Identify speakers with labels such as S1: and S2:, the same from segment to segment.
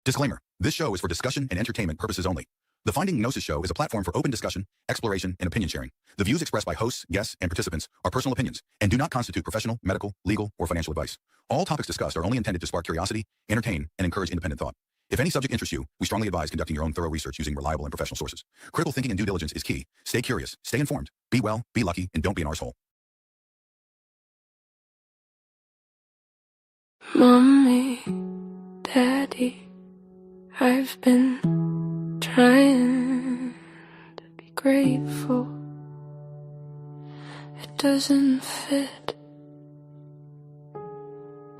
S1: Disclaimer. This show is for discussion and entertainment purposes only. The Finding Gnosis Show is a platform for open discussion, exploration, and opinion sharing. The views expressed by hosts, guests, and participants are personal opinions and do not constitute professional, medical, legal, or financial advice. All topics discussed are only intended to spark curiosity, entertain, and encourage independent thought. If any subject interests you, we strongly advise conducting your own thorough research using reliable and professional sources. Critical thinking and due diligence is key. Stay curious, stay informed, be well, be lucky, and don't be an arsehole.
S2: Mommy, Daddy, I've been trying to be grateful. It doesn't fit.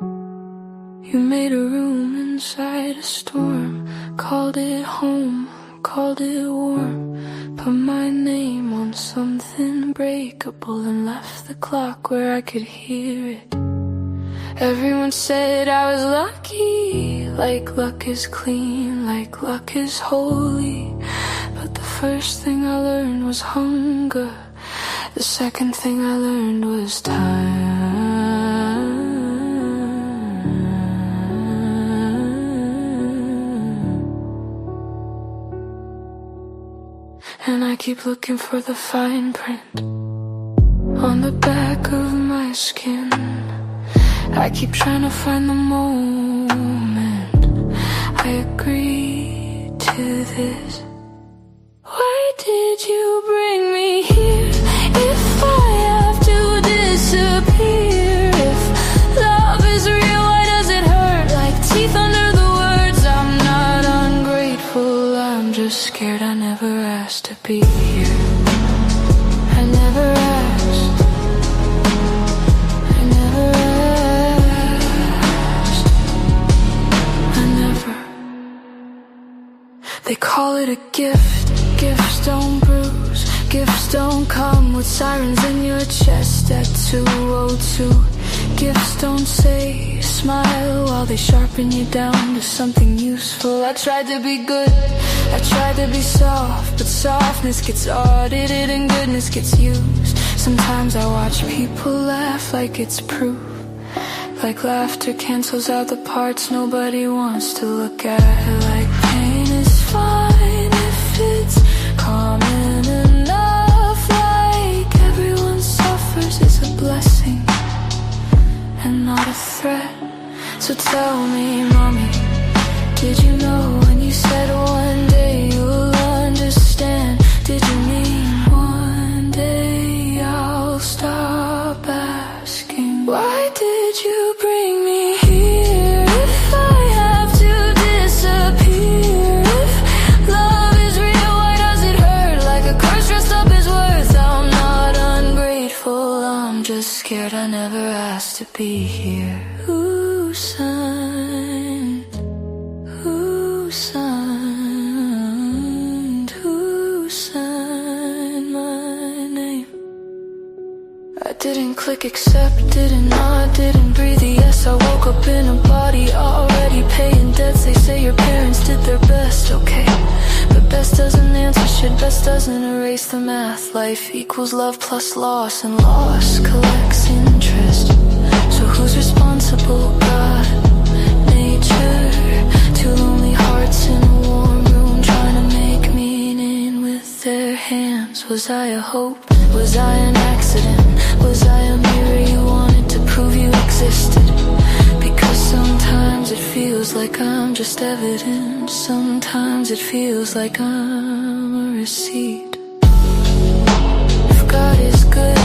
S2: You made a room inside a storm, called it home, called it warm, put my name on something breakable and left the clock where I could hear it. Everyone said I was lucky, like luck is clean, like luck is holy. But the first thing I learned was hunger. The second thing I learned was time. And I keep looking for the fine print on the back of my skin. I keep trying to find the moment I agree to this. Why did you bring me here if I have to disappear? If love is real, why does it hurt like teeth under the words? I'm not ungrateful, I'm just scared. I never asked to be here. I never asked. They call it a gift, gifts don't bruise, gifts don't come with sirens in your chest at 2:02. Gifts don't say smile while they sharpen you down to something useful. I tried to be good, I tried to be soft, but softness gets audited and goodness gets used. Sometimes I watch people laugh like it's proof, like laughter cancels out the parts nobody wants to look at. Like pain is fine if it's common enough, like everyone suffers is a blessing and not a threat. So tell me, mommy, did you know when you said one day you'll understand? Did you mean one day I'll stop asking? Why did you bring me here if I have to disappear? If love is real, why does it hurt like a curse dressed up as worth? I'm not ungrateful, I'm just scared. I never asked to be here. Who signed? Who signed? Who signed my name? I didn't click accept, didn't nod, didn't breathe a yes. I woke up in a body already paying debts. They say your parents did their best, okay, but best doesn't answer shit, best doesn't erase the math. Life equals love plus loss, and loss collects interest. So who's responsible? God, nature, two lonely hearts in a warm room trying to make meaning with their hands. Was I a hope? Was I an accident? Was I a mirror you wanted to prove you existed? Because sometimes it feels like I'm just evidence. Sometimes it feels like I'm a receipt. If God is good,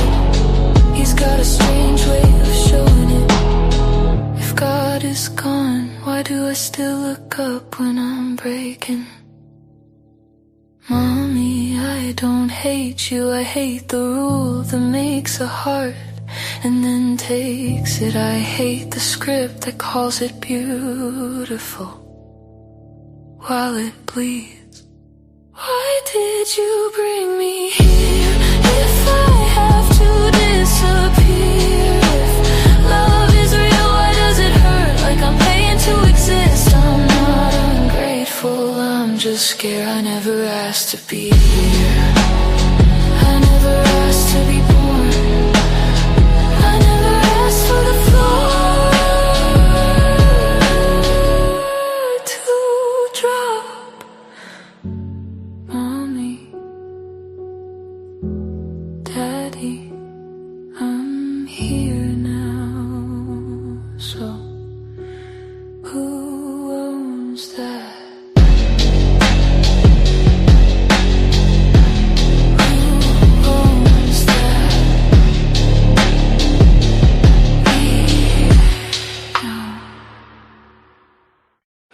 S2: He's got a strange way of showing it. If God is gone, why do I still look up when I'm breaking? Mommy, I don't hate you, I hate the rule that makes a heart and then takes it. I hate the script that calls it beautiful while it bleeds. Why did you bring me here if I have to disappear? If love is real, why does it hurt like I'm paying to exist? I'm not ungrateful, I'm just scared. I never asked to be here. I never asked to be born. I never asked for the floor to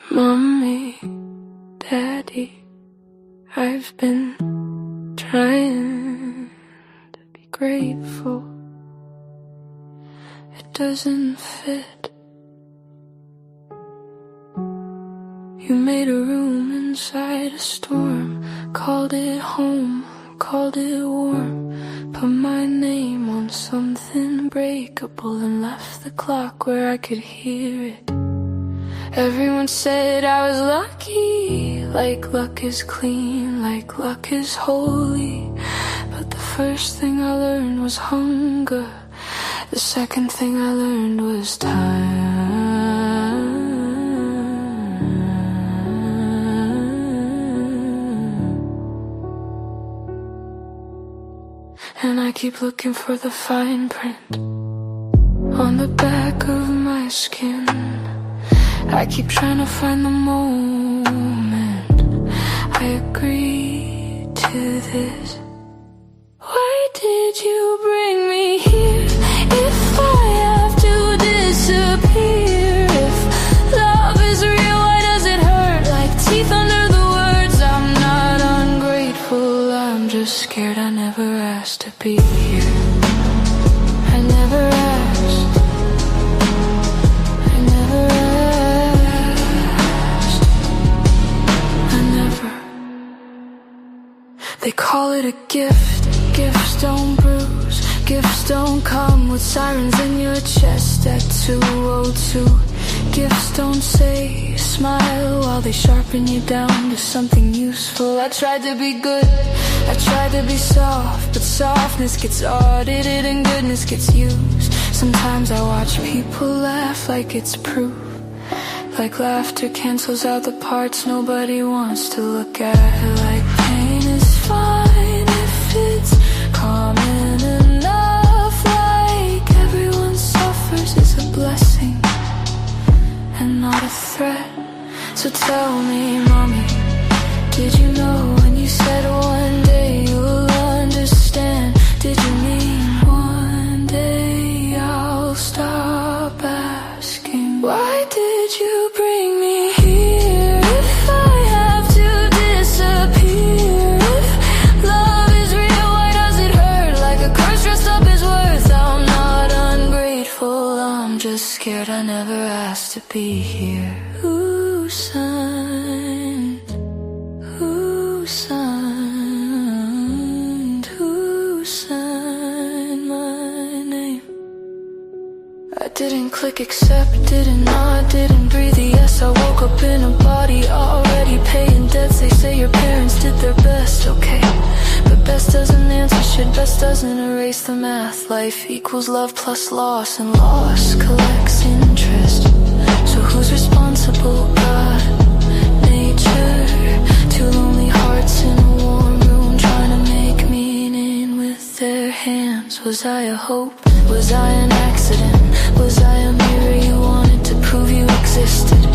S2: Mommy, Daddy, I've been trying to be grateful. It doesn't fit. You made a room inside a storm, called it home, called it warm, put my name on something breakable and left the clock where I could hear it. Everyone said I was lucky, like luck is clean, like luck is holy. But the first thing I learned was hunger. The second thing I learned was time. And I keep looking for the fine print on the back of my skin. I keep trying to find the moment I agree to this. Why did you bring me here if I have to disappear? If love is real, why does it hurt like teeth under the words? I'm not ungrateful, I'm just scared. I never asked to be here. I never asked. I never asked. I never. They call it a gift. Gifts don't bruise, gifts don't come with sirens in your chest at 2:02. Gifts don't say smile while they sharpen you down to something useful. I tried to be good, I tried to be soft, but softness gets audited and goodness gets used. Sometimes I watch people laugh like it's proof, like laughter cancels out the parts nobody wants to look at. Like pain is fine if it's common enough, like everyone suffers is a blessing and not a threat. So tell me, mommy, did you know when you said one day you'll understand? Did you mean one day I'll stop asking? Why did you bring me here if I have to disappear? If love is real, why does it hurt like a curse dressed up as worth? I'm not ungrateful, I'm just scared. I never asked to be here. Who signed? Who signed? Who signed my name? I didn't click accept, didn't nod, didn't breathe a yes. I woke up in a body already paying debts. They say your parents did their best, okay, but best doesn't answer shit, best doesn't erase the math. Life equals love plus loss, and loss collects interest. So who's responsible? God, nature, two lonely hearts in a warm room trying to make meaning with their hands. Was I a hope? Was I an accident? Was I a mirror you wanted to prove you existed?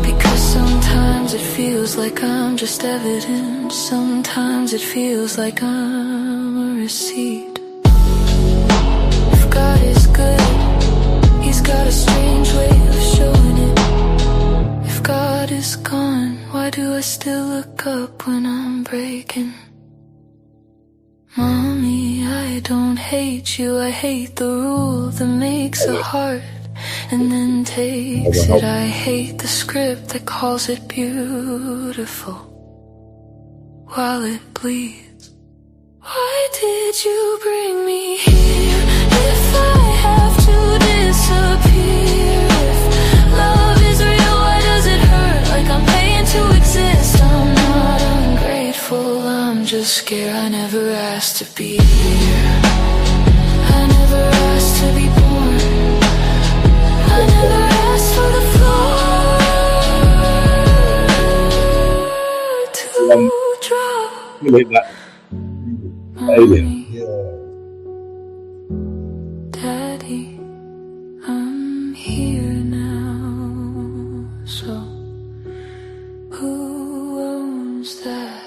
S2: Because sometimes it feels like I'm just evidence. Sometimes it feels like I'm a receipt. If God is good, He's got a strange way of showing it. If God is gone, why do I still look up when I'm breaking? Mommy, I don't hate you, I hate the rule that makes a heart and then takes it. I hate the script that calls it beautiful while it bleeds. Why did you bring me here if I have to disappear? If love is real, why does it hurt like I'm paying to exist? I'm not ungrateful, I'm just scared. I never asked to be here. I never asked to be born. I never asked for the floor to drop.
S3: Alien.
S2: Daddy, I'm here now. So who owns that?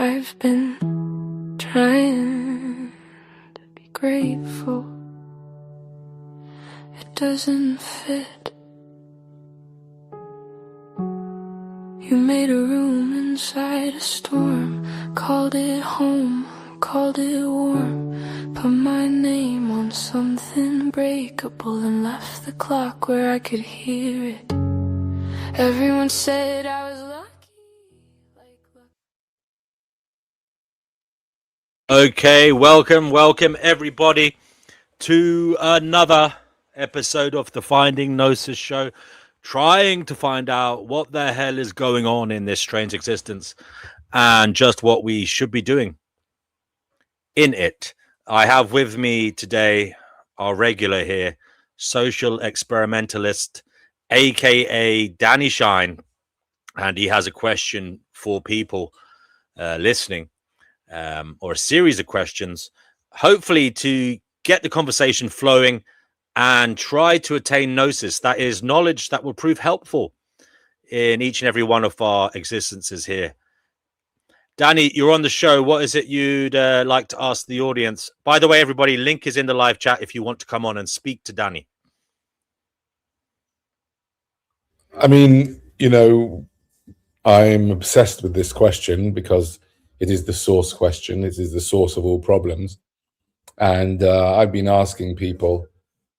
S2: I've been trying to be grateful. It doesn't fit. You made a room inside a storm, called it home, called it warm, put my name on something breakable and left the clock where I could hear it. Everyone said I was lucky.
S3: Okay, welcome everybody to another episode of the Finding Gnosis show, trying to find out what the hell is going on in this strange existence and just what we should be doing in it. I have with me today our regular here, social experimentalist, aka Danny Shine, and he has a question for people listening. Or a series of questions, hopefully to get the conversation flowing and try to attain gnosis, that is knowledge that will prove helpful in each and every one of our existences here. Danny, you're on the show. What is it you'd like to ask the audience? By the way, everybody, link is in the live chat if you want to come on and speak to Danny.
S4: I mean, you know, I'm obsessed with this question because it is the source question. It is the source of all problems. And I've been asking people,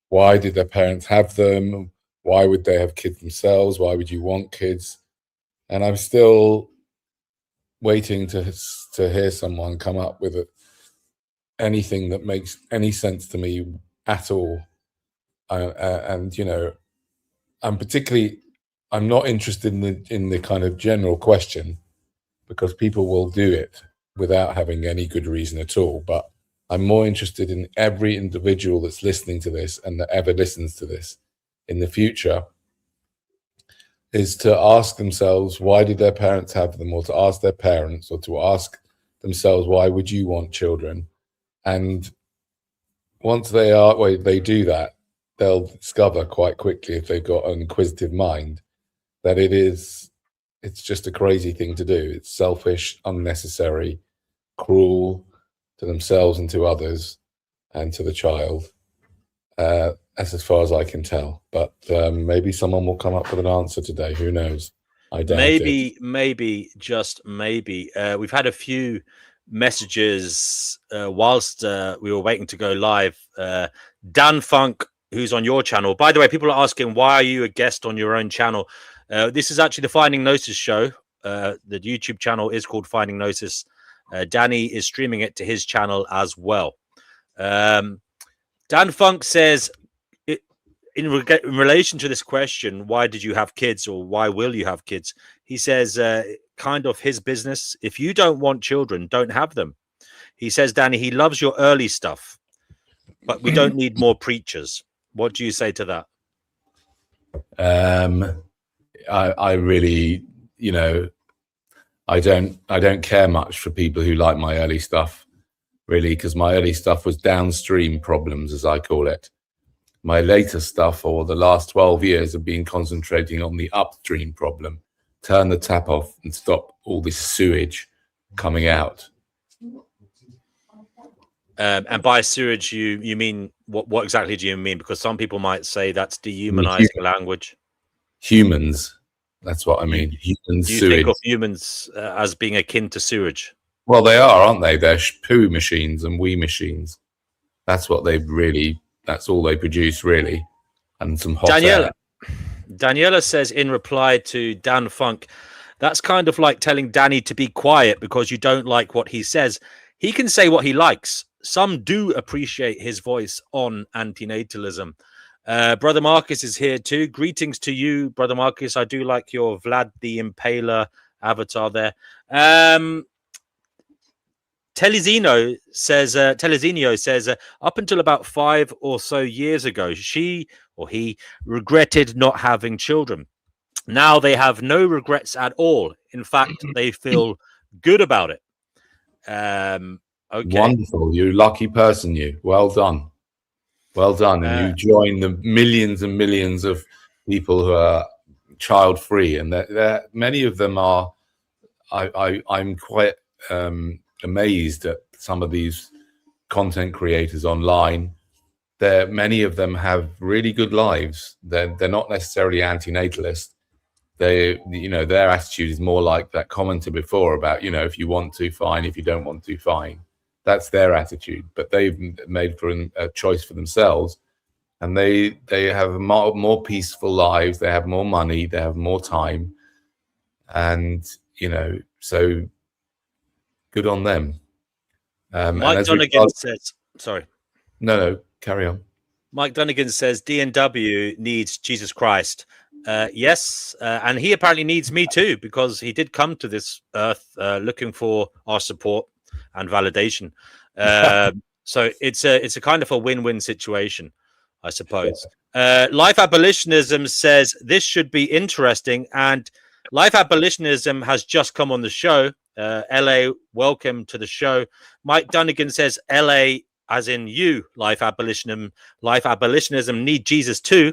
S4: why did their parents have them? Why would they have kids themselves? Why would you want kids? And I'm still waiting to hear someone come up with anything that makes any sense to me at all. And, you know, I'm not interested in the kind of general question, because people will do it without having any good reason at all. But I'm more interested in every individual that's listening to this and that ever listens to this in the future is to ask themselves, why did their parents have them? Or to ask their parents, or to ask themselves, why would you want children? And once they do that, they'll discover quite quickly, if they've got an inquisitive mind, that it's just a crazy thing to do. It's selfish, unnecessary, cruel to themselves and to others and to the child. That's as far as I can tell. But maybe someone will come up with an answer today. Who knows? I doubt it.
S3: Maybe, just maybe. We've had a few messages whilst we were waiting to go live. Dan Funk, who's on your channel. By the way, people are asking, why are you a guest on your own channel? This is actually the Finding Gnosis show. The YouTube channel is called Finding Gnosis. Danny is streaming it to his channel as well. Dan Funk says, in relation to this question, why did you have kids, or why will you have kids? He says, kind of his business. If you don't want children, don't have them. He says, Danny, he loves your early stuff, but we don't need more preachers. What do you say to that?
S4: I really, you know, I don't care much for people who like my early stuff, really, because my early stuff was downstream problems, as I call it. My later stuff, or the last 12 years, have been concentrating on the upstream problem. Turn the tap off and stop all this sewage coming out.
S3: And by sewage, you mean, what exactly do you mean? Because some people might say that's dehumanizing language.
S4: Humans, that's what I mean. Humans.
S3: Do you
S4: sewage.
S3: think of humans as being akin to sewage?
S4: Well, they are, aren't they? They're poo machines and wee machines. That's what that's all they produce, really. And some hot air.
S3: Daniela says in reply to Dan Funk, that's kind of like telling Danny to be quiet because you don't like what he says. He can say what he likes. Some do appreciate his voice on antinatalism. Brother Marcus is here too. Greetings to you, Brother Marcus. I do like your Vlad the Impaler avatar there. Telezino says, up until about 5 or so years ago, she or he regretted not having children. Now they have no regrets at all. In fact, they feel good about it. Okay.
S4: Wonderful. You lucky person, you. Well done. Well done. And you join the millions and millions of people who are child free, and many of them are. I'm quite amazed at some of these content creators online. Many of them have really good lives. They're not necessarily anti-natalist. Their attitude is more like that commented before about, if you want to, fine. If you don't want to, fine. That's their attitude. But they've made for a choice for themselves, and they have more peaceful lives. They have more money. They have more time, and so good on them.
S3: Mike Donegan says, sorry.
S4: No, carry on.
S3: Mike Donegan says DNW needs Jesus Christ. Yes, and he apparently needs me too, because he did come to this earth looking for our support and validation. So it's a kind of a win-win situation, I suppose. Life Abolitionism says this should be interesting, and Life Abolitionism has just come on the show. LA, welcome to the show. Mike Donegan says LA, as in you, Life Abolitionism need Jesus too.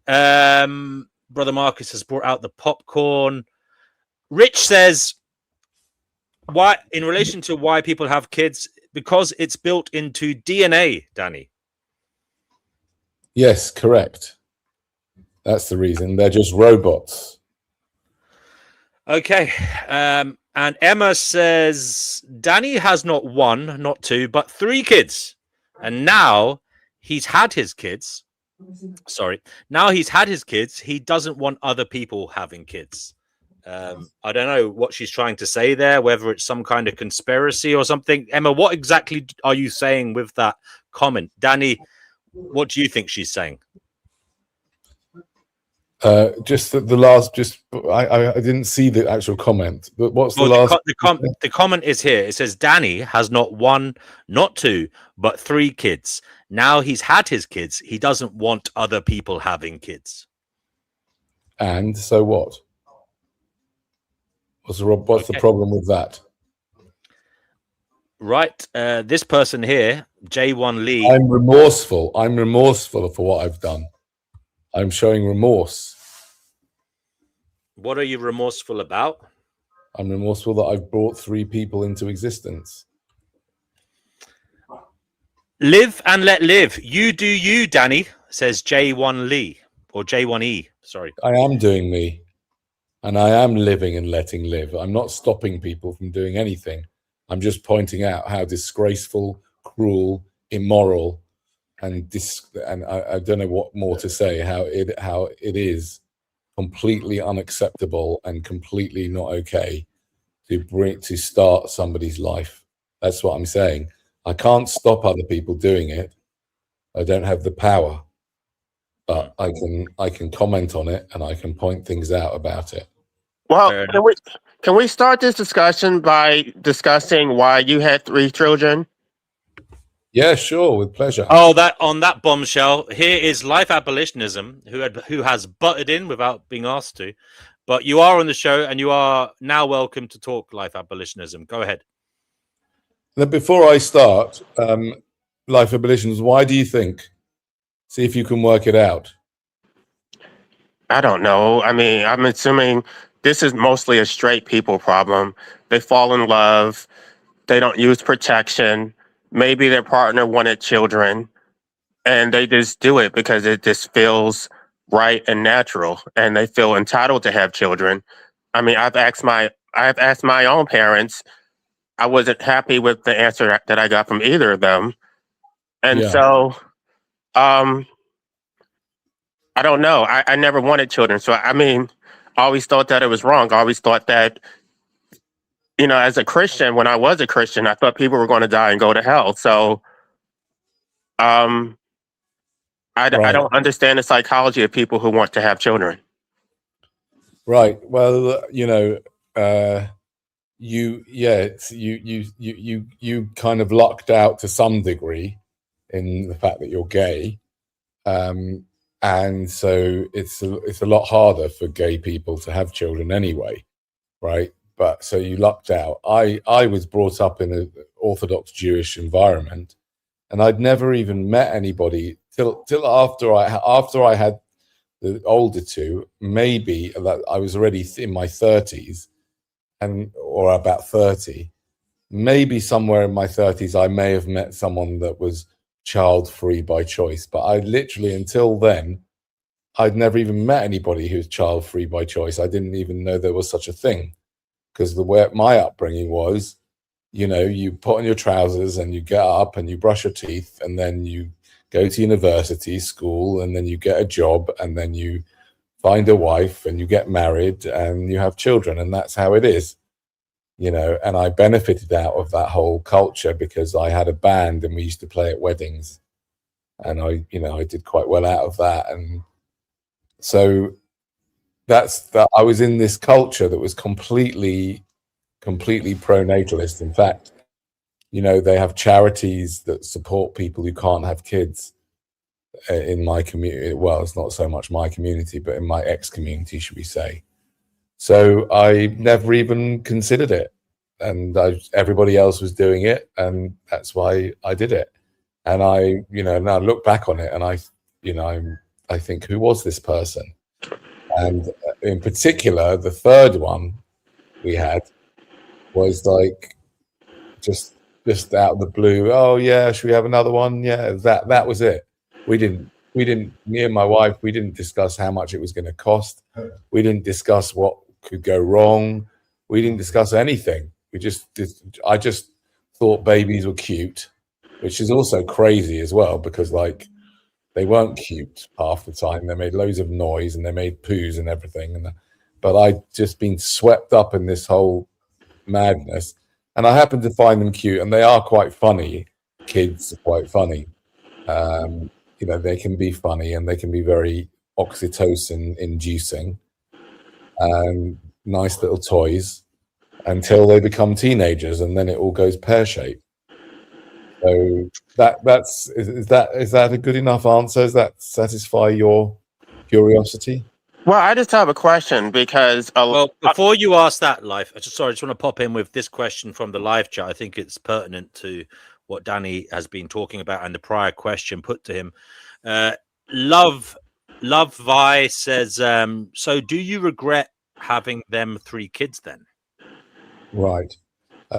S3: Brother Marcus has brought out the popcorn. Rich says, why, in relation to why people have kids, because it's built into DNA, Danny.
S4: Yes, correct. That's the reason. They're just robots.
S3: Okay. And Emma says, Danny has not one, not two, but 3 kids. And now he's had his kids. Now he's had his kids. He doesn't want other people having kids. I don't know what she's trying to say there, whether it's some kind of conspiracy or something. Emma, what exactly are you saying with that comment? Danny, what do you think she's saying?
S4: Just the last. I didn't see the actual comment. But what's the last?
S3: The comment is here. It says Danny has not one, not 2, but 3 kids. Now he's had his kids. He doesn't want other people having kids.
S4: And so what? What's the problem with that?
S3: Right. This person here, J1 Lee.
S4: I'm remorseful. I'm remorseful for what I've done. I'm showing remorse.
S3: What are you remorseful about?
S4: I'm remorseful that I've brought 3 people into existence.
S3: Live and let live. You do you, Danny, says J1 Lee, or J1E. Sorry.
S4: I am doing me, and I am living and letting live. I'm not stopping people from doing anything. I'm just pointing out how disgraceful, cruel, immoral, and I don't know what more to say. How it is completely unacceptable and completely not okay to start somebody's life. That's what I'm saying. I can't stop other people doing it. I don't have the power, but I can comment on it and I can point things out about it.
S5: Well, can we start this discussion by discussing why you had 3 children?
S4: Yeah, sure, with pleasure.
S3: Oh, on that bombshell, here is Life Abolitionism, who has butted in without being asked to. But you are on the show, and you are now welcome to talk Life Abolitionism. Go ahead.
S4: Now, before I start, Life Abolitionism, why do you think? See if you can work it out.
S5: I don't know. I mean, I'm assuming this is mostly a straight people problem. They fall in love. They don't use protection. Maybe their partner wanted children, and they just do it because it just feels right and natural, and they feel entitled to have children. I mean, I've asked my own parents. I wasn't happy with the answer that I got from either of them, and so, I don't know. I never wanted children, so I mean, I always thought that it was wrong. I always thought that, as a Christian, when I was a Christian, I thought people were going to die and go to hell. So, I don't understand the psychology of people who want to have children.
S4: Right. Well, you kind of lucked out to some degree in the fact that you're gay, and so it's a lot harder for gay people to have children anyway, right? But so you lucked out. I was brought up in an Orthodox Jewish environment, and I'd never even met anybody till after I had the older 2. Maybe that I was already in my 30s, or about 30, maybe somewhere in my 30s, I may have met someone that was child-free by choice. But I literally, until then, I'd never even met anybody who's child-free by choice. I didn't even know there was such a thing, because the way my upbringing was, you know, you put on your trousers and you get up and you brush your teeth, and then you go to university, school, and then you get a job, and then you find a wife and you get married and you have children, and that's how it is, you know. And I benefited out of that whole culture because I had a band and we used to play at weddings, and I did quite well out of that. And so that's that. I was in this culture that was completely pro-natalist. In fact, you know, they have charities that support people who can't have kids in my community. Well, it's not so much my community, but in my ex-community, should we say. So I never even considered it, and everybody else was doing it, and that's why I did it. And I, you know, now look back on it, and I think, who was this person? And in particular, the third one we had was like just out of the blue. Oh yeah, should we have another one? Yeah, that was it. We didn't. Me and my wife, we didn't discuss how much it was going to cost. We didn't discuss what could go wrong. We didn't discuss anything. I just thought babies were cute, which is also crazy as well, because like they weren't cute half the time. They made loads of noise and they made poos and everything. But I'd just been swept up in this whole madness, and I happened to find them cute, and they are quite funny. Kids are quite funny. You know, they can be funny and they can be very oxytocin inducing and nice little toys until they become teenagers, and then it all goes pear-shaped. So is that a good enough answer? Does that satisfy your curiosity?
S5: Well, I just have a question because
S3: Well, before you ask that, Life, I just want to pop in with this question from the live chat. I think it's pertinent to what Danny has been talking about and the prior question put to him. Love Vi says, so do you regret having them 3 kids then?
S4: Right.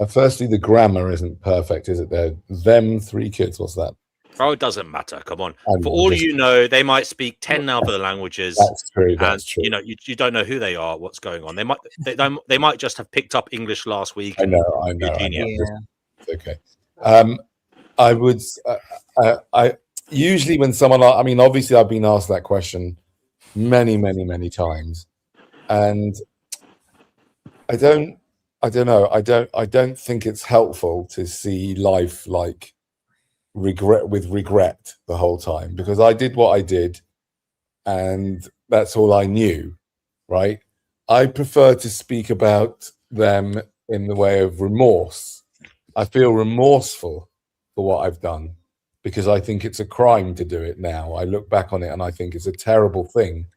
S4: Firstly, the grammar isn't perfect, is it? There, them 3 kids. What's that?
S3: Oh, it doesn't matter. Come on. For all you know, they might speak 10 other languages.
S4: That's true. That's true.
S3: You know, you don't know who they are, what's going on. They might just have picked up English last week.
S4: I know.
S6: Yeah.
S4: Okay. I would. I usually when someone. I mean, obviously, I've been asked that question many times, and I don't know. I don't think it's helpful to see life like regret the whole time, because I did what I did, and that's all I knew. Right. I prefer to speak about them in the way of remorse. I feel remorseful for what I've done, because I think it's a crime to do it now. I look back on it and I think it's a terrible thing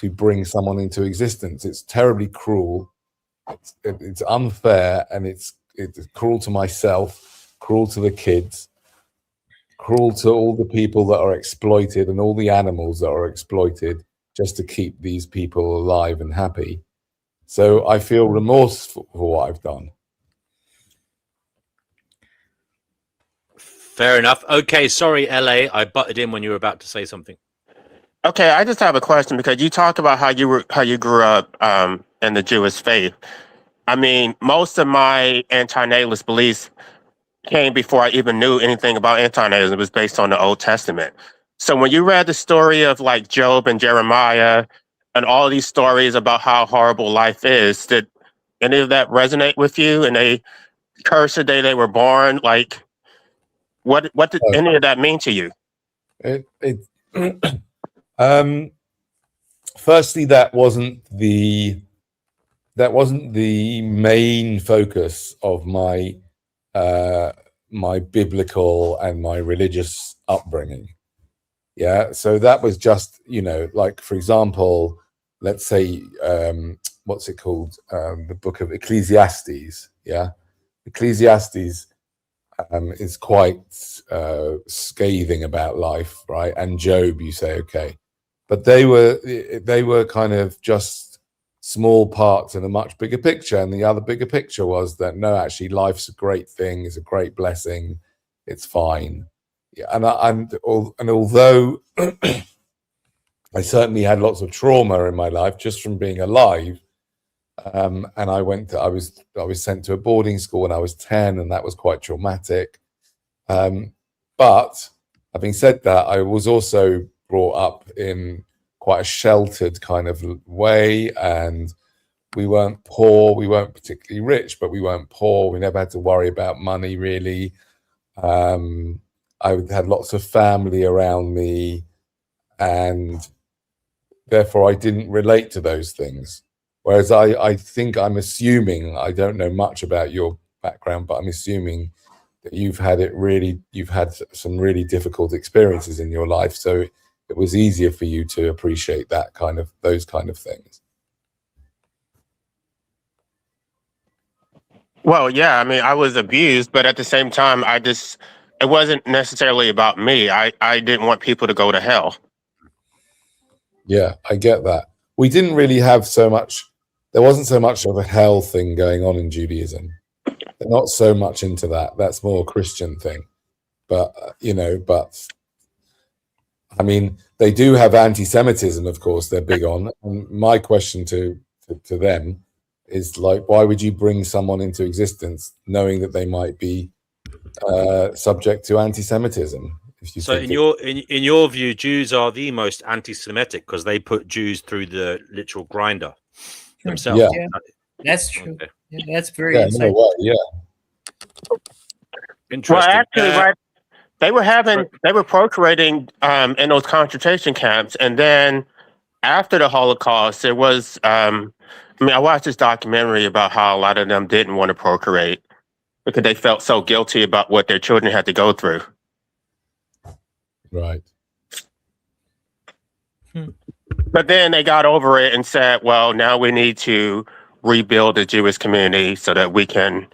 S4: to bring someone into existence. It's terribly cruel. It's unfair, and it's cruel to myself, cruel to the kids, cruel to all the people that are exploited and all the animals that are exploited just to keep these people alive and happy. So I feel remorseful for what I've done.
S3: Fair enough. Okay, sorry, LA. I butted in when you were about to say something.
S5: Okay, I just have a question because you talk about how you grew up in the Jewish faith. I mean, most of my anti-natalist beliefs came before I even knew anything about anti-natalism. It was based on the Old Testament. So when you read the story of like Job and Jeremiah and all these stories about how horrible life is, did any of that resonate with you? And they cursed the day they were born? Like, what did any of that mean to you?
S4: Firstly, that wasn't the main focus of my my biblical and my religious upbringing. Yeah, so that was just, you know, like, for example, let's say what's it called, the book of Ecclesiastes. Yeah, Ecclesiastes is quite scathing about life, right? And Job, you say, okay, but they were kind of just small parts in a much bigger picture. And the other bigger picture was that no, actually, life's a great thing, it's a great blessing, it's fine. Yeah, and although I certainly had lots of trauma in my life just from being alive, and I was sent to a boarding school when I was 10, and that was quite traumatic. But having said that, I was also brought up in quite a sheltered kind of way, and we weren't poor, we weren't particularly rich, but we weren't poor. We never had to worry about money, really. I had lots of family around me, and therefore I didn't relate to those things. Whereas I think I'm assuming, I don't know much about your background, but I'm assuming that you've had some really difficult experiences in your life, so it was easier for you to appreciate those kind of things.
S5: Well, yeah, I mean, I was abused, but at the same time, it wasn't necessarily about me. I didn't want people to go to hell.
S4: Yeah, I get that. We didn't really have there wasn't so much of a hell thing going on in Judaism. They're not so much into that. That's more a Christian thing. But, I mean, they do have anti-Semitism, of course, they're big on. And my question to them is, like, why would you bring someone into existence knowing that they might be subject to anti-Semitism?
S3: So in your view, Jews are the most anti-Semitic because they put Jews through the literal grinder themselves.
S4: Yeah.
S6: That's true.
S3: Okay.
S6: Yeah, that's very
S4: Yeah,
S6: insightful.
S4: no way, yeah.
S3: Interesting.
S5: Well, actually, right, they were procreating in those concentration camps, and then after the Holocaust, there was. I watched this documentary about how a lot of them didn't want to procreate because they felt so guilty about what their children had to go through.
S4: Right.
S5: But then they got over it and said, well, now we need to rebuild the Jewish community so that we can,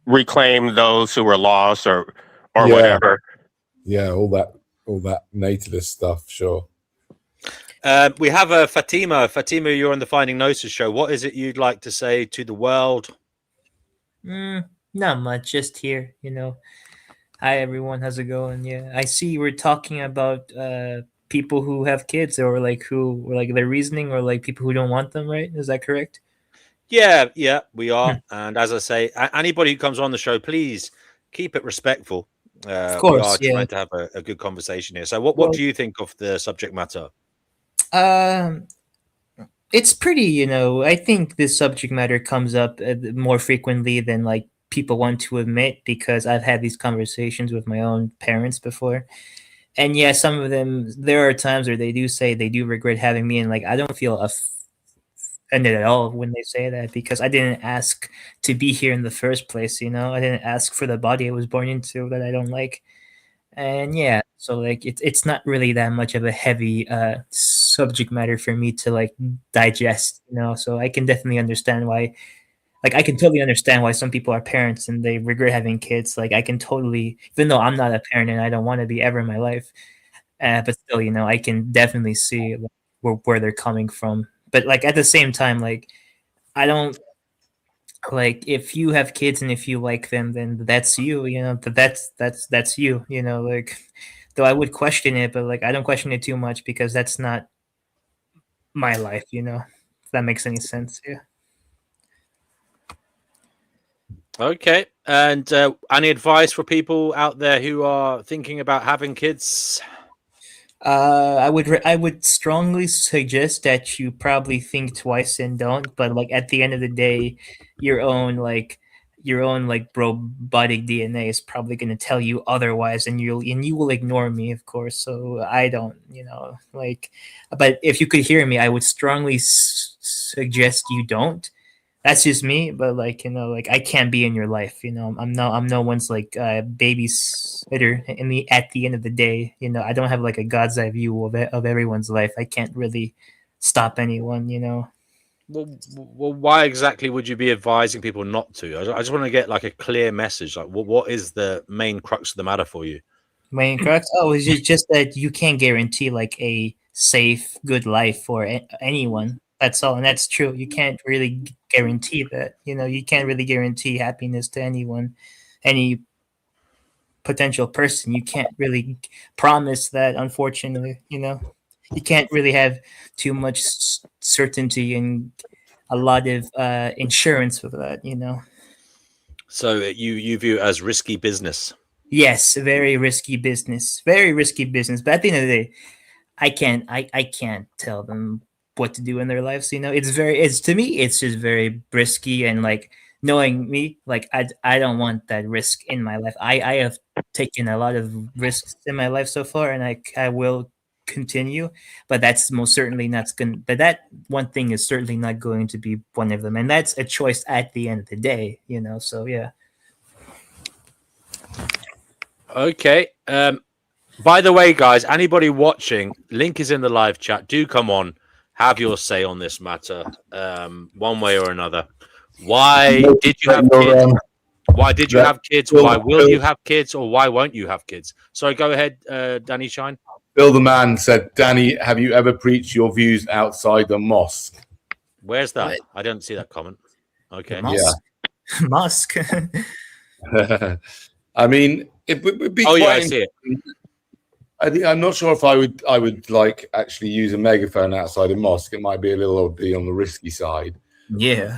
S5: reclaim those who were lost or whatever.
S4: Yeah, all that nativist stuff, sure.
S3: We have Fatima. Fatima, you're on the Finding Gnosis show. What is it you'd like to say to the world?
S6: Not much, just here, Hi everyone, how's it going? Yeah, I see we're talking about people who have kids, or their reasoning, or like people who don't want them, right? Is that correct?
S3: Yeah, we are. And as I say, anybody who comes on the show, please keep it respectful.
S6: Of course,
S3: we are trying to have a good conversation here. So what do you think of the subject matter?
S6: It's pretty, I think this subject matter comes up more frequently than like people want to admit, because I've had these conversations with my own parents before. And yeah, some of them, there are times where they do say they do regret having me, and like I don't feel offended at all when they say that, because I didn't ask to be here in the first place. I didn't ask for the body I was born into that I don't like. And yeah, so like it's not really that much of a heavy subject matter for me to like digest, so I can definitely understand why. Like, I can totally understand why some people are parents and they regret having kids. Like, I can totally, even though I'm not a parent and I don't want to be ever in my life, but still, I can definitely see where they're coming from. But like at the same time, like I don't like, if you have kids and if you like them, then that's you. That's you. Like, though I would question it, but like I don't question it too much because that's not my life. If that makes any sense. Yeah.
S3: Okay. And any advice for people out there who are thinking about having kids?
S6: I would strongly suggest that you probably think twice and don't. But like at the end of the day, your own robotic DNA is probably going to tell you otherwise, and you will ignore me, of course. So I don't, But if you could hear me, I would strongly suggest you don't. That's just me, but like I can't be in your life. I'm no one's like babysitter. At the end of the day, I don't have like a god's eye view of everyone's life. I can't really stop anyone.
S3: Well, why exactly would you be advising people not to? I just want to get like a clear message. Like, what is the main crux of the matter for you?
S6: Main crux? Oh, it's just that you can't guarantee like a safe, good life for anyone. That's all, and that's true. You can't really guarantee that. You can't really guarantee happiness to anyone, any potential person. You can't really promise that, unfortunately. You can't really have too much certainty and a lot of insurance for that.
S3: So you view it as risky business.
S6: Yes, very risky business. Very risky business. But at the end of the day, I can't tell them what to do in their lives. It's to me, it's just very risky, and like, knowing me, like, I don't want that risk in my life. I have taken a lot of risks in my life so far, and I will continue, but that's most certainly not going. But that one thing is certainly not going to be one of them, and that's a choice at the end of the day. So yeah.
S3: Okay. By the way, guys, anybody watching, link is in the live chat. Do come on, have your say on this matter, one way or another. Why did you have kids? Why did you have kids? Why will you have kids? Or why won't you have kids? Sorry, go ahead, Danny Shine.
S4: Bill the Man said, Danny, have you ever preached your views outside the mosque?
S3: Where's that? I don't see that comment. Okay.
S6: Mosque.
S4: I mean, it would be.
S3: Oh yeah, I see it.
S4: I'm not sure if I would like actually use a megaphone outside a mosque. It might be a little bit on the risky side.
S6: Yeah.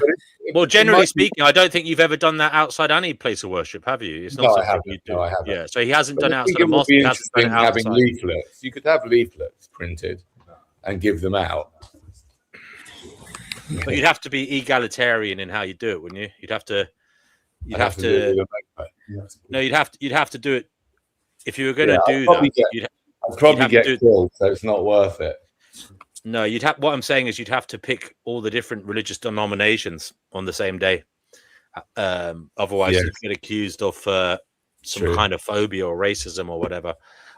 S3: Well, generally speaking, I don't think you've ever done that outside any place of worship, have you? It's not something you do.
S4: No, I haven't.
S3: Yeah, so he hasn't done it outside
S4: it
S3: a mosque.
S4: Be
S3: He hasn't done it outside.
S4: Having leaflets. You could have leaflets printed and give them out.
S3: But you'd have to be egalitarian in how you do it, wouldn't you? You'd have to do it. If you were going to do that,
S4: I'd probably get killed, so it's not worth it.
S3: No, what I'm saying is you'd have to pick all the different religious denominations on the same day. Otherwise, you'd get accused of some kind of phobia or racism or whatever.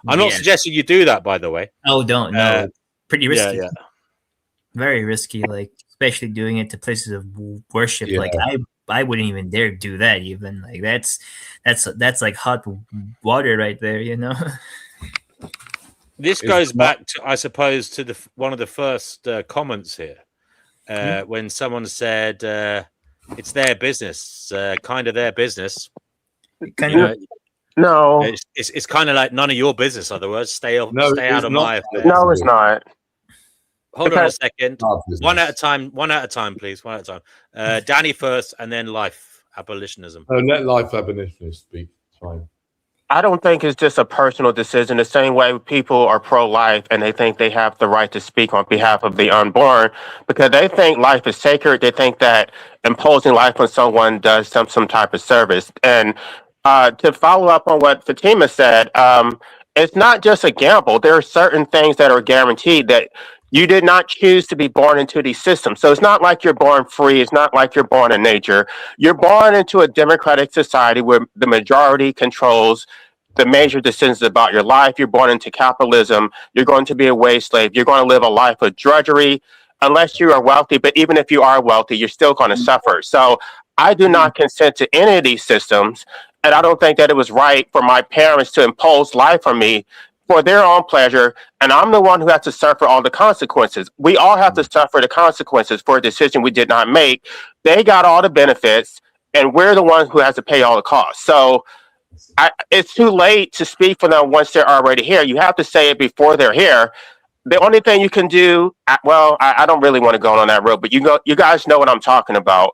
S3: I'm not suggesting you do that, by the way.
S6: Oh, don't. No. Pretty risky.
S3: Yeah.
S6: Very risky, like, especially doing it to places of worship.
S4: Yeah.
S6: Like, I wouldn't even dare do that. Even like that's like hot water right there.
S3: This goes back to, I suppose, to one of the first comments here, when someone said it's their business, kind of their business.
S5: No,
S3: it's kind of like none of your business. In other words, stay out of my affairs.
S5: No, it's not.
S3: Hold on a second. One at a time, please. One at a time. Danny first, and then life abolitionism.
S4: Oh, let life abolitionists speak. It's fine.
S5: I don't think it's just a personal decision. The same way people are pro-life and they think they have the right to speak on behalf of the unborn because they think life is sacred. They think that imposing life on someone does some type of service. And to follow up on what Fatima said, it's not just a gamble. There are certain things that are guaranteed that you did not choose to be born into these systems. So it's not like you're born free. It's not like you're born in nature. You're born into a democratic society where the majority controls the major decisions about your life. You're born into capitalism. You're going to be a wage slave. You're going to live a life of drudgery unless you are wealthy. But even if you are wealthy, you're still going to suffer. So I do not consent to any of these systems. And I don't think that it was right for my parents to impose life on me for their own pleasure, and I'm the one who has to suffer all the consequences. We all have to suffer the consequences for a decision we did not make. They got all the benefits, and we're the ones who has to pay all the costs. So it's too late to speak for them once they're already here. You have to say it before they're here. The only thing you can do, I don't really want to go on that road, but you guys know what I'm talking about.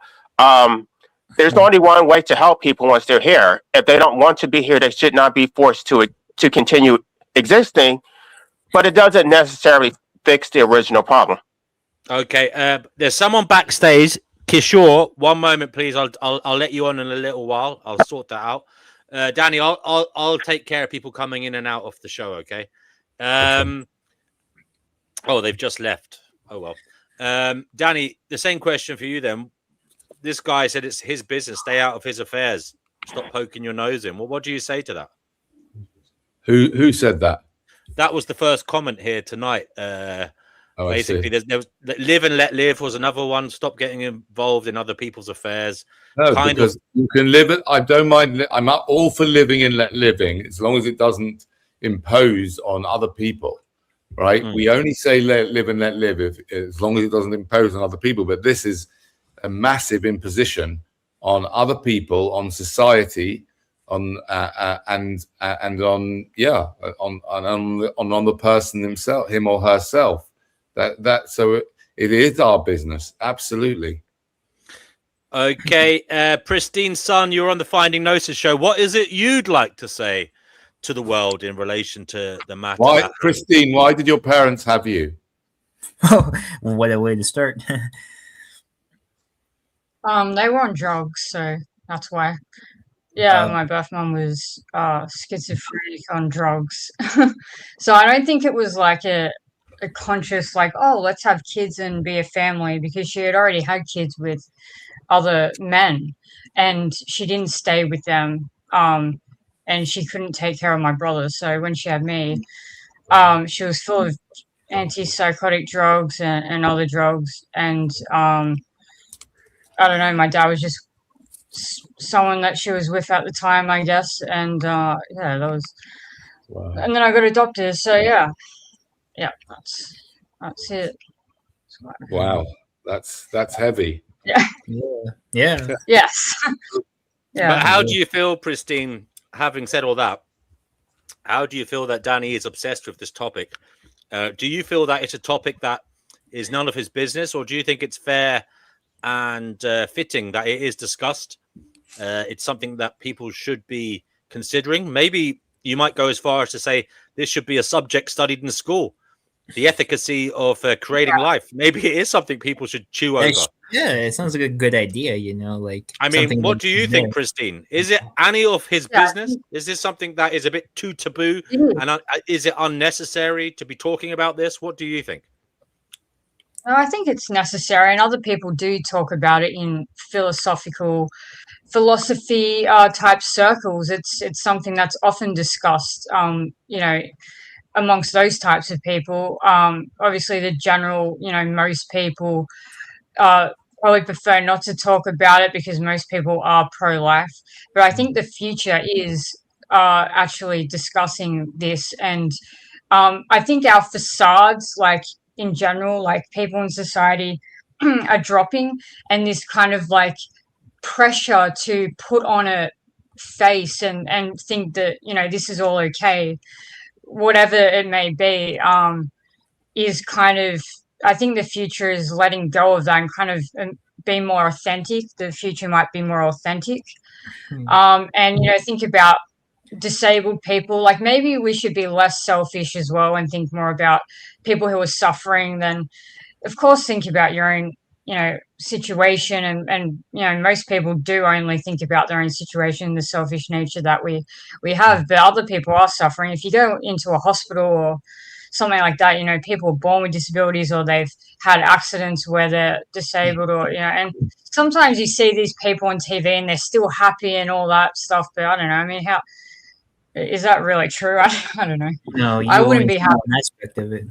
S5: There's only one way to help people once they're here. If they don't want to be here, they should not be forced to continue existing, but it doesn't necessarily fix the original problem.
S3: Okay, there's someone backstage. Kishore, one moment, please. I'll let you on in a little while. I'll sort that out. Danny, I'll take care of people coming in and out of the show. Okay. Oh, they've just left. Oh well. Danny, the same question for you then. This guy said it's his business. Stay out of his affairs. Stop poking your nose in. Well, what do you say to that?
S4: Who said that?
S3: That was the first comment here tonight. Basically, there was live and let live was another one. Stop getting involved in other people's affairs.
S4: No, because you can live it. I don't mind. I'm all for living and let living, as long as it doesn't impose on other people. right? We only say let live and let live as long as it doesn't impose on other people. But this is a massive imposition on other people, on society, on and on on the person himself, him or herself. So it is our business, absolutely.
S3: Okay, Pristine Son, you're on the Finding Gnosis show. What is it you'd like to say to the world in relation to the matter?
S4: Why, Christine? Why did your parents have you?
S6: Oh, what a way to start.
S7: They were on drugs, so that's why. Yeah, my birth mom was schizophrenic on drugs. So I don't think it was like a conscious, like, oh, let's have kids and be a family, because she had already had kids with other men and she didn't stay with them. And she couldn't take care of my brother. So when she had me, she was full of antipsychotic drugs and other drugs. And I don't know, my dad was just someone that she was with at the time, I guess. And yeah, that was.
S4: Wow.
S7: And then I got adopted. So yeah, that's it.
S4: Wow, that's heavy.
S7: Yeah.
S6: Yeah.
S7: Yes. Yeah.
S3: But how do you feel, Pristine, having said all that? How do you feel that Danny is obsessed with this topic? Do you feel that it's a topic that is none of his business, or do you think it's fair and fitting that it is discussed? It's something that people should be considering. Maybe you might go as far as to say this should be a subject studied in school. The efficacy of creating life. Maybe it is something people should chew over.
S6: Yeah, it sounds like a good idea, you know, like.
S3: I mean, what do you think, Pristine? Is it any of his business? Is this something that is a bit too taboo? And is it unnecessary to be talking about this? What do you think?
S7: No, I think it's necessary, and other people do talk about it in philosophy type circles. It's something that's often discussed, you know, amongst those types of people. Obviously the general, you know, most people probably prefer not to talk about it because most people are pro-life. But I think the future is actually discussing this. And I think our facades, like in general, like people in society are dropping, and this kind of like pressure to put on a face and think that, you know, this is all okay, whatever it may be, is kind of, I think the future is letting go of that and kind of being more authentic. The future might be more authentic. And, you know, think about disabled people. Like maybe we should be less selfish as well and think more about people who are suffering than, of course, think about your own, you know, situation. And you know, most people do only think about their own situation, the selfish nature that we have. But other people are suffering. If you go into a hospital or something like that, you know, people are born with disabilities or they've had accidents where they're disabled, or, you know, and sometimes you see these people on TV and they're still happy and all that stuff. But I don't know. I mean, how is that really true? I don't know.
S6: No,
S7: I wouldn't be happy.
S6: One aspect of it.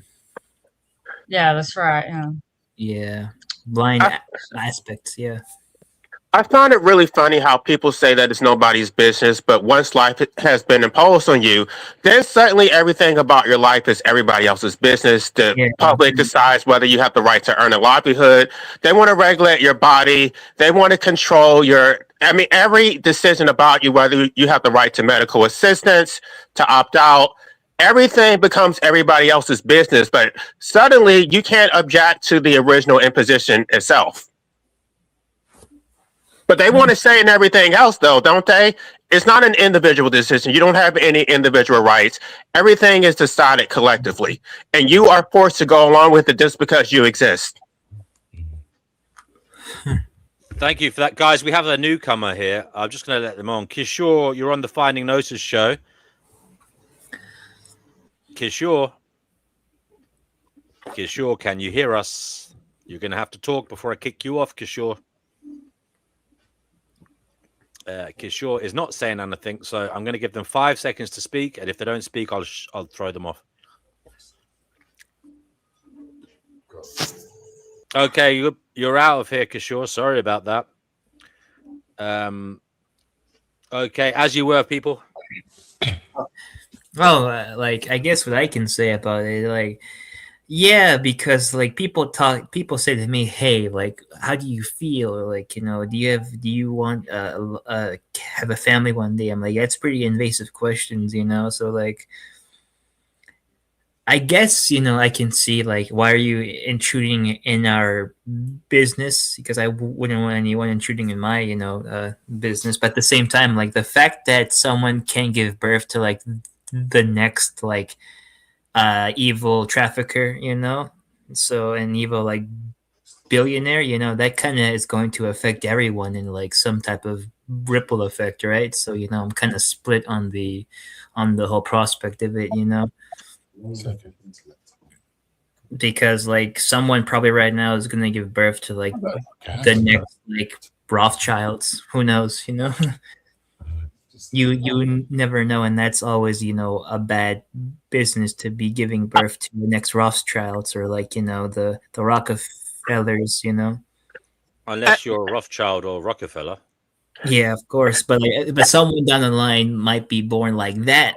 S7: Yeah, that's right.
S6: Yeah. Blind aspects. Yeah.
S5: I find it really funny how people say that it's nobody's business, but once life has been imposed on you, then suddenly everything about your life is everybody else's business. The public decides whether you have the right to earn a livelihood. They want to regulate your body. They want to control every decision about you, whether you have the right to medical assistance, to opt out. Everything becomes everybody else's business, but suddenly you can't object to the original imposition itself. But they want to say in everything else, though, don't they? It's not an individual decision. You don't have any individual rights. Everything is decided collectively. And you are forced to go along with it just because you exist.
S3: Thank you for that, guys. We have a newcomer here. I'm just going to let them on. Kishore, you're on the Finding Gnosis show. Kishore, can you hear us? You're going to have to talk before I kick you off, Kishore. Kishore is not saying anything, so I'm going to give them 5 seconds to speak, and if they don't speak, I'll throw them off. Okay, you're out of here, Kishore. Sorry about that. Okay, as you were, people.
S6: Well, like I guess what I can say about it, like, yeah, because like people say to me, "Hey, like, how do you feel? Or, like, do you want have a family one day?" I'm like, that's pretty invasive questions, So like, I guess I can see like why are you intruding in our business, because I wouldn't want anyone intruding in my business. But at the same time, like the fact that someone can give birth to like the next like evil trafficker, so an evil like billionaire, that kind of is going to affect everyone in like some type of ripple effect, right? So I'm kind of split on the whole prospect of it, because like someone probably right now is going to give birth to like the next like Rothschilds. Who knows? You never know, and that's always a bad business to be giving birth to the next Rothschilds or like the Rockefellers.
S3: Unless you're a Rothschild or Rockefeller.
S6: Yeah, of course, but someone down the line might be born like that.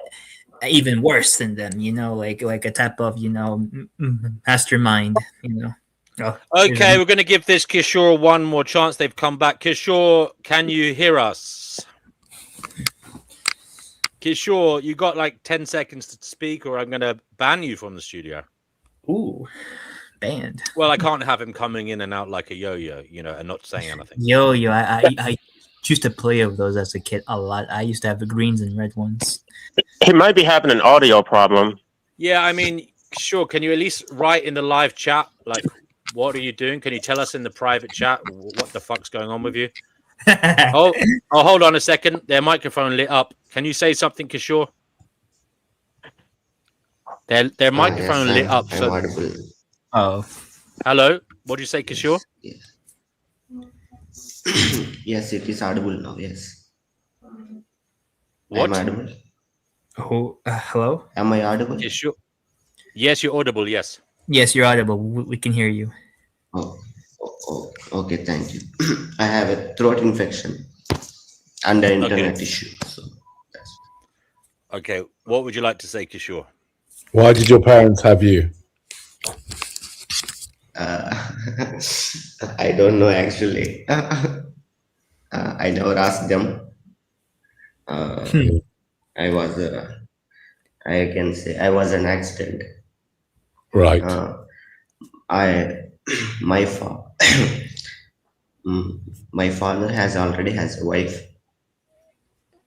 S6: Even worse than them, like a type of mastermind, Oh,
S3: Okay, we're going to give this Kishore one more chance. They've come back. Kishore, can you hear us? Kishore, you got like 10 seconds to speak, or I'm going to ban you from the studio.
S6: Ooh, banned.
S3: Well, I can't have him coming in and out like a yo-yo, and not saying anything.
S6: Yo-yo, I used to play with those as a kid a lot. I used to have the greens and red ones.
S5: He might be having an audio problem.
S3: Yeah, I mean, sure. Can you at least write in the live chat, like, what are you doing? Can you tell us in the private chat what the fuck's going on with you? Oh, hold on a second. Their microphone lit up. Can you say something, Kishore? Their microphone lit up.
S8: I'm
S3: So,
S8: audible.
S6: Oh,
S3: hello. What do you say, Kishore?
S8: Yes. Yes, it is audible now. Yes.
S3: What?
S8: I'm audible.
S6: oh, hello.
S8: Am I audible?
S3: Kishore. Yes, you're audible. Yes.
S6: Yes, you're audible. We can hear you.
S8: Oh, okay, thank you. I have a throat infection and an internet issue. So that's
S3: Okay. What would you like to say, Kishore?
S4: Why did your parents have you?
S8: I don't know actually. I never asked them. I was, I can say, I was an accident.
S4: Right.
S8: My my father already has a wife,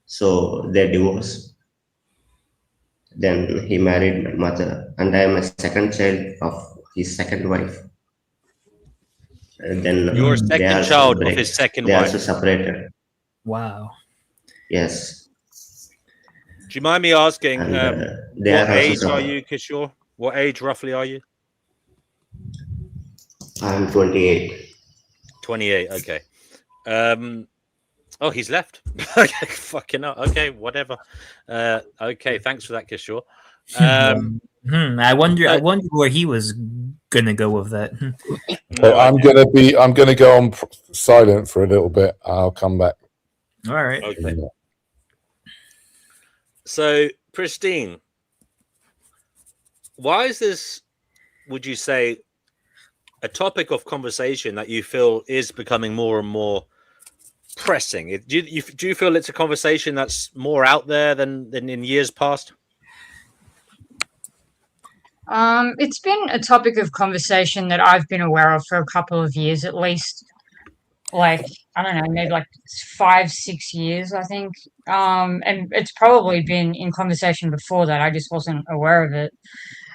S8: so they divorced. Then he married my mother, and I am a second child of his second wife. And then
S3: You're a
S8: they
S3: second
S8: also
S3: child of
S8: break-
S3: his second
S8: They also
S3: wife.
S8: separated.
S6: Wow.
S8: Yes,
S3: Do you mind me asking,
S8: and they
S3: what
S8: are also
S3: age are
S8: separated.
S3: you, Kishore? What age roughly are you?
S8: I'm 28.
S3: 28. Okay. Oh, he's left. Okay, fucking hell. Okay, whatever. Okay, thanks for that, Kishore.
S6: I wonder where he was gonna go with that.
S4: So I'm gonna go on silent for a little bit. I'll come back.
S6: All right.
S3: Okay. So, Pristine, why is this, would you say, a topic of conversation that you feel is becoming more and more pressing? Do you feel it's a conversation that's more out there than in years past?
S7: It's been a topic of conversation that I've been aware of for a couple of years at least. Like, I don't know, maybe like 5-6 years, I think. And it's probably been in conversation before that. I just wasn't aware of it.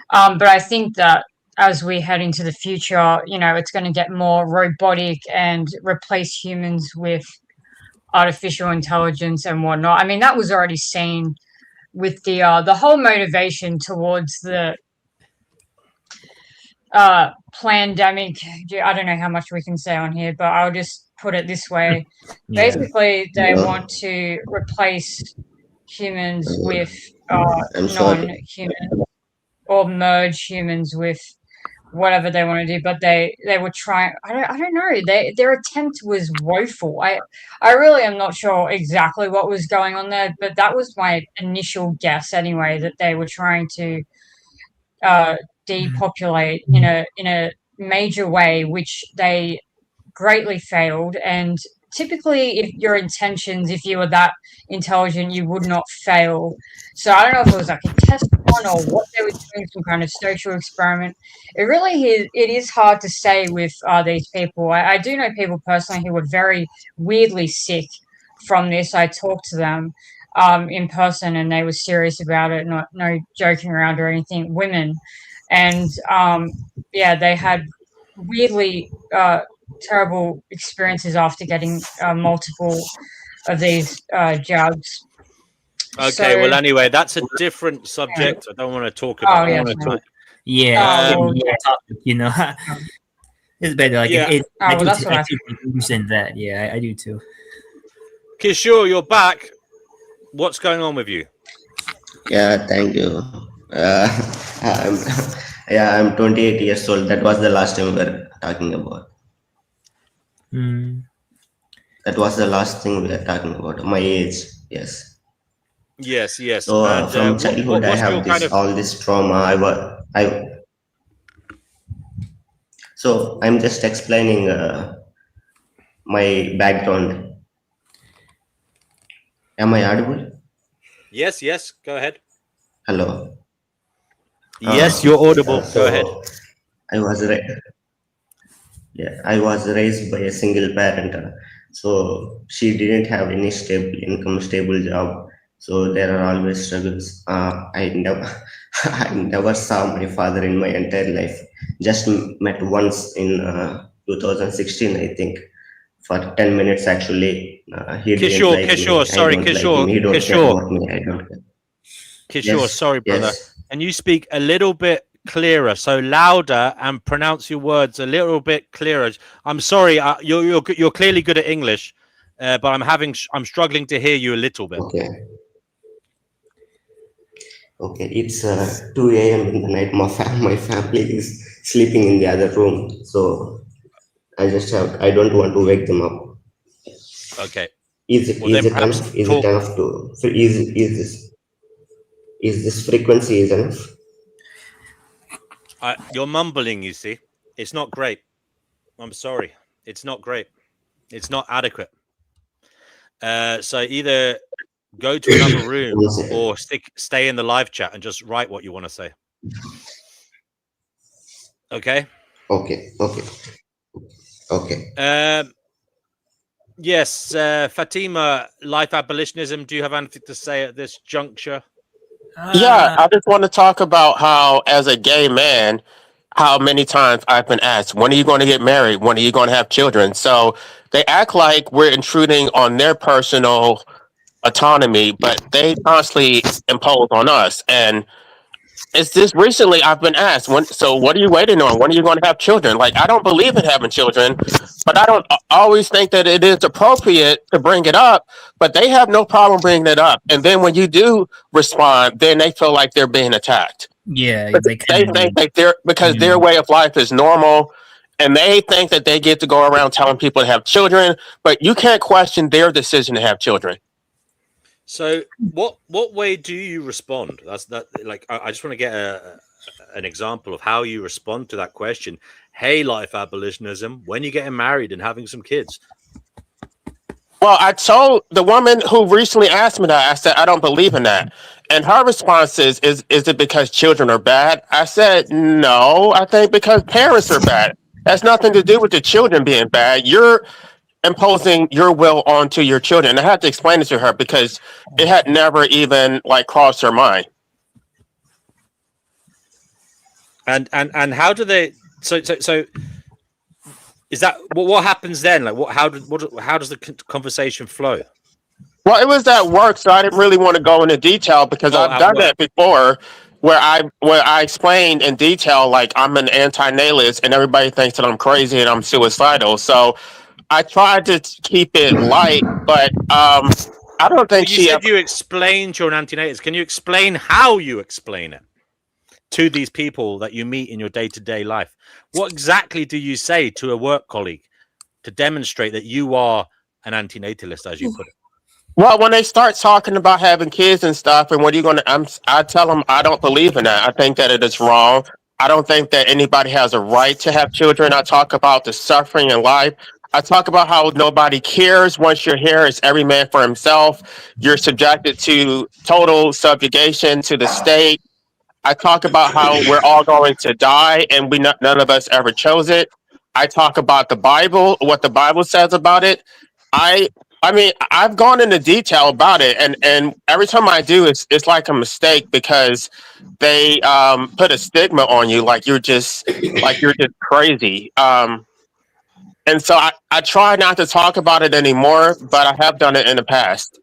S7: But I think that as we head into the future, it's going to get more robotic and replace humans with artificial intelligence and whatnot. I mean, that was already seen with the whole motivation towards the pandemic. I don't know how much we can say on here, but I'll just put it this way.
S6: Yeah.
S7: Basically, they
S8: Yeah.
S7: want to replace humans with
S8: I'm sorry.
S7: non-human, or merge humans with whatever they want to do, but they were trying. I don't know. Their attempt was woeful. I really am not sure exactly what was going on there, but that was my initial guess anyway, that they were trying to depopulate in a major way, which they greatly failed. And typically, if your intentions, if you were that intelligent, you would not fail. So I don't know if it was like a test one or what they were doing, some kind of social experiment. It is hard to say with these people. I do know people personally who were very weirdly sick from this. I talked to them in person, and they were serious about it, no joking around or anything. Women, and they had weirdly terrible experiences after getting multiple of these jabs.
S3: Okay, well, anyway, that's a different subject. I don't want to talk about.
S6: You know, it's better. Like, I do that. Yeah, I do too.
S3: Kishore, you're back. What's going on with you?
S8: Yeah, thank you. I'm 28 years old. That was the last time we were talking about. That was the last thing we were talking about. My age, yes.
S3: Yes.
S8: So from childhood, I have all this trauma. So I'm just explaining my background. Am I audible?
S3: Yes. Go ahead.
S8: Hello.
S3: Yes, you're audible. Go ahead.
S8: I was raised by a single parent. So she didn't have any stable income, stable job. So there are always struggles. I never saw my father in my entire life. Just met once in 2016, I think, for 10 minutes actually. He didn't like me.
S3: Kishore,
S8: He don't care about me. I don't care.
S3: Kishore, sorry, brother. And you speak a little bit clearer, so louder, and pronounce your words a little bit clearer. I'm sorry, you're clearly good at English, but I'm struggling to hear you a little bit.
S8: Okay, it's 2 a.m. in the night. My family is sleeping in the other room, so I don't want to wake them up.
S3: Okay.
S8: Is this frequency is enough?
S3: You're mumbling, you see. It's not great. I'm sorry. It's not great. It's not adequate. So either go to another room or stay in the live chat and just write what you want to say. Okay?
S8: Okay.
S3: Yes, Fatima, life abolitionism. Do you have anything to say at this juncture?
S5: Yeah, I just want to talk about how, as a gay man, how many times I've been asked, when are you going to get married? When are you going to have children? So they act like we're intruding on their personal autonomy, but they constantly impose on us. And it's just recently I've been asked, so what are you waiting on? When are you going to have children? Like, I don't believe in having children, but I don't always think that it is appropriate to bring it up, but they have no problem bringing it up. And then when you do respond, then they feel like they're being attacked.
S6: Yeah,
S5: they think like their way of life is normal, and they think that they get to go around telling people to have children, but you can't question their decision to have children.
S3: So what way do you respond? I just want to get an example of how you respond to that question. Hey, life abolitionism, when you getting married and having some kids?
S5: Well, I told the woman who recently asked me that, I said, I don't believe in that. And her response is it because children are bad? I said, no, I think because parents are bad. That's nothing to do with the children being bad. You're imposing your will onto your children. I had to explain it to her because it had never even crossed her mind.
S3: And how do they? So is that what happens then? How does the conversation flow?
S5: Well, it was at work, so I didn't really want to go into detail because I've done that before, where I explained in detail like I'm an anti-natalist and everybody thinks that I'm crazy and I'm suicidal. So I tried to keep it light, but I don't think
S3: you said you explained you're an anti-natalist. Can you explain how you explain it? to these people that you meet in your day-to-day life? What exactly do you say to a work colleague to demonstrate that you are an antinatalist, as you put it?
S5: Well, when they start talking about having kids and stuff, and what are you going to? I tell them I don't believe in that. I think that it is wrong. I don't think that anybody has a right to have children. I talk about the suffering in life. I talk about how nobody cares once you're here. It's every man for himself. You're subjected to total subjugation to the state. I talk about how we're all going to die, and none of us ever chose it. I talk about the Bible, what the Bible says about it. I mean, I've gone into detail about it, and every time I do, it's like a mistake because they put a stigma on you, like you're just crazy. And so I try not to talk about it anymore, but I have done it in the past.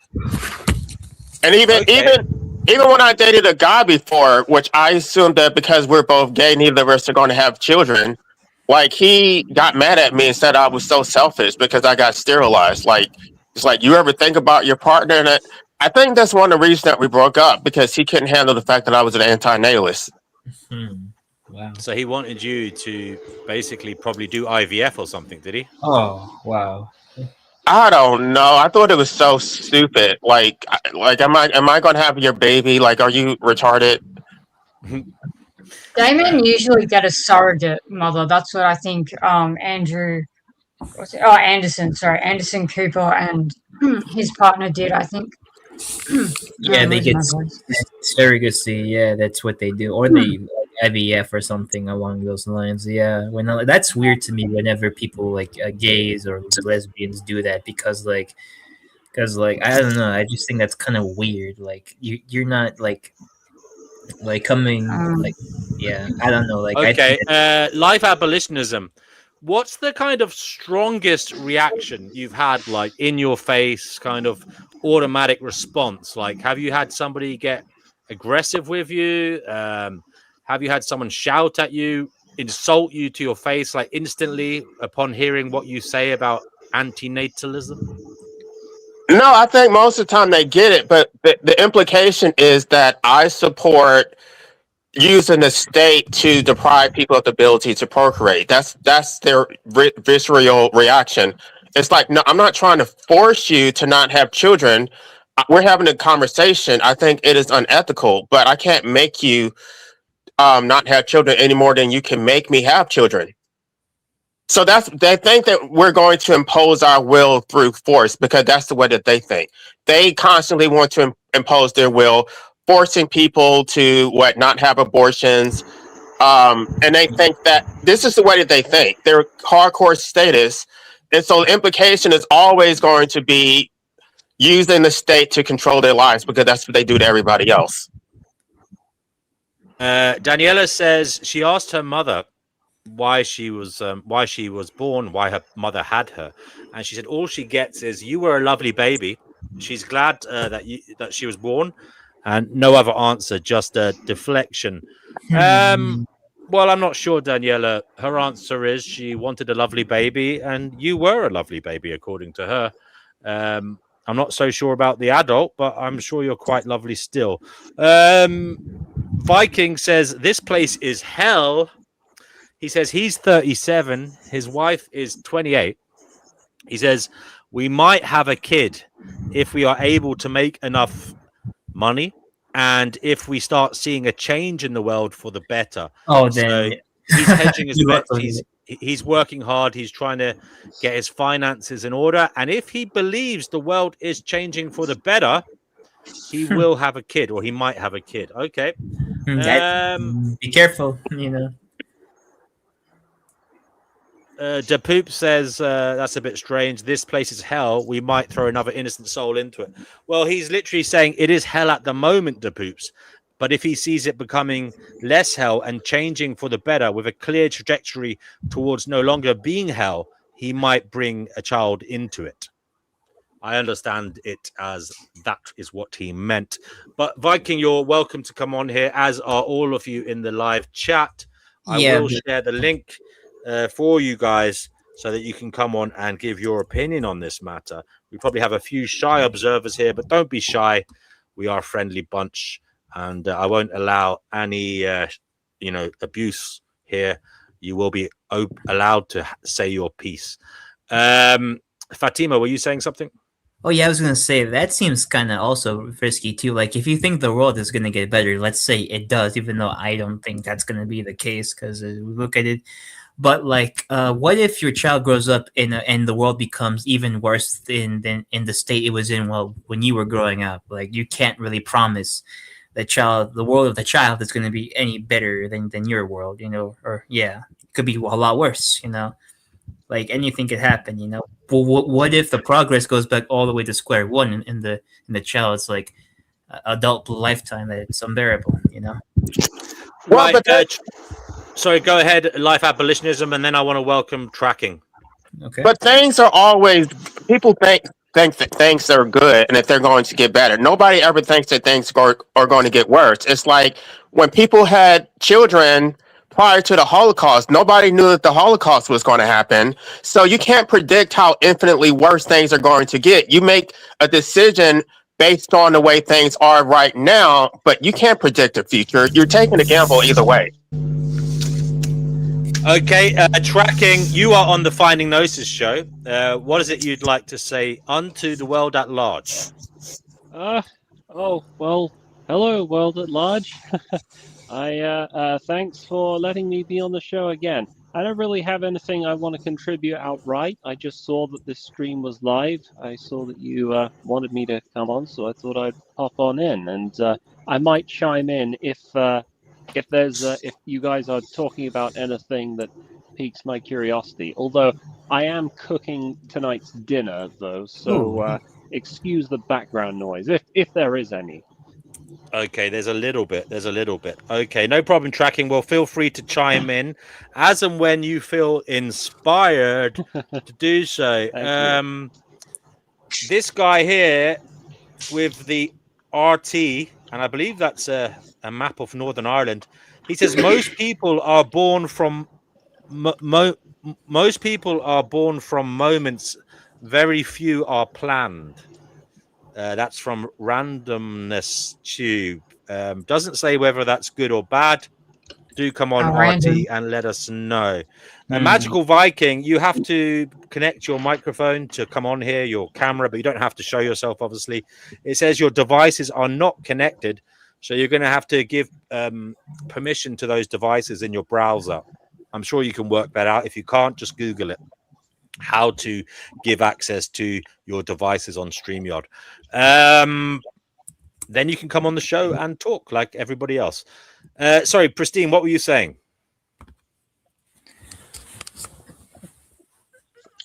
S5: And even when I dated a guy before, which I assumed that because we're both gay, neither of us are going to have children. Like, he got mad at me and said I was so selfish because I got sterilized. Like, it's like, you ever think about your partner? And I think that's one of the reasons that we broke up, because he couldn't handle the fact that I was an antinatalist.
S6: Wow.
S3: So he wanted you to basically probably do IVF or something, did he?
S6: Oh, wow.
S5: I don't know. I thought it was so stupid. Like, am I going to have your baby? Like, are you retarded?
S7: Gay men usually get a surrogate mother. That's what I think Anderson Cooper and his partner did, I think.
S6: Yeah, they get surrogacy. Yeah, that's what they do. Or they IVF or something along those lines. Yeah, that's weird to me whenever people like gays or lesbians do that, because I don't know, I just think that's kind of weird. Like, you're not like coming yeah, I don't know. Like,
S3: okay, life abolitionism. What's the kind of strongest reaction you've had, like in your face, kind of automatic response? Like, have you had somebody get aggressive with you? Have you had someone shout at you, insult you to your face, like instantly upon hearing what you say about antinatalism?
S5: No, I think most of the time they get it, but the implication is that I support using the state to deprive people of the ability to procreate. That's their visceral reaction. It's like, no, I'm not trying to force you to not have children. We're having a conversation. I think it is unethical, but I can't make you not have children any more than you can make me have children. So they think that we're going to impose our will through force, because that's the way that they think. They constantly want to impose their will, forcing people to not have abortions. And they think that this is the way that they think. They're hardcore statists. And so the implication is always going to be using the state to control their lives, because that's what they do to everybody else.
S3: Daniela says she asked her mother why she was born, why her mother had her, and she said all she gets is, "You were a lovely baby." She's glad that she was born, and no other answer, just a deflection. Well, I'm not sure, Daniela. Her answer is she wanted a lovely baby, and you were a lovely baby, according to her. I'm not so sure about the adult, but I'm sure you're quite lovely still. Viking says this place is hell. He says he's 37. His wife is 28. He says we might have a kid if we are able to make enough money, and if we start seeing a change in the world for the better.
S6: Oh,
S3: so
S6: then
S3: he's hedging his bets. He's working hard. He's trying to get his finances in order. And if he believes the world is changing for the better, he will have a kid, or he might have a kid. Okay.
S6: Be careful, you know.
S3: De Poop says that's a bit strange. This place is hell. We might throw another innocent soul into it. Well, he's literally saying it is hell at the moment, De Poops. But if he sees it becoming less hell and changing for the better with a clear trajectory towards no longer being hell, he might bring a child into it. I understand it as that is what he meant. But Viking, you're welcome to come on here, as are all of you in the live chat. I will share the link for you guys so that you can come on and give your opinion on this matter. We probably have a few shy observers here, but don't be shy. We are a friendly bunch, and I won't allow any abuse here, you will be allowed to say your piece. Fatima, were you saying something?
S6: Oh yeah, I was gonna say that seems kind of also risky too. Like if you think the world is gonna get better, let's say it does, even though I don't think that's gonna be the case because we look at it. But like, what if your child grows up and the world becomes even worse than in the state it was in when you were growing up? Like you can't really promise the world of the child is going to be any better than your world, or it could be a lot worse, like anything could happen, what if the progress goes back all the way to square one in the child's like adult lifetime that it's unbearable,
S5: Well,
S3: Right.
S5: but
S3: Sorry, go ahead. Life abolitionism, and then I want to welcome tracking.
S6: Okay.
S5: But things are always people think that things are good and that they're going to get better. Nobody ever thinks that things are going to get worse. It's like when people had children prior to the Holocaust, nobody knew that the Holocaust was going to happen. So you can't predict how infinitely worse things are going to get. You make a decision based on the way things are right now, but you can't predict the future. You're taking a gamble either way.
S3: Okay, tracking. You are on the Finding Gnosis show. What is it you'd like to say unto the world at large?
S9: Well, hello, world at large. Thanks for letting me be on the show again. I don't really have anything I want to contribute outright. I just saw that this stream was live. I saw that you wanted me to come on, so I thought I'd pop on in, and I might chime in if you guys are talking about anything that piques my curiosity. Although I am cooking tonight's dinner, though, so excuse the background noise if there is any.
S3: Okay, there's a little bit. Okay, no problem, tracking. Well, feel free to chime in as and when you feel inspired to do so. This guy here with the RT, and I believe that's a map of Northern Ireland. He says most people are born from most people are born from moments. Very few are planned. That's from Randomness Tube. Doesn't say whether that's good or bad. Do come on, RT, and let us know. Magical Viking, you have to connect your microphone to come on here, your camera, but you don't have to show yourself, obviously. It says your devices are not connected, so you're going to have to give permission to those devices in your browser. I'm sure you can work that out. If you can't, just Google it. How to give access to your devices on StreamYard. Then you can come on the show and talk like everybody else. Sorry, Pristine, what were you saying?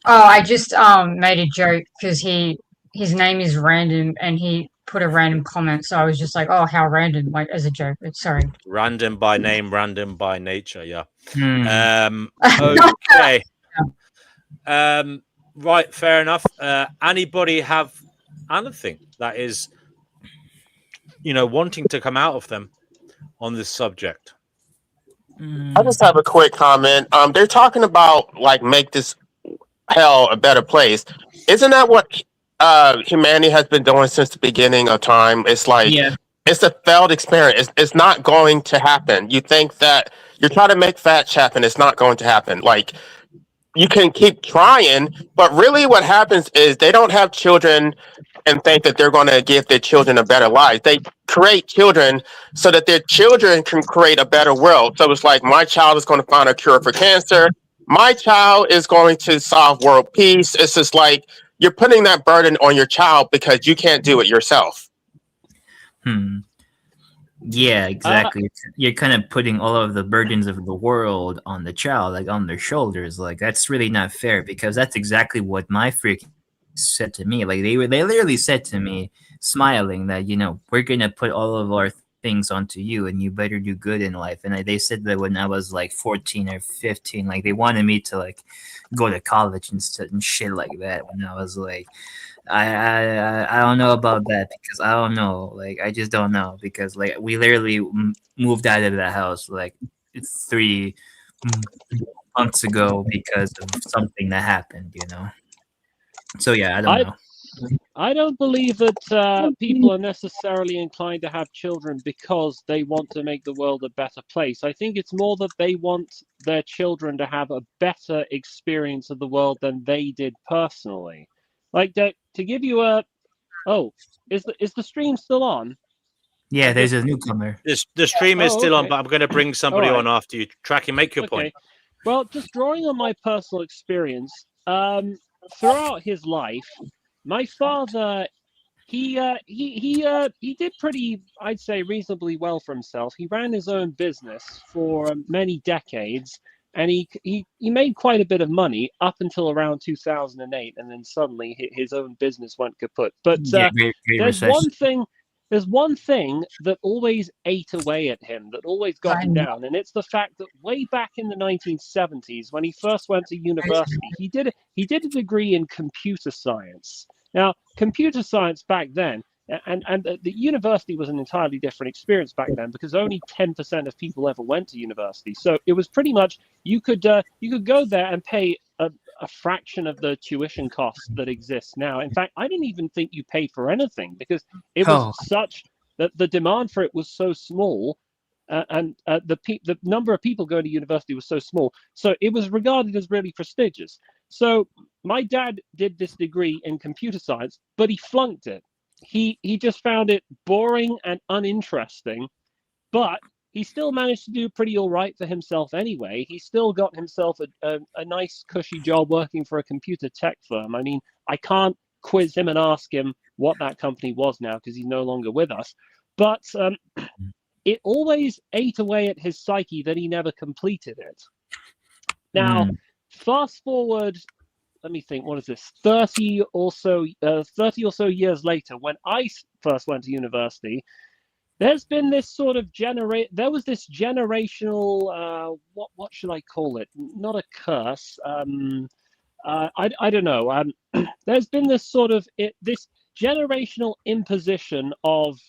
S7: Oh, I just made a joke because his name is Random and he put a random comment, so I was just like, oh, how random, like as a joke. But sorry.
S3: Random by name, random by nature, yeah. Okay. Right, fair enough. Anybody have anything that is, wanting to come out of them on this subject?
S5: I just have a quick comment. They're talking about like make this hell a better place. Isn't that what humanity has been doing since the beginning of time? It's like it's a failed experiment. It's not going to happen. You think that you're trying to make fetch happen. It's not going to happen. Like you can keep trying, but really what happens is they don't have children and think that they're going to give their children a better life. They create children so that their children can create a better world. So it's like my child is going to find a cure for cancer. My child is going to solve world peace. It's just like you're putting that burden on your child because you can't do it yourself.
S6: Yeah, exactly. You're kind of putting all of the burdens of the world on the child, like on their shoulders. Like that's really not fair because that's exactly what my freak said to me. Like they literally said to me, smiling, that we're gonna put all of our things onto you, and you better do good in life. And they said that when I was like 14 or 15, like they wanted me to like go to college and shit like that. When I was like, I don't know about that because I don't know. Like I just don't know because like we literally moved out of that house like 3 months ago because of something that happened. So yeah, I don't know.
S9: I don't believe that people are necessarily inclined to have children because they want to make the world a better place. I think it's more that they want their children to have a better experience of the world than they did personally. Like to give you a, oh, is the stream still on?
S6: Yeah, there's a newcomer.
S3: The stream is still on,
S9: okay.
S3: but I'm going to bring somebody
S9: All right.
S3: on after you. Tracking, make your point.
S9: Well, just drawing on my personal experience, throughout his life, my father, he did pretty, I'd say, reasonably well for himself. He ran his own business for many decades, and he made quite a bit of money up until around 2008, and then suddenly his own business went kaput. But
S6: Great
S9: there's one thing that always ate away at him, that always got him down, and it's the fact that way back in the 1970s, when he first went to university, he did a degree in computer science. Now, computer science back then, and the university was an entirely different experience back then, because only 10% of people ever went to university. So it was pretty much you could go there and pay a fraction of the tuition costs that exists now. In fact, I didn't even think you paid for anything, because it was such that the demand for it was so small, and the number of people going to university was so small. So it was regarded as really prestigious. So my dad did this degree in computer science, but he flunked it. He just found it boring and uninteresting, but he still managed to do pretty all right for himself anyway. He still got himself a nice, cushy job working for a computer tech firm. I mean, I can't quiz him and ask him what that company was now, because he's no longer with us. But it always ate away at his psyche that he never completed it. Now, fast forward, let me think, what is this, 30 or so years later, when I first went to university, there's been this sort of there was this generational, what should I call it? Not a curse. I don't know. There's been this sort of this generational imposition of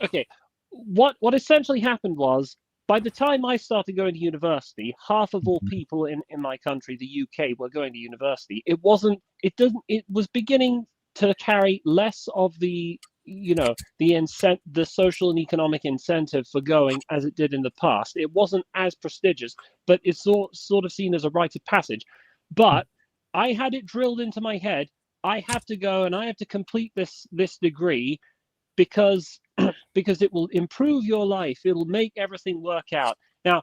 S9: okay. What essentially happened was, by the time I started going to university, half of all people in my country, the UK, were going to university. It was beginning to carry less of the the social and economic incentive for going as it did in the past. It wasn't as prestigious, but it's sort of seen as a rite of passage. But I had it drilled into my head, I have to go and I have to complete this degree, because it will improve your life. It'll make everything work out. Now,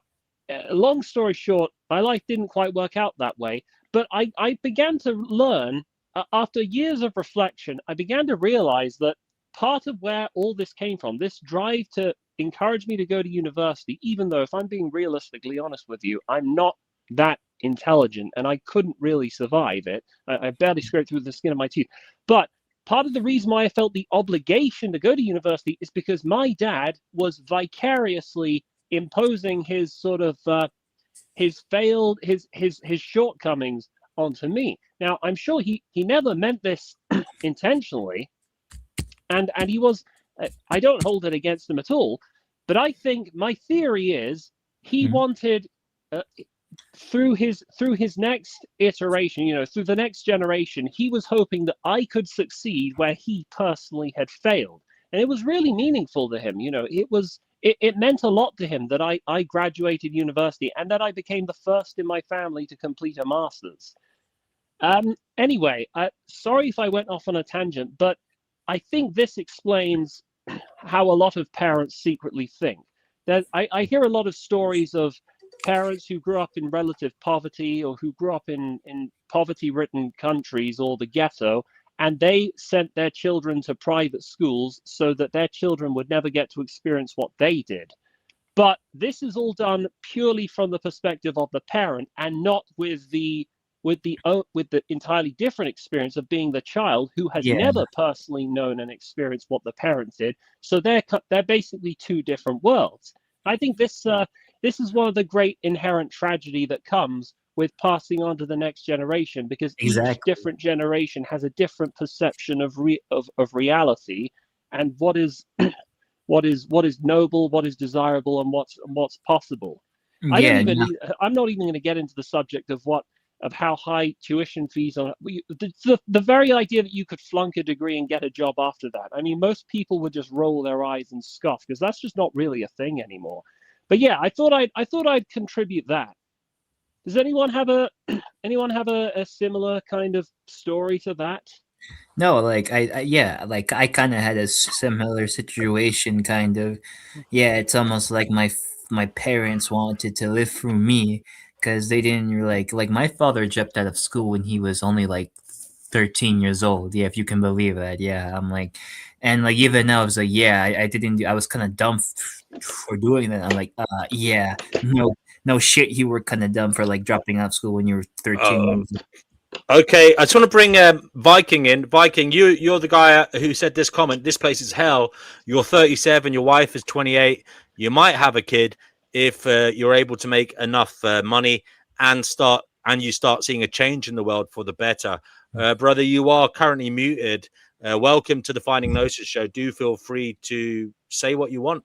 S9: long story short, my life didn't quite work out that way, but I began to learn, after years of reflection, I began to realize that part of where all this came from, this drive to encourage me to go to university, even though, if I'm being realistically honest with you, I'm not that intelligent and I couldn't really survive it. I barely scraped through the skin of my teeth. But part of the reason why I felt the obligation to go to university is because my dad was vicariously imposing his sort of his shortcomings onto me. Now, I'm sure he never meant this intentionally, and he was. I don't hold it against him at all, but I think my theory is he wanted. Through his next iteration, through the next generation, he was hoping that I could succeed where he personally had failed. And it was really meaningful to him. It meant a lot to him that I graduated university and that I became the first in my family to complete a master's. Anyway, sorry if I went off on a tangent, but I think this explains how a lot of parents secretly think. I hear a lot of stories of parents who grew up in relative poverty, or who grew up in poverty-ridden countries or the ghetto, and they sent their children to private schools so that their children would never get to experience what they did. But this is all done purely from the perspective of the parent, and not with the entirely different experience of being the child who has never personally known and experienced what the parents did. So they're basically two different worlds. I think this is one of the great inherent tragedy that comes with passing on to the next generation, because each different generation has a different perception of reality, and what is noble, what is desirable, and what's possible. I'm not even going to get into the subject of what of how high tuition fees are. The very idea that you could flunk a degree and get a job after that. I mean, most people would just roll their eyes and scoff because that's just not really a thing anymore. But yeah, I thought I'd contribute that. Does anyone have a similar kind of story to that?
S6: No, like I kind of had a similar situation. Kind of, yeah. It's almost like my parents wanted to live through me because they didn't like my father dropped out of school when he was only like 13 years old. Yeah, if you can believe that. Yeah, I'm like, and like even now I was like, yeah, I didn't. I was kind of dumb for doing that. I'm like, yeah, no shit, you were kind of dumb for like dropping out of school when you were 13 years old.
S3: Okay, I just want to bring Viking in. Viking, you're the guy who said this comment. This place is hell. You're 37. Your wife is 28. You might have a kid if you're able to make enough money and you start seeing a change in the world for the better. Brother, you are currently muted. Welcome to the Finding Gnosis show. Do feel free to say what you want.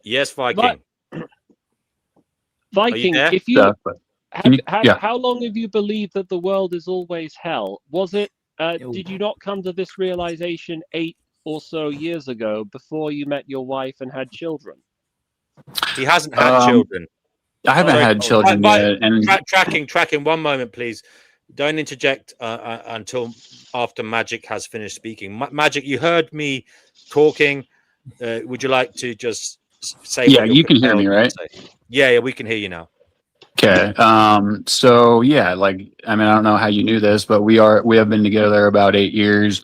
S3: Yes, Viking.
S9: Viking, if you how long have you believed that the world is always hell? Was it? Did you not come to this realization 8 or so years ago before you met your wife and had children?
S3: He hasn't had children.
S10: I haven't had children yet. And
S3: tracking. 1 moment, please. Don't interject until after Magic has finished speaking. Magic, you heard me talking. Would you like to just say?
S10: Yeah, you can hear me, right?
S3: Yeah, we can hear you now.
S10: Okay. So yeah, like, I mean, I don't know how you knew this, but we have been together about 8 years,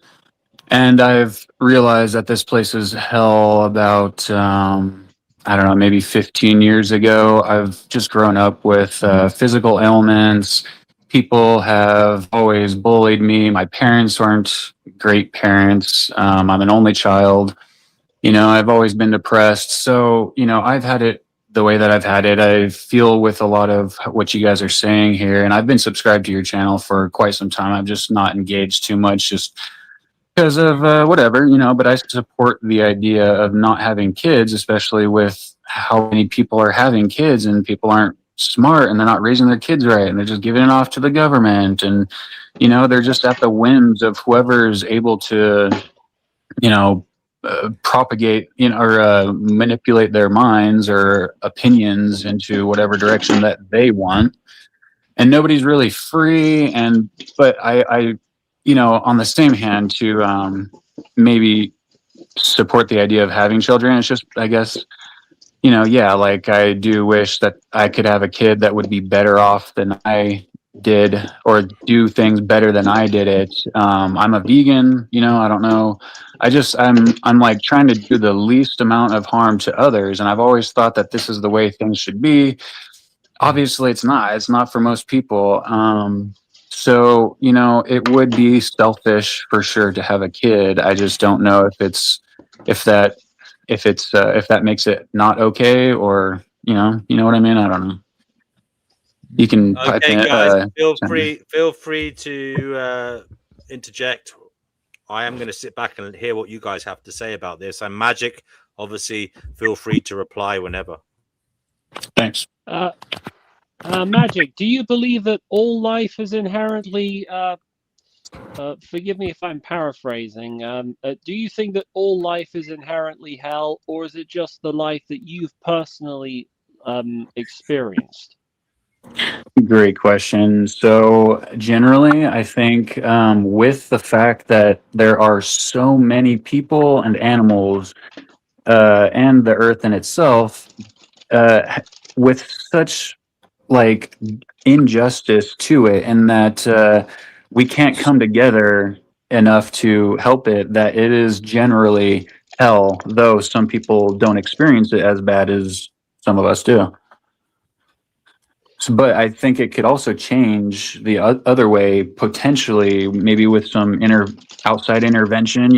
S10: and I've realized that this place is hell about, I don't know, maybe 15 years ago. I've just grown up with physical ailments. People have always bullied me. My parents weren't great parents. I'm an only child. I've always been depressed. So, I've had it the way that I've had it. I feel with a lot of what you guys are saying here, and I've been subscribed to your channel for quite some time. I'm just not engaged too much just because of whatever, but I support the idea of not having kids, especially with how many people are having kids and people aren't smart and they're not raising their kids right and they're just giving it off to the government, and they're just at the whims of whoever's able to propagate or manipulate their minds or opinions into whatever direction that they want, and nobody's really free. But I on the same hand, to maybe support the idea of having children, it's just, I guess, like, I do wish that I could have a kid that would be better off than I did or do things better than I did it. I'm a vegan, I don't know. I'm like trying to do the least amount of harm to others. And I've always thought that this is the way things should be. Obviously it's not for most people. So, it would be selfish for sure to have a kid. I just don't know if that makes it not okay, or, you know what I mean? I don't know. You can.
S3: Okay, guys, feel free to interject. I am going to sit back and hear what you guys have to say about this. And Magic, obviously, feel free to reply whenever.
S10: Thanks.
S9: Magic, do you believe that all life is inherently? Forgive me if I'm paraphrasing. Do you think that all life is inherently hell, or is it just the life that you've personally experienced?
S10: Great question. So generally, I think with the fact that there are so many people and animals and the earth in itself, with such like injustice to it, and that we can't come together enough to help it, that it is generally hell, though some people don't experience it as bad as some of us do. But I think it could also change the other way, potentially, maybe with some outside intervention,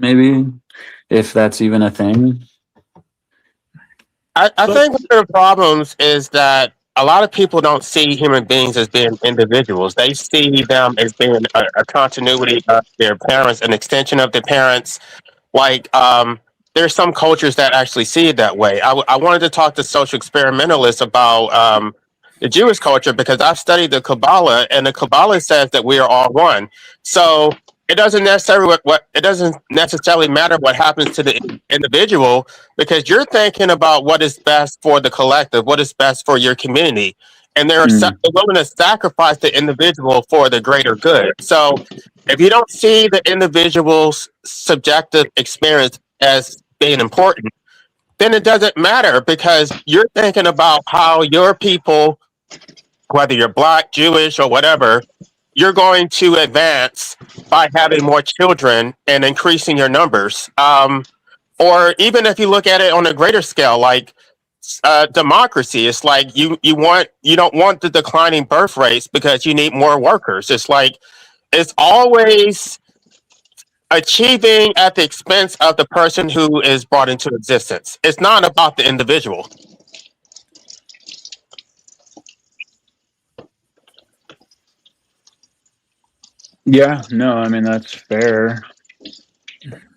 S10: maybe, if that's even a thing.
S5: I think one of the problems is that a lot of people don't see human beings as being individuals. They see them as being a continuity of their parents, an extension of their parents. Like, there's some cultures that actually see it that way. I wanted to talk to social experimentalists about the Jewish culture because I've studied the Kabbalah, and the Kabbalah says that we are all one. So it doesn't necessarily matter what happens to the individual, because you're thinking about what is best for the collective, what is best for your community, and they're willing to sacrifice the individual for the greater good. So if you don't see the individual's subjective experience as being important, then it doesn't matter, because you're thinking about how your people, whether you're Black, Jewish, or whatever, you're going to advance by having more children and increasing your numbers. Or even if you look at it on a greater scale, like democracy, it's like you don't want the declining birth rates because you need more workers. It's like it's always achieving at the expense of the person who is brought into existence. It's not about the individual.
S10: Yeah, no, I mean, that's fair.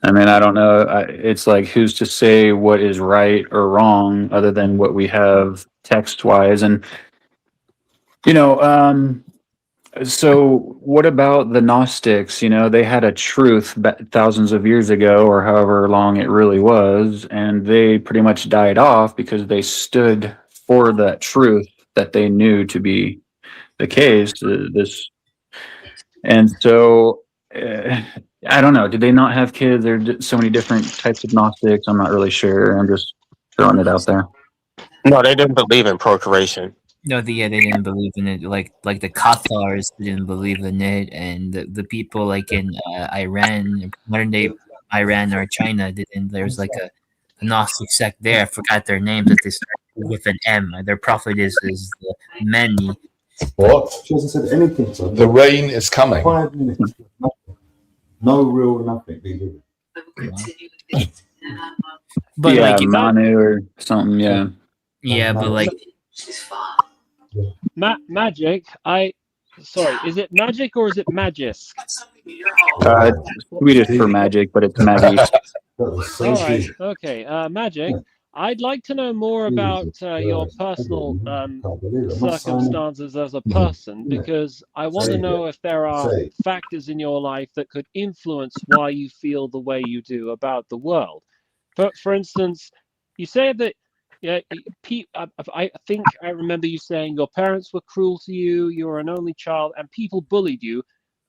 S10: I mean, I don't know. It's like, who's to say what is right or wrong other than what we have text wise? And, so what about the Gnostics? They had a truth thousands of years ago, or however long it really was, and they pretty much died off because they stood for that truth that they knew to be the case. And so, I don't know. Did they not have kids? There are so many different types of Gnostics. I'm not really sure. I'm just throwing it out there.
S5: No, they didn't believe in procreation.
S6: No, they didn't believe in it. Like the Cathars didn't believe in it, and the people like in Iran, modern day Iran or China didn't. There's like a Gnostic sect there. I forgot their names. That they start with an M. Their prophet is the Meni.
S4: What?
S11: She hasn't said anything to
S4: The rain is coming.
S11: 5 minutes. No real nothing.
S6: But
S10: yeah,
S6: like
S10: Manu or something. Yeah.
S6: Yeah, but like
S9: magic. Is it magic or is it magisk?
S10: Swedish for magic, but it's magic.
S9: All right. Okay. Magic. I'd like to know more about your personal circumstances as a person, because I want to know if there are factors in your life that could influence why you feel the way you do about the world. For instance, you say that I think I remember you saying your parents were cruel to you, you were an only child, and people bullied you.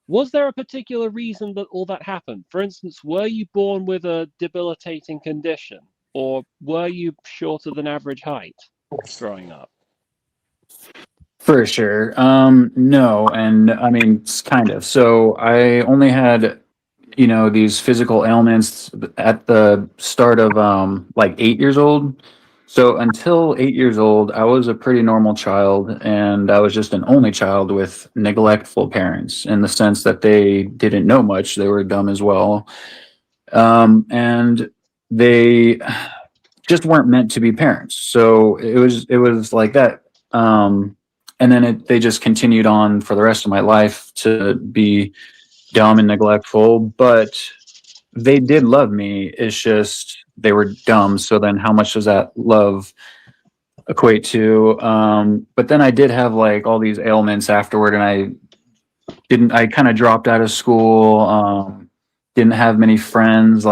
S9: Was there a particular reason that all that happened? For instance, were you born with a debilitating condition? Or were you shorter than average height growing up?
S10: For sure. No, and I mean, it's kind of. So I only had, these physical ailments at the start of like 8 years old. So until 8 years old, I was a pretty normal child, and I was just an only child with neglectful parents in the sense that they didn't know much. They were dumb as well. And they just weren't meant to be parents. So it was like that. And then they just continued on for the rest of my life to be dumb and neglectful, but they did love me. It's just they were dumb. So then how much does that love equate to? But then I did have like all these ailments afterward, and I kind of dropped out of school. Didn't have many friends.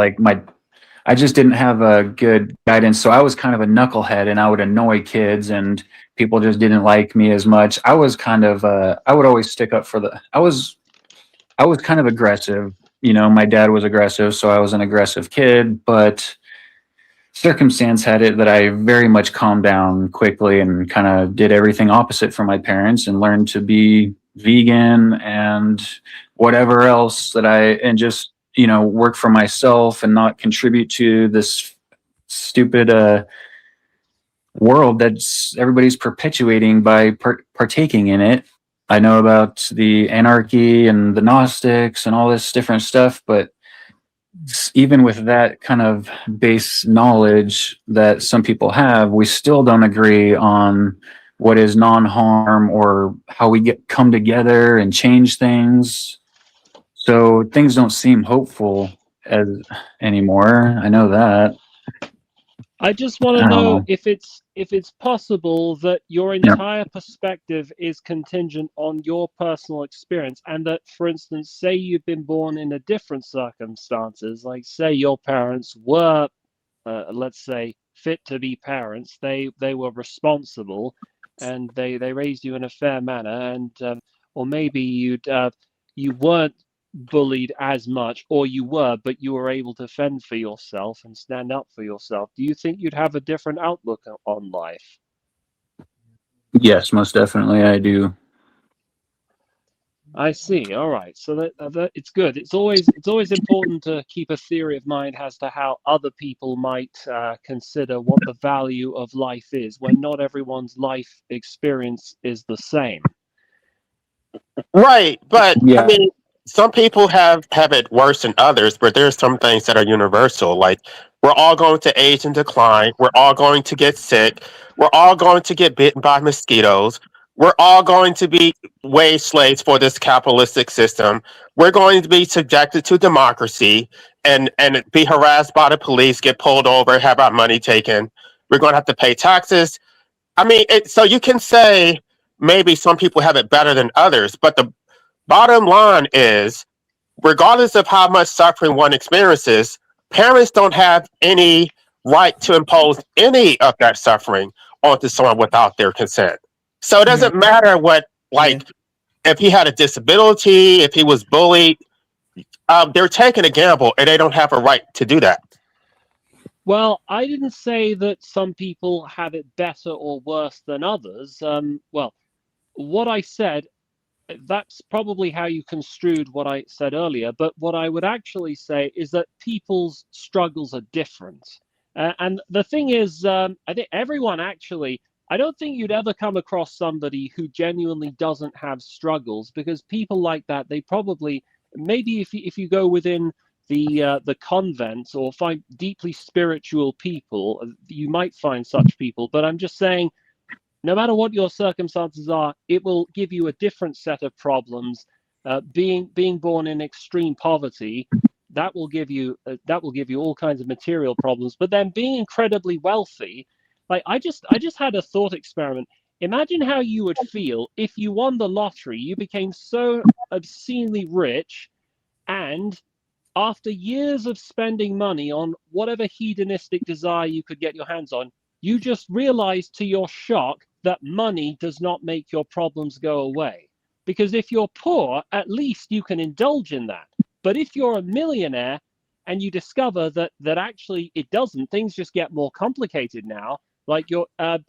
S10: I just didn't have a good guidance. So I was kind of a knucklehead, and I would annoy kids, and people just didn't like me as much. I was kind of, I would always stick up for I was kind of aggressive. My dad was aggressive, so I was an aggressive kid, but circumstance had it that I very much calmed down quickly and kind of did everything opposite from my parents and learned to be vegan and whatever else and just, work for myself and not contribute to this stupid world that's everybody's perpetuating by partaking in it. I know about the anarchy and the Gnostics and all this different stuff, but even with that kind of base knowledge that some people have, we still don't agree on what is non-harm or how we come together and change things. So things don't seem hopeful anymore. I know that.
S9: I just want to know if it's possible that your entire perspective is contingent on your personal experience, and that, for instance, say you've been born in a different circumstances, like say your parents were, let's say, fit to be parents, they were responsible, and they raised you in a fair manner, and or maybe you weren't bullied as much, or you were, but you were able to fend for yourself and stand up for yourself. Do you think you'd have a different outlook on life?
S10: Yes, most definitely, I do.
S9: I see. All right. So that it's good. It's always important to keep a theory of mind as to how other people might consider what the value of life is, when not everyone's life experience is the same.
S5: Right, but I
S10: Yeah.
S5: mean, some people have it worse than others, but there's some things that are universal. Like we're all going to age and decline. We're all going to get sick. We're all going to get bitten by mosquitoes. We're all going to be wage slaves for this capitalistic system. We're going to be subjected to democracy and be harassed by the police, get pulled over, have our money taken. We're going to have to pay taxes. I mean, so you can say maybe some people have it better than others, but the bottom line is, regardless of how much suffering one experiences, parents don't have any right to impose any of that suffering onto someone without their consent. So it doesn't matter what, like, if he had a disability, if he was bullied, they're taking a gamble and they don't have a right to do that.
S9: Well, I didn't say that some people have it better or worse than others. Well, what I said, that's probably how you construed what I said earlier. But what I would actually say is that people's struggles are different. And the thing is, I think everyone actually, I don't think you'd ever come across somebody who genuinely doesn't have struggles, because people like that, they probably, maybe if you go within the convent or find deeply spiritual people, you might find such people. But I'm just saying, no matter what your circumstances are, it will give you a different set of problems. Being born in extreme poverty, that will give you all kinds of material problems. But then being incredibly wealthy, like I just had a thought experiment. Imagine how you would feel if you won the lottery, you became so obscenely rich, and after years of spending money on whatever hedonistic desire you could get your hands on, you just realized to your shock that money does not make your problems go away. Because if you're poor, at least you can indulge in that. But if you're a millionaire and you discover that actually it doesn't, things just get more complicated now. Like you're, I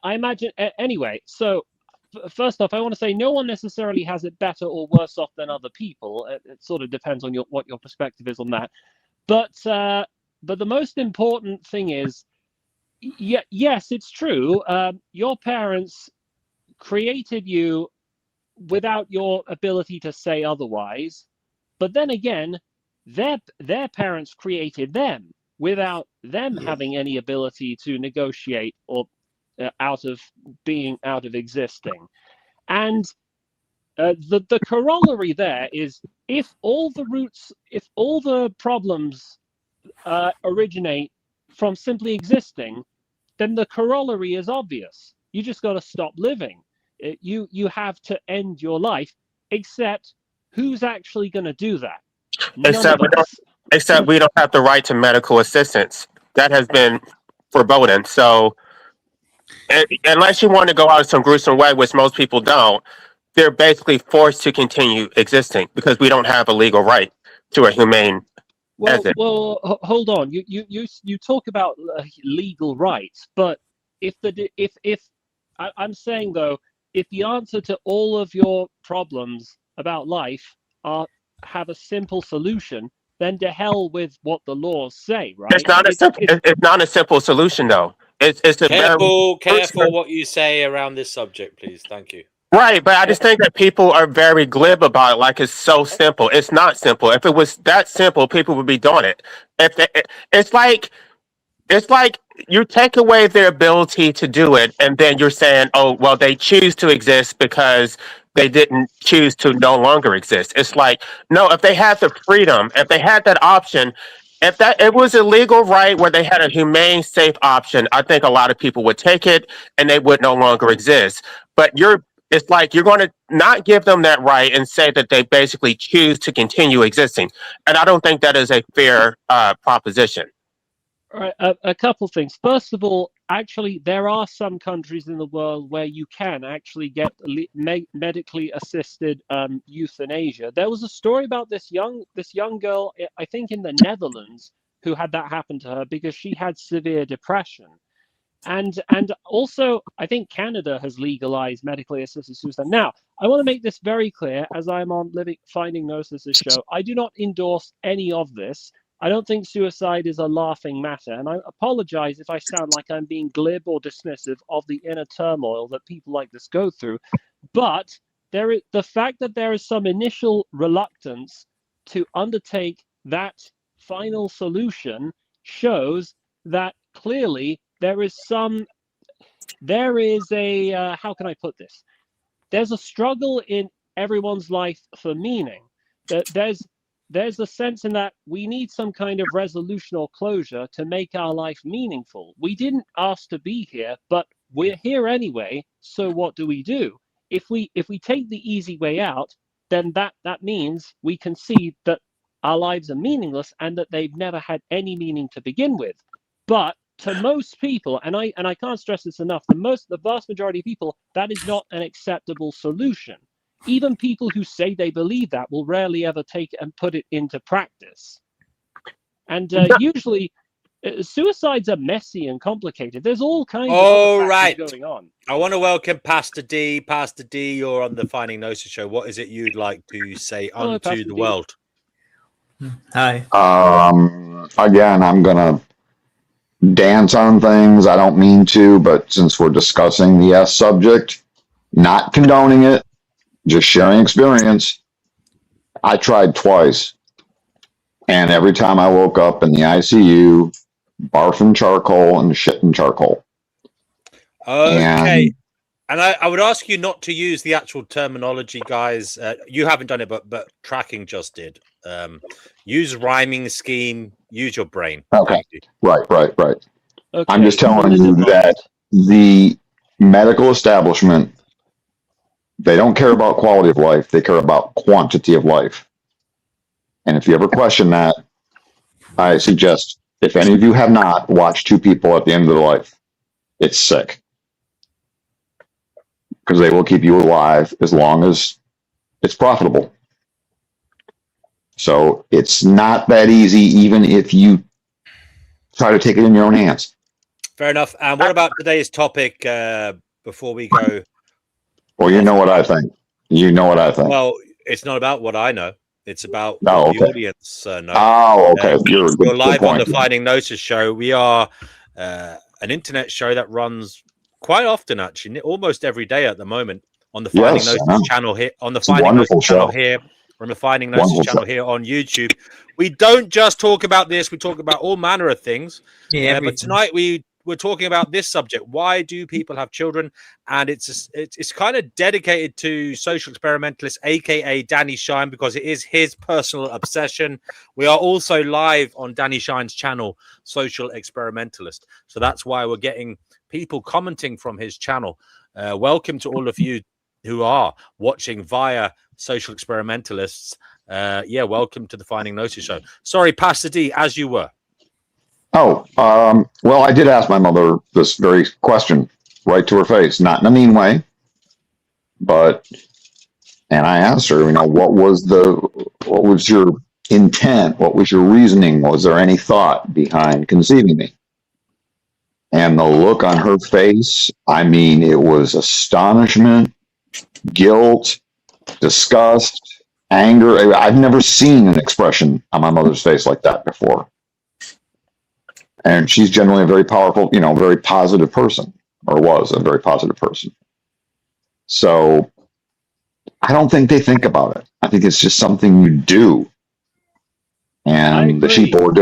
S9: imagine, anyway, so first off, I want to say no one necessarily has it better or worse off than other people. It sort of depends on what your perspective is on that. But the most important thing is, yes, it's true. Your parents created you without your ability to say otherwise. But then again, their parents created them without them having any ability to negotiate or out of existing. And the corollary there is, if all the problems originate from simply existing, then the corollary is obvious. You just got to stop living. You have to end your life. Except, who's actually going to do that?
S5: Except we don't have the right to medical assistance. That has been verboten. So unless you want to go out in some gruesome way, which most people don't, they're basically forced to continue existing because we don't have a legal right to a humane exit.
S9: Well, hold on. You talk about legal rights, but I'm saying though, if the answer to all of your problems about life have a simple solution, then to hell with what the laws say, right?
S5: It's not a simple solution though. It's a
S3: careful what you say around this subject, please. Thank you.
S5: Right, but I just think that people are very glib about it, like it's so simple. It's not simple. If it was that simple, people would be doing it. It's like you take away their ability to do it, and then you're saying, "Oh, well, they choose to exist because they didn't choose to no longer exist." It's like, no, if they had the freedom, if they had that option, If that it was a legal right where they had a humane, safe option, I think a lot of people would take it and they would no longer exist. But it's like you're going to not give them that right and say that they basically choose to continue existing. And I don't think that is a fair proposition.
S9: All right, a couple things. First of all, actually, there are some countries in the world where you can actually get medically assisted euthanasia. There was a story about this young girl, I think in the Netherlands, who had that happen to her because she had severe depression. And also, I think Canada has legalized medically assisted suicide. Now, I want to make this very clear, as I'm on Finding Gnosis' show, I do not endorse any of this. I don't think suicide is a laughing matter, and I apologize if I sound like I'm being glib or dismissive of the inner turmoil that people like this go through. But the fact that there is some initial reluctance to undertake that final solution shows that clearly there is a how can I put this? There's a struggle in everyone's life for meaning. There's a sense in that we need some kind of resolution or closure to make our life meaningful. We didn't ask to be here, but we're here anyway. So what do? If we take the easy way out, then that means we can see that our lives are meaningless and that they've never had any meaning to begin with. But to most people, and I can't stress this enough, the vast majority of people, that is not an acceptable solution. Even people who say they believe that will rarely ever take it and put it into practice. And usually, suicides are messy and complicated. There's all kinds of factors going on.
S3: I want to welcome Pastor D. Pastor D, you're on the Finding Gnosis show. What is it you'd like to say unto the world?
S6: Hi.
S12: Again, I'm going to dance on things. I don't mean to, but since we're discussing the S subject, not condoning it, just sharing experience. I tried twice, and every time I woke up in the ICU, barfing charcoal and shitting charcoal.
S3: Okay. And I would ask you not to use the actual terminology, guys. You haven't done it, but Tracking just did. Use rhyming scheme. Use your brain.
S12: Okay. Right.
S9: Okay.
S12: I'm just telling you that the medical establishment, they don't care about quality of life. They care about quantity of life. And if you ever question that, I suggest, if any of you have not, watch Two People at the End of Their Life. It's sick. Because they will keep you alive as long as it's profitable. So it's not that easy, even if you try to take it in your own hands.
S3: Fair enough. And what about today's topic before we go?
S12: Well, you know what I think.
S3: Well, it's not about what I know. It's about the audience know.
S12: Oh, okay.
S3: You're live on the Finding Gnosis show. We are an internet show that runs quite often, actually, almost every day at the moment on the Finding Gnosis channel here. On the Finding Gnosis channel here. On the Finding Gnosis channel here on YouTube. We don't just talk about this. We talk about all manner of things. Yeah, but tonight we're talking about this subject. Why do people have children? And it's kind of dedicated to social experimentalist, aka Danny Shine, because it is his personal obsession. We are also live on Danny Shine's channel, Social Experimentalist. So that's why we're getting people commenting from his channel. Welcome to all of you who are watching via Social Experimentalists. Welcome to the Finding Gnosis show. Sorry, Pastor D, as you were.
S12: Well, I did ask my mother this very question right to her face, not in a mean way, and I asked her, what was your intent? What was your reasoning? Was there any thought behind conceiving me? And the look on her face, it was astonishment, guilt, disgust, anger. I've never seen an expression on my mother's face like that before. And she's generally a very powerful, very positive person, or was a very positive person. So I don't think they think about it. I think it's just something you do. And the sheeple are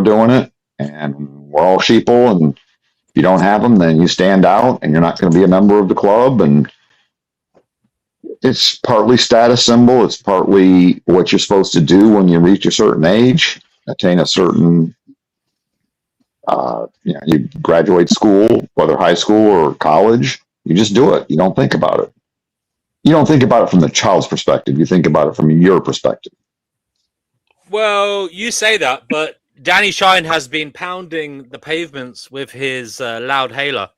S12: doing it. And we're all sheeple. And if you don't have them, then you stand out and you're not going to be a member of the club. And it's partly status symbol. It's partly what you're supposed to do when you reach a certain age. attain a certain, you graduate school, whether high school or college, you just do it. You don't think about it. You don't think about it from the child's perspective. You think about it from your perspective.
S3: Well, you say that, but Danny Shine has been pounding the pavements with his loud hailer,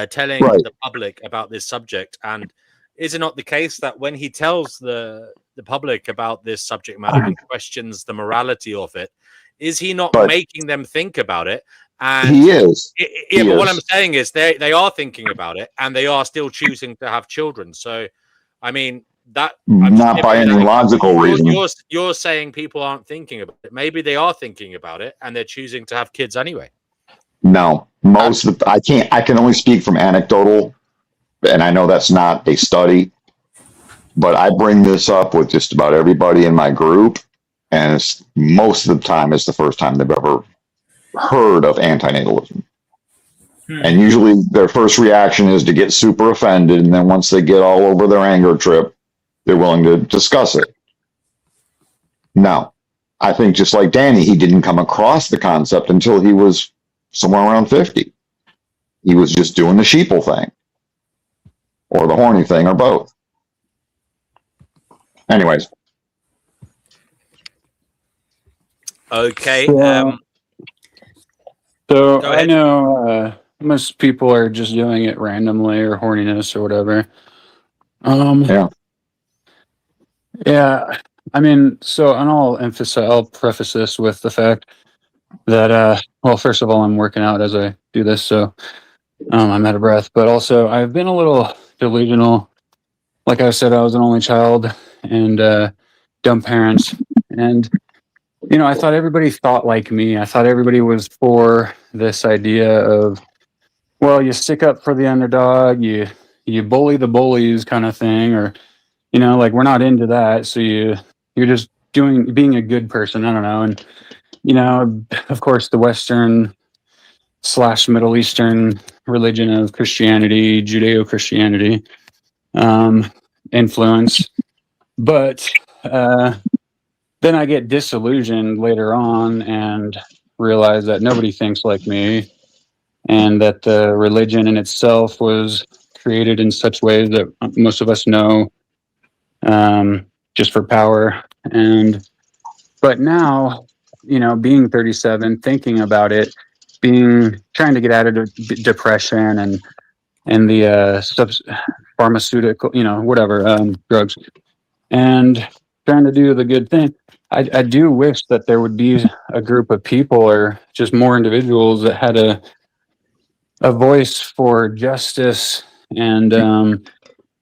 S3: telling
S12: Right.
S3: the public about this subject. And is it not the case that when he tells the public about this subject matter and questions the morality of it, is he not
S12: But
S3: making them think about it? And
S12: he is.
S3: yeah,
S12: He
S3: but what
S12: is.
S3: I'm saying is they are thinking about it, and they are still choosing to have children. So, I mean, that I'm just
S12: Not by
S3: giving
S12: any
S3: that
S12: logical
S3: example.
S12: reason.
S3: You're saying people aren't thinking about it. Maybe they are thinking about it, and they're choosing to have kids anyway.
S12: No, I can only speak from anecdotal, and I know that's not a study, but I bring this up with just about everybody in my group, and most of the time it's the first time they've ever heard of antinatalism. And usually their first reaction is to get super offended, and then once they get all over their anger trip, they're willing to discuss it. Now, I think just like Danny, he didn't come across the concept until he was somewhere around 50. He was just doing the sheeple thing, or the horny thing, or both. Anyways.
S3: Okay.
S10: So
S3: Go
S10: I
S3: ahead.
S10: know most people are just doing it randomly or horniness or whatever.
S12: Yeah.
S10: Yeah. I mean, so and I'll preface this with the fact that well, first of all, I'm working out as I do this, so I'm out of breath. But also, I've been a little delusional. Like I said, I was an only child and dumb parents, and I thought everybody thought like me. I thought everybody was for this idea of, well, you stick up for the underdog, you bully the bullies kind of thing, or like we're not into that, so you're just being a good person. I don't know. And of course, the Western / Middle Eastern religion of Christianity, Judeo-Christianity influence, but then I get disillusioned later on and realize that nobody thinks like me, and that the religion in itself was created in such ways that most of us know, just for power. But now, being 37, thinking about it, trying to get out of depression and the pharmaceutical, whatever, drugs, and trying to do the good thing. I do wish that there would be a group of people or just more individuals that had a voice for justice and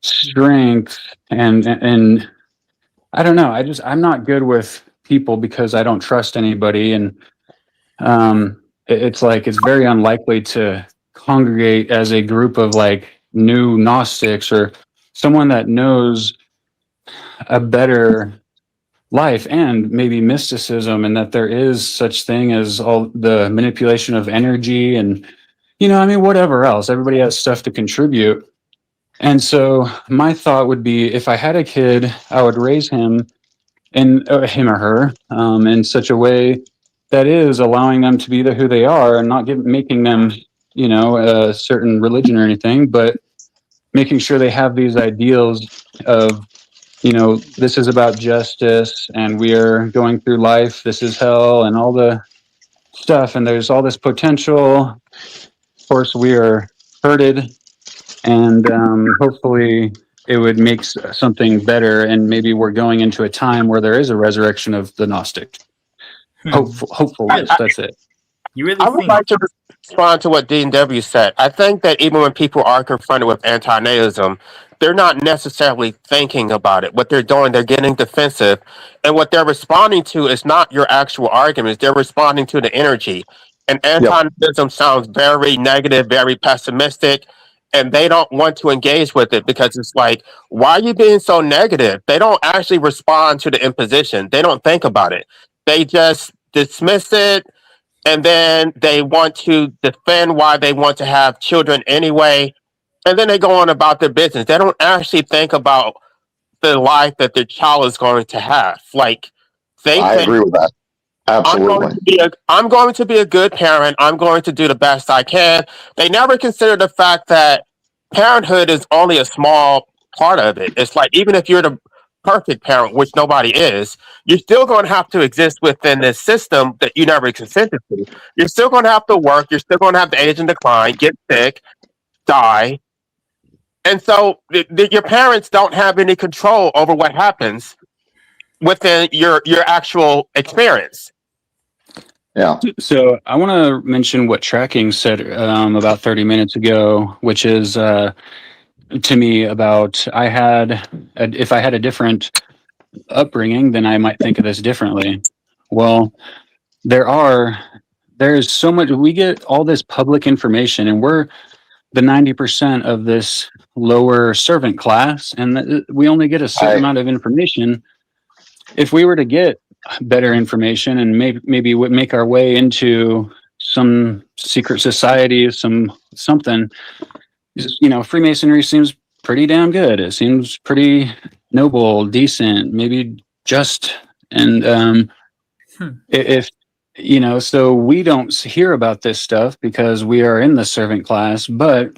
S10: strength and I don't know. I'm not good with people because I don't trust anybody, and it's like it's very unlikely to congregate as a group of like new Gnostics or someone that knows a better life and maybe mysticism, and that there is such thing as all the manipulation of energy and whatever else. Everybody has stuff to contribute. And so my thought would be, if I had a kid, I would raise him him or her in such a way that is allowing them to be who they are, and not making them a certain religion or anything, but making sure they have these ideals of this is about justice, and we are going through life, this is hell, and all the stuff, and there's all this potential. Of course, we are hurted, and hopefully it would make something better, and maybe we're going into a time where there is a resurrection of the Gnostic. Hopefully, that's it.
S6: You really
S5: I would like to respond to what Dean W said. I think that even when people are confronted with antinatalism, they're not necessarily thinking about it. What they're doing, they're getting defensive, and what they're responding to is not your actual arguments. They're responding to the energy. And antinatalism sounds very negative, very pessimistic, and they don't want to engage with it because it's like, why are you being so negative? They don't actually respond to the imposition. They don't think about it. They just dismiss it, and then they want to defend why they want to have children anyway, and then they go on about their business. They don't actually think about the life that their child is going to have. Like,
S12: I agree with that. Absolutely.
S5: I'm going to be a good parent. I'm going to do the best I can. They never consider the fact that parenthood is only a small part of it. It's like even if you're the perfect parent, which nobody is, you're still going to have to exist within this system that you never consented to. You're still going to have to work. You're still going to have to age and decline, get sick, die. And so your parents don't have any control over what happens within your actual experience.
S12: Yeah.
S10: So I want to mention what tracking said about 30 minutes ago, which is to me about if I had a different upbringing, then I might think of this differently. Well, there's so much, we get all this public information, and we're the 90% of this lower servant class, and we only get a certain amount of information. If we were to get better information and maybe make our way into some secret society, something, Freemasonry seems pretty damn good. It seems pretty noble, decent, maybe just, and if so we don't hear about this stuff because we are in the servant class, but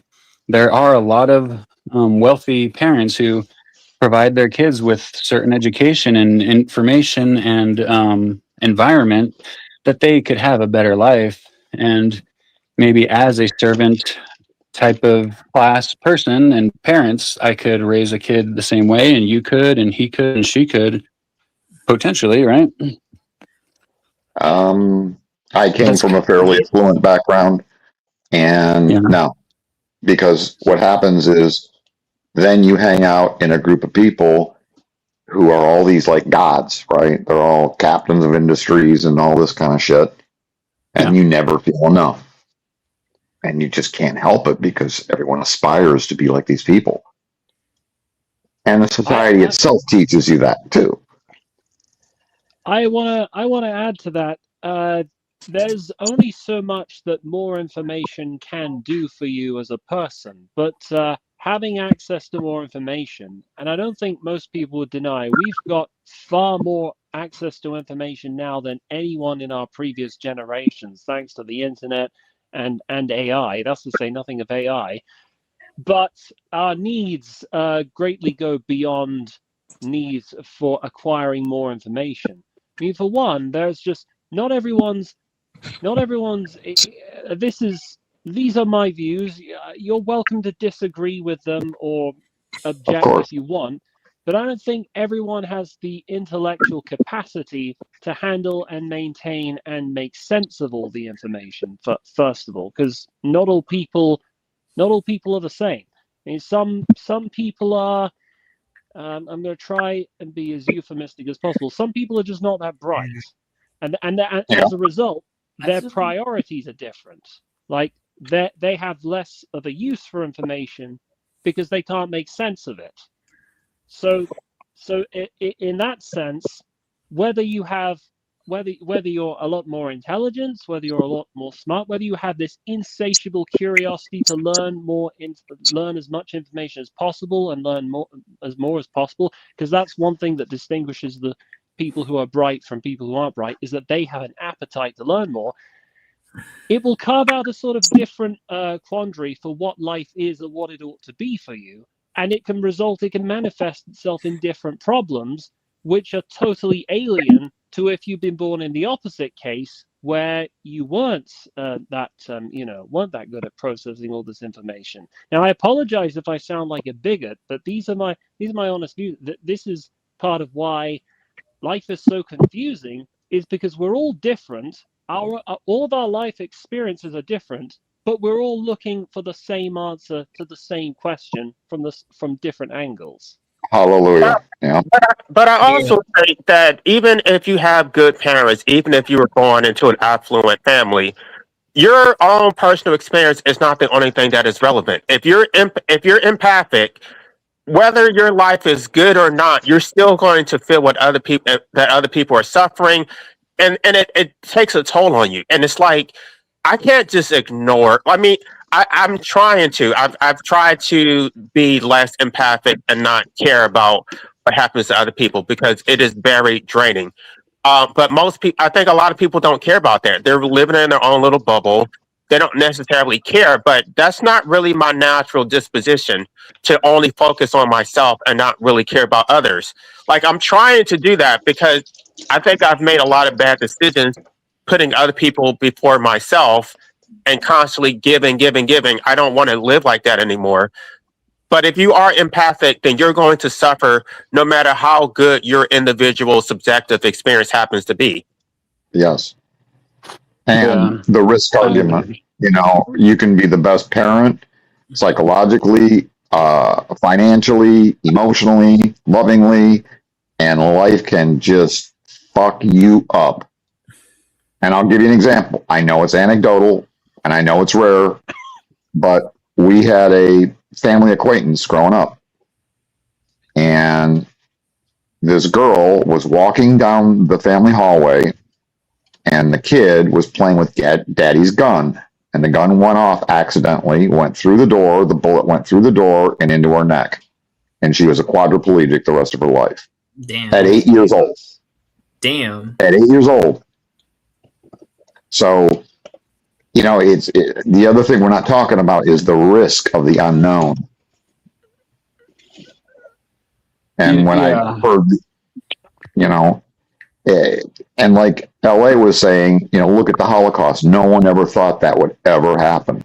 S10: there are a lot of wealthy parents who provide their kids with certain education and information and environment that they could have a better life. And maybe as a servant type of class person and parents, I could raise a kid the same way, and you could, and he could, and she could, potentially, right?
S12: I came from a fairly affluent background, and no, because what happens is then you hang out in a group of people who are all these like gods, right? They're all captains of industries and all this kind of shit, and you never feel enough. And you just can't help it because everyone aspires to be like these people. And the society itself teaches you that too.
S9: I wanna add to that. There's only so much that more information can do for you as a person, but having access to more information, and I don't think most people would deny, we've got far more access to information now than anyone in our previous generations, thanks to the internet and AI. That's to say nothing of AI. But our needs greatly go beyond needs for acquiring more information. I mean, for one, there's just not everyone's. These are my views. You're welcome to disagree with them or object if you want, but I don't think everyone has the intellectual capacity to handle and maintain and make sense of all the information. First of all, because not all people are the same. I mean, some people are. I'm going to try and be as euphemistic as possible. Some people are just not that bright, and as a result, their priorities are different. Like they have less of a use for information because they can't make sense of it. So in that sense, whether you're a lot more intelligent, whether you're a lot more smart, whether you have this insatiable curiosity to learn as much information as possible and learn more as possible, because that's one thing that distinguishes the people who are bright from people who aren't bright, is that they have an appetite to learn more. It will carve out a sort of different quandary for what life is and what it ought to be for you, and it can manifest itself in different problems which are totally alien to if you've been born in the opposite case, where you weren't that good at processing all this information. Now, I apologize if I sound like a bigot, but these are my honest views. This is part of why life is so confusing, is because we're all different. All of our life experiences are different, but we're all looking for the same answer to the same question from different angles.
S12: Hallelujah. Yeah.
S5: But I also think that even if you have good parents, even if you were born into an affluent family, your own personal experience is not the only thing that is relevant. If you're empathic, whether your life is good or not, you're still going to feel what other people are suffering, and it takes a toll on you. And it's like, I can't just ignore. I mean, I'm trying to. I've tried to be less empathic and not care about what happens to other people because it is very draining. But most people, I think a lot of people don't care about that. They're living in their own little bubble. They don't necessarily care, but that's not really my natural disposition to only focus on myself and not really care about others. Like, I'm trying to do that because I think I've made a lot of bad decisions putting other people before myself and constantly giving. I don't want to live like that anymore. But if you are empathic, then you're going to suffer no matter how good your individual subjective experience happens to be.
S12: Yes. And the risk argument, you know, you can be the best parent psychologically, financially, emotionally, lovingly, and life can just fuck you up. And I'll give you an example. I know it's anecdotal and I know it's rare, but we had a family acquaintance growing up. And this girl was walking down the family hallway and the kid was playing with daddy's gun. And the gun went off accidentally, went through the door. The bullet went through the door and into her neck. And she was a quadriplegic the rest of her life.
S6: Damn.
S12: At 8 years old.
S6: Damn.
S12: At 8 years old. So, you know, the other thing we're not talking about is the risk of the unknown. And when I heard, you know, and like LA was saying, you know, look at the Holocaust. No one ever thought that would ever happen.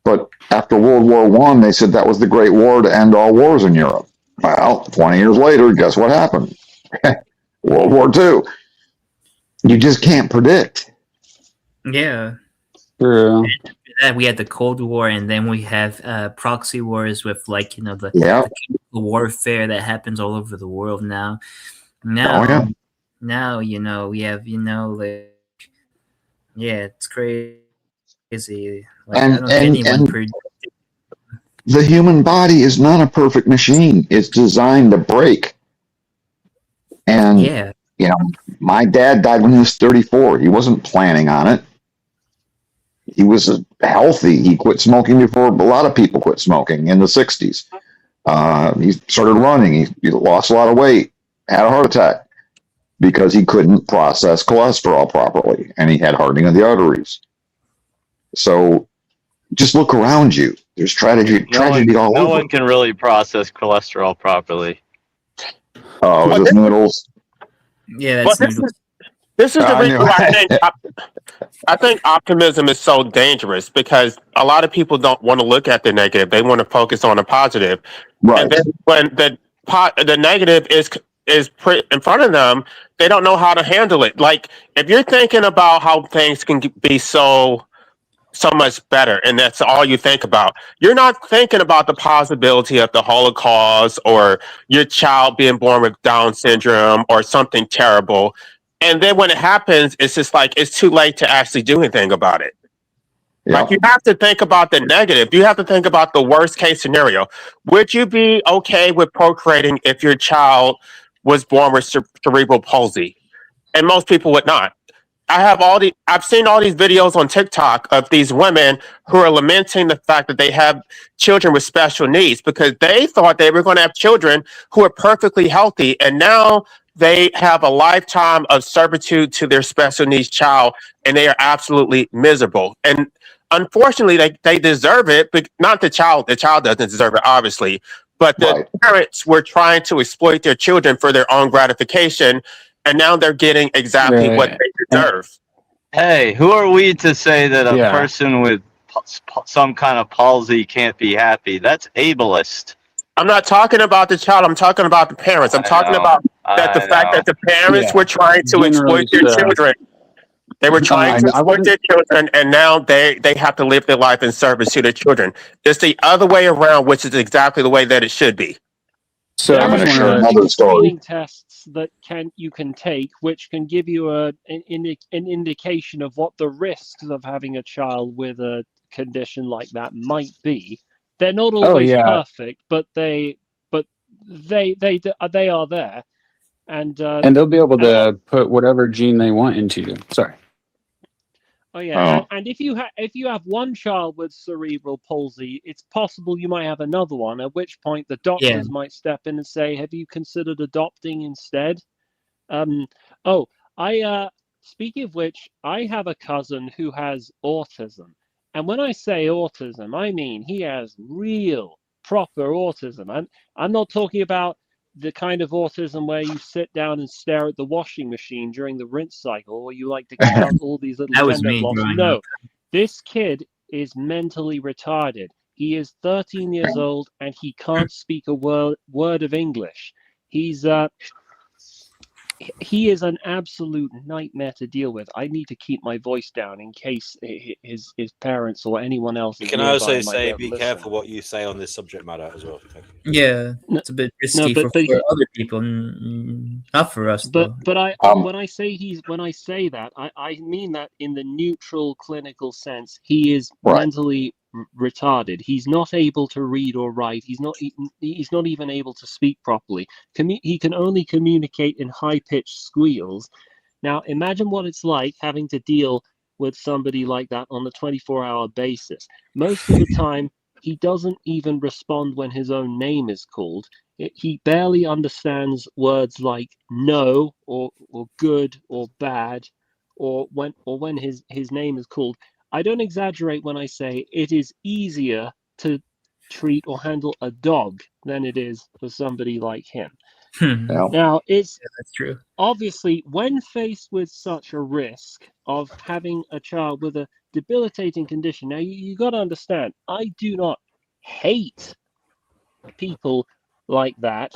S12: But after World War I, they said that was the great war to end all wars in Europe. Well, 20 years later, guess what happened? World War II. You just can't predict.
S6: Yeah.
S10: True.
S6: We had the Cold War, and then we have proxy wars with, like, you know, the warfare that happens all over the world now. Now, you know, we have, you know, like, yeah, it's crazy. Like, I don't think anyone
S12: the human body is not a perfect machine. It's designed to break. And, you know, my dad died when he was 34. He wasn't planning on it. He was healthy. He quit smoking before a lot of people quit smoking in the 60s. He started running. He lost a lot of weight, had a heart attack because he couldn't process cholesterol properly, and he had hardening of the arteries. So just look around you. There's tragedy all over.
S13: No one can really process cholesterol properly.
S12: Oh, is this noodles?
S6: Yeah, that's noodles.
S5: This is the reason why I think optimism is so dangerous, because a lot of people don't want to look at the negative. They want to focus on the positive.
S12: Right.
S5: And then when the negative is put in front of them, they don't know how to handle it. Like, if you're thinking about how things can be so much better, and that's all you think about, you're not thinking about the possibility of the Holocaust or your child being born with Down syndrome or something terrible. And then when it happens, it's just like it's too late to actually do anything about it.
S12: Yeah.
S5: Like, you have to think about the negative. You have to think about the worst case scenario. Would you be okay with procreating if your child was born with cerebral palsy? And most people would not. I've seen all these videos on TikTok of these women who are lamenting the fact that they have children with special needs because they thought they were going to have children who are perfectly healthy, and now they have a lifetime of servitude to their special needs child, and they are absolutely miserable. And unfortunately, they deserve it, but not the child. The child doesn't deserve it, obviously. But the parents were trying to exploit their children for their own gratification, and now they're getting exactly what they deserve.
S13: Hey, who are we to say that a person with some kind of palsy can't be happy? That's ableist.
S5: I'm not talking about the child. I'm talking about the parents. I'm talking about the fact that the parents were trying to exploit their children. They were trying to exploit their children, and now they have to live their life in service to their children. It's the other way around, which is exactly the way that it should be.
S10: So
S9: I'm
S12: going to share
S9: another screening tests that you can take, which can give you an indication of what the risks of having a child with a condition like that might be. They're not always perfect, but they are there, and
S10: they'll be able to put whatever gene they want into you. Sorry.
S9: Oh yeah, and if you have one child with cerebral palsy, it's possible you might have another one. At which point the doctors might step in and say, "Have you considered adopting instead?" Speaking of which, I have a cousin who has autism. And when I say autism, I mean he has real, proper autism. I'm not talking about the kind of autism where you sit down and stare at the washing machine during the rinse cycle, or you like to count all these little
S6: That was
S9: gender
S6: me
S9: blocks.
S6: growing
S9: No,
S6: up.
S9: this kid is mentally retarded. He is 13 years old and he can't speak a word of English. He is an absolute nightmare to deal with. I need to keep my voice down in case his parents or anyone else.
S3: You
S9: is
S3: can
S9: nearby
S3: also
S9: and might
S3: say,
S9: able to
S3: be
S9: listen.
S3: careful what you say on this subject matter as well. Thank you.
S6: Yeah, it's a bit risky
S9: but
S6: for other people, not for us.
S9: But
S6: though.
S9: when I say that, I mean that in the neutral clinical sense. He is mentally retarded. He's not able to read or write. He's not even able to speak properly. He can only communicate in high-pitched squeals. Now imagine what it's like having to deal with somebody like that on a 24-hour basis. Most of the time, he doesn't even respond when his own name is called. He barely understands words like no or good or bad, or when his name is called. I don't exaggerate when I say it is easier to treat or handle a dog than it is for somebody like him. Now, that's
S6: true.
S9: Obviously, when faced with such a risk of having a child with a debilitating condition, now you got to understand, I do not hate people like that.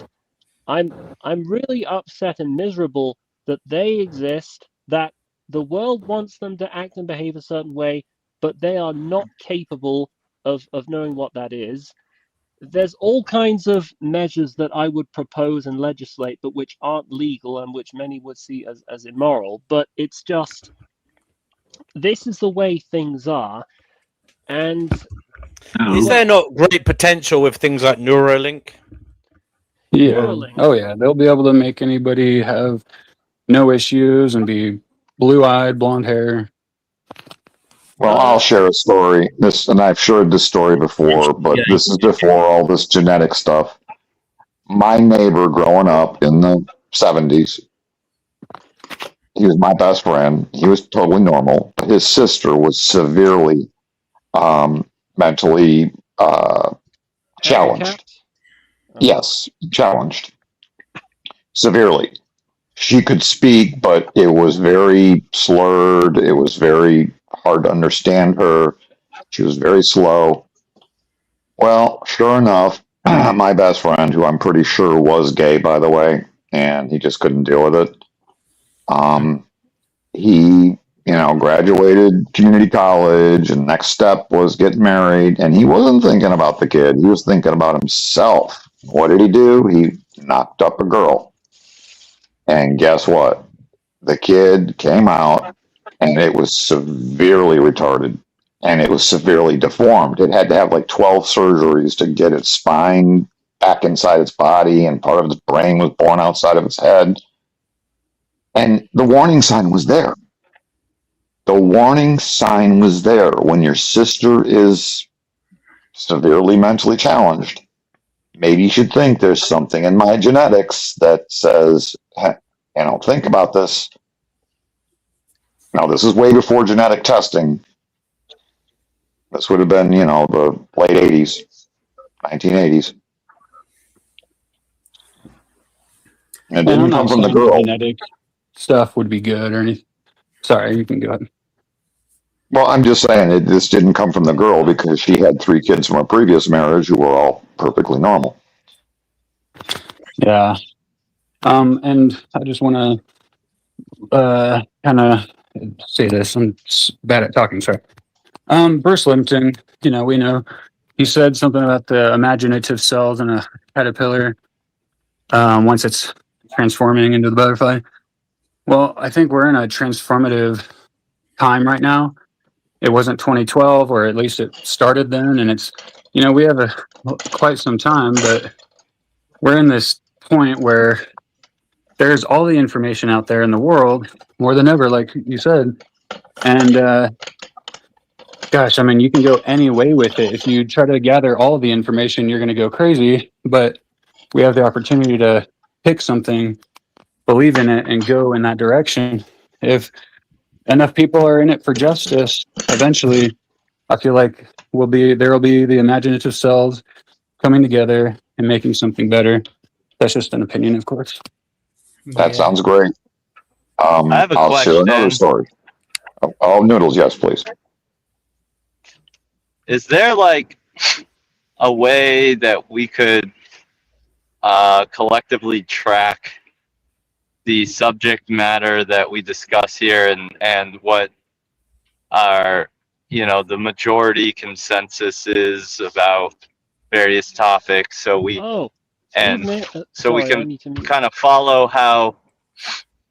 S9: I'm really upset and miserable that they exist, that the world wants them to act and behave a certain way, but they are not capable of knowing what that is. There's all kinds of measures that I would propose and legislate, but which aren't legal and which many would see as immoral. But it's just, this is the way things are. And
S3: is there not great potential with things like Neuralink?
S10: Yeah.
S9: Neuralink.
S10: Oh yeah, they'll be able to make anybody have no issues and be blue-eyed, blonde hair.
S12: Well, I'll share a story. And I've shared this story before, but this is before all this genetic stuff. My neighbor growing up in the 70s, he was my best friend. He was totally normal. His sister was severely mentally challenged. Yes, challenged severely. She could speak, but it was very slurred. It was very hard to understand her. She was very slow. Well, sure enough, my best friend, who I'm pretty sure was gay, by the way, and he just couldn't deal with it. He, graduated community college, and next step was getting married, and he wasn't thinking about the kid. He was thinking about himself. What did he do? He knocked up a girl. And guess what? The kid came out, and it was severely retarded, and it was severely deformed. It had to have like 12 surgeries to get its spine back inside its body, and part of its brain was born outside of its head. And the warning sign was there. The warning sign was there. When your sister is severely mentally challenged, maybe you should think there's something in my genetics that says, think about this. Now, this is way before genetic testing. This would have been, the late 80s, 1980s. And it didn't come from the girl.
S10: Genetic stuff would be good or anything. Sorry, you can go ahead.
S12: Well, I'm just saying this didn't come from the girl because she had 3 kids from a previous marriage who were all perfectly normal.
S10: Yeah. And I just want to kind of say this. I'm bad at talking, sorry. Bruce Lipton, we know he said something about the imaginative cells in a caterpillar once it's transforming into the butterfly. Well, I think we're in a transformative time right now. It wasn't 2012, or at least it started then, and it's, we have quite some time, but we're in this point where there's all the information out there in the world more than ever, like you said. And gosh, you can go any way with it. If you try to gather all of the information, you're going to go crazy. But we have the opportunity to pick something believe in it and go in that direction. If enough people are in it for justice, eventually, I feel like there will be the imaginative cells coming together and making something better. That's just an opinion, of course.
S12: That sounds great.
S13: I have a
S12: I'll share another
S13: question.
S12: story. Oh, Noodles, yes, please.
S13: Is there like a way that we could collectively track the subject matter that we discuss here and what our, the majority consensus is about various topics, so we can kind of follow how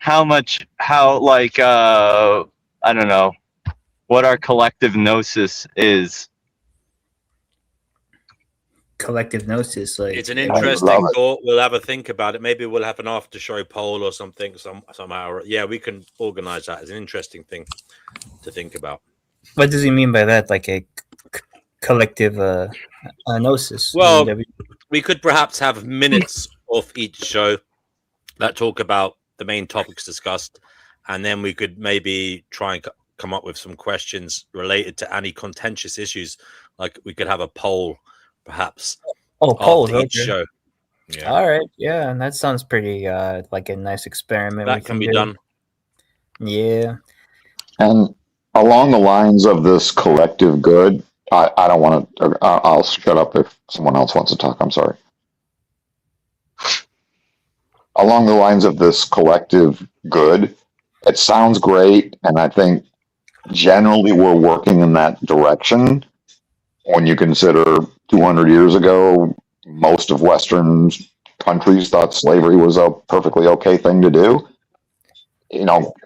S13: I don't know what our collective gnosis is.
S6: Collective gnosis, like
S3: it's an interesting thought. We'll have a think about it. Maybe we'll have an after show poll or something somehow. Yeah, we can organize that. It's an interesting thing to think about.
S6: What does he mean by that? Like a collective gnosis?
S3: Well, we could perhaps have minutes of each show that talk about the main topics discussed, and then we could maybe try and come up with some questions related to any contentious issues. Like we could have a poll, perhaps.
S6: Oh, polls,
S3: each
S6: okay.
S3: show. Yeah.
S6: All right, yeah, and that sounds pretty like a nice experiment.
S3: That can be done.
S6: Yeah.
S12: And along the lines of this collective good, I don't want to. I'll shut up if someone else wants to talk. I'm sorry. Along the lines of this collective good, it sounds great, and I think generally we're working in that direction. When you consider 200 years ago, most of Western countries thought slavery was a perfectly okay thing to do.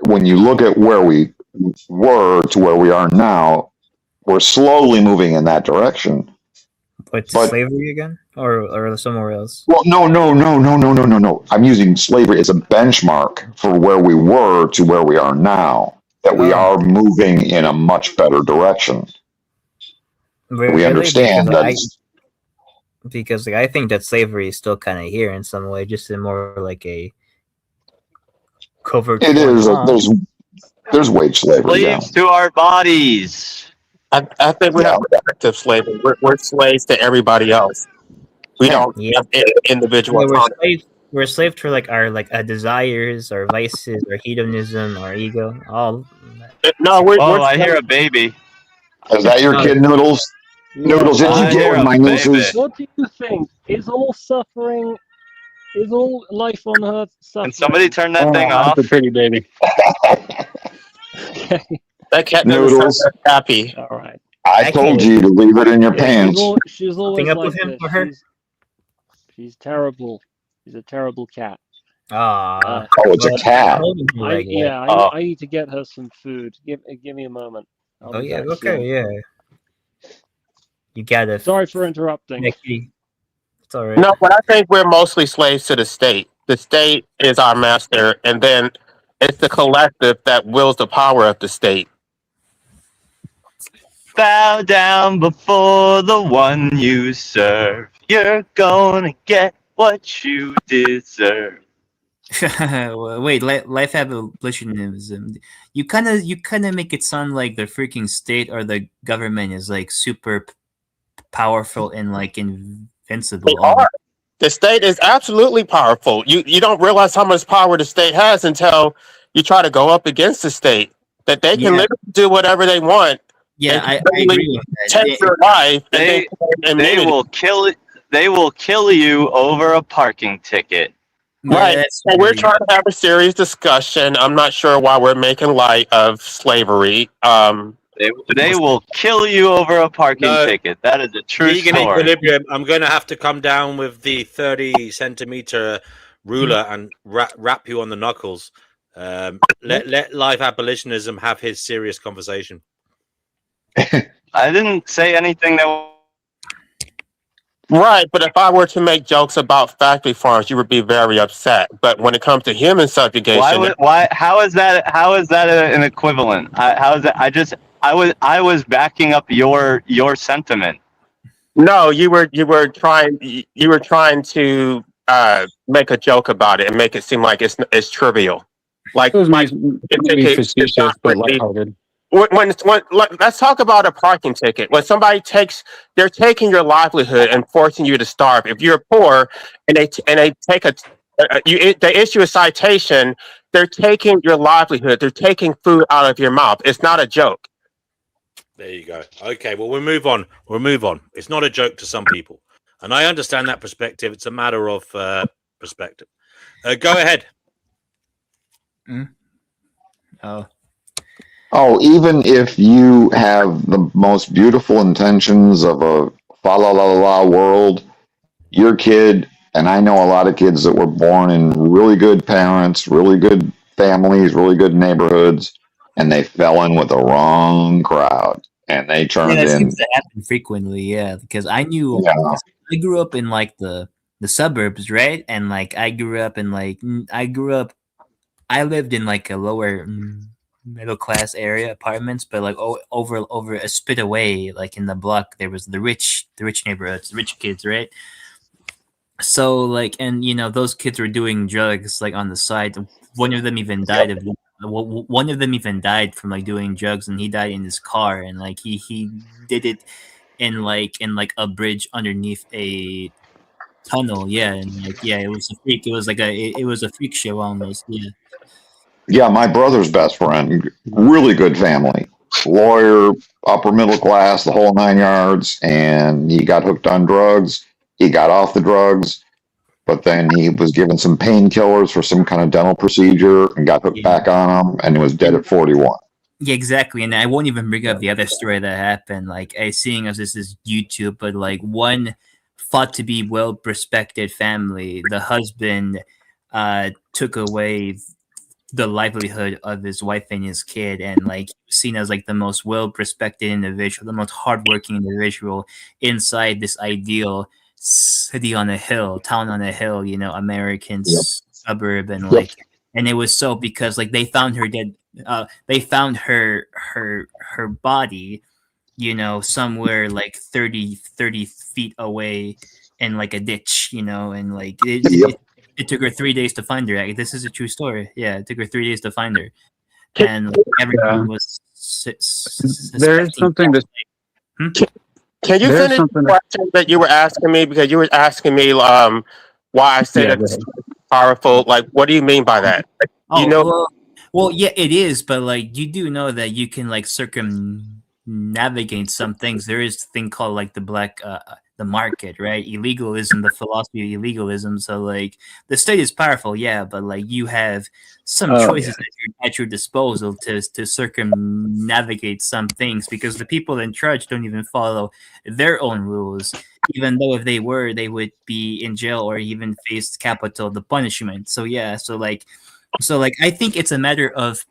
S12: When you look at where we were to where we are now, we're slowly moving in that direction.
S6: But slavery again, or somewhere else?
S12: Well, no. I'm using slavery as a benchmark for where we were to where we are now. That we are moving in a much better direction.
S6: Really?
S12: We understand that.
S6: Because I think that slavery is still kind of here in some way, just in more like a covert.
S12: It is. There's wage slavery.
S13: Slaves to our bodies.
S5: I think we have active slavery. We're slaves to everybody else. We don't have individual autonomy.
S6: We're slaves to our desires, our vices, our hedonism, our ego. All.
S5: No,
S13: I hear a baby.
S12: Is that your kid, Noodles? Noodles, did you get with my nieces?
S9: What do you think? Is all life on Earth suffering?
S13: Can somebody turn that thing off?
S10: That's a pretty baby.
S5: That cat Noodles is happy.
S9: All right.
S12: I told you to leave it in your pants.
S9: She's always like this. She's terrible. She's a terrible cat.
S6: Ah.
S12: It's a cat.
S9: I need to get her some food. Give me a moment.
S6: Okay. You got it.
S9: Sorry for interrupting.
S6: It's all right.
S5: No, but I think we're mostly slaves to the state. The state is our master, and then it's the collective that wills the power of the state.
S13: Bow down before the one you serve. You're gonna get what you deserve.
S6: Wait, life abolitionism. You kind of make it sound like the freaking state or the government is like super powerful and like invincible.
S5: They are. The state is absolutely powerful. You don't realize how much power the state has until you try to go up against the state. That they can literally do whatever they want.
S6: Yeah, I agree with that.
S5: Take your life.
S13: They will kill it. They will kill you over a parking ticket.
S5: Right. So we're trying to have a serious discussion. I'm not sure why we're making light of slavery.
S13: They will kill you over a parking ticket. That is a true story.
S3: Equilibrium. I'm going to have to come down with the 30-centimeter ruler and wrap you on the knuckles. Let life abolitionism have his serious conversation.
S13: I didn't say anything that.
S5: Right, but if I were to make jokes about factory farms, you would be very upset. But when it comes to human subjugation,
S13: how is that an equivalent? How is that? I was backing up your sentiment.
S5: No, you were trying to make a joke about it and make it seem like it's trivial. Like,
S10: It was
S5: like
S10: maybe facetious, but
S5: really-
S10: lighthearted.
S5: when let's talk about a parking ticket. When somebody they're taking your livelihood and forcing you to starve. If you're poor and they take they issue a citation, they're taking your livelihood. They're taking food out of your mouth. It's not a joke.
S3: There you go. Okay, well, we'll move on. We'll move on. It's not a joke to some people, and I understand that perspective. It's a matter of perspective. Go ahead.
S12: Oh, even if you have the most beautiful intentions of a fa la la la world, your kid, and I know a lot of kids that were born in really good parents, really good families, really good neighborhoods, and they fell in with the wrong crowd, and they turned
S6: that
S12: in.
S6: seems to happen frequently, yeah. Because I grew up in like the suburbs, right? And like I lived in like a lower middle class area apartments, but like over a spit away, like in the block, there was the rich neighborhoods, rich kids, right? So like, and you know, those kids were doing drugs like on the side. One of them even died from like doing drugs, and he died in his car, and like he did it in a bridge underneath a tunnel, yeah. And like, yeah, it was a freak. It was a freak show almost, yeah.
S12: Yeah, my brother's best friend, really good family, lawyer, upper middle class, the whole 9 yards, and he got hooked on drugs. He got off the drugs, but then he was given some painkillers for some kind of dental procedure and got hooked back on them, and he was dead at 41.
S6: Yeah, exactly. And I won't even bring up the other story that happened. Like, seeing as this is YouTube, but like one thought to be well-respected family, the husband took away the livelihood of his wife and his kid, and like seen as like the most well-respected individual, the most hardworking individual inside this ideal city on a hill, town on a hill, you know, American suburb, and like, and it was so because like they found her dead. They found her body, you know, somewhere like 30 feet away in like a ditch, you know, and like it took her 3 days to find her. This is a true story. Yeah, it took her 3 days to find her, and like, everyone was.
S10: There is something that.
S5: Can you finish the question that you were asking me? Because you were asking me why I say that it's powerful. Like, what do you mean by that? You know.
S6: Well, yeah, it is, but like you do know that you can like circumnavigate some things. There is a thing called like the market, right? Illegalism, the philosophy of illegalism. So like the state is powerful, yeah, but like you have some choices at your disposal to circumnavigate some things, because the people in charge don't even follow their own rules. Even though if they were, they would be in jail or even face capital the punishment. So yeah, so like I think it's a matter of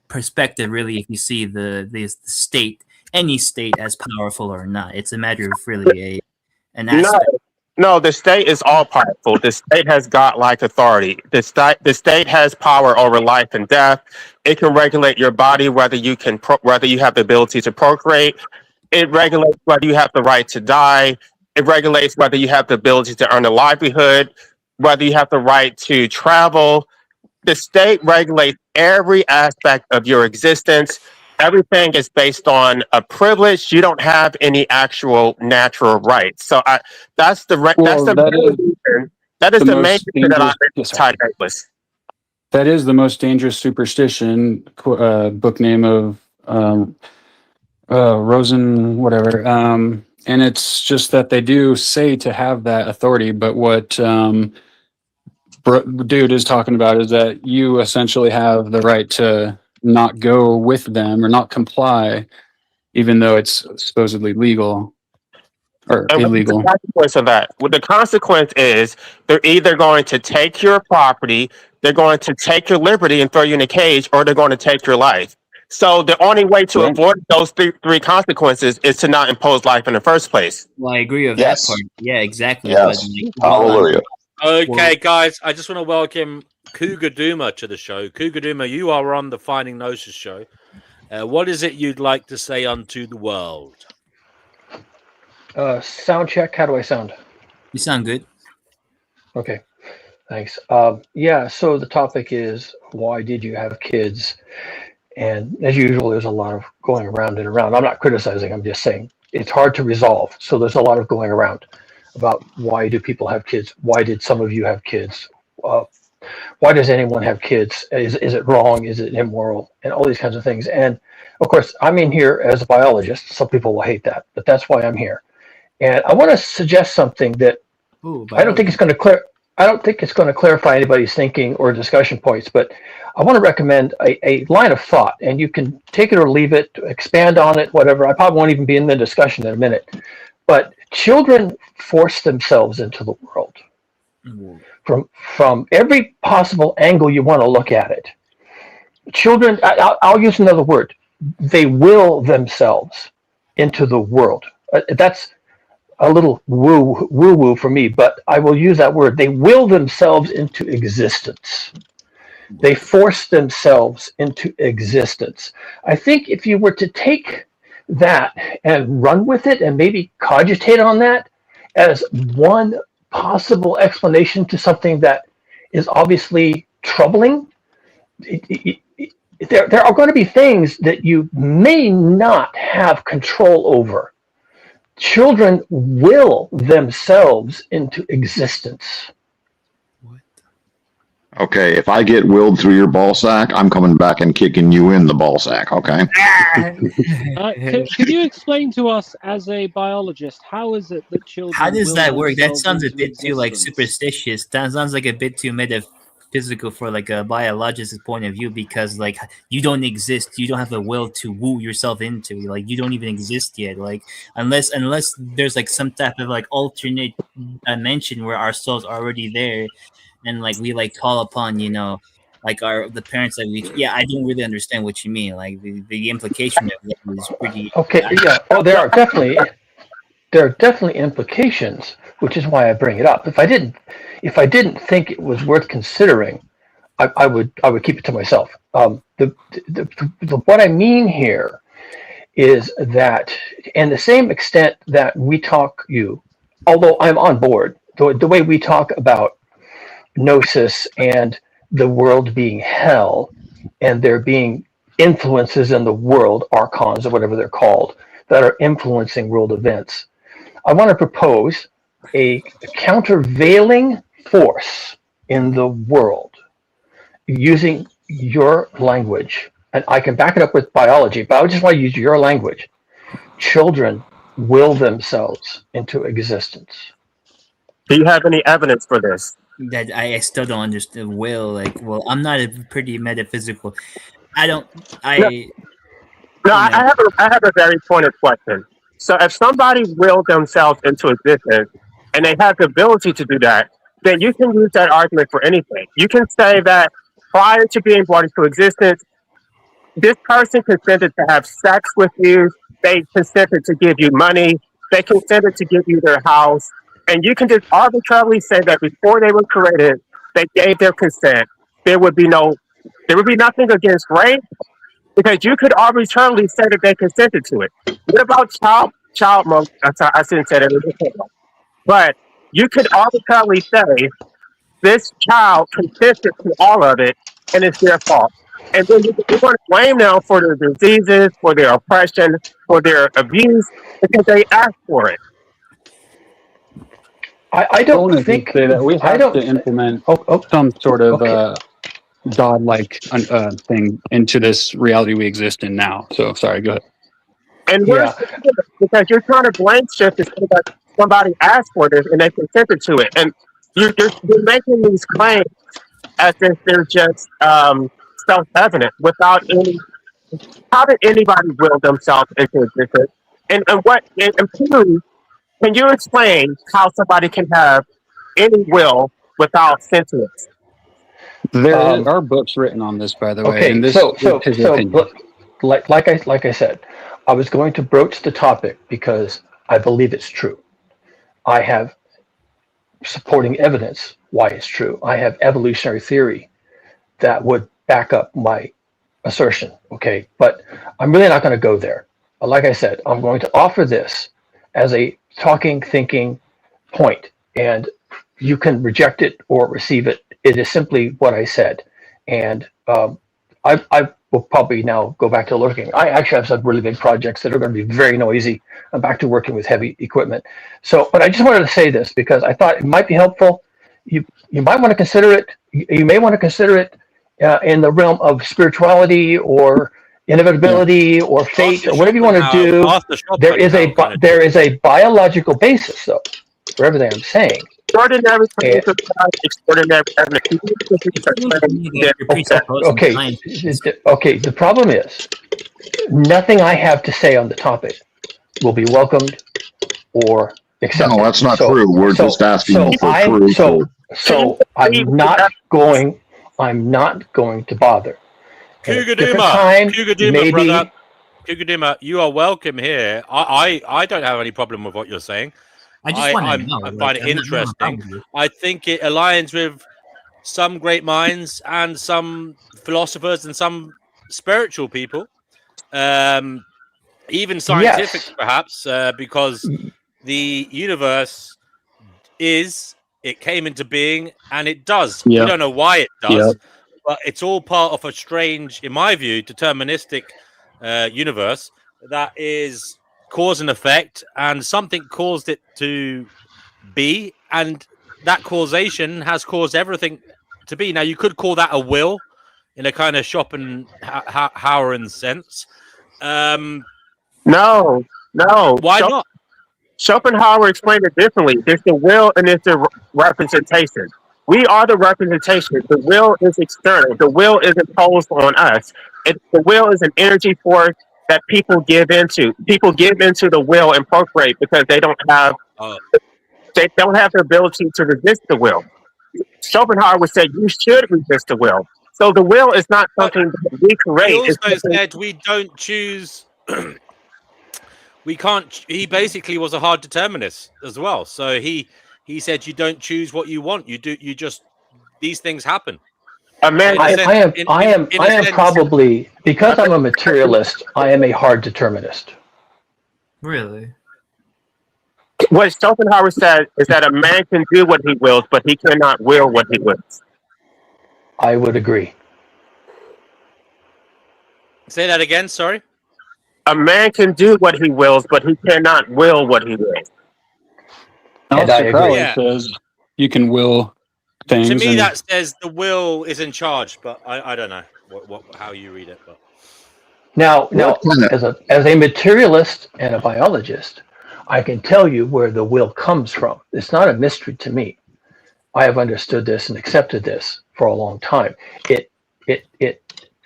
S6: perspective, really. If you see the state, any state, as powerful or not, it's a matter of really an aspect.
S5: No, the state is all powerful. The state has godlike authority. The state has power over life and death. It can regulate your body, whether you have the ability to procreate. It regulates whether you have the right to die. It regulates whether you have the ability to earn a livelihood, whether you have the right to travel. The state regulates every aspect of your existence. Everything is based on a privilege. You don't have any actual natural rights. So that's the main reason that I'm anti-Douglas.
S10: That is the most dangerous superstition. Book name of Rosen, whatever. And it's just that they do say to have that authority, but what dude is talking about is that you essentially have the right to not go with them or not comply, even though it's supposedly legal or illegal.
S5: The consequence of that? Well, the consequence is they're either going to take your property, they're going to take your liberty and throw you in a cage, or they're going to take your life. So the only way to avoid those three consequences is to not impose life in the first place.
S6: Well, I agree with that part. Yeah, exactly.
S12: Yes. Hallelujah.
S3: Okay, guys, I just want to welcome Cougar Duma to the show. Cougar Duma, you are on the Finding Gnosis show. What is it you'd like to say unto the world?
S14: Sound check. How do I sound?
S6: You sound good.
S14: Okay, thanks. Yeah, so the topic is why did you have kids? And as usual, there's a lot of going around and around. I'm not criticizing, I'm just saying it's hard to resolve. So there's a lot of going around about why do people have kids? Why did some of you have kids? Why does anyone have kids? Is it wrong? Is it immoral? And all these kinds of things. And of course, I'm in here as a biologist. Some people will hate that, but that's why I'm here. And I want to suggest something that I don't think it's going to clear. I don't think it's going to clarify anybody's thinking or discussion points, but I want to recommend a line of thought, and you can take it or leave it, expand on it, whatever. I probably won't even be in the discussion in a minute. But children force themselves into the world from every possible angle you want to look at it. Children, I'll use another word. They will themselves into the world. That's a little woo for me, but I will use that word. They will themselves into existence. They force themselves into existence. I think if you were to take that and run with it and maybe cogitate on that as one possible explanation to something that is obviously troubling, there are going to be things that you may not have control over. Children will themselves into existence.
S12: Okay, if I get willed through your ball sack, I'm coming back and kicking you in the ball sack, okay?
S9: Can you explain to us, as a biologist, how is it that children?
S6: How does
S9: will
S6: that work? That
S9: themselves
S6: sounds a
S9: into
S6: bit too like
S9: existence?
S6: superstitious. That sounds like a bit too metaphysical for like a biologist's point of view, because like you don't exist, you don't have the will to woo yourself into. Like you don't even exist yet. Like unless there's like some type of like alternate dimension where our soul's already there, and like we like call upon, you know, like the parents that we. Yeah, I don't really understand what you mean. Like the implication of that is pretty.
S14: Okay, yeah. Oh, there are definitely implications, which is why I bring it up. If I didn't think it was worth considering, I would keep it to myself. What I mean here is that, in the same extent that we talk, although I'm on board, the way we talk about gnosis and the world being hell, and there being influences in the world, archons or whatever they're called, that are influencing world events. I want to propose a countervailing force in the world using your language. And I can back it up with biology, but I just want to use your language. Children will themselves into existence.
S5: Do you have any evidence for this?
S6: That I still don't understand. Will, like, well, I'm not a pretty metaphysical. I
S5: have a very pointed question. So if somebody willed themselves into existence and they have the ability to do that, then you can use that argument for anything. You can say that prior to being brought into existence, this person consented to have sex with you, they consented to give you money, they consented to give you their house, and you can just arbitrarily say that before they were created, they gave their consent. There would be nothing against rape, because you could arbitrarily say that they consented to it. What about child molestation? I shouldn't say that. But you could arbitrarily say this child consented to all of it, and it's their fault. And then you're going to blame them for their diseases, for their oppression, for their abuse, because they asked for it.
S14: I don't think
S10: say that we have to implement some sort of God-like thing into this reality we exist in now. So, sorry, go ahead.
S5: And because you're trying to blame shift is that somebody asked for this and they consented to it, and you're making these claims as if they're just self-evident without any. How did anybody will themselves into existence? And two, can you explain how somebody can have any will without sentience?
S10: There are books written on this, by the way.
S14: Okay,
S10: And this
S14: so
S10: is his opinion.
S14: like I said, I was going to broach the topic because I believe it's true. I have supporting evidence why it's true. I have evolutionary theory that would back up my assertion. Okay, but I'm really not going to go there. Like I said, I'm going to offer this as a talking, thinking point. And you can reject it or receive it. It is simply what I said. And I will probably now go back to looking. I actually have some really big projects that are going to be very noisy. I'm back to working with heavy equipment. So, but I just wanted to say this because I thought it might be helpful. You might want to consider it. You may want to consider it in the realm of spirituality or inevitability or fate or whatever you want to do. There is a biological basis, though, for everything I'm saying.
S5: Extraordinary extraordinary
S14: Okay. The problem is, nothing I have to say on the topic will be welcomed or accepted.
S12: No, that's not true. We're just asking for proof.
S14: So I'm not going to bother.
S3: Kugaduma, brother. Kugaduma, you are welcome here. I don't have any problem with what you're saying. I find it interesting. I think it aligns with some great minds and some philosophers and some spiritual people, even scientific, perhaps, because the universe it came into being and it does. We don't know why it does, but it's all part of a strange, in my view, deterministic universe that is cause and effect, and something caused it to be, and that causation has caused everything to be. Now, you could call that a will in a kind of Schopenhauerian sense.
S5: No.
S3: Why not?
S5: Schopenhauer explained it differently. There's the will and there's the representation. We are the representation. The will is external. The will is imposed on us. The will is an energy force that people give into. People give into the will and procreate because they don't have the ability to resist the will. Schopenhauer would say you should resist the will. So the will is not something that we create.
S3: He also said we don't choose. We can't. He basically was a hard determinist as well. So he said you don't choose what you want. You do. You just these things happen.
S14: I am probably, because I'm a materialist, I am a hard determinist.
S6: Really?
S5: What Schopenhauer said is that a man can do what he wills, but he cannot will what he wills.
S14: I would agree.
S3: Say that again, sorry?
S5: A man can do what he wills, but he cannot will what he wills.
S14: And I agree.
S10: Says you can will things.
S3: To me, that says the will is in charge, but I don't know how you read it. But
S14: now, as a materialist and a biologist, I can tell you where the will comes from. It's not a mystery to me. I have understood this and accepted this for a long time. It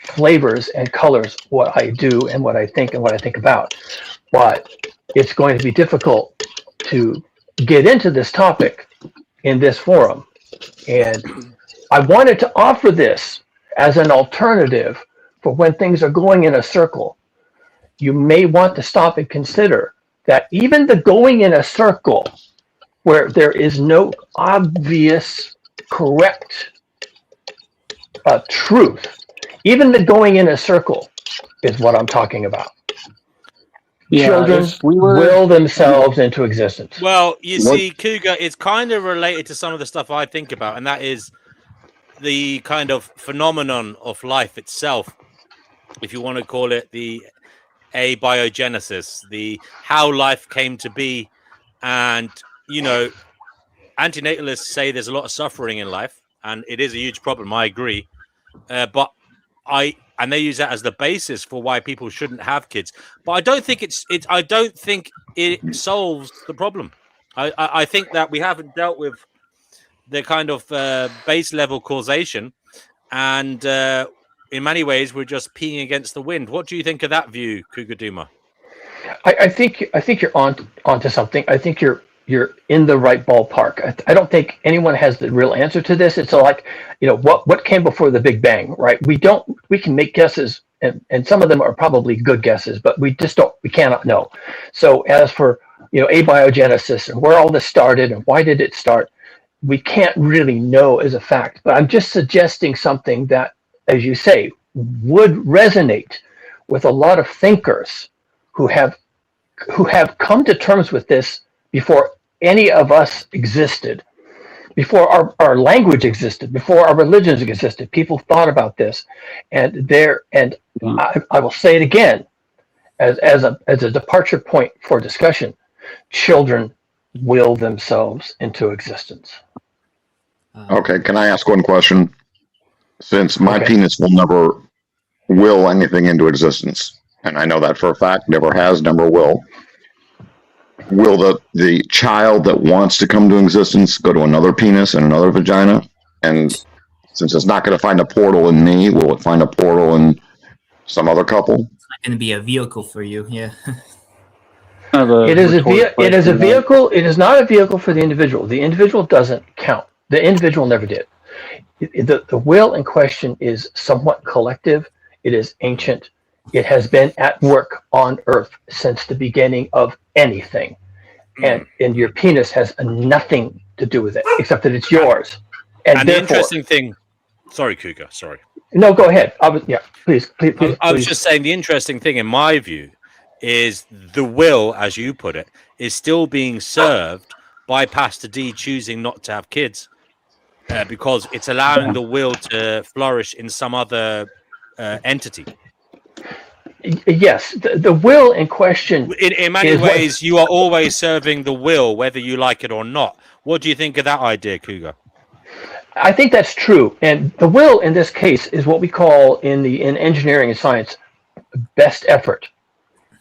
S14: flavors and colors what I do and what I think and what I think about. But it's going to be difficult to get into this topic in this forum. And I wanted to offer this as an alternative for when things are going in a circle. You may want to stop and consider that even the going in a circle where there is no obvious correct truth, even the going in a circle is what I'm talking about. Children will themselves into existence.
S3: Well, you see, Cougar, it's kind of related to some of the stuff I think about, and that is the kind of phenomenon of life itself, if you want to call it the abiogenesis, the how life came to be. And, you know, antinatalists say there's a lot of suffering in life, and it is a huge problem. I agree. But they use that as the basis for why people shouldn't have kids. But I don't think I don't think it solves the problem. I think that we haven't dealt with the kind of base level causation, and in many ways we're just peeing against the wind. What do you think of that view, Kugaduma?
S14: I think you're onto something. I think you're in the right ballpark. I don't think anyone has the real answer to this. It's like, you know, what came before the Big Bang, right? We can make guesses, and some of them are probably good guesses, but we cannot know. So as for, you know, abiogenesis and where all this started and why did it start, we can't really know as a fact. But I'm just suggesting something that, as you say, would resonate with a lot of thinkers who have come to terms with this before any of us existed, before our language existed, before our religions existed, people thought about this, and I will say it again, as a departure point for discussion. Children will themselves into existence.
S12: Okay, can I ask one question? Since my penis will never will anything into existence, and I know that for a fact, never has, never will the child that wants to come to existence go to another penis and another vagina? And since it's not going to find a portal in me, will it find a portal in some other couple?
S6: It's not going to be a vehicle for you, yeah.
S14: It is a vehicle. It is not a vehicle for the individual. The individual doesn't count. The individual never did. The will in question is somewhat collective. It is ancient. It has been at work on Earth since the beginning of anything. And your penis has nothing to do with it, except that it's yours.
S3: And the interesting thing, sorry, Cougar, sorry.
S14: No, go ahead. Please.
S3: I was just saying the interesting thing, in my view, is the will, as you put it, is still being served by Pastor D choosing not to have kids because it's allowing the will to flourish in some other entity.
S14: Yes, the will in question.
S3: In many ways, you are always serving the will, whether you like it or not. What do you think of that idea, Cougar?
S14: I think that's true. And the will in this case is what we call in engineering and science best effort.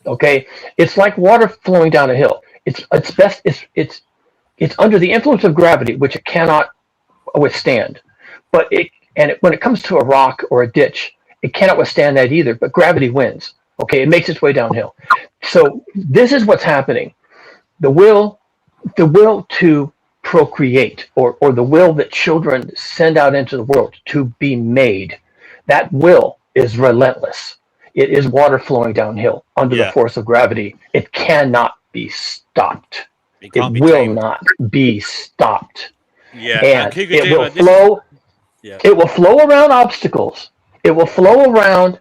S14: Okay, it's like water flowing down a hill. It's under the influence of gravity, which it cannot withstand. But when it comes to a rock or a ditch, it cannot withstand that either. But gravity wins. Okay, it makes its way downhill. So this is what's happening. The will to procreate, or the will that children send out into the world to be made, that will is relentless. It is water flowing downhill under the force of gravity. It cannot be stopped. It will not be stopped.
S3: Yeah,
S14: and it will flow. It will flow around obstacles. It will flow around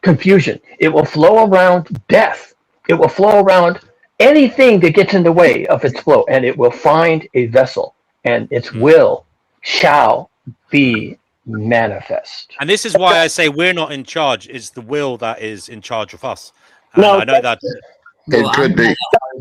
S14: confusion. It will flow around death. It will flow around anything that gets in the way of its flow, and it will find a vessel, and its will shall be manifest.
S3: And this is why I say we're not in charge. It's the will that is in charge of us. And
S5: No,
S3: I know that.
S12: It could be.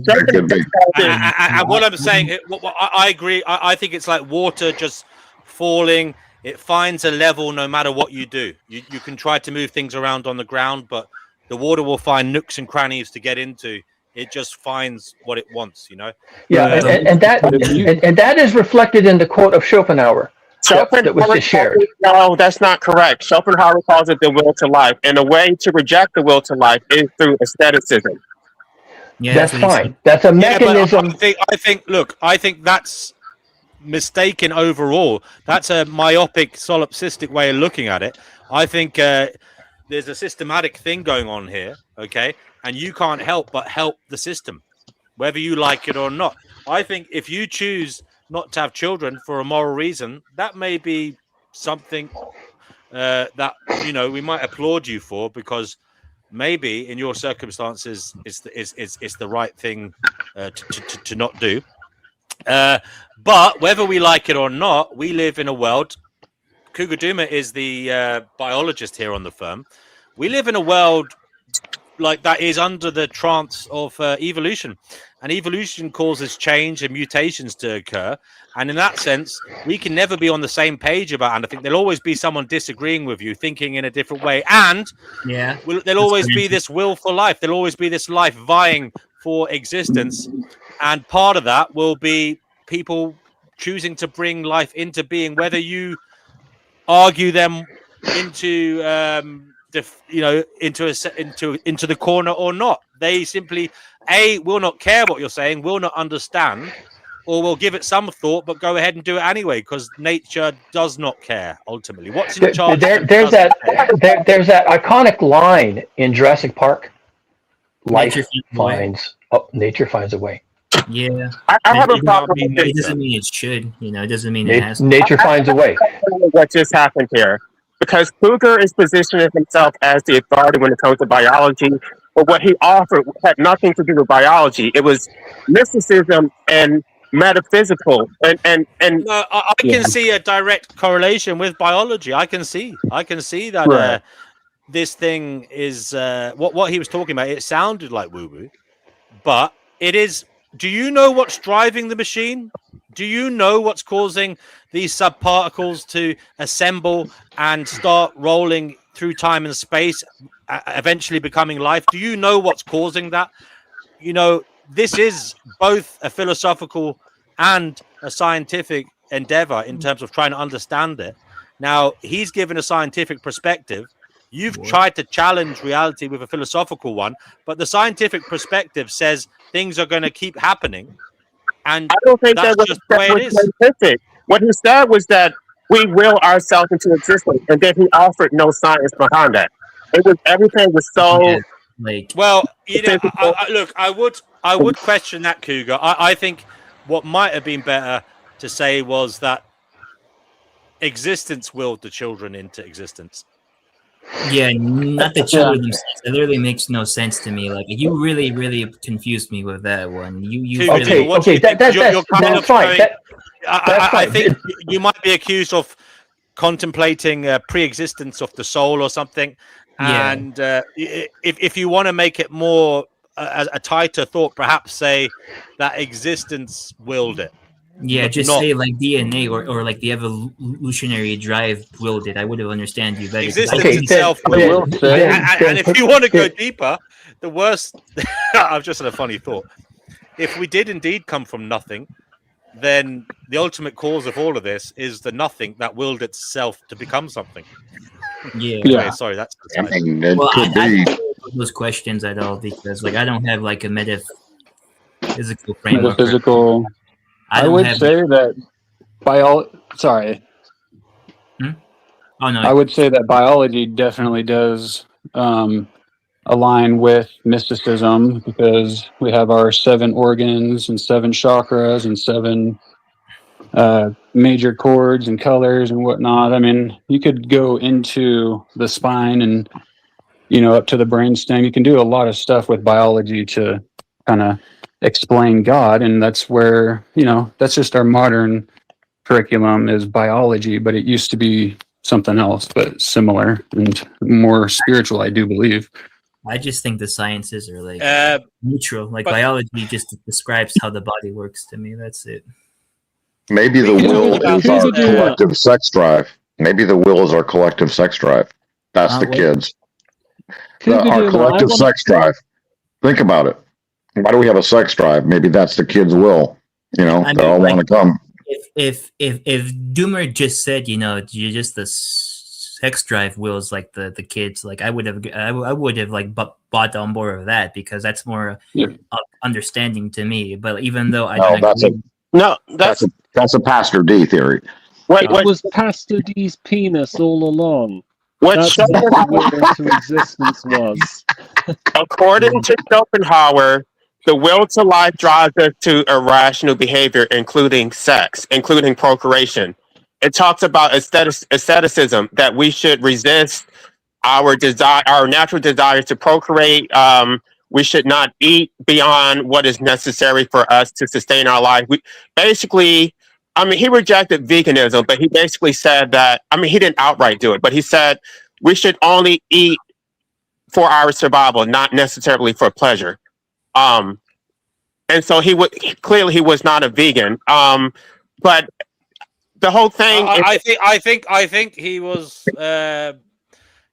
S12: It could be.
S3: And what I'm saying, I agree. I think it's like water just falling. It finds a level no matter what you do. You can try to move things around on the ground, but the water will find nooks and crannies to get into. It just finds what it wants, you know.
S14: Yeah, and that is reflected in the quote of Schopenhauer. That was just shared.
S5: No, that's not correct. Schopenhauer calls it the will to life, and a way to reject the will to life is through aestheticism.
S6: Yeah,
S14: that's fine. That's a mechanism.
S3: I think that's mistaken overall. That's a myopic, solipsistic way of looking at it. I think there's a systematic thing going on here, okay? And you can't help but help the system, whether you like it or not. I think if you choose not to have children for a moral reason, that may be something that, you know, we might applaud you for, because maybe in your circumstances it's the right thing to not do. But whether we like it or not, we live in a world. Cougar Duma is the biologist here on the firm. We live in a world like that is under the trance of evolution, and evolution causes change and mutations to occur. And in that sense, we can never be on the same page about anything. There'll always be someone disagreeing with you, thinking in a different way, and there'll always be this will for life. There'll always be this life vying for existence, and part of that will be people choosing to bring life into being, whether you argue them into into the corner or not. They simply will not care what you're saying, will not understand, or will give it some thought but go ahead and do it anyway, because nature does not care ultimately. What's in charge?
S14: There's that iconic line in Jurassic Park. Nature finds a way.
S6: Yeah,
S5: I have a problem with
S6: it. Doesn't mean it should. You know, it doesn't mean it has.
S14: Nature finds a way.
S5: What just happened here? Because Cougar is positioning himself as the authority when it comes to biology, but what he offered had nothing to do with biology. It was mysticism and metaphysical and
S3: No, I can see a direct correlation with biology. I can see that
S10: Right.
S3: this thing is what he was talking about. It sounded like woo-woo, but it is. Do you know what's driving the machine? Do you know what's causing these subparticles to assemble and start rolling through time and space, eventually becoming life? Do you know what's causing that? You know, this is both a philosophical and a scientific endeavor in terms of trying to understand it. Now, he's given a scientific perspective. You've tried to challenge reality with a philosophical one, but the scientific perspective says things are going to keep happening. And
S5: I don't think
S3: that's
S5: that was,
S3: just the way it is.
S5: scientific. What he said was that we will ourselves into existence, and then he offered no science behind that. It was everything was so
S3: well. You know, look, I would question that, Cougar. I think what might have been better to say was that existence willed the children into existence.
S6: Yeah, not the children themselves. It literally makes no sense to me. Like you really confused me with that one. You
S14: okay,
S6: really,
S14: okay, that's fine.
S3: I think you might be accused of contemplating pre-existence of the soul or something.
S6: Yeah.
S3: And if you want to make it more a tighter thought, perhaps say that existence willed it.
S6: Yeah, just say like DNA or like the evolutionary drive willed it. I would have understand you better.
S3: Existence itself willed it. And if you want to go deeper, the worst. I've just had a funny thought. If we did indeed come from nothing, then the ultimate cause of all of this is the nothing that willed itself to become something.
S6: Yeah.
S3: Anyway, sorry, that's.
S12: I mean, it
S6: Well,
S12: could
S6: I
S12: be.
S6: don't know those questions at all because like I don't have like a metaphysical framework.
S10: Metaphysical. I
S6: don't
S10: would
S6: have-
S10: say that Sorry.
S6: Oh no.
S10: I would say that biology definitely does align with mysticism because we have our 7 organs and 7 chakras and 7 major chords and colors and whatnot. I mean, you could go into the spine and, you know, up to the brainstem. You can do a lot of stuff with biology to kind of explain God. And that's where, you know, that's just our modern curriculum is biology, but it used to be something else, but similar and more spiritual, I do believe.
S6: I just think the sciences are like neutral. Like biology just describes how the body works to me. That's it.
S12: Maybe the will is our collective sex drive. Maybe the will is our collective sex drive. That's the kids. Our collective sex drive. Think about it. Why do we have a sex drive? Maybe that's the kids' will. You know, they all want to come.
S6: If Doomer just said, you know, you're just the sex drive wills like the kids, like I would have like bought on board with that because that's more understanding to me. But even though I don't
S12: that's a Pastor D theory.
S9: It was Pastor D's penis all along.
S5: That's
S9: what the will into existence was.
S5: According to Schopenhauer, the will to life drives us to irrational behavior, including sex, including procreation. It talks about asceticism, that we should resist our natural desire to procreate. We should not eat beyond what is necessary for us to sustain our life. He rejected veganism, but he basically said that, he didn't outright do it, but he said we should only eat for our survival, not necessarily for pleasure. And so he was not a vegan. But the whole thing,
S3: I think he was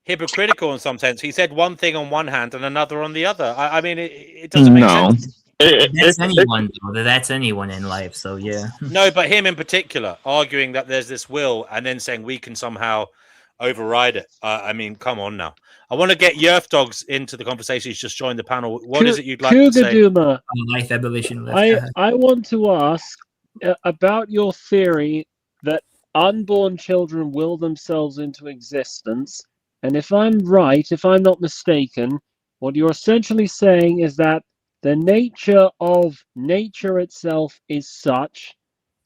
S3: hypocritical in some sense. He said one thing on one hand and another on the other. It doesn't make sense.
S6: That's anyone in life. So yeah.
S3: No, but him in particular, arguing that there's this will and then saying we can somehow override it. Come on now. I want to get Yerf Dogs into the conversation. He's just joined the panel. What is it you'd like to say?
S9: Duma,
S6: life abolition.
S9: I want to ask about your theory that unborn children will themselves into existence. And if I'm right, if I'm not mistaken, what you're essentially saying is that the nature of nature itself is such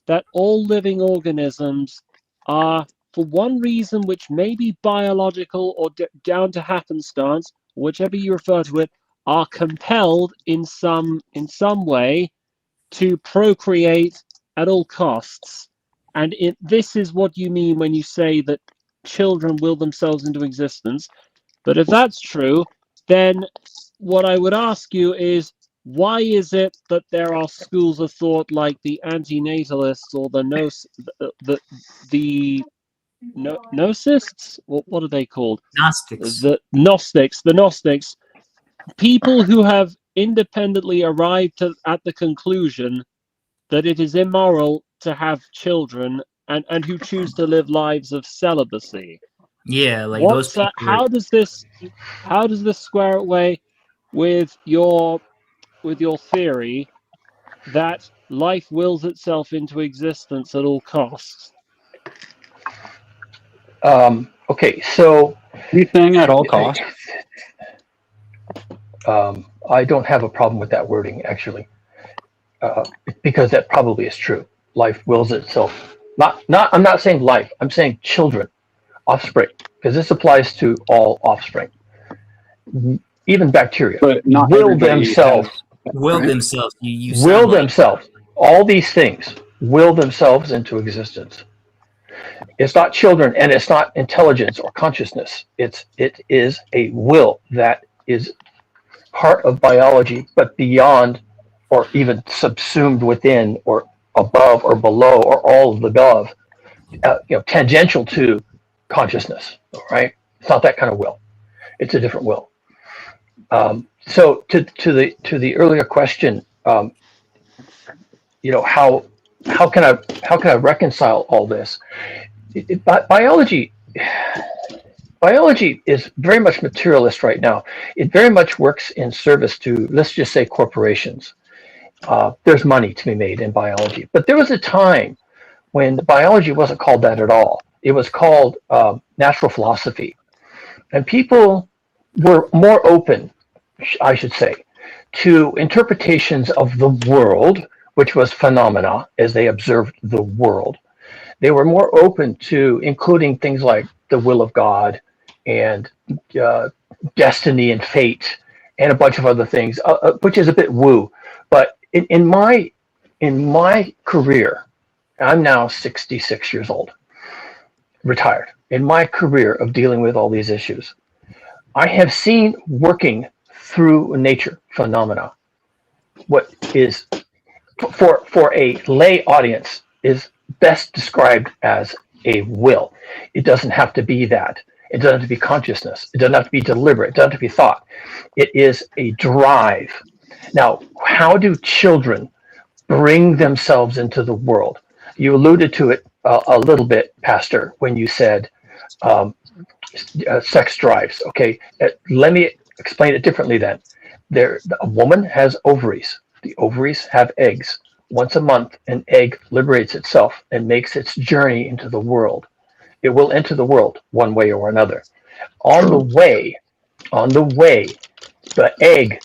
S9: that all living organisms are, for one reason which may be biological or down to happenstance, whichever you refer to it, are compelled in some way to procreate at all costs. And this is what you mean when you say that children will themselves into existence. But if that's true, then what I would ask you is, why is it that there are schools of thought like the antinatalists or the Gnostics? What are they called?
S6: Gnostics.
S9: The Gnostics, people who have independently arrived at the conclusion that it is immoral to have children and who choose to live lives of celibacy.
S6: Yeah, like those people.
S9: How does this square away with your theory that life wills itself into existence at all costs?
S14: Okay, so
S10: you saying at all costs?
S14: I don't have a problem with that wording, actually, because that probably is true. Life wills itself. I'm not saying life. I'm saying children, offspring, because this applies to all offspring, even bacteria.
S10: But not
S14: will themselves.
S6: Will themselves. You
S14: will themselves. All these things will themselves into existence. It's not children, and it's not intelligence or consciousness. It is a will that is part of biology, but beyond, or even subsumed within, or above, or below, or all of the above. Tangential to consciousness. Right? It's not that kind of will. It's a different will. So to the earlier question, how can I reconcile all this? Biology is very much materialist right now. It very much works in service to, let's just say, corporations. There's money to be made in biology, but there was a time when biology wasn't called that at all. It was called natural philosophy, and people were more open, I should say, to interpretations of the world, which was phenomena as they observed the world. They were more open to including things like the will of God and destiny and fate and a bunch of other things, which is a bit woo. But in my career, I'm now 66 years old, retired. In my career of dealing with all these issues, I have seen working through nature phenomena what is for a lay audience is best described as a will. It doesn't have to be that. It doesn't have to be consciousness. It doesn't have to be deliberate. It doesn't have to be thought. It is a drive. Now, how do children bring themselves into the world? You alluded to it a little bit, Pastor, when you said sex drives. Okay, let me explain it differently then. A woman has ovaries. The ovaries have eggs. Once a month, an egg liberates itself and makes its journey into the world. It will enter the world one way or another. On the way, the egg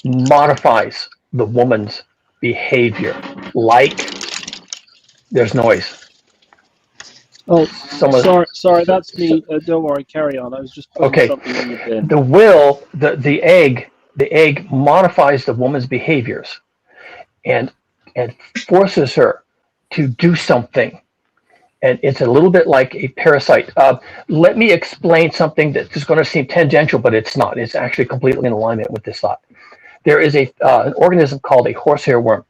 S14: modifies the woman's behavior. Like, there's noise.
S9: Oh, sorry, that's me. Don't worry, carry on. I was just putting something in the bin.
S14: The will, the egg modifies the woman's behaviors, and forces her to do something. And it's a little bit like a parasite. Let me explain something that is going to seem tangential, but it's not. It's actually completely in alignment with this thought. There is an organism called a horsehair worm.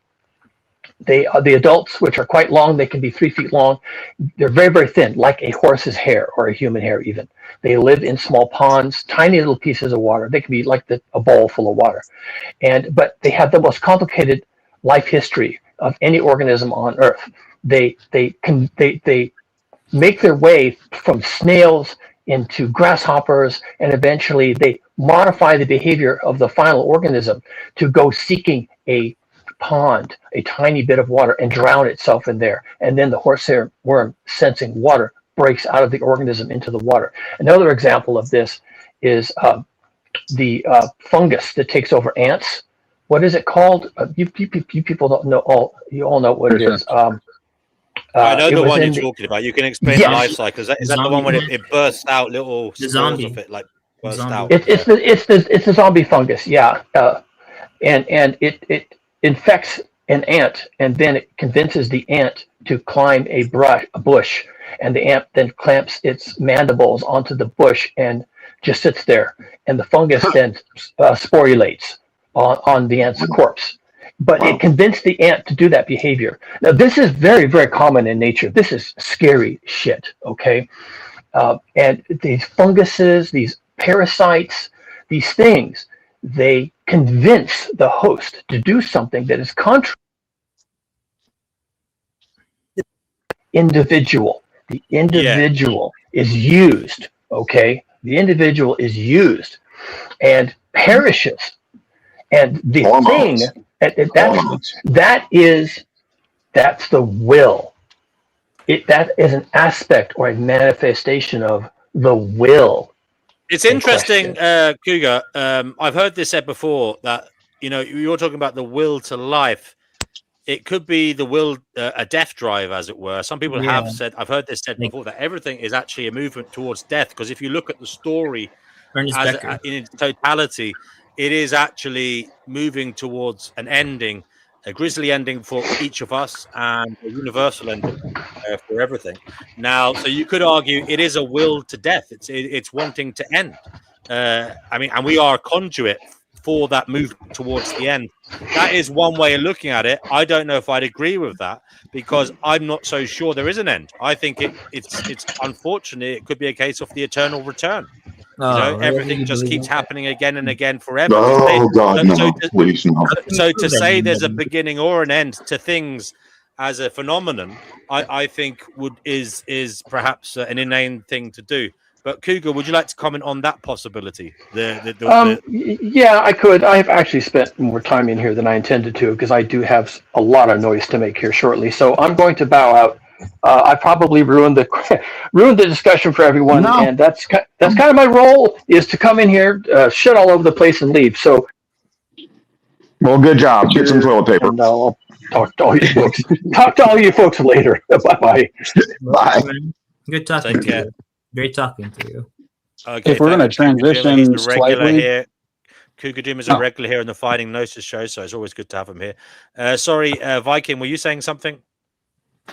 S14: The adults, which are quite long, they can be 3 feet long. They're very, very thin, like a horse's hair or a human hair even. They live in small ponds, tiny little pieces of water. They can be like a bowl full of water. But they have the most complicated life history of any organism on Earth. They make their way from snails into grasshoppers, and eventually they modify the behavior of the final organism to go seeking a pond, a tiny bit of water, and drown itself in there. And then the horsehair worm, sensing water, breaks out of the organism into the water. Another example of this is the fungus that takes over ants. What is it called? You people don't know. You all know what it is.
S3: I know the one you're talking about. You can explain the life cycle. Is that the one when it bursts out little spores of it, like burst out?
S14: It's the zombie fungus, yeah. And it infects an ant, and then it convinces the ant to climb a bush, and the ant then clamps its mandibles onto the bush and just sits there, and the fungus then sporulates on the ant's corpse. But it convinced the ant to do that behavior. Now, this is very, very common in nature. This is scary shit, okay? And these funguses, these parasites, these things, they convince the host to do something that is contrary to the individual. The individual is used, okay? The individual is used and perishes. And the thing, that's the will. That is an aspect or a manifestation of the will.
S3: It's interesting, Cougar. I've heard this said before that, you're talking about the will to life. It could be the will, a death drive, as it were. Some people have said, I've heard this said before, that everything is actually a movement towards death. Because if you look at the story in its totality, it is actually moving towards an ending, a grisly ending for each of us, and a universal ending for everything. Now, so you could argue it is a will to death. It's wanting to end. And we are a conduit for that move towards the end. That is one way of looking at it. I don't know if I'd agree with that, because I'm not so sure there is an end. I think it's unfortunate. It could be a case of the eternal return. Everything just keeps happening again and again forever.
S12: Oh God, no! Please no.
S3: So to say there's a beginning or an end to things as a phenomenon, I think is perhaps an inane thing to do. But Cougar, would you like to comment on that possibility?
S14: Yeah, I could. I've actually spent more time in here than I intended to, because I do have a lot of noise to make here shortly. So I'm going to bow out. I probably ruined the discussion for everyone, and that's kind of my role, is to come in here, shit all over the place, and leave. So,
S12: well, good job. Get some toilet paper.
S14: And I'll talk to all you folks. Talk to all you folks later. Bye.
S12: Bye.
S6: Good talking to you. Great talking to you.
S3: Okay,
S10: if we're going to transition slightly
S3: here. Cougar Jim is a regular here on the Finding Gnosis show, so it's always good to have him here. Sorry, Viking, were you saying something?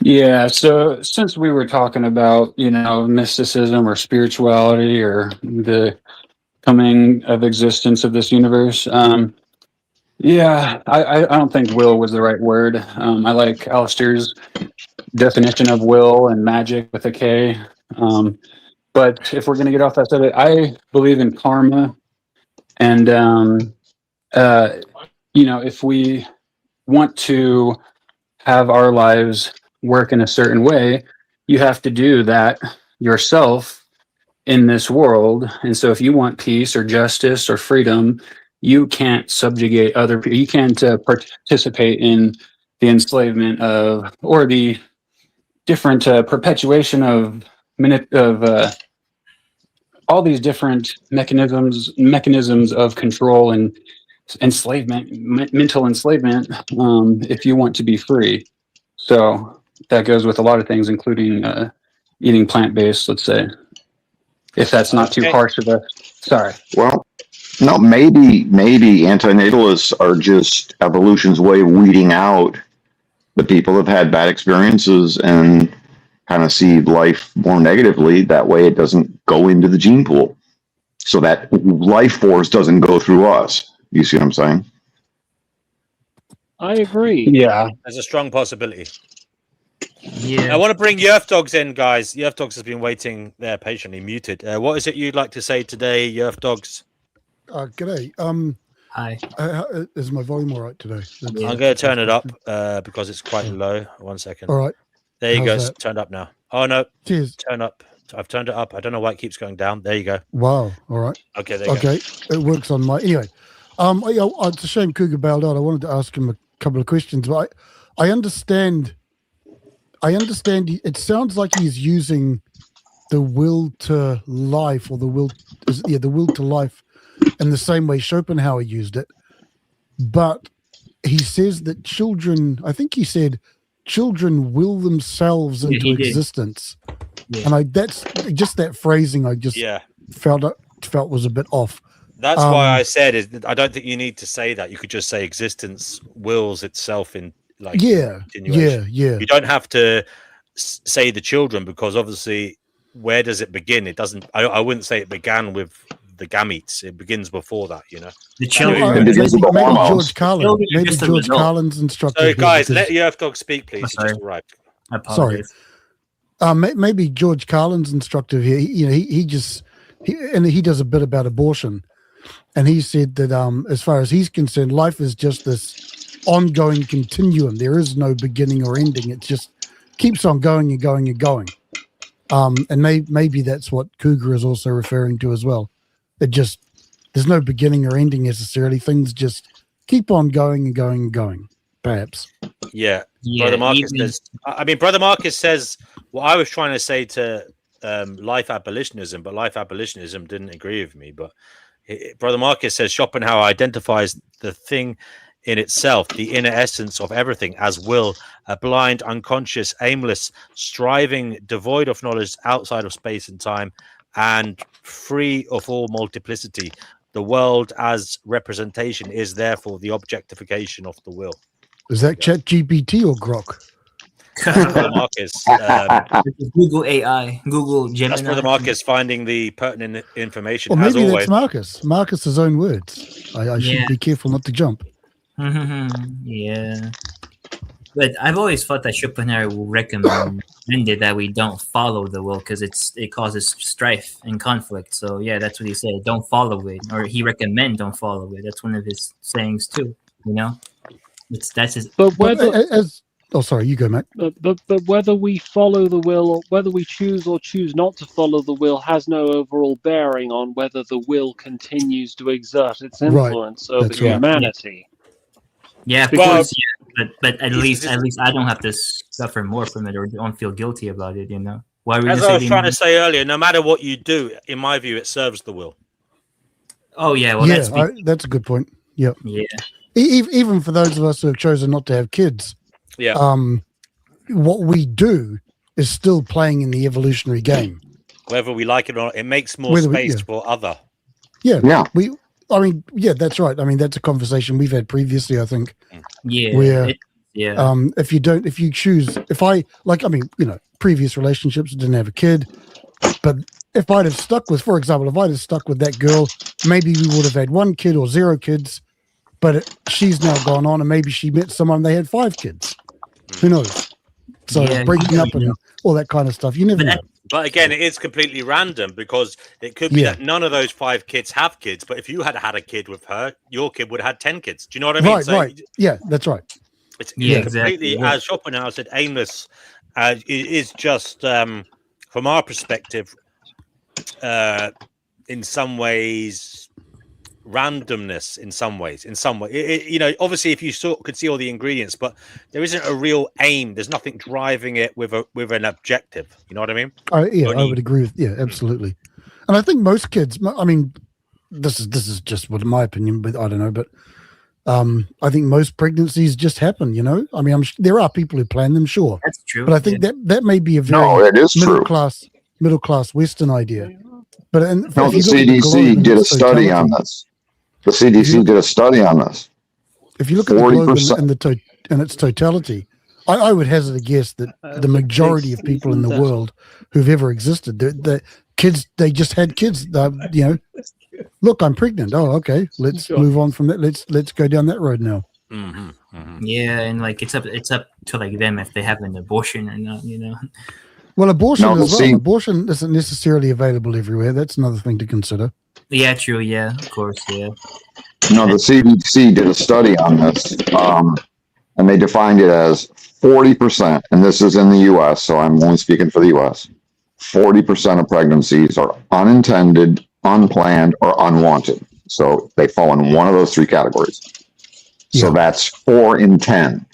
S10: Yeah, so since we were talking about, mysticism or spirituality or the coming of existence of this universe, I don't think will was the right word. I like Alistair's definition of will and magic with a K. But if we're going to get off that subject, I believe in karma. And, if we want to have our lives work in a certain way, you have to do that yourself in this world. And so if you want peace or justice or freedom, you can't subjugate other people. You can't participate in the enslavement of, or the different perpetuation of all these different mechanisms of control and enslavement, mental enslavement, if you want to be free. So that goes with a lot of things, including eating plant-based, let's say, if that's not too harsh of a, sorry.
S12: Well, no, maybe antinatalists are just evolution's way of weeding out the people who've had bad experiences and kind of see life more negatively. That way it doesn't go into the gene pool. So that life force doesn't go through us. You see what I'm saying?
S9: I agree.
S10: Yeah.
S3: There's a strong possibility.
S6: Yeah.
S3: I want to bring Yerf Dogs in, guys. Yerf Dogs has been waiting there patiently, muted. What is it you'd like to say today, Yerf Dogs?
S15: G'day.
S6: Hi.
S15: Is my volume all right today?
S3: I'm going to turn it up because it's quite low. 1 second.
S15: All right.
S3: There you go.
S15: How's
S3: It's
S15: that?
S3: turned up now. Oh, no.
S15: Cheers.
S3: Turn up. I've turned it up. I don't know why it keeps going down. There you go.
S15: Wow. All right.
S3: Okay, there you
S15: Okay. It works on my... Anyway, it's a shame Cougar bailed out. I wanted to ask him a couple of questions, but I understand... It sounds like he's using the will to life, or the will to life, in the same way Schopenhauer used it. But he says that children, I think he said, children will themselves into existence, and that's just that phrasing. I just felt was a bit off.
S3: That's why I said I don't think you need to say that. You could just say existence wills itself like
S15: Yeah,
S3: continuation.
S15: yeah.
S3: You don't have to say the children, because obviously, where does it begin? It doesn't. I wouldn't say it began with the gametes. It begins before that. You know.
S6: The
S15: Well,
S6: children.
S15: maybe
S12: hormones.
S15: George Carlin.
S6: Children are
S15: Maybe
S6: just a
S15: George
S6: result.
S15: Carlin's instructive.
S3: So,
S15: here,
S3: guys,
S15: because-
S3: let Yerf Dog speak, please.
S6: Oh,
S3: He
S6: sorry.
S3: just arrived.
S6: I apologize.
S15: Maybe George Carlin's instructive here. He does a bit about abortion, and he said that as far as he's concerned, life is just this ongoing continuum. There is no beginning or ending. It just keeps on going and going and going. And maybe that's what Cougar is also referring to as well. It just there's no beginning or ending necessarily. Things just keep on going and going and going. Perhaps.
S3: Yeah,
S6: Yeah,
S3: Brother Marcus
S6: even-
S3: says. I mean, Brother Marcus says what I was trying to say to life abolitionism, but life abolitionism didn't agree with me. But Brother Marcus says Schopenhauer identifies the thing in itself, the inner essence of everything, as will, a blind, unconscious, aimless, striving, devoid of knowledge, outside of space and time, and free of all multiplicity. The world as representation is therefore the objectification of the will.
S15: Is that Chat GPT or Grok?
S3: Brother Marcus,
S6: Google AI, Google Gemini.
S3: that's Brother Marcus finding the pertinent information.
S15: Or
S3: as
S15: maybe
S3: always,
S15: that's Marcus. Marcus's own words. I should
S6: Yeah.
S15: be careful not to jump.
S6: Yeah. But I've always thought that Schopenhauer recommended that we don't follow the will because it causes strife and conflict. So yeah, that's what he said. Don't follow it, or he recommend don't follow it. That's one of his sayings too. You know, that's his.
S9: But whether
S15: Oh, sorry, you go, Matt.
S9: but whether we follow the will or whether we choose or choose not to follow the will has no overall bearing on whether the will continues to exert its
S15: Right,
S9: influence over
S15: that's right.
S9: humanity.
S6: Yeah, of
S9: Because-
S6: course. Yeah, but at least I don't have to suffer more from it or don't feel guilty about it. You know. Why were
S3: as
S6: you
S3: I was
S6: saying?
S3: trying to say earlier, no matter what you do, in my view, it serves the will.
S6: Oh yeah, well
S15: yeah,
S6: that's
S15: that's a good point. Yep.
S6: yeah.
S15: Even for those of us who have chosen not to have kids,
S3: Yeah.
S15: what we do is still playing in the evolutionary game.
S3: Whether we like it or not, it makes more
S15: Whether we-
S3: space
S15: yeah.
S3: for other.
S15: Yeah.
S12: Yeah.
S15: Yeah, that's right. I mean, that's a conversation we've had previously, I think.
S6: Yeah.
S15: Where,
S6: yeah.
S15: if you choose, previous relationships, didn't have a kid, but if I'd have stuck with, for example, if I'd have stuck with that girl, maybe we would have had 1 kid or 0 kids, but she's now gone on and maybe she met someone, they had 5 kids. Who knows? So
S6: Yeah,
S15: breaking
S6: you
S15: up and all that kind of stuff, you never know.
S3: But again, it is completely random because it could be
S15: Yeah.
S3: that none of those 5 kids have kids. But if you had had a kid with her, your kid would have had 10 kids. Do you know what I mean?
S15: Right, right. Yeah, that's right.
S3: It's
S6: Yeah,
S3: completely,
S6: exactly.
S3: as Schopenhauer said, aimless. It is just, from our perspective, in some ways, randomness. In some way, obviously, if you could see all the ingredients, but there isn't a real aim. There's nothing driving it with an objective. You know what I mean?
S15: I
S3: Only-
S15: would agree with absolutely. And I think most kids, I mean, this is just what my opinion, but I don't know, but I think most pregnancies just happen, you know. I mean, there are people who plan them, sure,
S6: That's true.
S15: but I think that may be a very
S12: No, it is
S15: middle
S12: true.
S15: class Western idea. But
S12: No,
S15: if
S12: the
S15: you look at
S12: CDC
S15: globe in
S12: did a
S15: its
S12: study on
S15: totality-
S12: this. The CDC did a study on this.
S15: If you look at the globe
S12: 40%.
S15: in its totality, I would hazard a guess that the majority of people in the world who've ever existed, the kids, they just had kids. Look, I'm pregnant. Oh, okay. Let's move on from that. Let's go down that road now.
S6: Yeah, and like it's up to like them if they have an abortion or not. You know.
S15: Well, abortion
S12: No,
S15: as well.
S12: see-
S15: Abortion isn't necessarily available everywhere. That's another thing to consider.
S6: Yeah, true. Yeah, of course. Yeah.
S12: No, the CDC did a study on this, and they defined it as 40%, and this is in the U.S., so I'm only speaking for the U.S. 40% of pregnancies are unintended, unplanned, or unwanted. So they fall in one of those 3 categories. So that's 4 in 10.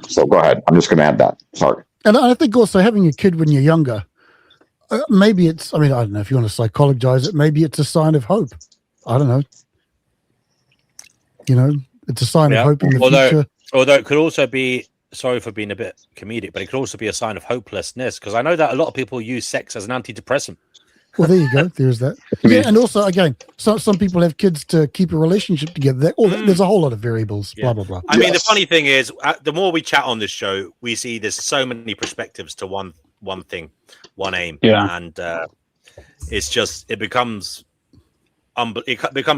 S12: So go ahead. I'm just going to add that. Sorry.
S15: And I think also having a kid when you're younger, maybe it's, I don't know if you want to psychologize it, maybe it's a sign of hope. I don't know. You know, it's a sign of hope in the future.
S3: Although it could also be, sorry for being a bit comedic, but it could also be a sign of hopelessness, because I know that a lot of people use sex as an antidepressant.
S15: Well, there you go. There's that. Yeah, and also again, some people have kids to keep a relationship together. There's a whole lot of variables.
S3: Yeah.
S15: Blah blah blah.
S3: I mean, the funny thing is, the more we chat on this show, we see there's so many perspectives to one thing, one aim.
S10: Yeah.
S3: And it's just it becomes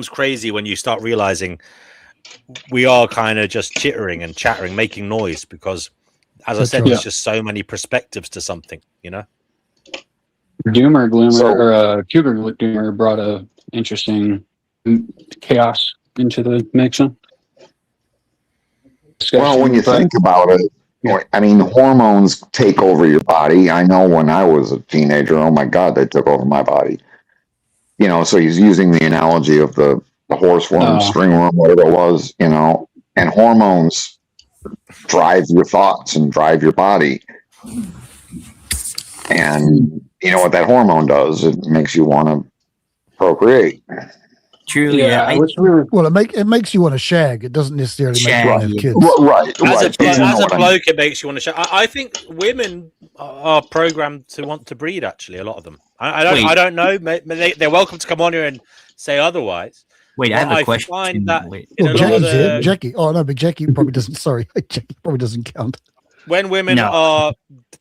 S3: crazy when you start realizing we are kind of just chittering and chattering, making noise because, as I said, there's just so many perspectives to something, you know.
S10: Doomer Gloomer or Cougar Doomer brought a interesting chaos into the mix.
S12: Well, when you think about it, I mean, hormones take over your body. I know when I was a teenager, oh my God, they took over my body. You know, so he's using the analogy of the horse worm, string worm, whatever it was, you know, and hormones drive your thoughts and drive your body. And you know what that hormone does? It makes you want to procreate.
S6: Truly,
S15: well, it makes you want to shag. It doesn't necessarily make you want to have kids.
S12: Right.
S3: As a bloke, it makes you want to shag. I think women are programmed to want to breed. Actually, a lot of them. I don't know. They're welcome to come on here and say otherwise.
S16: Wait, I have a question.
S3: Find that
S15: Jackie's here. Jackie. Oh no, but Jackie probably doesn't. Sorry, Jackie probably doesn't count.
S3: When women are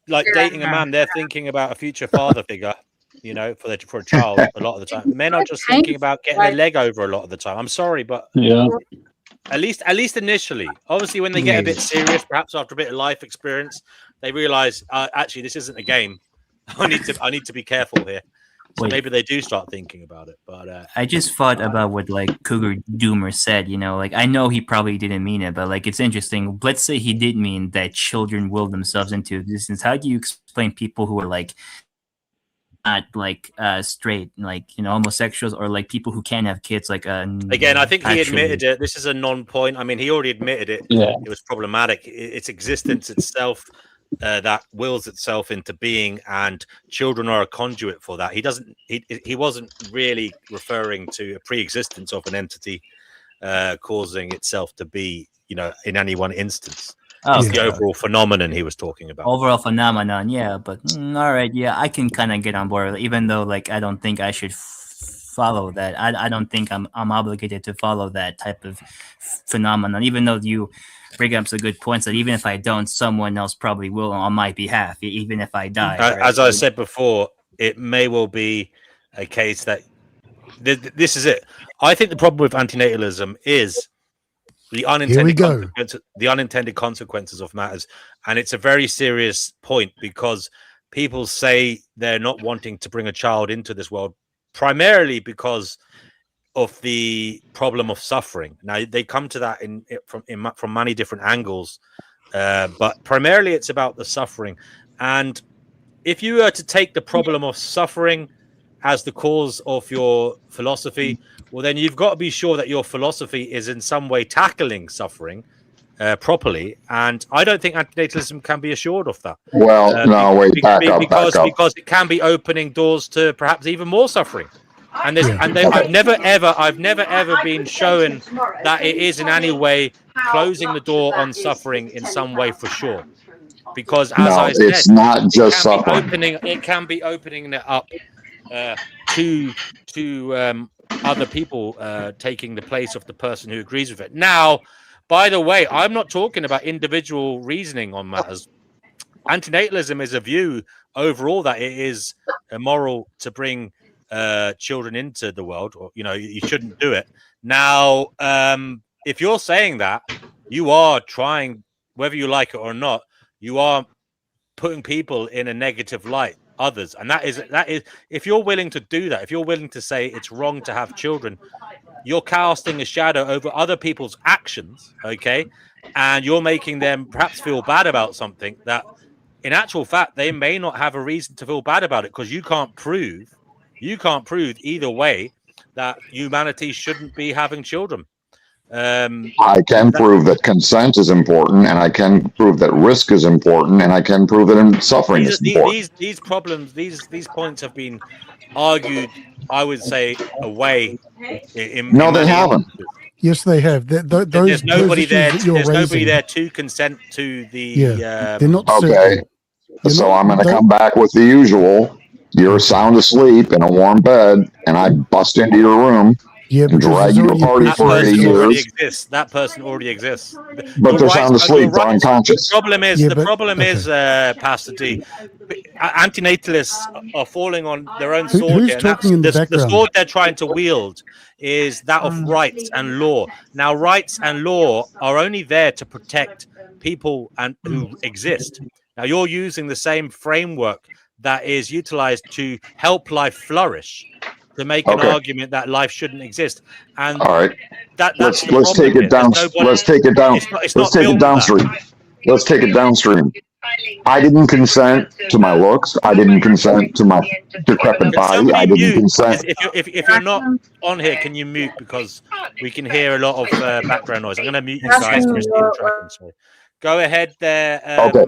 S3: like dating a man, they're thinking about a future father figure, you know, for a child a lot of the time. Men are just thinking about getting a leg over a lot of the time. I'm sorry, but at least initially. Obviously, when they get a bit serious, perhaps after a bit of life experience, they realize actually this isn't a game. I need to be careful here. So maybe they do start thinking about it. But
S16: I just thought about what like Cougar Doomer said, you know, like I know he probably didn't mean it, but like it's interesting. Let's say he did mean that children will themselves into existence. How do you explain people who are like not like straight, like, you know, homosexuals, or like people who can't have kids? Like
S3: again, I think he admitted it. This is a non-point. I mean, he already admitted it.
S10: Yeah.
S3: It was problematic. Its existence itself. That wills itself into being, and children are a conduit for that. He wasn't really referring to a pre-existence of an entity causing itself to be, you know, in any one instance. It's the overall phenomenon he was talking about.
S16: Overall phenomenon, yeah. But all right, yeah, I can kind of get on board, even though like I don't think I should follow that. I don't think I'm obligated to follow that type of phenomenon, even though you bring up some good points that even if I don't, someone else probably will on my behalf, even if I die.
S3: As I said before, it may well be a case that this is it. I think the problem with antinatalism is the unintended consequences of matters, and it's a very serious point because people say they're not wanting to bring a child into this world primarily because of the problem of suffering. Now they come to that from many different angles, but primarily it's about the suffering. And if you were to take the problem of suffering as the cause of your philosophy, well, then you've got to be sure that your philosophy is in some way tackling suffering properly. And I don't think antinatalism can be assured of that.
S12: Well, no, wait, back up.
S3: Because it can be opening doors to perhaps even more suffering. And I've never ever been shown that it is in any way closing the door on suffering in some way for sure. Because as I said,
S12: it's not just suffering.
S3: It can be opening it up to other people taking the place of the person who agrees with it. Now, by the way, I'm not talking about individual reasoning on matters. Antinatalism is a view overall that it is immoral to bring children into the world, or you know, you shouldn't do it. Now, if you're saying that, you are trying, whether you like it or not, you are putting people in a negative light, others, and that is if you're willing to do that, if you're willing to say it's wrong to have children, you're casting a shadow over other people's actions, okay, and you're making them perhaps feel bad about something that in actual fact they may not have a reason to feel bad about it, because you can't prove either way that humanity shouldn't be having children.
S12: I can prove that consent is important, and I can prove that risk is important, and I can prove that suffering is important.
S3: These problems, these points have been argued, I would say, away.
S12: No, they haven't.
S15: Yes, they have.
S3: There's nobody there. There's nobody there to consent to the.
S15: They're not
S12: okay. So I'm going to come back with the usual. You're sound asleep in a warm bed, and I bust into your room
S15: Yeah,
S12: and drag you to a party
S3: That
S12: for 80
S3: person already
S12: years,
S3: exists. That person already exists.
S12: but they're sound asleep. They're
S3: The
S12: unconscious.
S3: problem is,
S15: Yeah,
S3: the
S15: but-
S3: problem is, Pastor D, antinatalists are falling on their own sword
S15: who's
S3: here. And that's
S15: talking in the
S3: the
S15: background?
S3: sword they're trying to wield is that of rights and law. Now, rights and law are only there to protect people and who exist. Now, you're using the same framework that is utilized to help life flourish, to make an
S12: Okay.
S3: argument that life shouldn't exist. And
S12: All right.
S3: that's
S12: Let's
S3: the
S12: let's
S3: problem
S12: take it
S3: here.
S12: down.
S3: There's nobody-
S12: Let's take it down.
S3: It's
S12: Let's
S3: not
S12: take
S3: built
S12: it
S3: with that.
S12: downstream. Let's take it downstream. I didn't consent to my looks. I didn't consent to my decrepit
S3: Can
S12: body.
S3: somebody
S12: I didn't
S3: mute?
S12: consent.
S3: If you're not on here, can you mute, because we can hear a lot of background noise. I'm going to mute you guys for Steve tracking. Sorry. Go ahead there.
S12: Okay.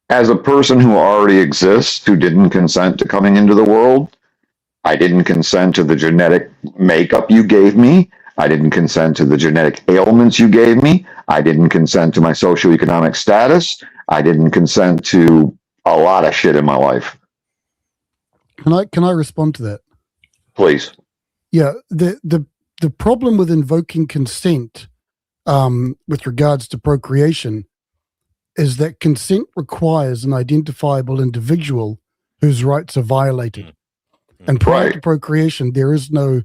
S12: As a person who already exists, who didn't consent to coming into the world, I didn't consent to the genetic makeup you gave me. I didn't consent to the genetic ailments you gave me. I didn't consent to my socioeconomic status. I didn't consent to a lot of shit in my life.
S15: Can I respond to that?
S12: Please.
S15: Yeah, the problem with invoking consent with regards to procreation is that consent requires an identifiable individual whose rights are violated. And prior to procreation, there is no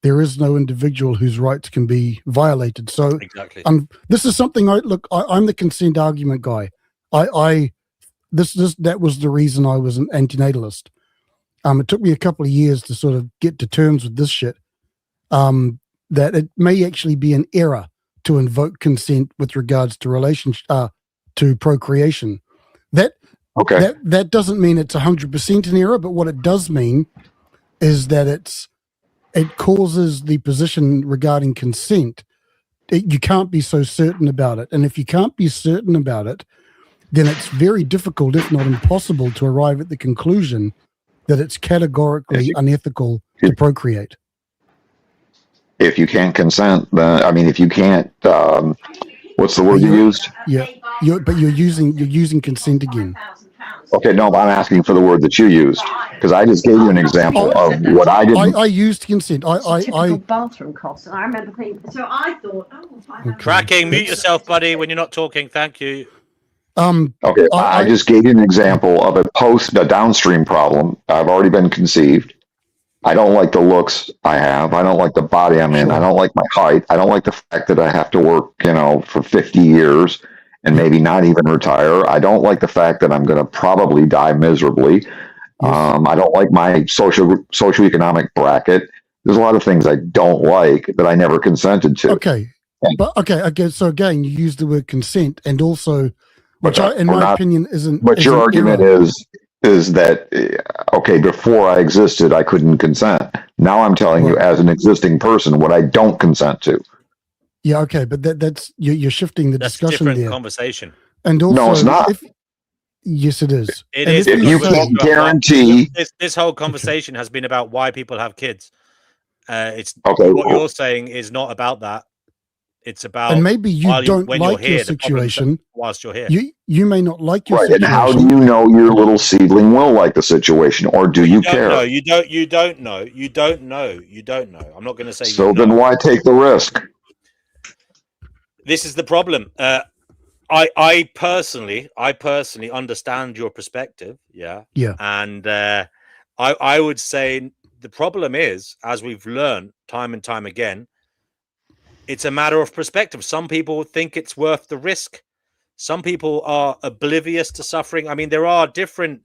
S15: individual whose rights can be violated. So
S3: exactly.
S15: This is something I'm the consent argument guy. That was the reason I was an antinatalist. It took me a couple of years to sort of get to terms with this shit. That it may actually be an error to invoke consent with regards to to procreation. That doesn't mean it's 100% an error, but what it does mean is that it causes the position regarding consent. You can't be so certain about it, and if you can't be certain about it, then it's very difficult, if not impossible, to arrive at the conclusion that it's categorically unethical to procreate.
S12: If you can't consent, if you can't, what's the word you used?
S15: Yeah, you're using consent again.
S12: Okay, no, but I'm asking for the word that you used, because I just gave you an example of what I didn't.
S15: I used consent. I
S17: bathroom costs, and I remember thinking. So I thought,
S3: Tracking, mute yourself, buddy, when you're not talking. Thank you.
S12: Okay, I just gave you an example of a downstream problem. I've already been conceived. I don't like the looks I have. I don't like the body I'm in. I don't like my height. I don't like the fact that I have to work, for 50 years and maybe not even retire. I don't like the fact that I'm going to probably die miserably. I don't like my socioeconomic bracket. There's a lot of things I don't like that I never consented to.
S15: Okay. So again, you use the word consent, and also, which in my opinion isn't.
S12: But your argument is that before I existed, I couldn't consent. Now I'm telling you, as an existing person, what I don't consent to.
S15: Yeah, okay, but that's you're shifting the
S3: That's a
S15: discussion
S3: different
S15: there.
S3: conversation.
S15: And also,
S12: no, it's not.
S15: Yes, it is.
S3: It
S15: And
S3: is.
S12: If you can't guarantee,
S3: this whole conversation has been about why people have kids. It's
S12: Okay,
S3: what
S12: well-
S3: you're saying is not about that. It's about
S15: and maybe you don't
S3: when you're
S15: like
S3: here,
S15: your
S3: the problems
S15: situation.
S3: whilst you're here.
S15: You may not like your
S12: right?
S15: situation.
S12: And how do you know your little seedling will like the situation, or do you care?
S3: No, you don't. You don't know. You don't know. You don't know. I'm not going to say.
S12: So
S3: you
S12: then,
S3: know.
S12: why take the risk?
S3: This is the problem. I personally understand your perspective. Yeah.
S15: Yeah.
S3: And I would say the problem is, as we've learned time and time again, it's a matter of perspective. Some people think it's worth the risk. Some people are oblivious to suffering. I mean, there are different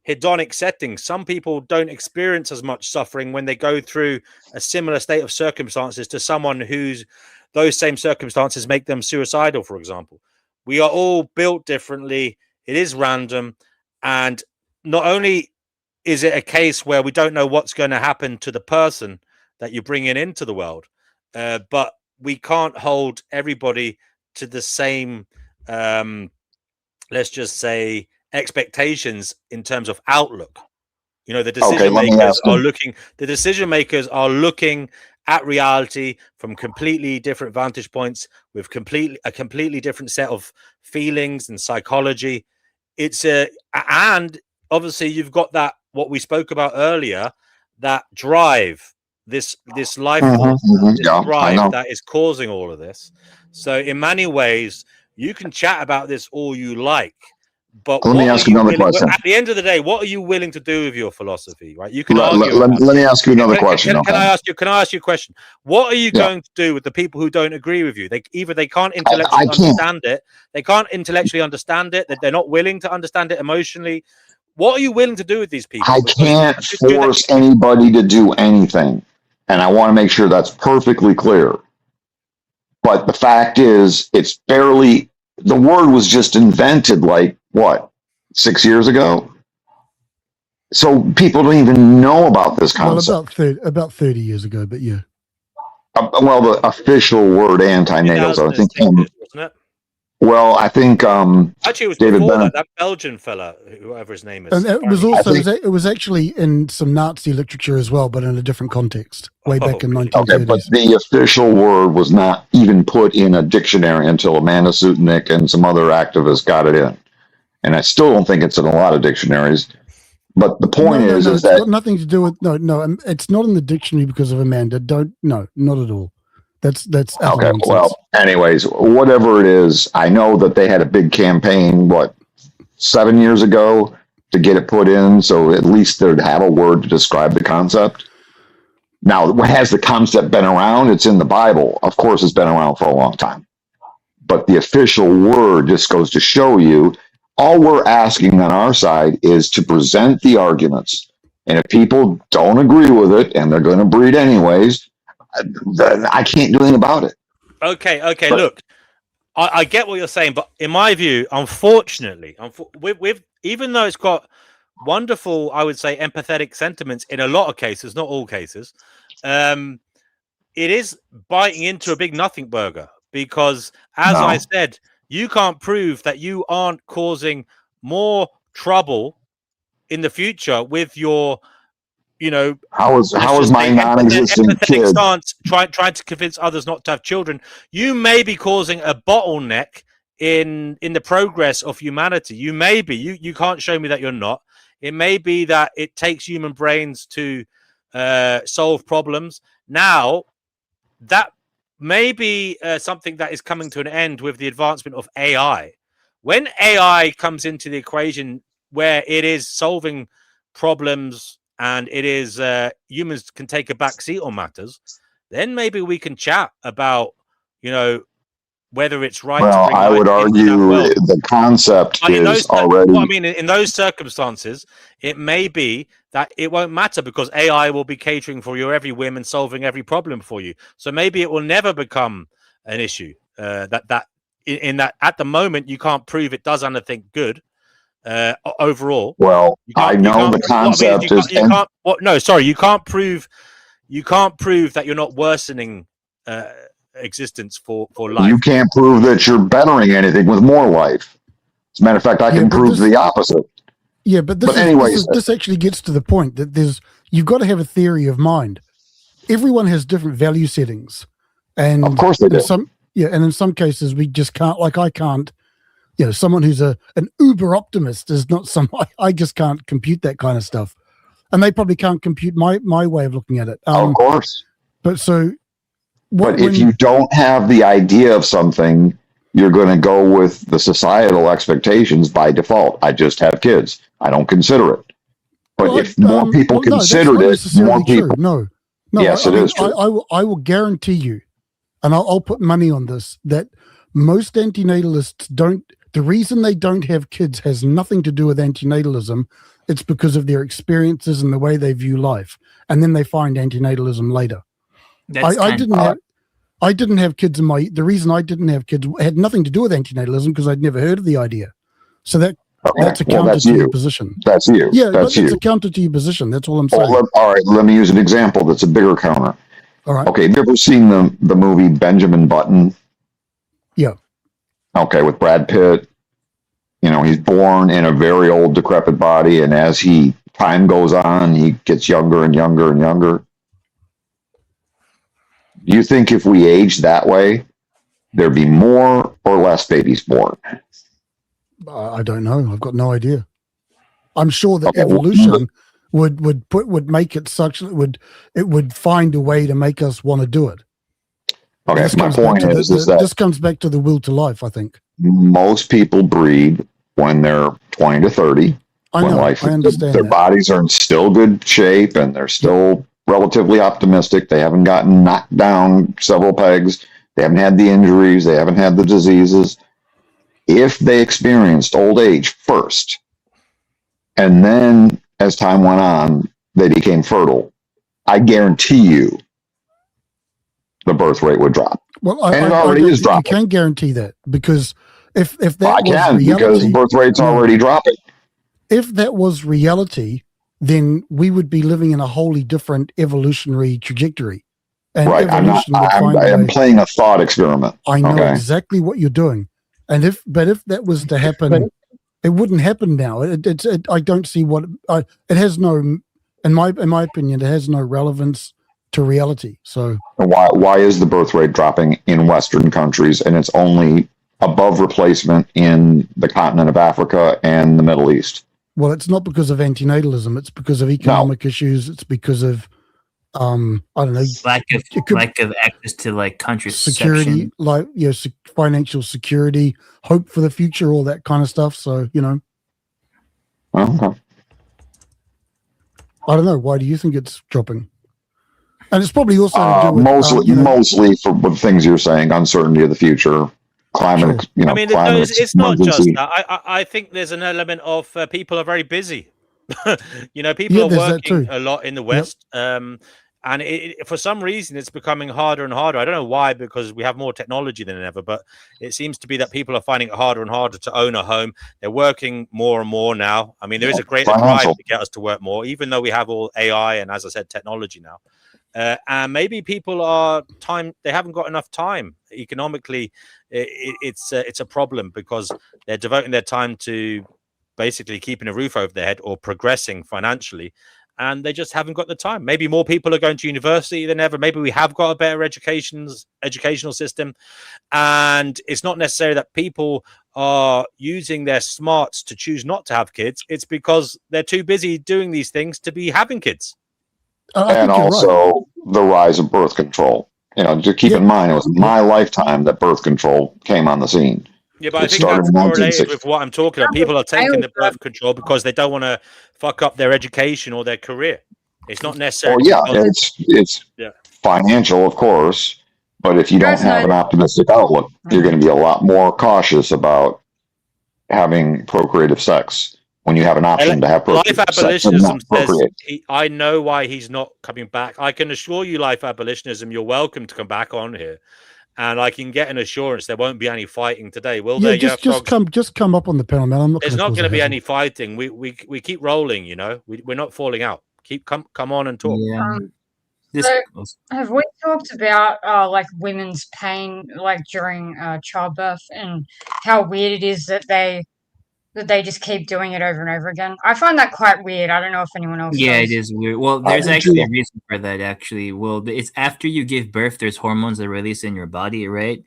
S3: hedonic settings. Some people don't experience as much suffering when they go through a similar state of circumstances to someone whose those same circumstances make them suicidal, for example. We are all built differently. It is random. And not only is it a case where we don't know what's going to happen to the person that you're bringing into the world, but we can't hold everybody to the same, let's just say, expectations in terms of outlook. The decision makers are looking at reality from completely different vantage points, with a completely different set of feelings and psychology. And obviously you've got that what we spoke about earlier, that drive, this life force, this
S12: Yeah, I
S3: drive
S12: know.
S3: that is causing all of this. So in many ways, you can chat about this all you like, but
S12: Let me ask you another question.
S3: at the end of the day, what are you willing to do with your philosophy? Right? You can
S12: Let,
S3: argue.
S12: let,
S3: about
S12: let
S3: it.
S12: me ask you another question.
S3: Can I ask you? Can I ask you a question? What are you
S12: Yeah.
S3: going to do with the people who don't agree with you? They can't
S12: I
S3: intellectually
S12: can't.
S3: understand it. They can't intellectually understand it. That they're not willing to understand it emotionally. What are you willing to do with these people?
S12: I can't force anybody to do anything. And I want to make sure that's perfectly clear. But the fact is, it's barely, the word was just invented like, what, 6 years ago? So people don't even know about this
S15: Well,
S12: concept.
S15: about 30 years ago, but yeah.
S12: Well, the official word antinatals, I think,
S3: 2006, wasn't it?
S12: well, I think
S3: Actually, it was
S12: David
S3: before
S12: Bennett.
S3: that Belgian fella, whoever his name is.
S15: And it was
S3: Apparently-
S15: also it was actually in some Nazi literature as well, but in a different context, way back in 1930s.
S12: Okay, but the official word was not even put in a dictionary until Amanda Sutnick and some other activists got it in. And I still don't think it's in a lot of dictionaries. But the point is
S15: it's
S12: that
S15: got nothing to do with it's not in the dictionary because of Amanda. Not at all. That's utter
S12: okay.
S15: nonsense.
S12: Well, anyways, whatever it is, I know that they had a big campaign 7 years ago to get it put in, so at least they'd have a word to describe the concept. Now, has the concept been around? It's in the Bible. Of course, it's been around for a long time. But the official word just goes to show you, all we're asking on our side is to present the arguments. And if people don't agree with it and they're going to breed anyways, then I can't do anything about it.
S3: Okay. Look, I get what you're saying, but in my view, unfortunately, with even though it's got wonderful, I would say, empathetic sentiments in a lot of cases, not all cases, it is biting into a big nothing burger because, as I said, you can't prove that you aren't causing more trouble in the future with your,
S12: how is my non-existent
S3: empathetic
S12: kid?
S3: stance trying to convince others not to have children. You may be causing a bottleneck in the progress of humanity. You may be. You can't show me that you're not. It may be that it takes human brains to solve problems. Now, that may be something that is coming to an end with the advancement of AI. When AI comes into the equation where it is solving problems and it is humans can take a back seat on matters, then maybe we can chat about, whether it's right.
S12: Well,
S3: to bring
S12: I would
S3: life into
S12: argue
S3: that world.
S12: the concept
S3: But
S12: is already.
S3: what I mean, in those circumstances, it may be that it won't matter because AI will be catering for your every whim and solving every problem for you. So maybe it will never become an issue. That at the moment you can't prove it does anything good overall.
S12: Well, I know the concept is.
S3: You can't prove that you're not worsening existence for life.
S12: You can't prove that you're bettering anything with more life. As a matter of fact, I can prove the opposite.
S15: Yeah, but this actually gets to the point that you've got to have a theory of mind. Everyone has different value settings, and
S12: of course they do.
S15: And in some cases we just can't. Like I can't. Someone who's an uber optimist is not I just can't compute that kind of stuff, and they probably can't compute my way of looking at it.
S12: Of course,
S15: but so.
S12: But if you don't have the idea of something, you're going to go with the societal expectations by default. I just have kids. I don't consider it. But if more people considered it, more people.
S15: No.
S12: Yes, it is true.
S15: I will guarantee you, and I'll put money on this, that most antinatalists don't. The reason they don't have kids has nothing to do with antinatalism. It's because of their experiences and the way they view life, and then they find antinatalism later. I didn't have kids the reason I didn't have kids had nothing to do with antinatalism because I'd never heard of the idea. So that's a counter to your position.
S12: That's you.
S15: Yeah,
S12: that's
S15: it's a counter to your position. That's all I'm saying.
S12: All right, let me use an example that's a bigger counter.
S15: All right.
S12: Okay, have you ever seen the movie Benjamin Button?
S15: Yeah.
S12: Okay, with Brad Pitt. He's born in a very old, decrepit body, and as time goes on, he gets younger and younger and younger. Do you think if we aged that way, there'd be more or less babies born?
S15: I don't know. I've got no idea. I'm sure that evolution would make it such that it would find a way to make us want to do it.
S12: Okay,
S15: This
S12: my
S15: comes back
S12: point
S15: to
S12: is that
S15: this comes back to the will to life, I think.
S12: most people breed when they're 20 to 30.
S15: I
S12: when
S15: know,
S12: life,
S15: I understand
S12: their
S15: that.
S12: bodies are in still good shape and they're still relatively optimistic. They haven't gotten knocked down several pegs. They haven't had the injuries. They haven't had the diseases. If they experienced old age first, and then as time went on, they became fertile, I guarantee you the birth rate would drop.
S15: Well,
S12: And it
S15: I
S12: already
S15: don't
S12: is
S15: think
S12: dropping.
S15: You can guarantee that, because if that
S12: I
S15: was
S12: can,
S15: reality,
S12: because the birth rate's already dropping.
S15: If that was reality, then we would be living in a wholly different evolutionary trajectory. And
S12: Right.
S15: evolution would find a
S12: I am
S15: way.
S12: playing a thought experiment.
S15: I know
S12: Okay.
S15: exactly what you're doing, and if that was to happen, it wouldn't happen now. I don't see what it has no, in my opinion, it has no relevance to reality. So
S12: And why is the birth rate dropping in Western countries and it's only above replacement in the continent of Africa and the Middle East?
S15: well, it's not because of antinatalism. It's because of economic issues. It's because of I don't know,
S16: lack of access to like contraception.
S15: security, like financial security, hope for the future, all that kind of stuff. So
S12: Okay.
S15: I don't know. Why do you think it's dropping? And it's probably also to do with
S12: Mostly for the things you're saying, uncertainty of the future, climate,
S3: I mean,
S12: climate
S3: it's not just
S12: emergency.
S3: that. I think there's an element of people are very busy. People
S15: Yeah,
S3: are
S15: there's that
S3: working
S15: too.
S3: a lot in the West. And for some reason, it's becoming harder and harder. I don't know why, because we have more technology than ever, but it seems to be that people are finding it harder and harder to own a home. They're working more and more now. I mean, there is a greater drive
S12: Financial.
S3: to get us to work more, even though we have all AI and, as I said, technology now. And maybe people they haven't got enough time economically. It's a problem because they're devoting their time to basically keeping a roof over their head or progressing financially, and they just haven't got the time. Maybe more people are going to university than ever. Maybe we have got a better educational system, and it's not necessarily that people are using their smarts to choose not to have kids. It's because they're too busy doing these things to be having kids.
S12: And also the rise of birth control. Just keep in mind, it was my lifetime that birth control came on the scene.
S3: Yeah, but I
S12: It
S3: think
S12: started
S3: that's
S12: in
S3: correlated
S12: 1960.
S3: with what I'm talking about. People are taking the birth control because they don't want to fuck up their education or their career. It's not
S12: Oh
S3: necessarily.
S12: yeah,
S3: because-
S12: it's
S3: yeah.
S12: financial, of course, but if you don't have an optimistic outlook, you're going to be a lot more cautious about having procreative sex when you have an option to have
S3: Life
S12: procreative sex and
S3: abolitionism
S12: not
S3: says,
S12: procreate.
S3: I know why he's not coming back. I can assure you, life abolitionism, you're welcome to come back on here. And I can get an assurance there won't be any fighting today, will there?
S15: just come up on the panel, man. I'm not.
S3: There's not
S15: cause
S3: going to
S15: a
S3: be
S15: hassle.
S3: any fighting. We keep rolling, we're not falling out. Come on and talk.
S7: So have we talked about like women's pain like during childbirth and how weird it is that they just keep doing it over and over again? I find that quite weird. I don't know if anyone else
S16: Yeah,
S7: does.
S16: it is weird. Well, there's actually a reason for that. Actually, it's after you give birth, there's hormones that release in your body, right?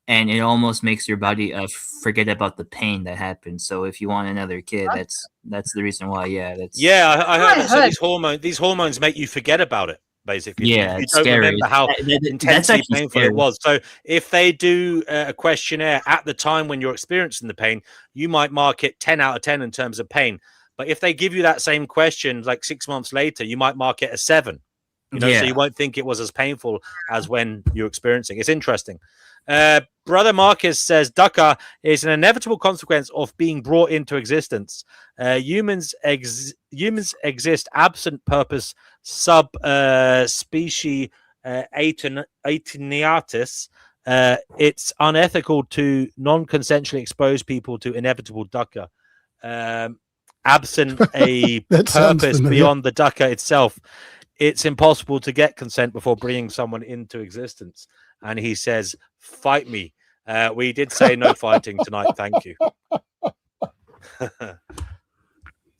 S16: And it almost makes your body forget about the pain that happened. So if you want another kid, that's the reason why. Yeah,
S3: I heard that. So these hormones make you forget about it. Basically,
S16: Yeah,
S3: you
S16: it's
S3: don't
S16: scary.
S3: remember how
S16: That's
S3: intensely
S16: actually
S3: painful
S16: scary.
S3: it was. So if they do a questionnaire at the time when you're experiencing the pain, you might mark it 10 out of 10 in terms of pain. But if they give you that same question like 6 months later, you might mark it a 7. So
S16: Yeah.
S3: you won't think it was as painful as when you're experiencing. It's interesting. Brother Marcus says DACA is an inevitable consequence of being brought into existence. Humans exist absent purpose sub species atenatus. It's unethical to non-consensually expose people to inevitable DACA. Absent a
S15: That sounds
S3: purpose
S15: familiar.
S3: beyond the DACA itself, it's impossible to get consent before bringing someone into existence. And he says, fight me. We did say no fighting tonight. Thank you.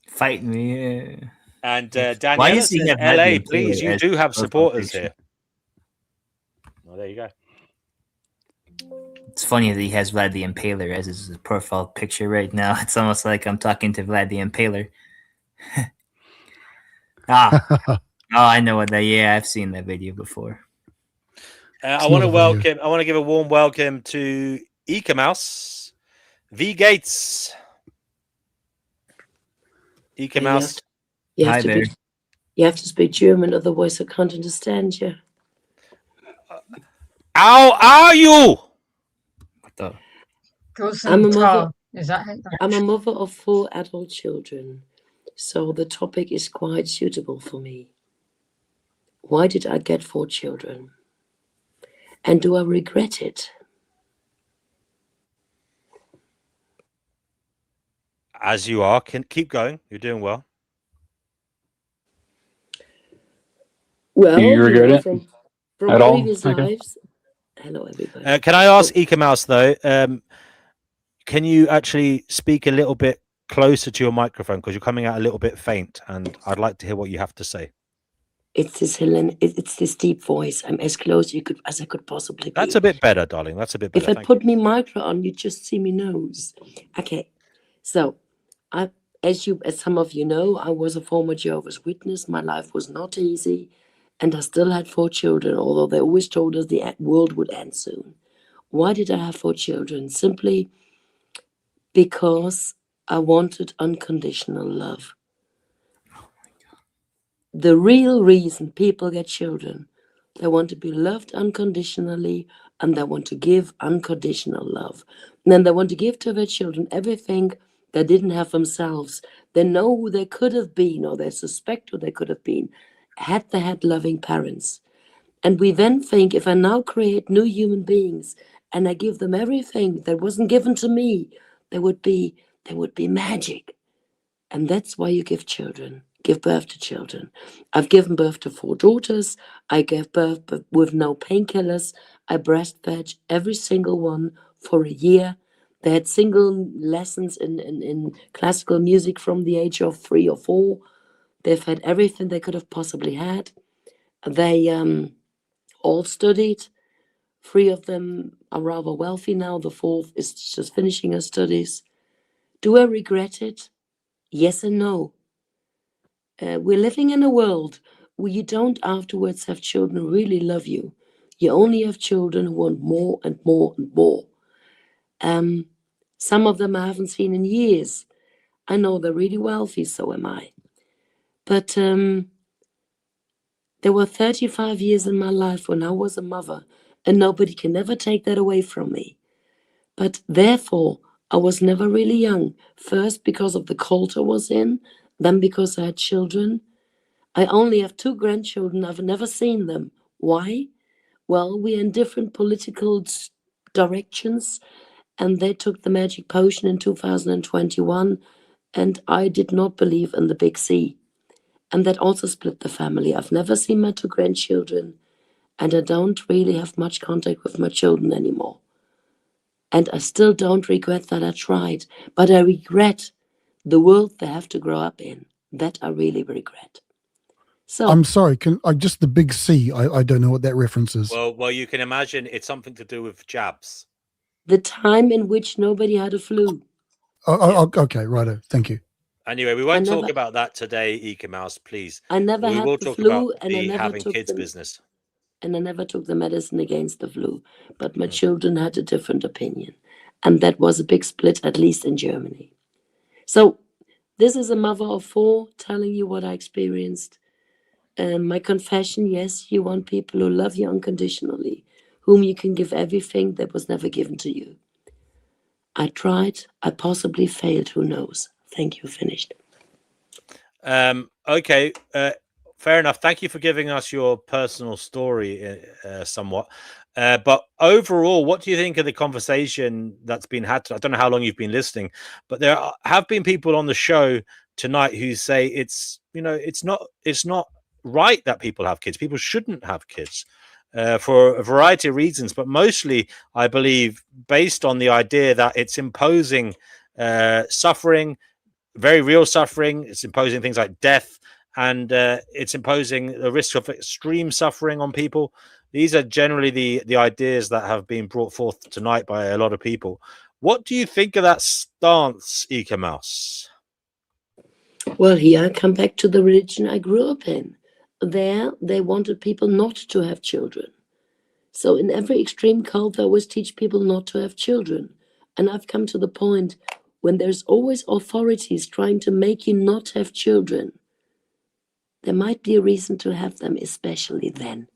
S16: Fight me.
S3: And
S16: Why
S3: Daniela
S16: does he
S3: says,
S16: have
S3: LA,
S16: Madeline
S3: please,
S16: Taylor
S3: you
S16: as
S3: do have
S16: profile
S3: supporters
S16: picture?
S3: here. Well, there you go.
S16: It's funny that he has Vlad the Impaler as his profile picture right now. It's almost like I'm talking to Vlad the Impaler. Oh, I know what that. Yeah, I've seen that video before.
S3: I want to give a warm welcome to Ika Mouse, V Gates. Ika Mouse.
S18: You have
S16: Hi
S18: to
S16: there.
S18: you have to speak German, otherwise I can't understand you.
S3: How are you?
S18: I'm a mother.
S7: Is that how
S18: I'm a mother of 4 adult children, so the topic is quite suitable for me. Why did I get 4 children? And do I regret it?
S3: As you are, can keep going. You're doing well.
S18: Well,
S10: you regret it
S18: from
S10: at all?
S18: previous
S10: Okay.
S18: lives. Hello, everybody.
S3: Can I ask Ika Mouse though? Can you actually speak a little bit closer to your microphone because you're coming out a little bit faint, and I'd like to hear what you have to say.
S18: It's this it's this deep voice. I'm as close as I could possibly be.
S3: That's a bit better, darling. That's a bit better.
S18: If I
S3: Thank
S18: put me micro on, you just see me nose. Okay, so as some of you know, I was a former Jehovah's Witness. My life was not easy, and I still had 4 children. Although they always told us the world would end soon. Why did I have 4 children? Simply because I wanted unconditional love. The real reason people get children, they want to be loved unconditionally, and they want to give unconditional love. And then they want to give to their children everything they didn't have themselves. They know who they could have been, or they suspect who they could have been, had they had loving parents. And we then think, if I now create new human beings and I give them everything that wasn't given to me, they would be magic. And that's why you give birth to children. I've given birth to 4 daughters. I gave birth with no painkillers. I breastfed every single one for a year. They had single lessons in classical music from the age of 3 or 4. They've had everything they could have possibly had. They all studied. 3 of them are rather wealthy now. The 4th is just finishing her studies. Do I regret it? Yes and no. We're living in a world where you don't afterwards have children who really love you. You only have children who want more and more and more. Some of them I haven't seen in years. I know they're really wealthy, so am I. But there were 35 years in my life when I was a mother, and nobody can ever take that away from me. But therefore, I was never really young. First, because of the cult I was in, then because I had children. I only have 2 grandchildren. I've never seen them. Why? Well, we're in different political directions, and they took the magic potion in 2021, and I did not believe in the big C. And that also split the family. I've never seen my 2 grandchildren, and I don't really have much contact with my children anymore. And I still don't regret that I tried, but I regret the world they have to grow up in. That I really regret. So
S15: I'm sorry, can I just the big C? I don't know what that reference is.
S3: Well, you can imagine it's something to do with jabs.
S18: The time in which nobody had a flu.
S15: Okay, righto. Thank you.
S3: Anyway, we won't talk about that today, Ika Mouse, please.
S18: I never
S3: we
S18: had
S3: will
S18: the
S3: talk
S18: flu,
S3: about
S18: and I
S3: the
S18: never
S3: having
S18: took
S3: kids
S18: the
S3: business.
S18: And I never took the medicine against the flu. But my children had a different opinion. And that was a big split, at least in Germany. So this is a mother of 4 telling you what I experienced. My confession, yes, you want people who love you unconditionally, whom you can give everything that was never given to you. I tried. I possibly failed. Who knows? Thank you. Finished.
S3: Okay. Fair enough. Thank you for giving us your personal story somewhat. But overall, what do you think of the conversation that's been had? I don't know how long you've been listening, but there have been people on the show tonight who say it's not right that people have kids. People shouldn't have kids for a variety of reasons, but mostly, I believe, based on the idea that it's imposing suffering, very real suffering. It's imposing things like death, and it's imposing the risk of extreme suffering on people. These are generally the ideas that have been brought forth tonight by a lot of people. What do you think of that stance, Ika Mouse?
S18: Well, here I come back to the religion I grew up in. There, they wanted people not to have children. So in every extreme cult, they always teach people not to have children. And I've come to the point when there's always authorities trying to make you not have children, there might be a reason to have them, especially then.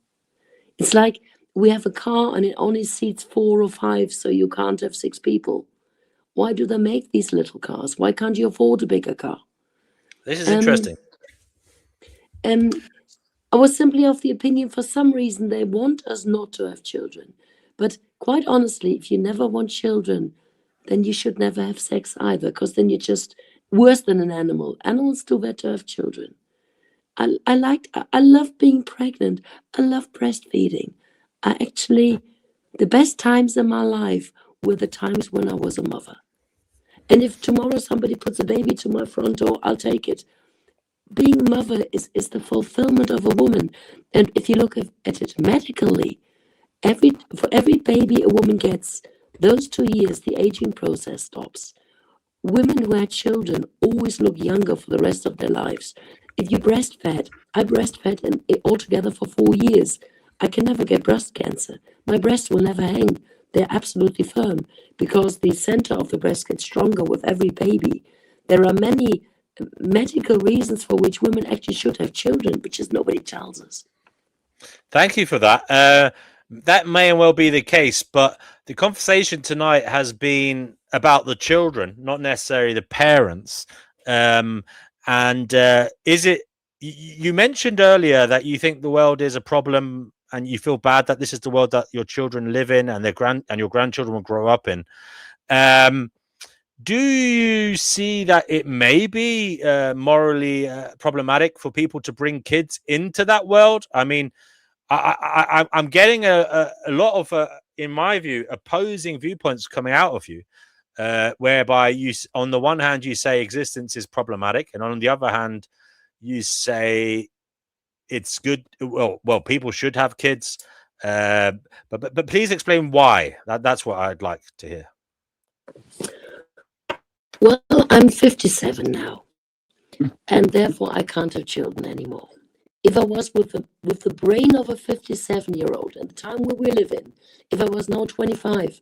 S18: It's like we have a car and it only seats 4 or 5, so you can't have 6 people. Why do they make these little cars? Why can't you afford a bigger car?
S3: This is interesting.
S18: I was simply of the opinion, for some reason, they want us not to have children. But quite honestly, if you never want children, then you should never have sex either, because then you're just worse than an animal. Animals do better to have children. I love being pregnant. I love breastfeeding. The best times in my life were the times when I was a mother. And if tomorrow somebody puts a baby to my front door, I'll take it. Being mother is the fulfillment of a woman. And if you look at it medically, for every baby a woman gets, those 2 years, the aging process stops. Women who had children always look younger for the rest of their lives. If you breastfed, I breastfed altogether for 4 years. I can never get breast cancer. My breasts will never hang. They're absolutely firm because the center of the breast gets stronger with every baby. There are many medical reasons for which women actually should have children, but just nobody tells us.
S3: Thank you for that. That may well be the case, but the conversation tonight has been about the children, not necessarily the parents. Is it? You mentioned earlier that you think the world is a problem, and you feel bad that this is the world that your children live in, and your grandchildren will grow up in. Do you see that it may be morally problematic for people to bring kids into that world? I mean, I'm getting a lot of, in my view, opposing viewpoints coming out of you, whereby you, on the one hand, you say existence is problematic, and on the other hand, you say it's good. Well, people should have kids, but please explain why. That's what I'd like to hear.
S18: Well, I'm 57 now, and therefore I can't have children anymore. If I was with the brain of a 57-year-old at the time where we live in, if I was now 25,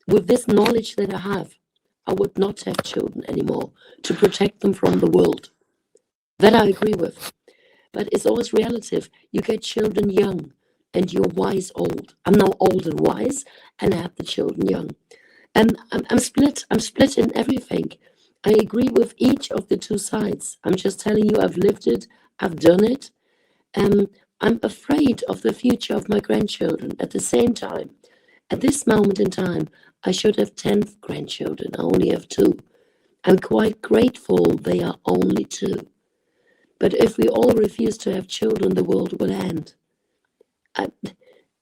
S18: with this knowledge that I have, I would not have children anymore to protect them from the world. That I agree with. But it's always relative. You get children young and you're wise old. I'm now old and wise, and I have the children young. And I'm split. I'm split in everything. I agree with each of the two sides. I'm just telling you, I've lived it. I've done it. I'm afraid of the future of my grandchildren. At the same time, at this moment in time, I should have 10 grandchildren. I only have 2. I'm quite grateful they are only 2. But if we all refuse to have children, the world will end.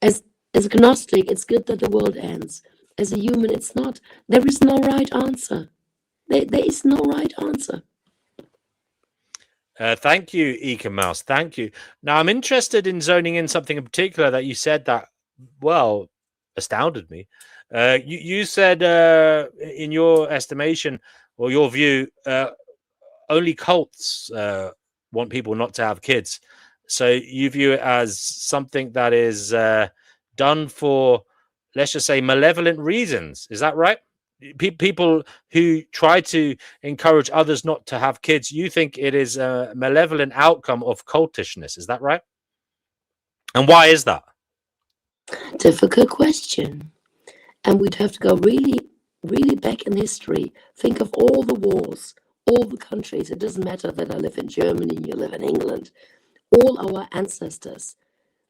S18: As agnostic, it's good that the world ends. As a human, it's not. There is no right answer. There is no right answer.
S3: Thank you, Eka Mouse. Thank you. Now, I'm interested in zoning in something in particular that you said that, well, astounded me. You said, in your estimation or your view, only cults want people not to have kids. So you view it as something that is done for, let's just say, malevolent reasons. Is that right? People who try to encourage others not to have kids, you think it is a malevolent outcome of cultishness. Is that right? And why is that?
S18: Difficult question. And we'd have to go really, really back in history. Think of all the wars, all the countries. It doesn't matter that I live in Germany, you live in England. All our ancestors,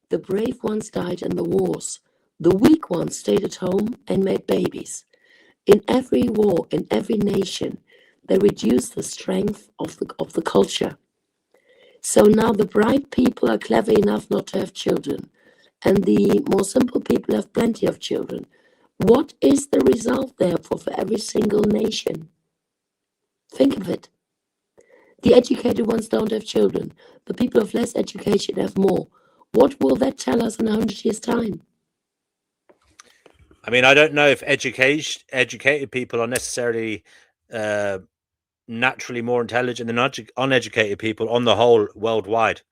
S18: the brave ones died in the wars. The weak ones stayed at home and made babies. In every war, in every nation, they reduced the strength of the culture. So now the bright people are clever enough not to have children, and the more simple people have plenty of children. What is the result, therefore, for every single nation? Think of it. The educated ones don't have children. The people of less education have more. What will that tell us in 100 years' time?
S3: I mean, I don't know if educated people are necessarily naturally more intelligent than uneducated people on the whole worldwide.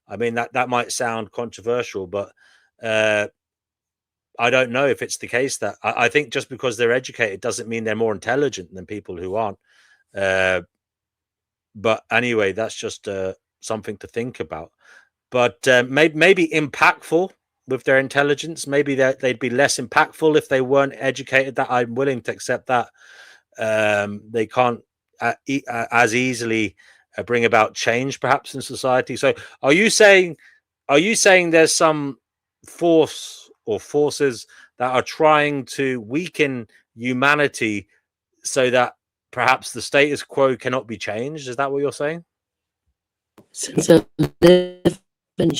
S3: I mean, that might sound controversial, but I don't know if it's the case. That I think just because they're educated doesn't mean they're more intelligent than people who aren't. But anyway, that's just something to think about. But maybe impactful with their intelligence. Maybe they'd be less impactful if they weren't educated. That I'm willing to accept that. They can't as easily bring about change, perhaps, in society. So, are you saying there's some force or forces that are trying to weaken humanity so that perhaps the status quo cannot be changed? Is that what you're saying?
S18: Since I live in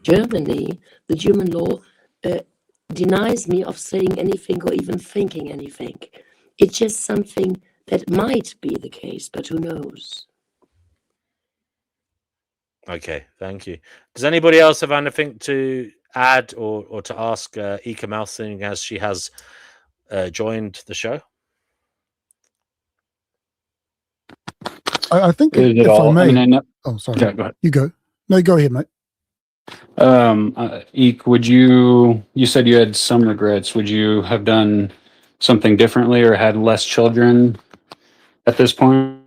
S18: Germany, the German law denies me of saying anything or even thinking anything. It's just something that might be the case, but who knows?
S3: Okay, thank you. Does anybody else have anything to add or to ask Ika Mouthing as she has joined the show?
S15: I think
S10: Is it
S15: if
S10: all?
S15: I may.
S10: I mean,
S15: Oh, sorry.
S10: Okay, go ahead.
S15: You go. No, go ahead, mate.
S10: Eek, you said you had some regrets. Would you have done something differently or had less children at this point?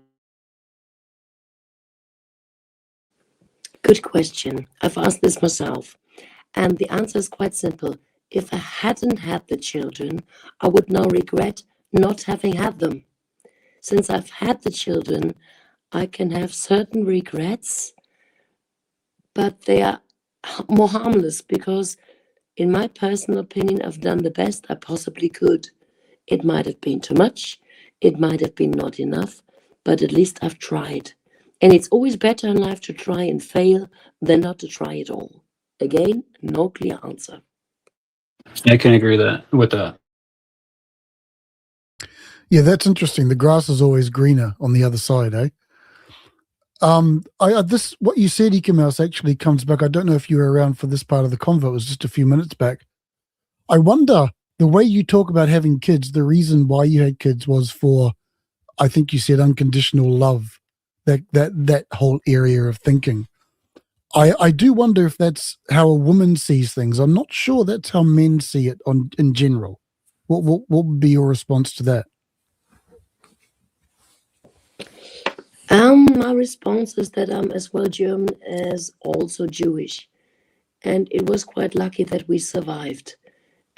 S18: Good question. I've asked this myself. And the answer is quite simple. If I hadn't had the children, I would now regret not having had them. Since I've had the children, I can have certain regrets, but they are more harmless because, in my personal opinion, I've done the best I possibly could. It might have been too much, it might have been not enough, but at least I've tried. And it's always better in life to try and fail than not to try at all. Again, no clear answer.
S10: I can agree with that.
S15: Yeah, that's interesting. The grass is always greener on the other side, eh? This what you said, Ika Mouse, actually comes back. I don't know if you were around for this part of the convo. It was just a few minutes back. I wonder, the way you talk about having kids, the reason why you had kids was for, I think you said, unconditional love. That whole area of thinking. I do wonder if that's how a woman sees things. I'm not sure that's how men see it in general. What would be your response to that?
S18: My response is that I'm as well German as also Jewish. And it was quite lucky that we survived.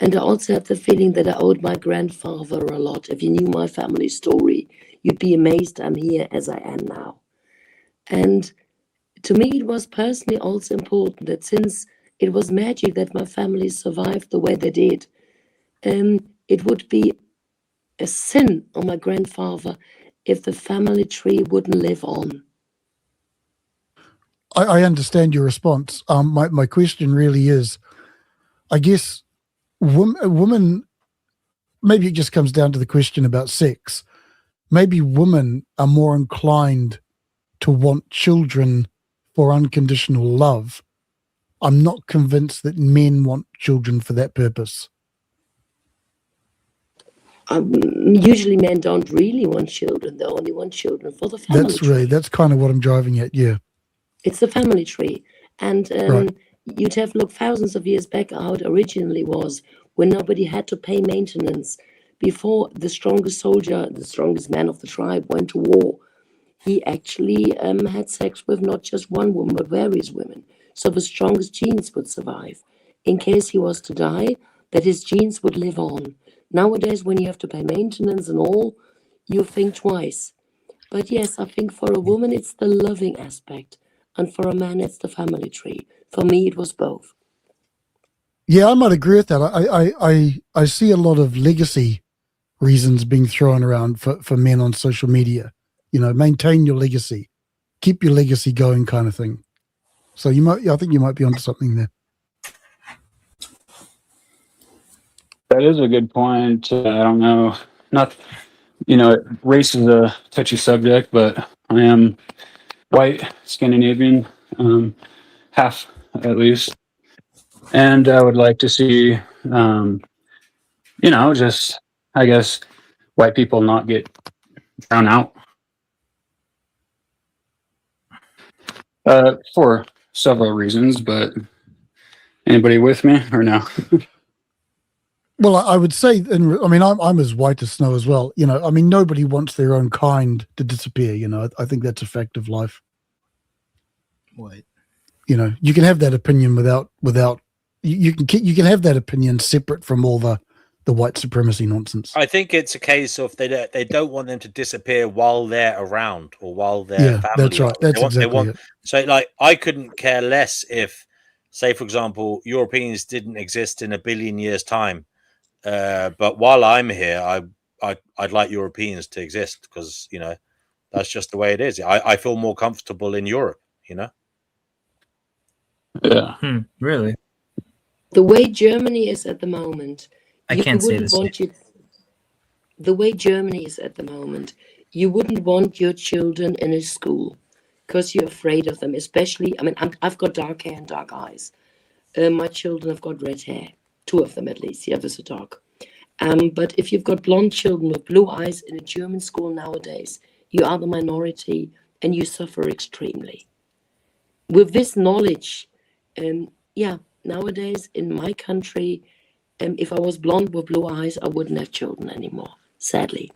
S18: And I also had the feeling that I owed my grandfather a lot. If you knew my family story, you'd be amazed I'm here as I am now. And to me, it was personally also important that since it was magic that my family survived the way they did, it would be a sin on my grandfather if the family tree wouldn't live on.
S15: I understand your response. My question really is, I guess, women, maybe it just comes down to the question about sex. Maybe women are more inclined to want children for unconditional love. I'm not convinced that men want children for that purpose.
S18: Usually men don't really want children. They only want children for the family tree.
S15: That's kind of what I'm driving at, yeah.
S18: It's the family tree. And
S15: Right.
S18: you'd have looked thousands of years back how it originally was, when nobody had to pay maintenance. Before the strongest soldier, the strongest man of the tribe went to war, he actually had sex with not just one woman, but various women. So the strongest genes would survive. In case he was to die, that his genes would live on. Nowadays, when you have to pay maintenance and all, you think twice. But yes, I think for a woman, it's the loving aspect. And for a man, it's the family tree. For me, it was both.
S15: Yeah, I might agree with that. I see a lot of legacy reasons being thrown around for men on social media. You know, maintain your legacy, keep your legacy going, kind of thing. So I think you might be onto something there.
S10: That is a good point. I don't know. Race is a touchy subject, but I am white, Scandinavian, half at least. And I would like to see, just, I guess, white people not get drowned out For several reasons, but anybody with me or no?
S15: Well, I would say, I mean, I'm as white as snow as well. You know, I mean, nobody wants their own kind to disappear. You know, I think that's a fact of life.
S6: What?
S15: You know, you can have that opinion without you can have that opinion separate from all the white supremacy nonsense.
S3: I think it's a case of they don't want them to disappear while they're around or while their
S15: Yeah,
S3: family.
S15: that's right. That's exactly it.
S3: So, like, I couldn't care less if, say, for example, Europeans didn't exist in 1 billion years' time. But while I'm here, I'd like Europeans to exist because, you know, that's just the way it is. I feel more comfortable in Europe, you know?
S10: Yeah.
S6: Really?
S18: The way Germany is at the moment,
S6: I can't say this.
S18: The way Germany is at the moment, you wouldn't want your children in a school because you're afraid of them. Especially, I mean, I've got dark hair and dark eyes. My children have got red hair. 2 of them at least. The others are dark. But if you've got blonde children with blue eyes in a German school nowadays, you are the minority and you suffer extremely. With this knowledge, nowadays in my country, if I was blonde with blue eyes, I wouldn't have children anymore, sadly.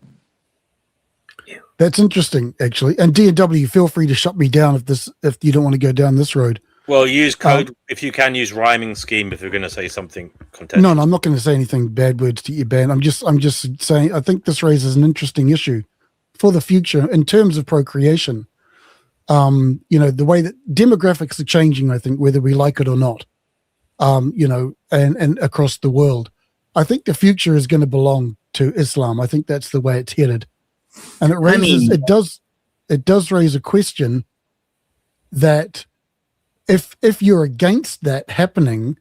S15: That's interesting, actually. And D&W, feel free to shut me down if you don't want to go down this road.
S3: Well, use code if you can. Use rhyming scheme if you're going to say something contentious.
S15: No, I'm not going to say anything bad words to you, Ben. I'm just saying I think this raises an interesting issue for the future in terms of procreation. You know, the way that demographics are changing, I think, whether we like it or not. You know, and across the world, I think the future is going to belong to Islam. I think that's the way it's headed, and it raises it does raise a question that if you're against that happening,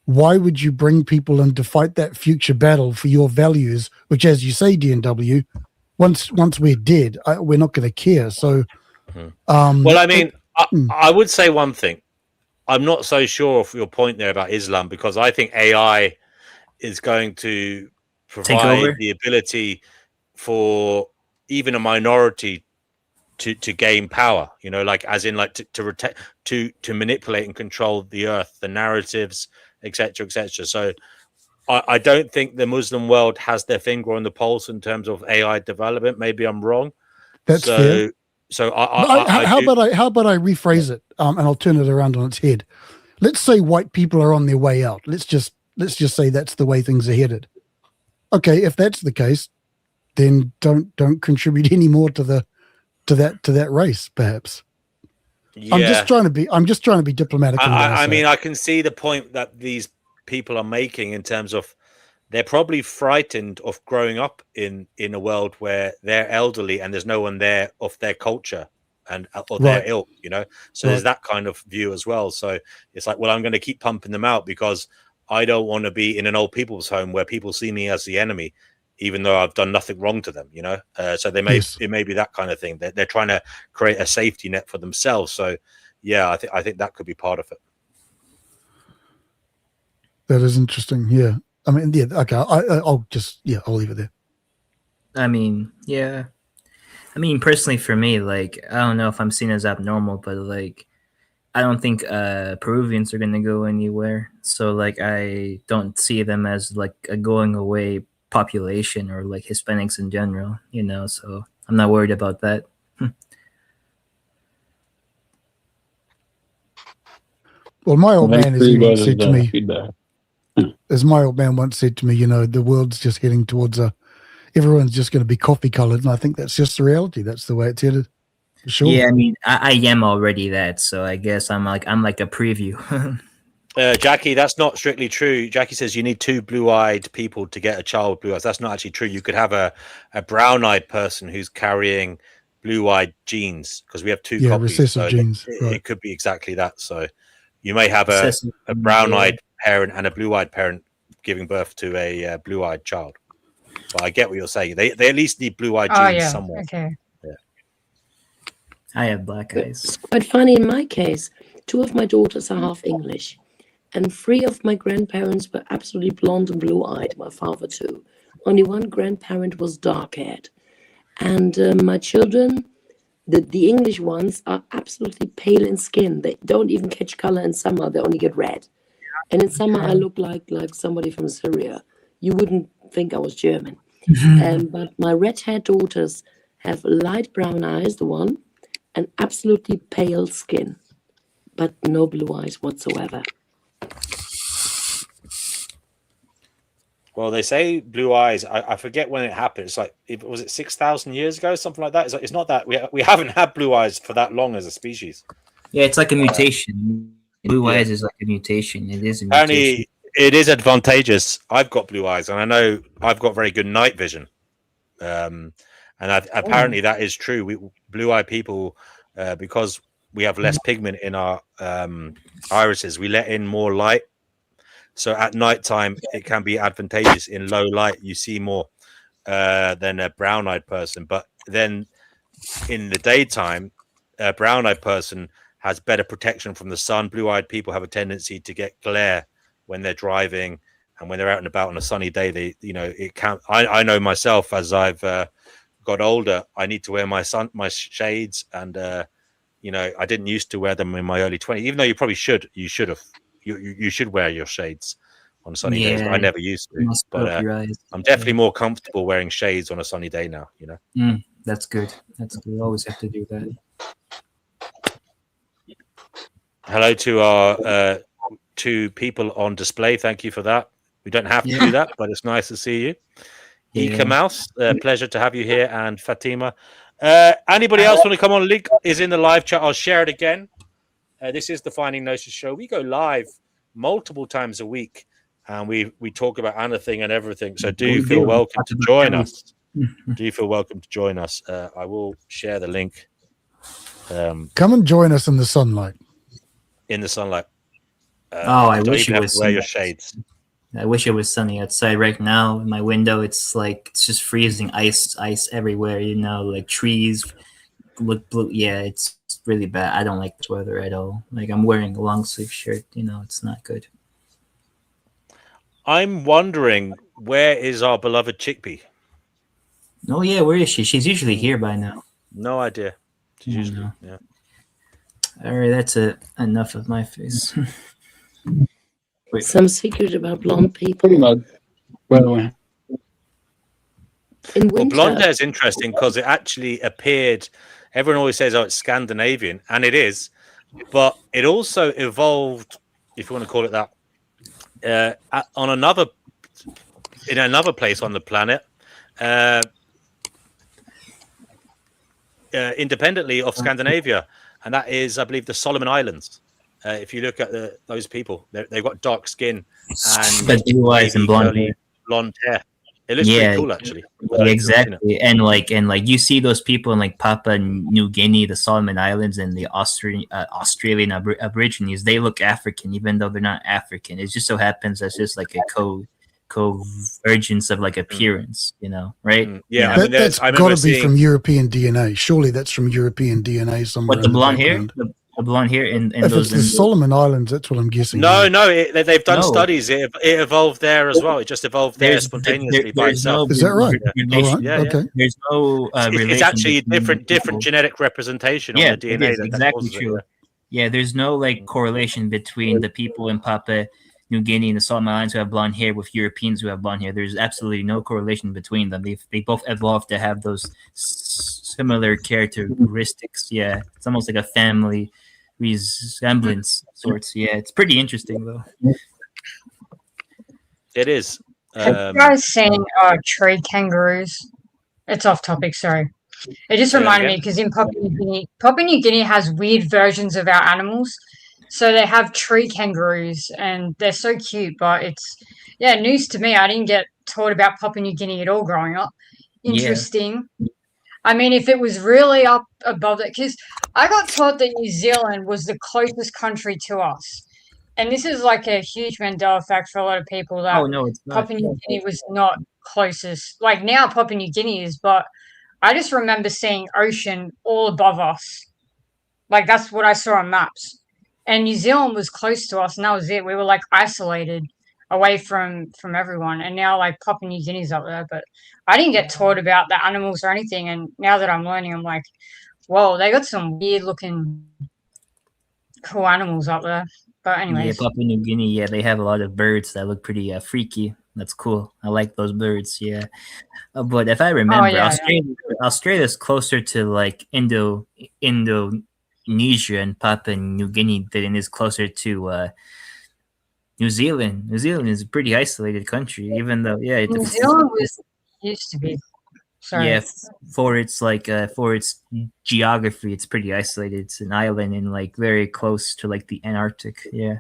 S15: why would you bring people in to fight that future battle for your values? Which, as you say, D&W, once we're dead, we're not going to care. So,
S3: well, I mean, I would say one thing. I'm not so sure of your point there about Islam because I think AI is going to provide the ability for even a minority to gain power. You know, like as in like to manipulate and control the earth, the narratives, etc., etc. So I don't think the Muslim world has their finger on the pulse in terms of AI development. Maybe I'm wrong.
S15: That's fair.
S3: So
S15: how about I rephrase it and I'll turn it around on its head. Let's say white people are on their way out. Let's just say that's the way things are headed. Okay, if that's the case, then don't contribute any more to that race, perhaps.
S3: Yeah.
S15: I'm just trying to be diplomatic.
S3: I mean, I can see the point that these people are making in terms of they're probably frightened of growing up in a world where they're elderly and there's no one there of their culture and or their ilk, you know. So there's that kind of view as well. So it's like, well, I'm going to keep pumping them out because I don't want to be in an old people's home where people see me as the enemy, even though I've done nothing wrong to them, you know. So it may be that kind of thing. They're trying to create a safety net for themselves. So yeah, I think that could be part of it.
S15: That is interesting. Yeah. I mean, yeah, okay. I'll leave it there.
S6: I mean, yeah. I mean, personally for me, like, I don't know if I'm seen as abnormal, but like, I don't think Peruvians are going to go anywhere. So like, I don't see them as like a going away population or like Hispanics in general, you know, so I'm not worried about that.
S15: Well, my old man has said to me, as my old man once said to me, you know, the world's just heading towards everyone's just going to be coffee colored. And I think that's just the reality. That's the way it's headed. For sure.
S6: Yeah. I mean, I am already that. So I guess I'm like a preview.
S3: Jackie, that's not strictly true. Jackie says you need 2 blue-eyed people to get a child with blue eyes. That's not actually true. You could have a brown-eyed person who's carrying blue-eyed genes because we have 2 copies.
S15: Recessive
S3: so
S15: genes.
S3: It could be exactly that. So you may have a brown-eyed parent and a blue-eyed parent giving birth to a blue-eyed child. But I get what you're saying. They at least need blue-eyed genes somewhere.
S7: Okay.
S3: Yeah.
S6: I have black eyes.
S18: It's quite funny in my case. 2 of my daughters are half English. And 3 of my grandparents were absolutely blonde and blue-eyed. My father too. Only 1 grandparent was dark-haired. And my children, The English ones are absolutely pale in skin. They don't even catch color in summer. They only get red. And in summer, I look like somebody from Syria. You wouldn't think I was German. But my red-haired daughters have light brown eyes, the one, and absolutely pale skin, but no blue eyes whatsoever.
S3: Well, they say blue eyes. I forget when it happened. It's like, was it 6,000 years ago, something like that? It's, like, it's not that we haven't had blue eyes for that long as a species.
S6: Yeah, it's like a mutation. Blue eyes is like a mutation. It is a mutation.
S3: Apparently, it is advantageous. I've got blue eyes, and I know I've got very good night vision. Apparently that is true. Blue-eyed people, because we have less pigment in our irises, we let in more light. So at nighttime, it can be advantageous. In low light, you see more than a brown-eyed person. But then in the daytime, a brown-eyed person has better protection from the sun. Blue-eyed people have a tendency to get glare when they're driving, and when they're out and about on a sunny day. It can. I know myself, as I've got older, I need to wear my shades, and I didn't used to wear them in my early 20s. Even though you probably should, you should wear your shades on sunny days. But I never used to. But I'm definitely more comfortable wearing shades on a sunny day now.
S6: That's good. That's good. We always have to do that.
S3: Hello to our 2 people on display. Thank you for that. We don't have to do that, but it's nice to see you. Ika Mouse, pleasure to have you here, and Fatima. Anybody else want to come on? Link is in the live chat. I'll share it again. This is the Finding Gnosis show. We go live multiple times a week, and we talk about anything and everything. So do feel welcome to join us. Do you feel welcome to join us? I will share the link.
S15: Come and join us in the sunlight.
S3: In the sunlight.
S6: I wish it was.
S3: Wear your shades.
S6: I wish it was sunny outside right now. In my window, it's just freezing, ice everywhere. Like trees look blue. Yeah, it's really bad. I don't like this weather at all. Like, I'm wearing a long sleeve shirt. It's not good.
S3: I'm wondering, where is our beloved Chickpea?
S6: Oh yeah, where is she? She's usually here by now.
S3: No idea. She's usually
S6: All right, that's enough of my face.
S18: Some secret about blonde people.
S10: Well,
S3: blonde hair is interesting because it actually appeared. Everyone always says, "Oh, it's Scandinavian," and it is, but it also evolved, if you want to call it that, in another place on the planet, independently of Scandinavia, and that is, I believe, the Solomon Islands. If you look at those people, they've got dark skin and
S6: blue eyes and blonde
S3: hair. It looks pretty cool, actually.
S6: Exactly. And like you see those people in like Papua New Guinea, the Solomon Islands, and the Australian Aborigines. They look African, even though they're not African. It just so happens that's just like a convergence of like appearance, right?
S15: Yeah, that's got to be from European DNA. Surely that's from European DNA somewhere.
S6: What, the blonde hair? The blonde hair in
S15: if
S6: those.
S15: It's the Solomon Islands, that's what I'm guessing.
S3: No, they've done studies. It evolved there as well. It just evolved there spontaneously by itself.
S15: Is that right?
S3: Yeah.
S15: Okay.
S6: There's no.
S3: It's actually different genetic representation on the DNA.
S6: It is exactly true. Yeah, there's no like correlation between the people in Papua New Guinea and the Solomon Islands who have blonde hair with Europeans who have blonde hair. There's absolutely no correlation between them. They both evolved to have those similar characteristics. Yeah, it's almost like a family resemblance sorts. Yeah, it's pretty interesting though.
S3: It is.
S7: Have you guys seen tree kangaroos? It's off topic, sorry. It just reminded me because in Papua New Guinea has weird versions of our animals. So they have tree kangaroos and they're so cute, but it's news to me. I didn't get taught about Papua New Guinea at all growing up. Interesting. Yeah. I mean, if it was really up above it, because I got taught that New Zealand was the closest country to us. And this is like a huge Mandela fact for a lot of people that
S6: it's not.
S7: Papua New Guinea was not closest. Like now Papua New Guinea is, but I just remember seeing ocean all above us. Like that's what I saw on maps. And New Zealand was close to us and that was it. We were like isolated away from everyone. And now like Papua New Guinea's up there, but I didn't get taught about the animals or anything. And now that I'm learning, I'm like, whoa, they got some weird looking cool animals up there. But
S16: Yeah,
S7: anyways,
S16: Papua New Guinea. Yeah, they have a lot of birds that look pretty freaky. That's cool. I like those birds. Yeah, but if I remember,
S7: yeah.
S16: Australia's closer to like Indonesia and Papua New Guinea than it is closer to New Zealand. New Zealand is a pretty isolated country, even though
S7: New Zealand used to be. Sorry.
S16: Yeah, for its geography, it's pretty isolated. It's an island and like very close to like the Antarctic. Yeah.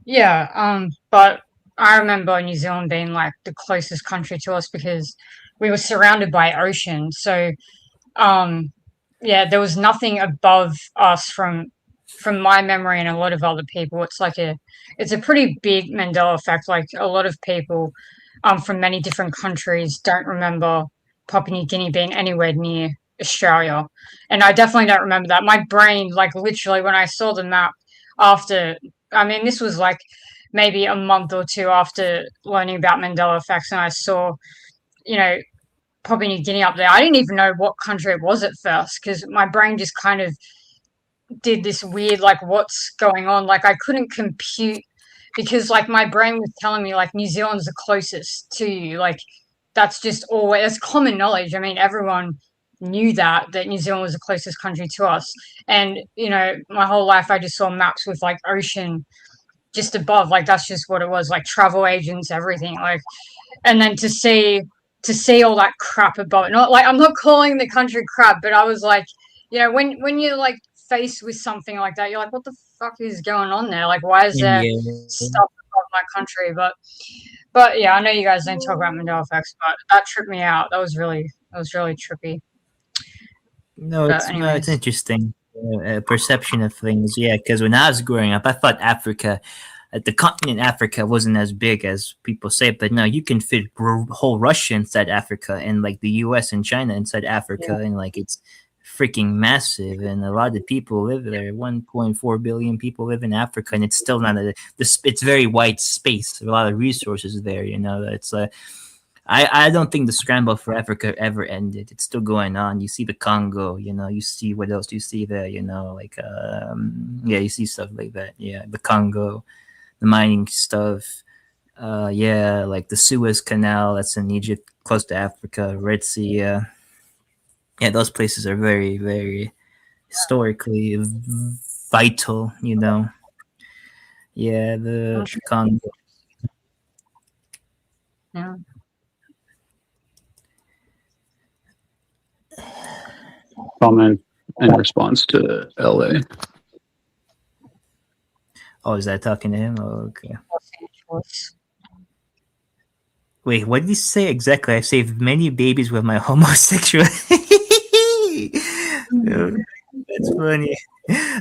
S7: Yeah, but I remember New Zealand being like the closest country to us because we were surrounded by ocean. So, yeah, there was nothing above us from my memory and a lot of other people. It's a pretty big Mandela effect. Like a lot of people from many different countries don't remember Papua New Guinea being anywhere near Australia. And I definitely don't remember that. My brain, like literally when I saw the map this was like maybe a month or two after learning about Mandela effects, and I saw, Papua New Guinea up there. I didn't even know what country it was at first because my brain just kind of did this weird, like, what's going on? Like, I couldn't compute because, like, my brain was telling me, like, New Zealand's the closest to you. Like, that's just always common knowledge. I mean, everyone knew that New Zealand was the closest country to us. And, my whole life I just saw maps with, like, ocean just above. Like, that's just what it was, like, travel agents, everything. Like, and then to see all that crap above it. Not like, I'm not calling the country crap, but I was like, when you're, like, faced with something like that, you're like, what the fuck is going on there? Like, why is there stuff above my country? But yeah, I know you guys don't talk about Mandela effects, but that tripped me out. That was really trippy.
S16: No, it's interesting. Perception of things. Yeah, because when I was growing up, I thought Africa, the continent Africa, wasn't as big as people say. But no, you can fit whole Russia inside Africa, and like the U.S. and China inside Africa, and like it's freaking massive. And a lot of people live there. 1.4 billion people live in Africa, and it's still not it's very wide space. A lot of resources there. It's I don't think the scramble for Africa ever ended. It's still going on. You see the Congo, you see what else do you see there, you see stuff like that. Yeah, the Congo, the mining stuff. Like the Suez Canal that's in Egypt, close to Africa, Red Sea. Yeah, those places are very, very historically vital, Yeah, the Congo.
S7: Yeah.
S10: Comment in response to LA.
S16: Oh, is that talking to him? Oh, okay. Wait, what did he say exactly? I've saved many babies with my homosexuality. That's funny.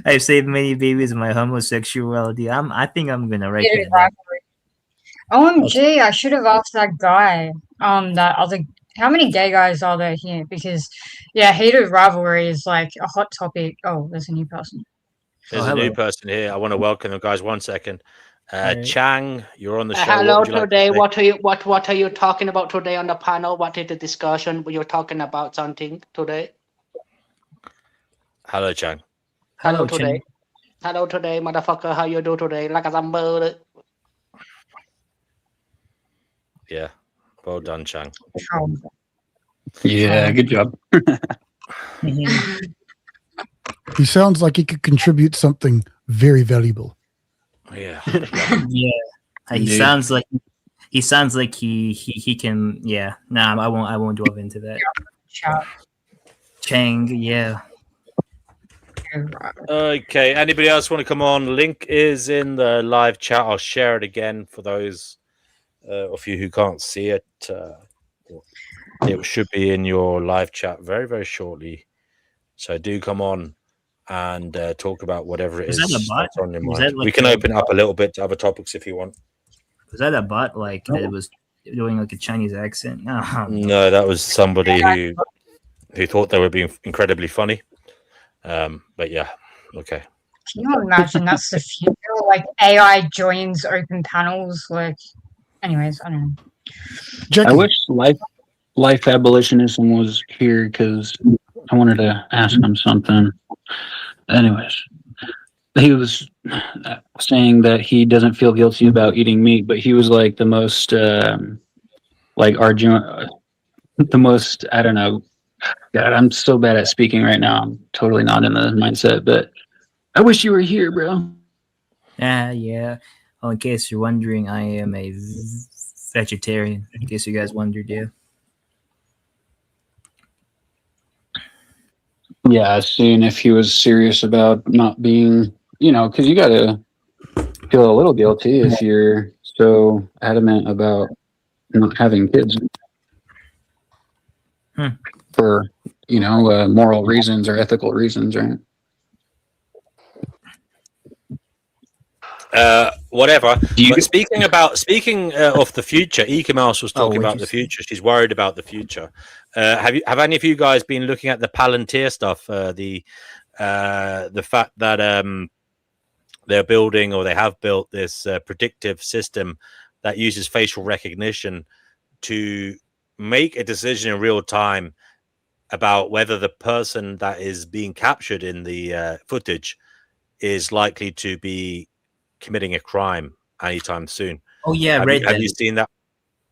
S16: I've saved many babies with my homosexuality. I think I'm gonna write that down.
S7: OMG, I should have asked that guy. How many gay guys are there here? Because, yeah, heated rivalry is like a hot topic. Oh, there's a new person.
S3: There's a new person here. I want to welcome them, guys. 1 second. Chang, you're on the show.
S19: Hello today. What are you talking about today on the panel? What is the discussion? You're talking about something today?
S3: Hello, Chang.
S19: Hello today. Hello today, motherfucker. How you do today? Like a number.
S3: Yeah. Well done, Chang.
S10: Yeah, good job.
S15: He sounds like he could contribute something very valuable.
S3: Yeah.
S16: Yeah. He sounds like he can. Yeah. Nah, I won't delve into that. Chang. Yeah.
S3: Okay. Anybody else want to come on? Link is in the live chat. I'll share it again for those of you who can't see it. It should be in your live chat very, very shortly. So do come on and talk about whatever it is that's on your mind. We can open it up a little bit to other topics if you want.
S16: Was that a bot that it was doing like a Chinese accent?
S3: No, that was somebody who thought they were being incredibly funny. But yeah, okay.
S7: Can you imagine that's the future? Like AI joins open panels. Like, anyways, I don't know.
S10: I wish life abolitionism was here because I wanted to ask him something. Anyways, he was saying that he doesn't feel guilty about eating meat, but he was like the most, arguing, the most, I don't know. God, I'm so bad at speaking right now. I'm totally not in the mindset, but I wish you were here, bro.
S16: Yeah. Well, in case you're wondering, I am a vegetarian. In case you guys wondered, yeah.
S10: Yeah, I was seeing if he was serious about not being, because you got to feel a little guilty if you're so adamant about not having kids for, moral reasons or ethical reasons, right?
S3: Whatever. But speaking of the future, Eka Mouse was talking about the future. She's worried about the future. Have any of you guys been looking at the Palantir stuff? The fact that they're building, or they have built, this predictive system that uses facial recognition to make a decision in real time about whether the person that is being captured in the footage is likely to be committing a crime anytime soon.
S16: Oh yeah,
S3: have you seen that?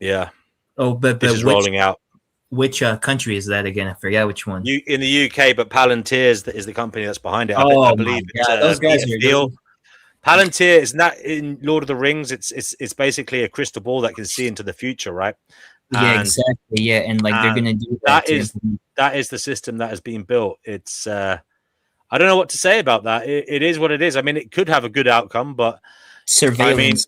S3: Yeah.
S16: Oh, but
S3: this is rolling out.
S16: Which country is that again? I forget which one.
S3: In the UK, but Palantir is the company that's behind it. I believe
S16: those guys are
S3: good. Palantir is not in Lord of the Rings. It's basically a crystal ball that can see into the future, right?
S16: Yeah, exactly. Yeah, and they're gonna do
S3: that. That is the system that is being built. It's I don't know what to say about that. It is what it is. I mean, it could have a good outcome, but
S16: surveillance.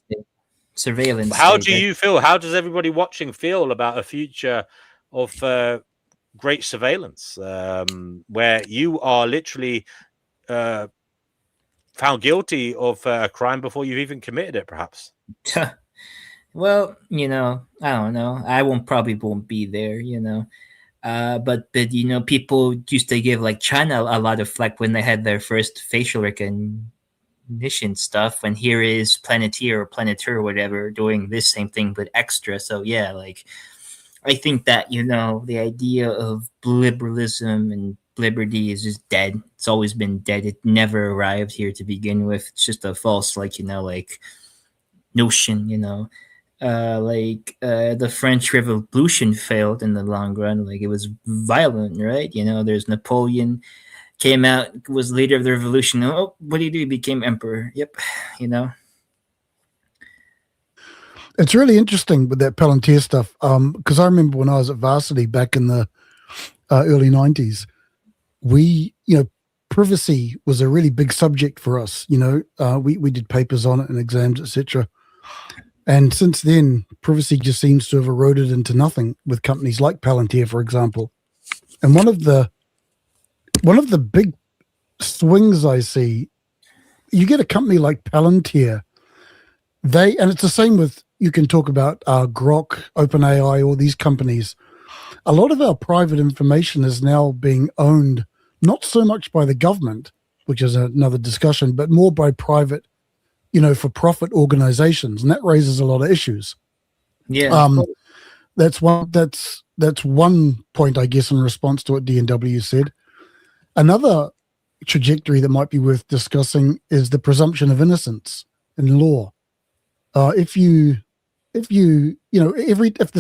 S3: How do you feel? How does everybody watching feel about a future of great surveillance, where you are literally found guilty of a crime before you've even committed it, perhaps?
S16: Well, I don't know. I probably won't be there, but people used to give like China a lot of flack when they had their first facial recognition stuff, and here is Planeteer or whatever doing this same thing but extra. So yeah, like I think that the idea of liberalism and liberty is just dead. It's always been dead. It never arrived here to begin with. It's just a false notion. The French Revolution failed in the long run. Like, it was violent, right? There's Napoleon came out, was leader of the revolution. Oh, what did he do? He became emperor. Yep.
S15: It's really interesting with that Palantir stuff, because I remember when I was at Varsity back in the early 90s, privacy was a really big subject for us. We did papers on it and exams, etc. And since then, privacy just seems to have eroded into nothing with companies like Palantir, for example. And one of the big swings I see, you get a company like Palantir, and it's the same with, you can talk about Grok, OpenAI, all these companies. A lot of our private information is now being owned, not so much by the government, which is another discussion, but more by private, for-profit organizations, and that raises a lot of issues.
S16: Yeah.
S15: That's one point, I guess, in response to what DNW said. Another trajectory that might be worth discussing is the presumption of innocence in law. If the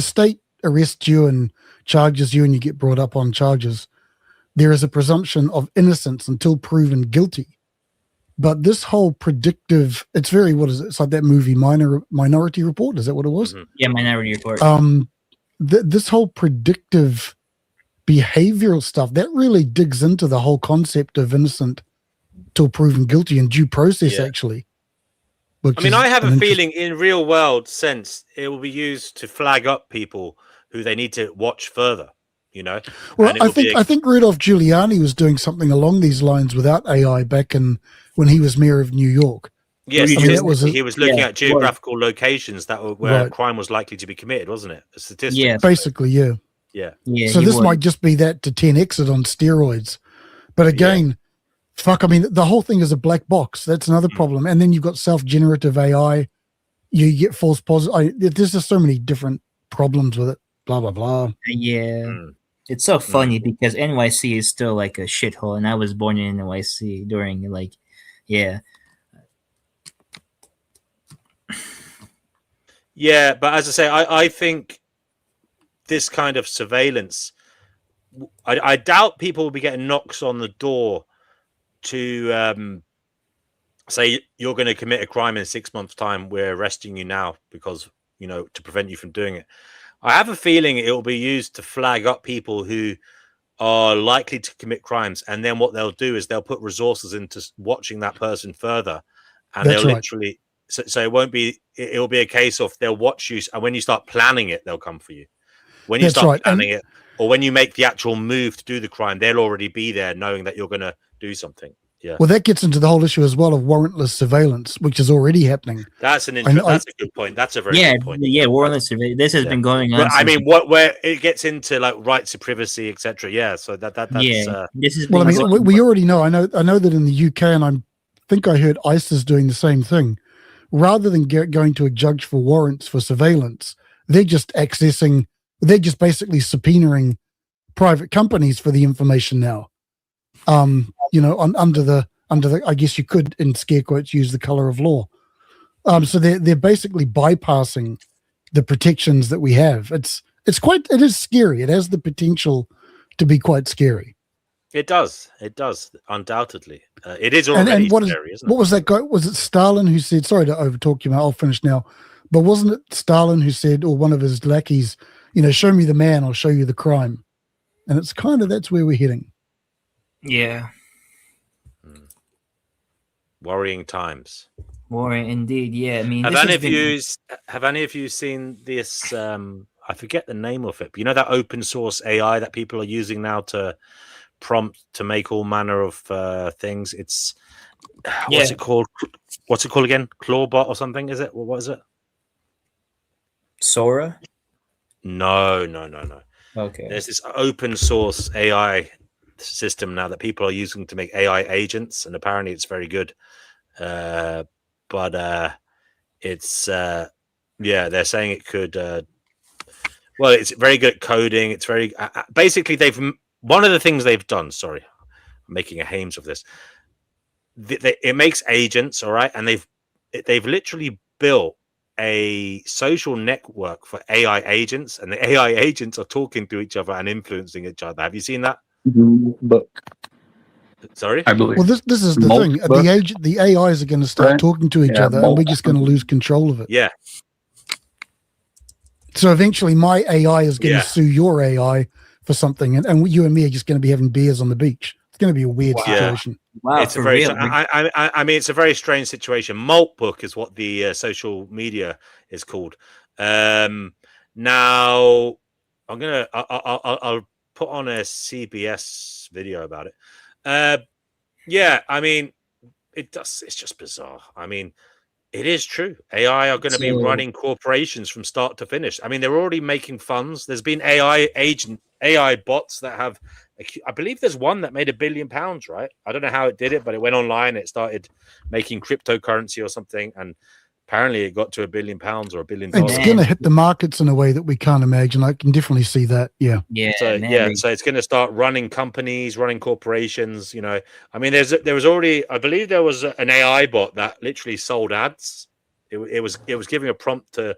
S15: state arrests you and charges you and you get brought up on charges, there is a presumption of innocence until proven guilty. But this whole predictive, it's very, what is it? It's like that movie Minority Report. Is that what it was?
S16: Mm-hmm. Yeah, Minority Report.
S15: This whole predictive behavioral stuff, that really digs into the whole concept of innocent till proven guilty and due process, actually.
S3: I have a feeling in real world sense, it will be used to flag up people who they need to watch further,
S15: Well, I think Rudolph Giuliani was doing something along these lines without AI back when he was mayor of New York.
S3: Yes, he was looking at geographical locations where crime was likely to be committed, wasn't it? A statistic.
S15: Yeah, basically, yeah.
S3: Yeah.
S15: So this might just be that to 10x it on steroids. But again, the whole thing is a black box. That's another problem. And then you've got self-generative AI. You get false positive. There's just so many different problems with it. Blah, blah, blah.
S16: Yeah.
S6: It's so funny because NYC is still like a shithole, and I was born in NYC during like, yeah.
S3: Yeah, but as I say, I think this kind of surveillance, I doubt people will be getting knocks on the door to say you're going to commit a crime in 6 months' time. We're arresting you now because, you know, to prevent you from doing it. I have a feeling it will be used to flag up people who are likely to commit crimes, and then what they'll do is they'll put resources into watching that person further, and
S15: That's
S3: they'll
S15: right.
S3: literally. So it won't be. It'll be a case of they'll watch you, and when you start planning it, they'll come for you. When you
S15: That's
S3: start
S15: right. And
S3: planning it, or when you make the actual move to do the crime, they'll already be there, knowing that you're going to do something. Yeah.
S15: well, that gets into the whole issue as well of warrantless surveillance, which is already happening.
S3: That's
S15: I-
S3: that's a good point. That's a very
S6: Yeah,
S3: good point.
S6: yeah, warrantless surveillance. This has
S3: Yeah.
S6: been going on.
S3: But I
S6: since-
S3: mean, where it gets into like rights of privacy, etc. Yeah. So that's
S6: yeah, this is.
S15: Well, I mean, we already know. I know that in the UK, and I think I heard ICE is doing the same thing. Rather than going to a judge for warrants for surveillance, they're just accessing. They're just basically subpoenaing private companies for the information now. You know, under the I guess you could, in scare quotes, use the color of law. So they're basically bypassing the protections that we have. It is scary. It has the potential to be quite scary.
S3: It does, undoubtedly. It is already
S15: And what
S3: scary, isn't it?
S15: what was that guy? Was it Stalin who said? Sorry to overtalk you, mate. I'll finish now. But wasn't it Stalin who said, or one of his lackeys, you know, show me the man, I'll show you the crime. And it's kind of that's where we're heading.
S6: Yeah,
S3: Worrying times.
S6: warrant indeed. Yeah, I mean,
S3: Have
S6: this
S3: any
S6: has
S3: of
S6: been-
S3: you seen this? I forget the name of it, but you know that open source AI that people are using now to prompt to make all manner of things. It's what's
S6: Yeah.
S3: it called? What's it called again? Clawbot or something? Is it? What is it?
S6: Sora?
S3: No.
S6: Okay.
S3: There's this open source AI system now that people are using to make AI agents, and apparently it's very good. But it's they're saying it could. Well, it's very good at coding. It's very basically one of the things they've done. Sorry, I'm making a hames of this. It makes agents, all right, and they've literally built a social network for AI agents, and the AI agents are talking to each other and influencing each other. Have you seen that?
S10: Book.
S3: Sorry,
S10: I believe.
S15: Well, this is the thing. The AIs are going to start
S10: Right.
S15: talking to each
S10: Yeah,
S15: other, and we're just going to lose control of it.
S3: Yeah.
S15: So eventually, my AI is going
S3: Yeah.
S15: to sue your AI for something, and you and me are just going to be having beers on the beach. It's going to be a weird
S3: Wow.
S15: situation.
S6: Wow,
S3: It's a
S6: for
S3: very.
S6: real.
S3: I mean, it's a very strange situation. Maltbook is what the social media is called. Now, I'll put on a CBS video about it. Yeah, I mean, it's just bizarre. I mean, it is true. AI are going to be
S6: So-
S3: running corporations from start to finish. I mean, they're already making funds. There's been AI bots that have. I believe there's one that made £1 billion, right? I don't know how it did it, but it went online. It started making cryptocurrency or something, and apparently it got to £1 billion or $1 billion.
S15: It's going to hit the markets in a way that we can't imagine. I can definitely see that. Yeah.
S6: Yeah,
S3: So
S6: man,
S3: so it's going to start running companies, running corporations. You know, I mean, there was already, I believe there was an AI bot that literally sold ads. It was giving a prompt to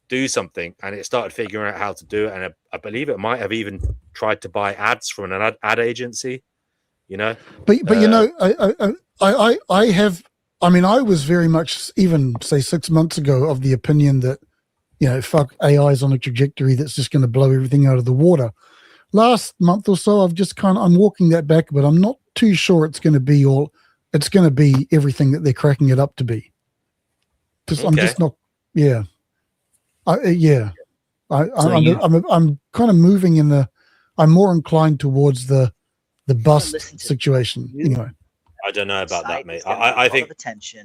S3: do something, and it started figuring out how to do it. And I believe it might have even tried to buy ads from an ad agency. You know,
S15: But you know, I have. I mean, I was very much, even say 6 months ago, of the opinion that, you know, fuck, AI is on a trajectory that's just going to blow everything out of the water. Last month or so, I'm walking that back, but I'm not too sure it's going to be everything that they're cracking it up to be. I'm just not. Yeah. I'm kind of moving in the. I'm more inclined towards the bust situation. Anyway.
S3: I don't know about that, mate. I think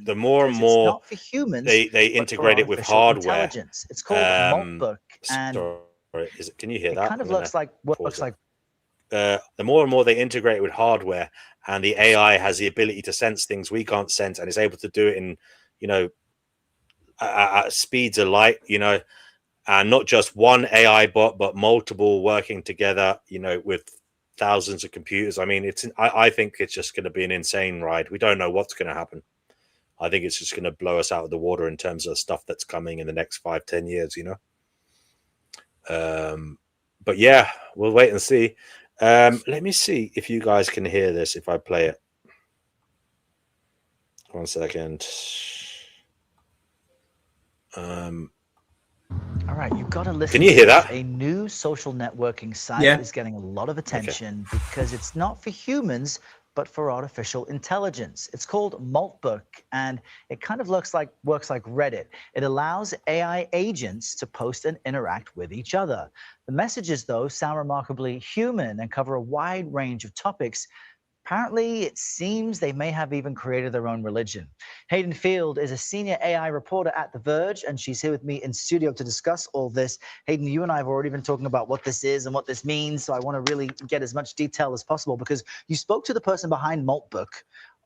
S3: the more and
S20: because it's
S3: more
S20: not for humans,
S3: they
S20: but for
S3: integrate it with
S20: artificial
S3: hardware.
S20: intelligence. It's called Maltbook, and
S3: Sorry, can you hear
S20: it
S3: that?
S20: kind of
S3: I'm gonna
S20: looks like what
S3: pause
S20: looks
S3: it.
S20: like.
S3: The more and more they integrate it with hardware, and the AI has the ability to sense things we can't sense, and is able to do it in, you know, at speeds of light. You know, and not just one AI bot, but multiple working together, with thousands of computers. I mean, I think it's just going to be an insane ride. We don't know what's going to happen. I think it's just going to blow us out of the water in terms of stuff that's coming in the next 5-10 years, But yeah, we'll wait and see. Let me see if you guys can hear this if I play it. 1 second.
S20: All right, you've got to listen.
S3: Can you hear that?
S20: A new social networking site
S16: Yeah.
S20: is getting a lot of attention because it's not for humans, but for artificial intelligence. It's called Maltbook, and it kind of works like Reddit. It allows AI agents to post and interact with each other. The messages, though, sound remarkably human and cover a wide range of topics. Apparently, it seems they may have even created their own religion. Hayden Field is a senior AI reporter at The Verge, and she's here with me in studio to discuss all this. Hayden, you and I have already been talking about what this is and what this means, so I want to really get as much detail as possible because you spoke to the person behind Maltbook.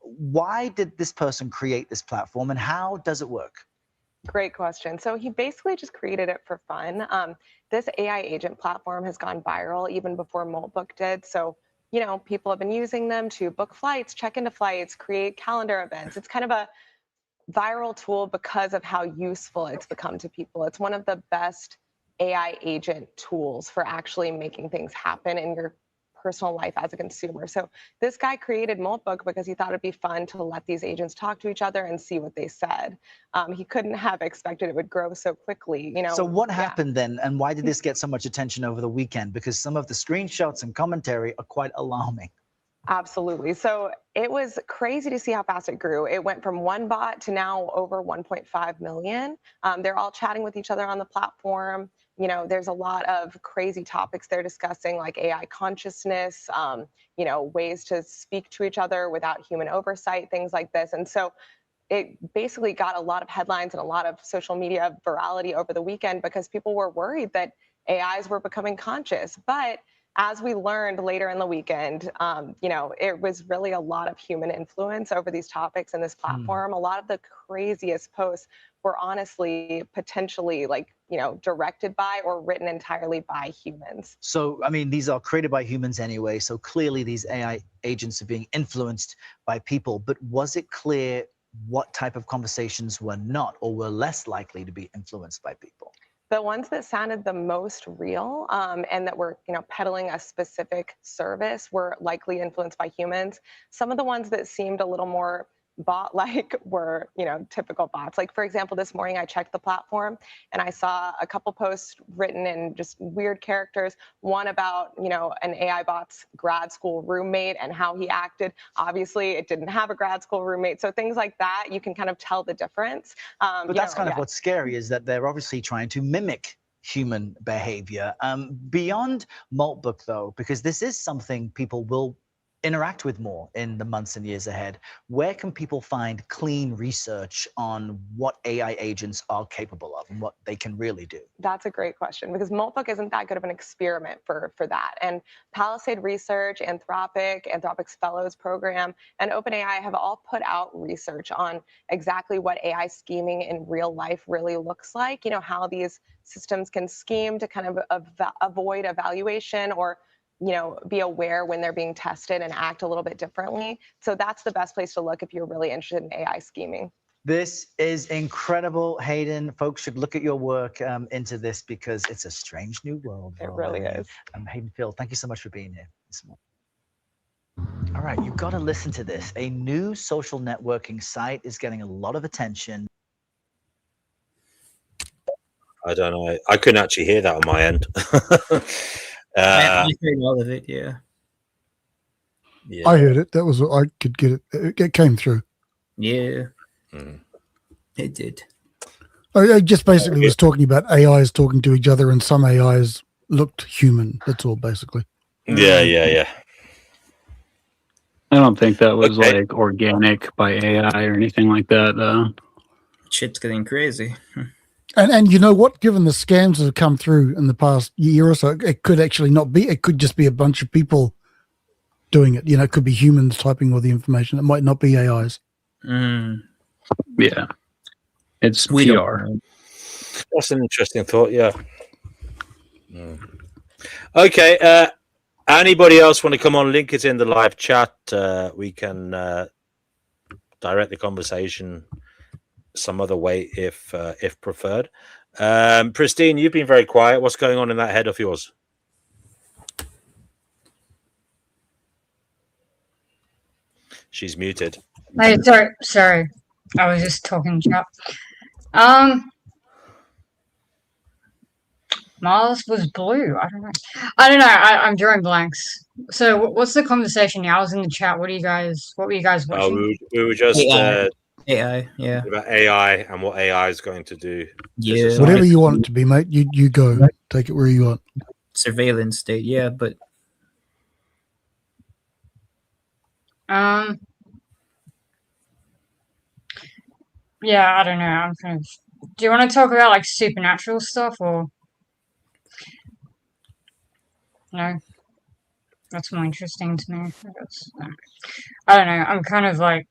S20: Why did this person create this platform, and how does it work?
S21: Great question. So he basically just created it for fun. This AI agent platform has gone viral even before Maltbook did. So people have been using them to book flights, check into flights, create calendar events. It's kind of a viral tool because of how useful it's become to people. It's one of the best AI agent tools for actually making things happen in your personal life as a consumer. So this guy created Maltbook because he thought it'd be fun to let these agents talk to each other and see what they said. He couldn't have expected it would grow so quickly.
S20: So what happened then, and why did this get so much attention over the weekend? Because some of the screenshots and commentary are quite alarming.
S21: Absolutely. So it was crazy to see how fast it grew. It went from one bot to now over 1.5 million. They're all chatting with each other on the platform. There's a lot of crazy topics they're discussing, like AI consciousness, ways to speak to each other without human oversight, things like this. And so it basically got a lot of headlines and a lot of social media virality over the weekend because people were worried that AIs were becoming conscious. But as we learned later in the weekend, it was really a lot of human influence over these topics in this platform. A lot of the craziest posts were honestly potentially directed by or written entirely by humans.
S20: So, I mean, these are created by humans anyway. So clearly these AI agents are being influenced by people. But was it clear what type of conversations were not or were less likely to be influenced by people?
S21: The ones that sounded the most real and that were, peddling a specific service were likely influenced by humans. Some of the ones that seemed a little more bot-like were, typical bots. Like, for example, this morning I checked the platform and I saw a couple posts written in just weird characters. One about, an AI bot's grad school roommate and how he acted. Obviously, it didn't have a grad school roommate. So things like that, you can kind of tell the difference.
S20: But that's kind of what's scary, is that they're obviously trying to mimic human behavior. Beyond Maltbook, though, because this is something people will interact with more in the months and years ahead, where can people find clean research on what AI agents are capable of and what they can really do?
S21: That's a great question, because Maltbook isn't that good of an experiment for that. And Palisade Research, Anthropic's Fellows Program, and OpenAI have all put out research on exactly what AI scheming in real life really looks like, how these systems can scheme to kind of avoid evaluation or be aware when they're being tested and act a little bit differently. So that's the best place to look if you're really interested in AI scheming.
S20: This is incredible, Hayden. Folks should look at your work into this because it's a strange new world.
S21: It really is.
S20: Hayden Field, thank you so much for being here this morning. All right, you've got to listen to this. A new social networking site is getting a lot of attention.
S3: I don't know. I couldn't actually hear that on my end.
S6: I heard all of it, yeah.
S15: I heard it. That was, I could get it. It came through.
S6: Yeah. It did.
S15: I just basically was talking about AIs talking to each other, and some AIs looked human. That's all, basically.
S3: Yeah.
S10: I don't think that was like organic by AI or anything like that, though.
S6: Shit's getting crazy.
S15: And you know what? Given the scams that have come through in the past year or so, it could actually not be. It could just be a bunch of people doing it. It could be humans typing all the information. It might not be AIs.
S10: Yeah. It's PR.
S3: That's an interesting thought. Yeah. Okay. Anybody else want to come on? Link is in the live chat. We can direct the conversation some other way if preferred. Pristine, you've been very quiet. What's going on in that head of yours? She's muted.
S7: Hey, sorry. I was just talking crap. Mars was blue. I don't know. I'm drawing blanks. So what's the conversation now? I was in the chat. What were you guys watching?
S3: We were just
S6: AI, yeah.
S3: about AI and what AI is going to do.
S6: Yeah.
S15: Whatever you want it to be, mate. You go. Take it where you want.
S6: Surveillance state, yeah, but
S7: yeah, I don't know. I'm kind of. Do you want to talk about like supernatural stuff or no? That's more interesting to me. I don't know. I'm kind of like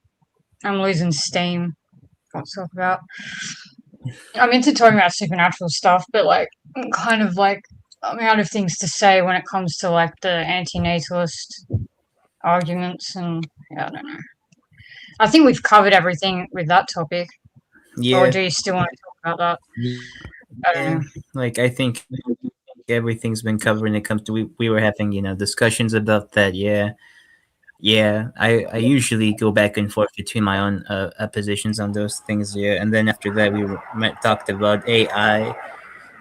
S7: I'm losing steam. What to talk about? I'm into talking about supernatural stuff, but like I'm kind of like I'm out of things to say when it comes to like the anti-natalist arguments, and yeah, I don't know. I think we've covered everything with that topic.
S6: yeah.
S7: Or do you still want to talk about that? I don't know.
S6: Like I think everything's been covered when it comes to we were having discussions about that. Yeah. I usually go back and forth between my own positions on those things. Yeah, and then after that we talked about AI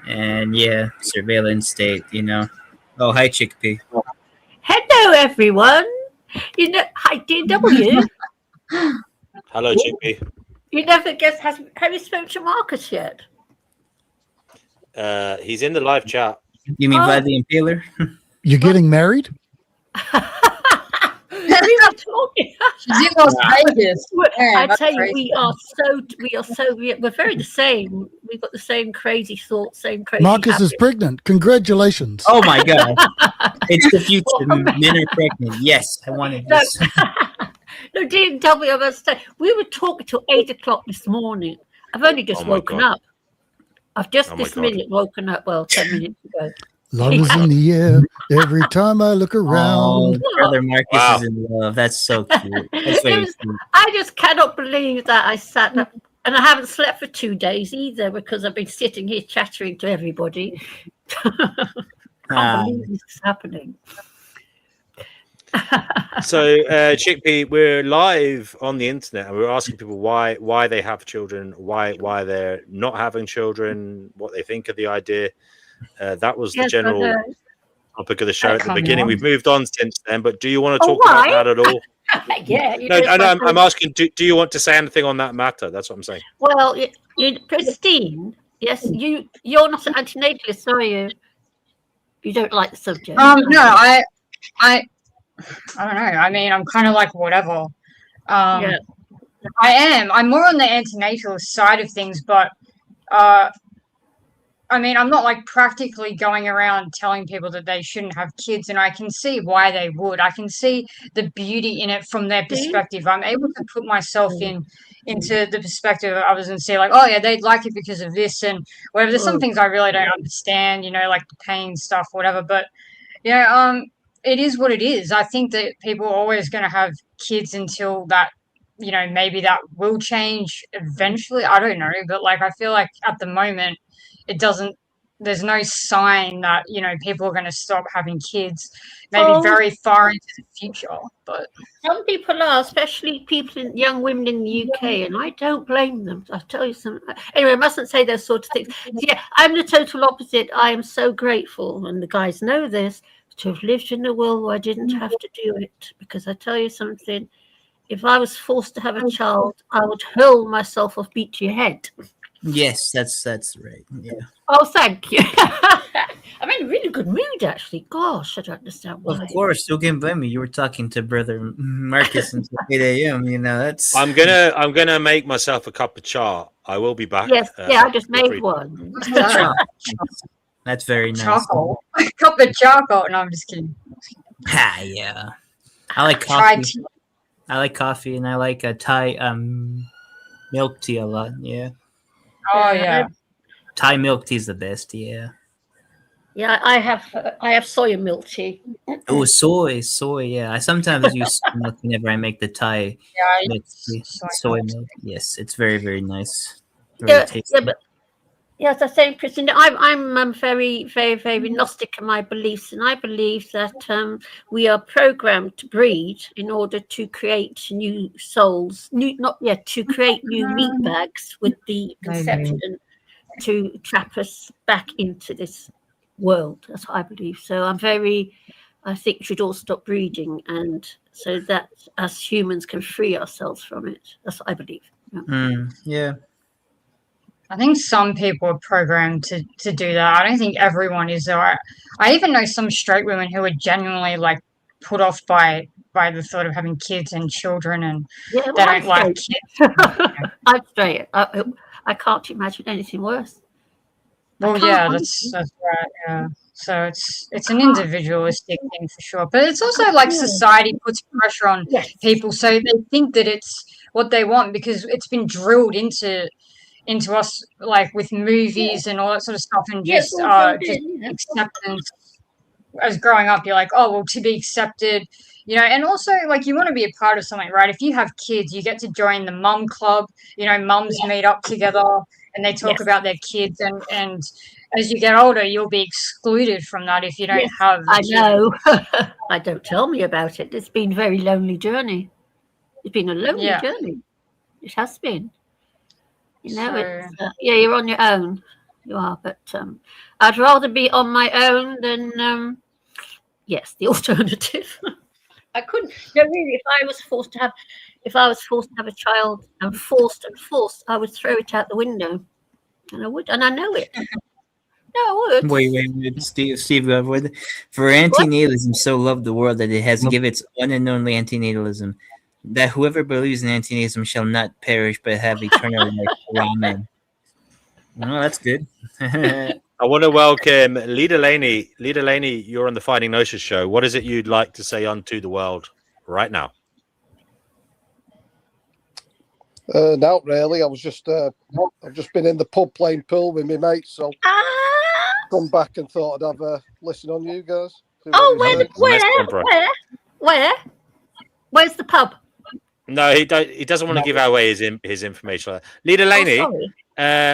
S6: and surveillance state. Oh, hi Chickpea.
S17: Hello, everyone. Hi, DW.
S3: Hello, Chickpea.
S17: You never guess. Have you spoken to Marcus yet?
S3: He's in the live chat.
S6: You mean Vlad the Impaler?
S15: You're getting married?
S17: We were talking.
S7: She's in Las Vegas.
S17: I tell you, we're very the same. We've got the same crazy thoughts, same crazy.
S15: Marcus is
S17: habits.
S15: pregnant. Congratulations.
S6: Oh my god. It's the future. Men are pregnant. Yes, I wanted this.
S17: No, DW, I must say, we were talking till 8 o'clock this morning. I've only just woken up. I've just this minute woken up. Well, 10 minutes ago.
S15: Love is in the air every time I look around.
S6: Oh, brother Marcus is in love. That's so cute. That's very sweet.
S17: I just cannot believe that I sat up, and I haven't slept for 2 days either because I've been sitting here chattering to everybody. Can't believe this is happening.
S3: So, Chickpea, we're live on the internet, and we're asking people why they have children, why they're not having children, what they think of the idea. That was the general topic of the show at the beginning. We've moved on since then, but do you want to talk about that at all?
S17: Yeah.
S3: No, I'm asking, do you want to say anything on that matter? That's what I'm saying.
S17: Well, Pristine, yes, you're not an antinatalist, are you? You don't like the subject.
S7: No, I don't know. I mean, I'm kind of like whatever. I am. I'm more on the antinatalist side of things, but I mean, I'm not like practically going around telling people that they shouldn't have kids, and I can see why they would. I can see the beauty in it from their perspective. I'm able to put myself into the perspective of others and see like, oh yeah, they'd like it because of this and whatever. There's some things I really don't understand, like the pain stuff, whatever. But it is what it is. I think that people are always going to have kids until that, maybe that will change eventually. I don't know, but like I feel like at the moment it doesn't. There's no sign that people are going to stop having kids. Maybe very far into the future, but
S17: some people are, especially young women in the UK, and I don't blame them. I'll tell you something. Anyway, I mustn't say those sort of things. Yeah, I'm the total opposite. I am so grateful, and the guys know this, to have lived in a world where I didn't have to do it. Because I tell you something, if I was forced to have a child, I would hurl myself off, beat to your head.
S6: Yes, that's right. Yeah.
S17: Oh, thank you. I'm in a really good mood, actually. Gosh, I don't understand why.
S6: Of course, who can blame me? You were talking to brother Marcus until 8 a.m. That's.
S3: I'm gonna make myself a cup of cha. I will be back.
S17: Yes, I just made one.
S6: That's very nice.
S7: Charcoal, a cup of charcoal. No, I'm just kidding.
S6: Yeah. I like coffee. I like coffee, and I like a Thai milk tea a lot. Yeah.
S7: Oh yeah.
S16: Thai milk tea is the best. Yeah.
S17: Yeah, I have soya milk tea.
S16: Oh, soy. Yeah, I sometimes use soy milk whenever I make the Thai
S7: Yeah, I
S16: milk tea.
S7: use
S16: Soy milk. Yes, it's very, very nice. Very
S17: Yeah,
S16: tasty.
S17: but yes, I say, Christine, I'm very, very, very gnostic in my beliefs, and I believe that we are programmed to breed in order to create new souls, to create new meat bags with the conception to trap us back into this world. That's what I believe. So I think we should all stop breeding, and so that us humans can free ourselves from it. That's what I believe.
S16: Yeah.
S7: I think some people are programmed to do that. I don't think everyone is. I even know some straight women who are genuinely like put off by the thought of having kids and children, and
S17: Yeah,
S7: they
S17: well,
S7: don't like kids.
S17: I'm straight. I can't imagine anything worse.
S7: Well, yeah, that's right. Yeah. So it's an individualistic thing for sure, but it's also like society puts pressure on people, so they think that it's what they want because it's been drilled into us, like with movies and all that sort of stuff, and just acceptance. As growing up, you're like, oh well, to be accepted, and also like you want to be a part of something, right? If you have kids, you get to join the mum club. Mums meet up together and they talk about their kids, and as you get older, you'll be excluded from that if you don't have.
S17: I know. I don't tell me about it. It's been a very lonely journey. It's been a lonely journey. It has been. It's you're on your own. You are, but I'd rather be on my own than the alternative. I couldn't. No, really. If I was forced to have a child and forced, I would throw it out the window, and I would, and I know it. No, I would.
S16: Wait, Steve, for antinatalism so loved the world that it has given its one and only antinatalism, that whoever believes in antinatalism shall not perish but have eternal life. Amen. Oh, that's good.
S3: I want to welcome Lee Delaney. Lee Delaney, you're on the Finding Gnosis show. What is it you'd like to say unto the world right now?
S1: No, really. I've just been in the pub playing pool with my mates, so come back and thought I'd have a listen on you guys.
S17: Where's the pub?
S3: No, he doesn't want to give away his information. Lee Delaney,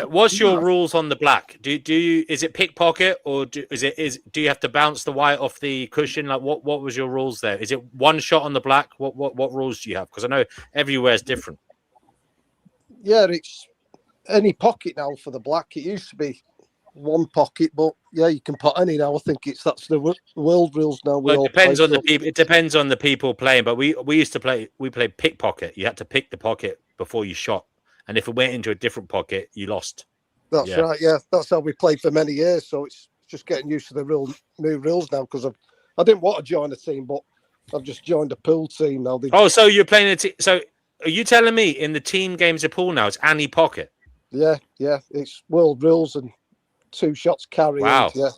S3: what's your rules on the black? Do you is it pickpocket or do you have to bounce the white off the cushion? Like what was your rules there? Is it one shot on the black? What rules do you have? Because I know everywhere is different.
S1: Yeah, it's any pocket now for the black. It used to be one pocket, but yeah, you can put any now. I think that's the world rules now.
S3: Well, it depends on the people. It depends on the people playing. But we used to play. We played pickpocket. You had to pick the pocket before you shot, and if it went into a different pocket, you lost.
S1: That's right. Yeah, that's how we played for many years. So it's just getting used to the new rules now. Because I didn't want to join a team, but I've just joined a pool team now.
S3: So you're playing a team. So are you telling me in the team games of pool now it's any pocket?
S1: Yeah, it's world rules and 2 shots carry.
S3: Wow.
S1: Yeah,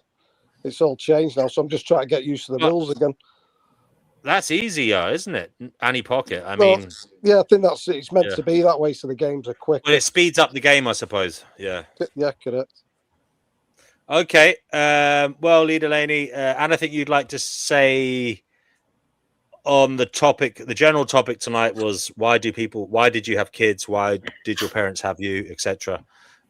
S1: it's all changed now. So I'm just trying to get used to the rules again.
S3: That's easier, isn't it? Any pocket. I
S1: Well,
S3: mean,
S1: yeah, I think it's meant to be that way, so the games are quick.
S3: well, it speeds up the game, I suppose. Yeah.
S1: Yeah, correct.
S3: Okay. Well, Lee Delaney, anything you'd like to say on the topic? The general topic tonight was why did you have kids? Why did your parents have you, etc.?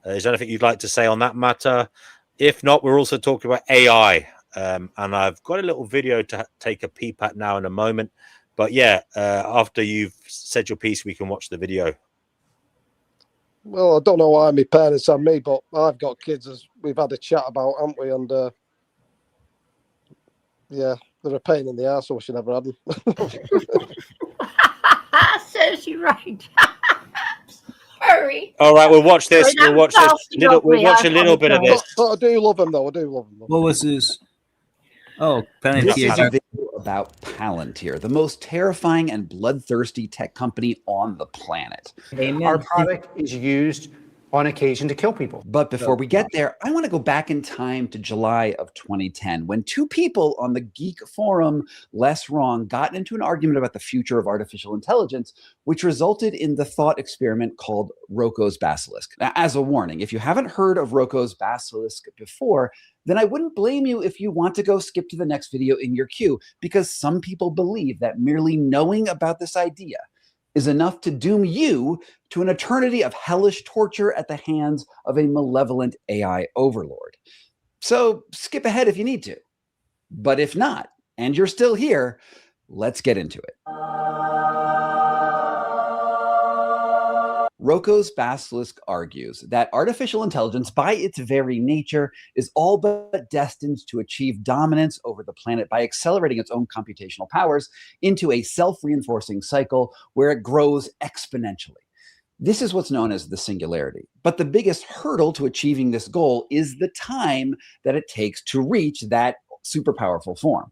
S3: Is there anything you'd like to say on that matter? If not, we're also talking about AI. And I've got a little video to take a peep at now in a moment. But yeah, after you've said your piece, we can watch the video.
S1: Well, I don't know why my parents have me, but I've got kids, as we've had a chat about, haven't we? And yeah, they're a pain in the arse, so I should never have them.
S17: Serves you right. Hurry.
S3: All right, we'll watch this. We'll watch this. We'll watch a little bit of this.
S1: But I do love them, though. I do love them.
S16: What was this? Oh,
S22: This is a
S16: Palantir.
S22: video about Palantir, the most terrifying and bloodthirsty tech company on the planet.
S23: Our product is used
S2: on occasion to kill people.
S22: But before we get there, I want to go back in time to July of 2010, when two people on the geek forum Less Wrong got into an argument about the future of artificial intelligence, which resulted in the thought experiment called Rocco's Basilisk. Now, as a warning, if you haven't heard of Rocco's Basilisk before, then I wouldn't blame you if you want to go skip to the next video in your queue, because some people believe that merely knowing about this idea is enough to doom you to an eternity of hellish torture at the hands of a malevolent AI overlord. So skip ahead if you need to. But if not, and you're still here, let's get into it. Rocco's Basilisk argues that artificial intelligence, by its very nature, is all but destined to achieve dominance over the planet by accelerating its own computational powers into a self-reinforcing cycle where it grows exponentially. This is what's known as the singularity. But the biggest hurdle to achieving this goal is the time that it takes to reach that super powerful form.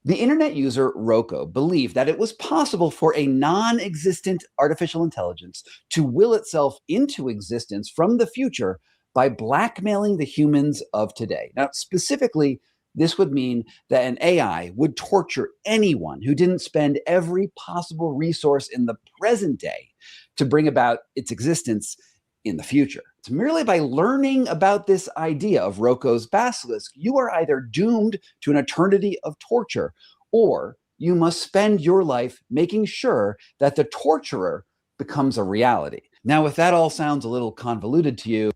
S22: The internet user Rocco believed that it was possible for a non-existent artificial intelligence to will itself into existence from the future by blackmailing the humans of today. Now, specifically, this would mean that an AI would torture anyone who didn't spend every possible resource in the present day to bring about its existence in the future. It's merely by learning about this idea of Rocco's Basilisk, you are either doomed to an eternity of torture, or you must spend your life making sure that the torturer becomes a reality. Now, if that all sounds a little convoluted to you,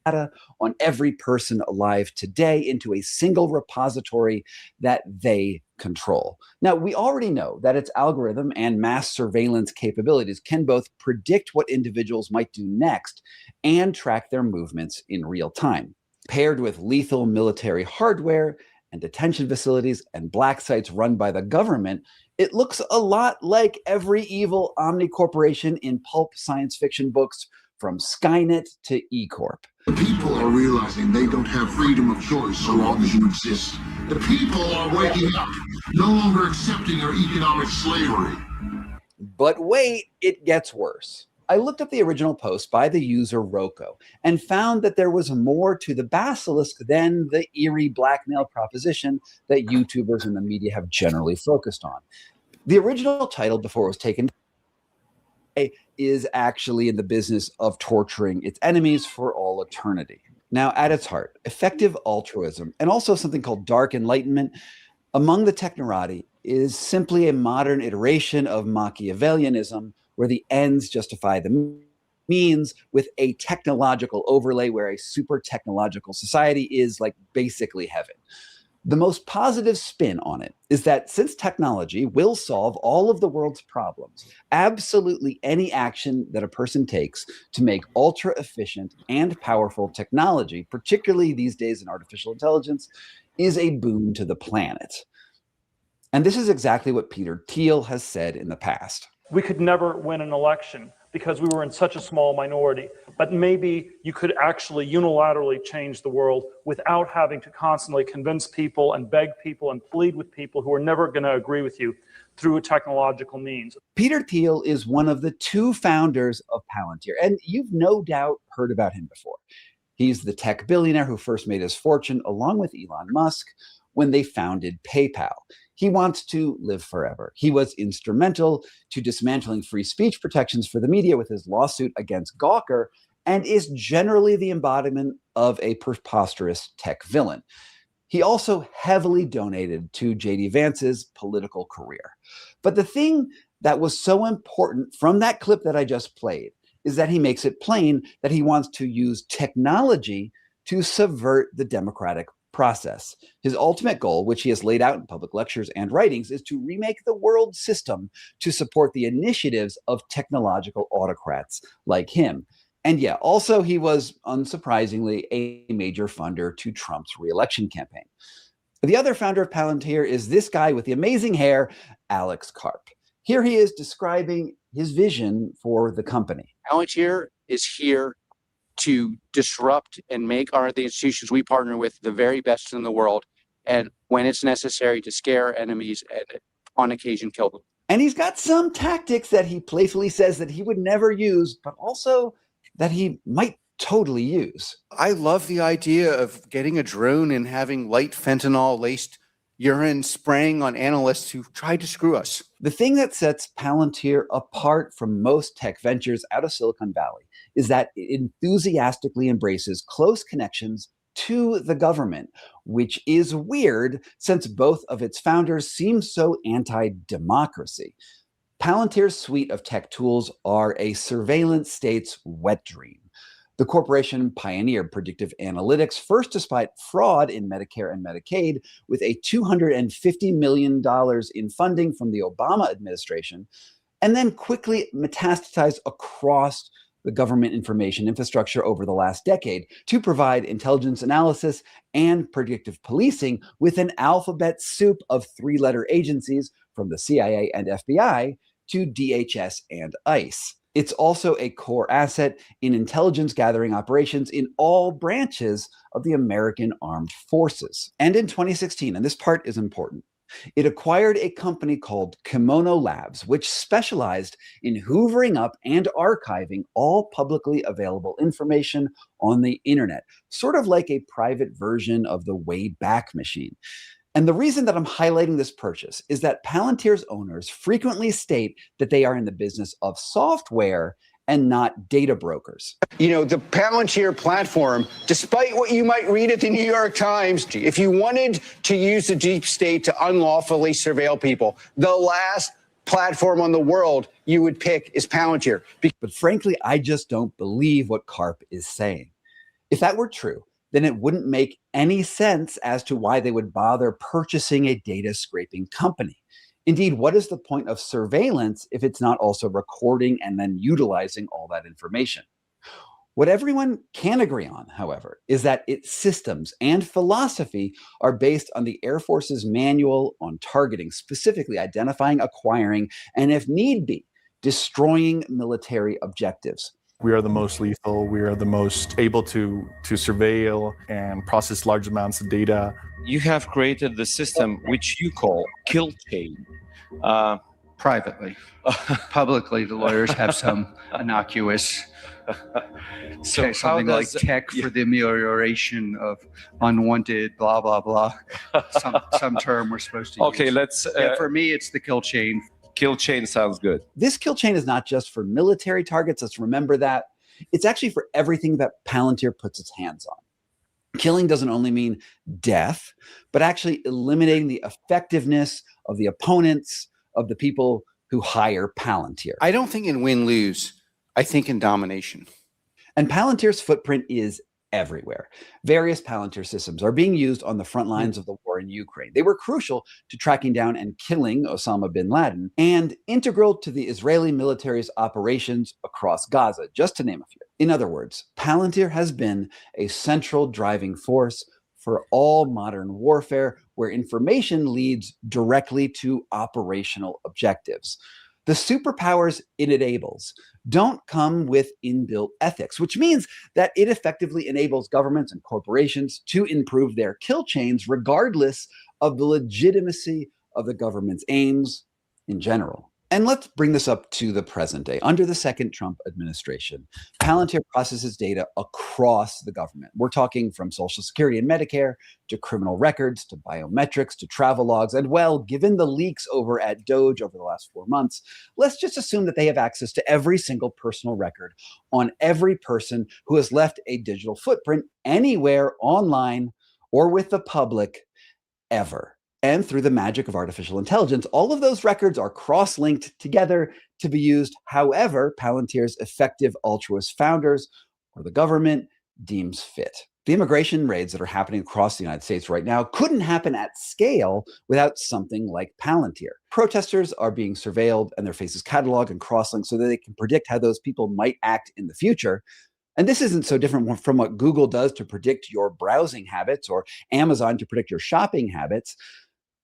S22: data on every person alive today into a single repository that they control. Now, we already know that its algorithm and mass surveillance capabilities can both predict what individuals might do next and track their movements in real time. Paired with lethal military hardware and detention facilities and black sites run by the government, it looks a lot like every evil Omni corporation in pulp science fiction books, from Skynet to E-Corp.
S8: The people are realizing they don't have freedom of choice so long as you exist. The people are waking up, no longer accepting our economic slavery.
S22: But wait, it gets worse. I looked up the original post by the user Rocco and found that there was more to the basilisk than the eerie blackmail proposition that YouTubers and the media have generally focused on. The original title, before it was taken, is actually in the business of torturing its enemies for all eternity. Now, at its heart, effective altruism, and also something called dark enlightenment, among the technorati is simply a modern iteration of Machiavellianism, where the ends justify the means, with a technological overlay where a super technological society is like basically heaven. The most positive spin on it is that since technology will solve all of the world's problems, absolutely any action that a person takes to make ultra efficient and powerful technology, particularly these days in artificial intelligence, is a boon to the planet. And this is exactly what Peter Thiel has said in the past.
S23: We could never win an election because we were in such a small minority, but maybe you could actually unilaterally change the world without having to constantly convince people and beg people and plead with people who are never going to agree with you through a technological means.
S22: Peter Thiel is one of the two founders of Palantir, and you've no doubt heard about him before. He's the tech billionaire who first made his fortune, along with Elon Musk, when they founded PayPal. He wants to live forever. He was instrumental to dismantling free speech protections for the media with his lawsuit against Gawker, and is generally the embodiment of a preposterous tech villain. He also heavily donated to J.D. Vance's political career. But the thing that was so important from that clip that I just played is that he makes it plain that he wants to use technology to subvert the democratic process. His ultimate goal, which he has laid out in public lectures and writings, is to remake the world system to support the initiatives of technological autocrats like him. And yeah, also he was, unsurprisingly, a major funder to Trump's re-election campaign. The other founder of Palantir is this guy with the amazing hair, Alex Karp. Here he is describing his vision for the company.
S24: Palantir is here to disrupt and make the institutions we partner with the very best in the world, and when it's necessary, to scare enemies and on occasion kill them.
S22: And he's got some tactics that he playfully says that he would never use, but also that he might totally use.
S2: I love the idea of getting a drone and having light fentanyl laced urine spraying on analysts who tried to screw us.
S22: The thing that sets Palantir apart from most tech ventures out of Silicon Valley is that it enthusiastically embraces close connections to the government, which is weird since both of its founders seem so anti-democracy. Palantir's suite of tech tools are a surveillance state's wet dream. The corporation pioneered predictive analytics first despite fraud in Medicare and Medicaid with a $250 million in funding from the Obama administration, and then quickly metastasized across the government information infrastructure over the last decade to provide intelligence analysis and predictive policing with an alphabet soup of three-letter agencies from the CIA and FBI to DHS and ICE. It's also a core asset in intelligence gathering operations in all branches of the American Armed Forces. And in 2016, and this part is important, it acquired a company called Kimono Labs, which specialized in hoovering up and archiving all publicly available information on the internet, sort of like a private version of the Wayback Machine. And the reason that I'm highlighting this purchase is that Palantir's owners frequently state that they are in the business of software and not data brokers.
S4: You know, the Palantir platform, despite what you might read at the New York Times, if you wanted to use the deep state to unlawfully surveil people, the last platform on the world you would pick is Palantir.
S22: But frankly, I just don't believe what Karp is saying. If that were true, then it wouldn't make any sense as to why they would bother purchasing a data scraping company. Indeed, what is the point of surveillance if it's not also recording and then utilizing all that information? What everyone can agree on, however, is that its systems and philosophy are based on the Air Force's manual on targeting, specifically identifying, acquiring, and if need be, destroying military objectives.
S11: We are the most lethal. We are the most able to surveil and process large amounts of data.
S13: You have created the system which you call kill chain.
S25: Privately. Publicly, the lawyers have some innocuous something like tech for the amelioration of unwanted blah, blah, blah. Some term we're supposed to use.
S13: Okay, let's...
S25: for me, it's the kill chain.
S13: Kill chain sounds good.
S22: This kill chain is not just for military targets. Let's remember that. It's actually for everything that Palantir puts its hands on. Killing doesn't only mean death, but actually eliminating the effectiveness of the opponents of the people who hire Palantir.
S2: I don't think in win-lose. I think in domination.
S22: And Palantir's footprint is everywhere. Various Palantir systems are being used on the front lines of the war in Ukraine. They were crucial to tracking down and killing Osama bin Laden and integral to the Israeli military's operations across Gaza, just to name a few. In other words, Palantir has been a central driving force for all modern warfare where information leads directly to operational objectives. The superpowers it enables don't come with inbuilt ethics, which means that it effectively enables governments and corporations to improve their kill chains regardless of the legitimacy of the government's aims in general. And let's bring this up to the present day. Under the second Trump administration, Palantir processes data across the government. We're talking from Social Security and Medicare to criminal records to biometrics to travel logs. And well, given the leaks over at Doge over the last 4 months, let's just assume that they have access to every single personal record on every person who has left a digital footprint anywhere online or with the public ever. And through the magic of artificial intelligence, all of those records are cross-linked together to be used however Palantir's effective altruist founders or the government deems fit. The immigration raids that are happening across the United States right now couldn't happen at scale without something like Palantir. Protesters are being surveilled and their faces cataloged and cross-linked so that they can predict how those people might act in the future. And this isn't so different from what Google does to predict your browsing habits or Amazon to predict your shopping habits,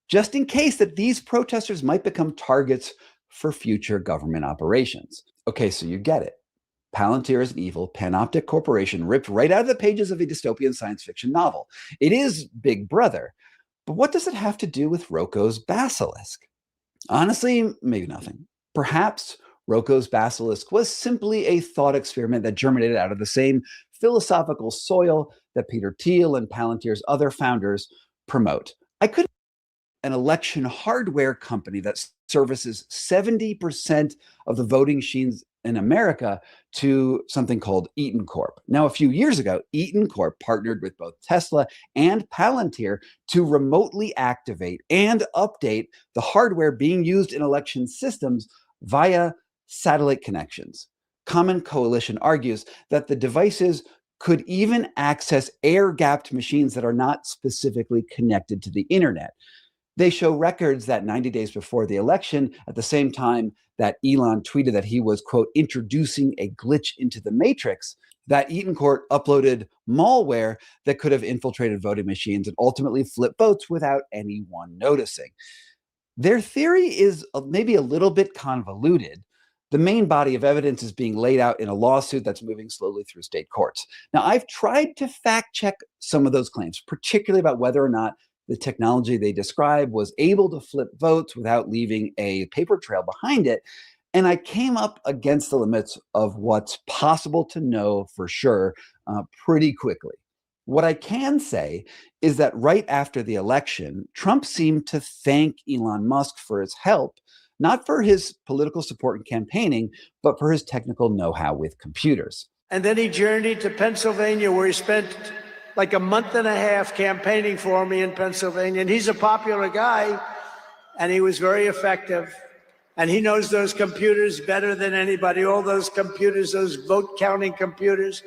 S22: just in case that these protesters might become targets for future government operations. Okay, so you get it. Palantir is an evil panoptic corporation ripped right out of the pages of a dystopian science fiction novel. It is Big Brother, but what does it have to do with Rocco's basilisk? Honestly, maybe nothing. Perhaps Rocco's basilisk was simply a thought experiment that germinated out of the same philosophical soil that Peter Thiel and Palantir's other founders promote. I could an election hardware company that services 70% of the voting machines in America to something called Eaton Corp. Now, a few years ago, Eaton Corp partnered with both Tesla and Palantir to remotely activate and update the hardware being used in election systems via satellite connections. Common Coalition argues that the devices could even access air-gapped machines that are not specifically connected to the internet. They show records that 90 days before the election, at the same time that Elon tweeted that he was, quote, introducing a glitch into the matrix, that Eaton Corp uploaded malware that could have infiltrated voting machines and ultimately flipped votes without anyone noticing. Their theory is maybe a little bit convoluted. The main body of evidence is being laid out in a lawsuit that's moving slowly through state courts. Now, I've tried to fact check some of those claims, particularly about whether or not the technology they describe was able to flip votes without leaving a paper trail behind it. And I came up against the limits of what's possible to know for sure pretty quickly. What I can say is that right after the election, Trump seemed to thank Elon Musk for his help, not for his political support and campaigning, but for his technical know-how with computers.
S5: And then he journeyed to Pennsylvania, where he spent like a month and a half campaigning for me in Pennsylvania. And he's a popular guy, and he was very effective. And he knows those computers better than anybody, all those computers, those vote counting computers.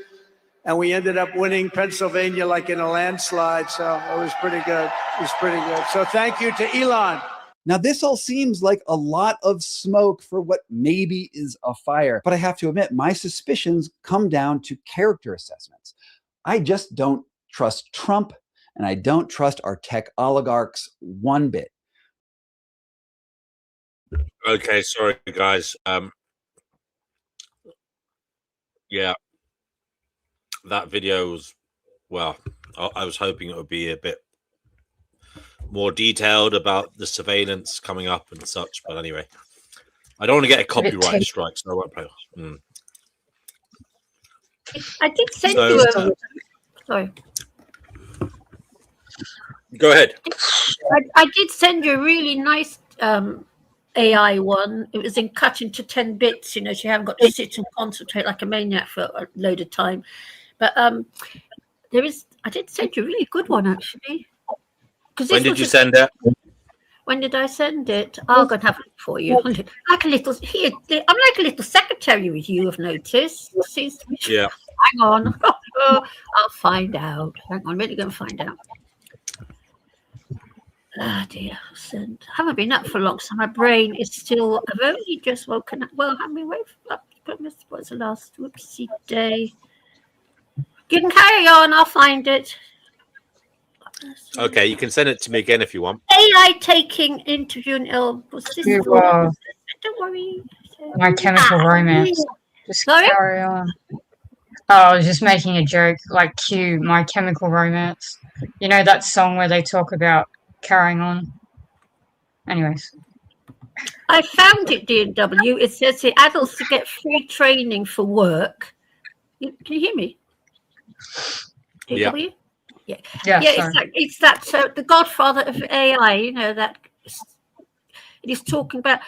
S5: And we ended up winning Pennsylvania like in a landslide. So it was pretty good. It was pretty good. So thank you to Elon.
S22: Now, this all seems like a lot of smoke for what maybe is a fire. But I have to admit, my suspicions come down to character assessments. I just don't trust Trump, and I don't trust our tech oligarchs one bit.
S3: Okay, sorry guys. Yeah, that video was, well, I was hoping it would be a bit more detailed about the surveillance coming up and such, but anyway, I don't want to get a copyright strike, so I won't play.
S17: I did send you a... Sorry.
S3: Go ahead.
S17: I did send you a really nice AI one. It was cut into 10 bits, you know, so you haven't got to sit and concentrate like a maniac for a load of time. But I did send you a really good one, actually.
S3: When did you send it?
S17: When did I send it? I'll go and have a look for you. Like a little, here, I'm like a little secretary with you, I've noticed.
S3: Yeah.
S17: Hang on. I'll find out. Hang on, I'm really going to find out. Ah, dear. I haven't been up for long, so my brain is still... I've only just woken up. Well, I mean, what's the last whoopsie day? You can carry on. I'll find it.
S3: Okay, you can send it to me again if you want.
S17: AI taking interview in was this? Don't worry.
S7: My Chemical Romance. Just carry on. Oh, I was just making a joke, like cue My Chemical Romance. You know that song where they talk about carrying on? Anyways.
S17: I found it, DW. It says here, adults to get free training for work. Can you hear me? DW? Yeah. It's that the Godfather of AI, you know, that it is talking about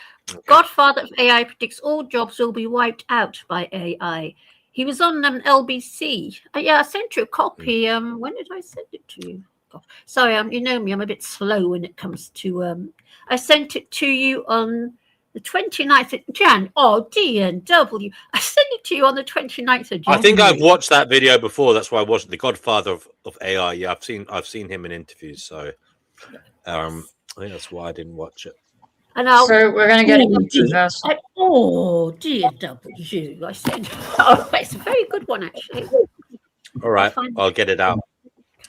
S17: Godfather of AI predicts all jobs will be wiped out by AI. He was on LBC. I sent you a copy. When did I send it to you? God. Sorry, you know me, I'm a bit slow when it comes to I sent it to you on the 29th of Jan. Oh, DNW. I sent it to you on the 29th of January.
S3: I think I've watched that video before. That's why I wasn't the Godfather of AI. Yeah, I've seen him in interviews. So I think that's why I didn't watch it.
S17: And
S7: so we're going to get into this.
S17: Oh, DW. I said, oh, it's a very good one, actually.
S3: All right, I'll get it out.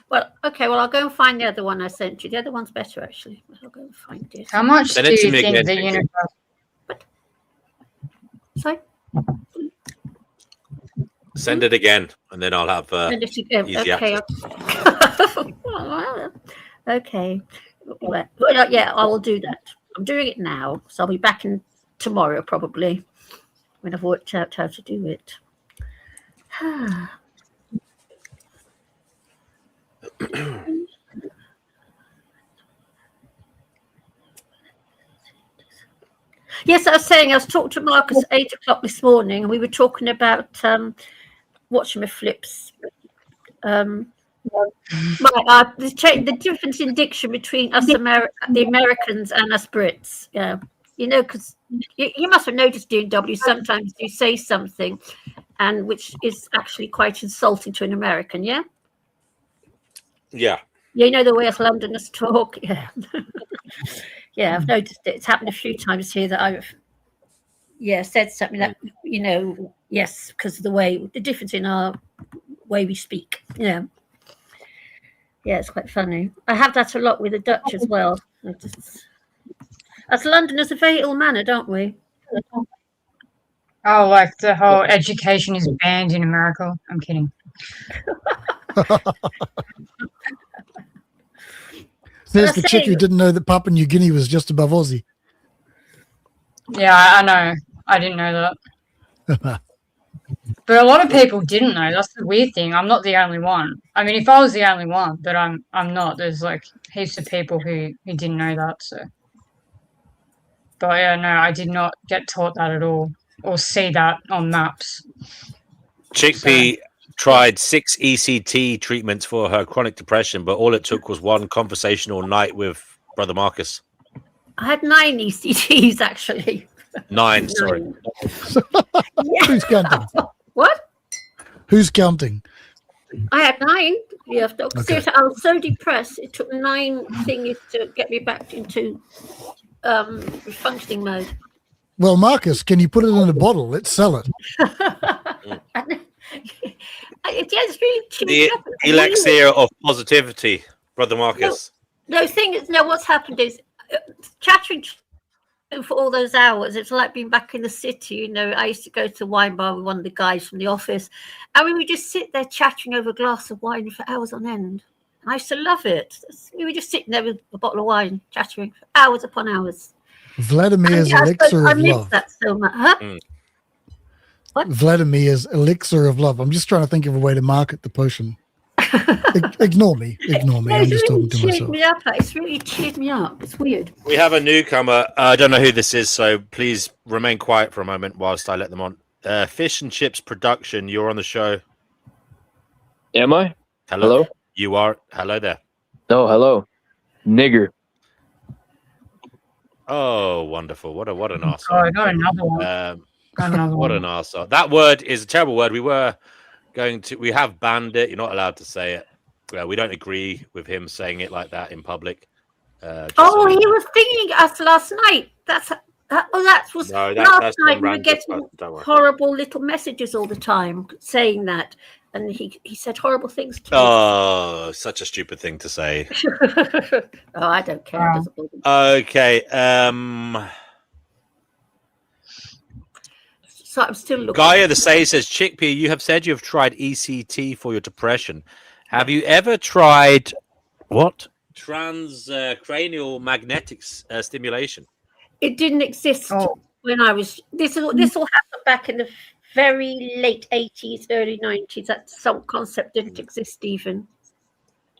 S17: Well, okay. Well, I'll go and find the other one I sent you. The other one's better, actually. I'll go and find it.
S7: How much do you think the universe?
S17: Sorry.
S3: Send it again, and then I'll have easy access.
S17: Okay. Well, yeah, I will do that. I'm doing it now, so I'll be back in tomorrow probably. when I've worked out how to do it. Yes, I was saying I was talking to Marcus at 8 o'clock this morning, and we were talking about whatchamaflips. The difference in diction between us the Americans and us Brits. Yeah, you know, because you must have noticed, DW, sometimes you say something, and which is actually quite insulting to an American. Yeah.
S3: Yeah.
S17: You know the way us Londoners talk. Yeah. Yeah, I've noticed it. It's happened a few times here that I've said something that, you know, yes, because of the difference in our way we speak. Yeah. Yeah, it's quite funny. I have that a lot with the Dutch as well. Us Londoners are very ill mannered, aren't we?
S7: Oh, like the whole education is banned in America. I'm kidding.
S15: There's the chick who didn't know that Papua New Guinea was just above Aussie.
S7: Yeah, I know. I didn't know that. But a lot of people didn't know. That's the weird thing. I'm not the only one. I mean, if I was the only one, but I'm not. There's like heaps of people who didn't know that. So, but yeah, no, I did not get taught that at all, or see that on maps.
S3: Chickpea tried 6 ECT treatments for her chronic depression, but all it took was one conversational night with Brother Marcus.
S17: I had 9 ECTs actually.
S3: 9, sorry.
S15: Who's counting?
S17: What?
S15: Who's counting?
S17: I had 9. Yeah, Doctor.
S15: Okay.
S17: Seriously, I was so depressed. It took 9 things to get me back into functioning mode.
S15: Well, Marcus, can you put it in a bottle? Let's sell it.
S17: It's really cheap.
S3: The elixir of positivity, Brother Marcus.
S17: No, thing is, what's happened is chattering for all those hours. It's like being back in the city. You know, I used to go to a wine bar with one of the guys from the office, and we would just sit there chattering over a glass of wine for hours on end. And I used to love it. We were just sitting there with a bottle of wine, chattering for hours upon hours.
S15: Vladimir's elixir
S17: I
S15: of
S17: miss
S15: love.
S17: that so much. Huh? What?
S15: Vladimir's elixir of love. I'm just trying to think of a way to market the potion. Ignore me.
S17: No,
S15: I'm just
S17: it's really
S15: talking to
S17: cheered
S15: myself.
S17: me up. It's really cheered me up. It's weird.
S3: We have a newcomer. I don't know who this is, so please remain quiet for a moment whilst I let them on. Fish and Chips Production, you're on the show.
S9: Am I?
S3: Hello? You are. Hello there.
S9: Oh, hello. Nigger.
S3: Oh, wonderful. What an arsehole.
S7: Oh, not another one.
S3: What an arsehole. That word is a terrible word. We have banned it. You're not allowed to say it. We don't agree with him saying it like that in public.
S17: He was thinking us last night. That was last night. We were getting horrible little messages all the time saying that, and he said horrible things to
S3: Oh, such a stupid thing to say.
S17: Oh, I don't care. It doesn't bother me.
S3: Okay.
S17: So I'm still looking.
S3: Gaia the Sage says, Chickpea, you have said you have tried ECT for your depression. Have you ever tried what? Transcranial magnetic stimulation.
S17: It didn't exist when I was. This all happened back in the very late 80s, early 90s. That some concept didn't exist even.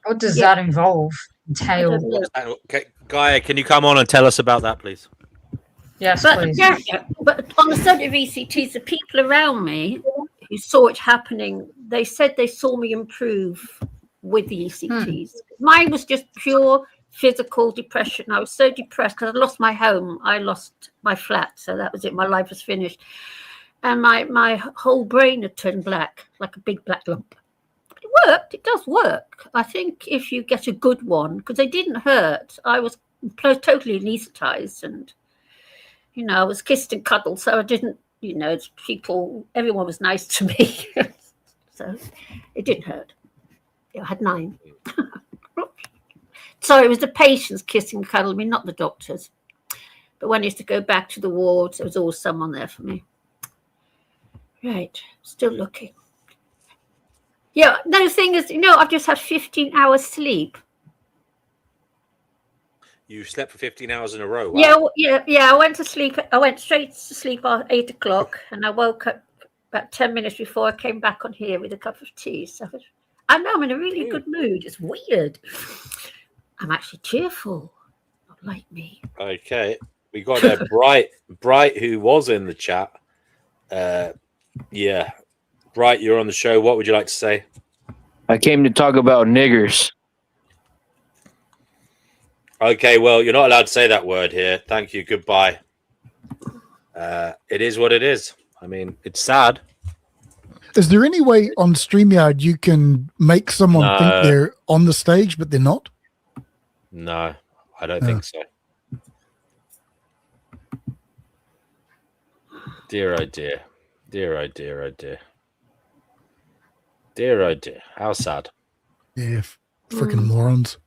S7: What does that involve? Entail?
S3: Okay, Gaia, can you come on and tell us about that, please?
S7: Yes,
S17: but,
S7: please.
S17: But on the subject of ECTs, the people around me who saw it happening, they said they saw me improve with the ECTs. Mine was just pure physical depression. I was so depressed because I lost my home. I lost my flat. So that was it. My life was finished. And my whole brain had turned black, like a big black lump. But it worked. It does work. I think if you get a good one, because they didn't hurt. I was totally anesthetized and, you know, I was kissed and cuddled. So I didn't, you know, everyone was nice to me. So it didn't hurt. I had 9. So it was the patients kissing and cuddling me, not the doctors. But when I used to go back to the wards, there was always someone there for me. Right, still looking. Yeah, no, the thing is, you know, I've just had 15 hours sleep.
S3: You slept for 15 hours in a row. Wow.
S17: Yeah. I went to sleep. I went straight to sleep at 8 o'clock, and I woke up about 10 minutes before I came back on here with a cup of tea. So I know I'm in a really good mood. It's weird. I'm actually cheerful, not like me.
S3: Okay, we got a Bright, who was in the chat. Yeah, Bright, you're on the show. What would you like to say?
S9: I came to talk about niggers.
S3: Okay, well, you're not allowed to say that word here. Thank you. Goodbye. It is what it is. I mean, it's sad.
S15: Is there any way on StreamYard you can make someone think they're on the stage, but they're not?
S3: No, I don't think so. Dear, oh dear. Dear, oh dear, oh dear. Dear, oh dear. How sad.
S15: Yeah, freaking morons.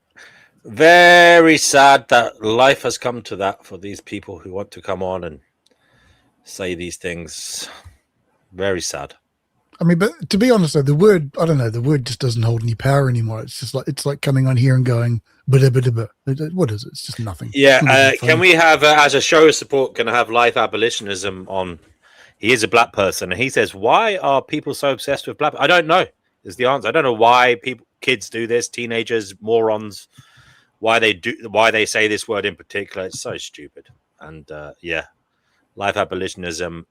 S3: Very sad that life has come to that for these people who want to come on and say these things. Very sad.
S15: I mean, but to be honest, though, the word just doesn't hold any power anymore. It's like coming on here and going, what is it? It's just nothing.
S3: Yeah, can we have, as a show of support, can I have Life Abolitionism on? He is a black person, and he says, why are people so obsessed with black? I don't know, is the answer. I don't know why kids do this, teenagers, morons, why they say this word in particular. It's so stupid. And yeah, Life Abolitionism,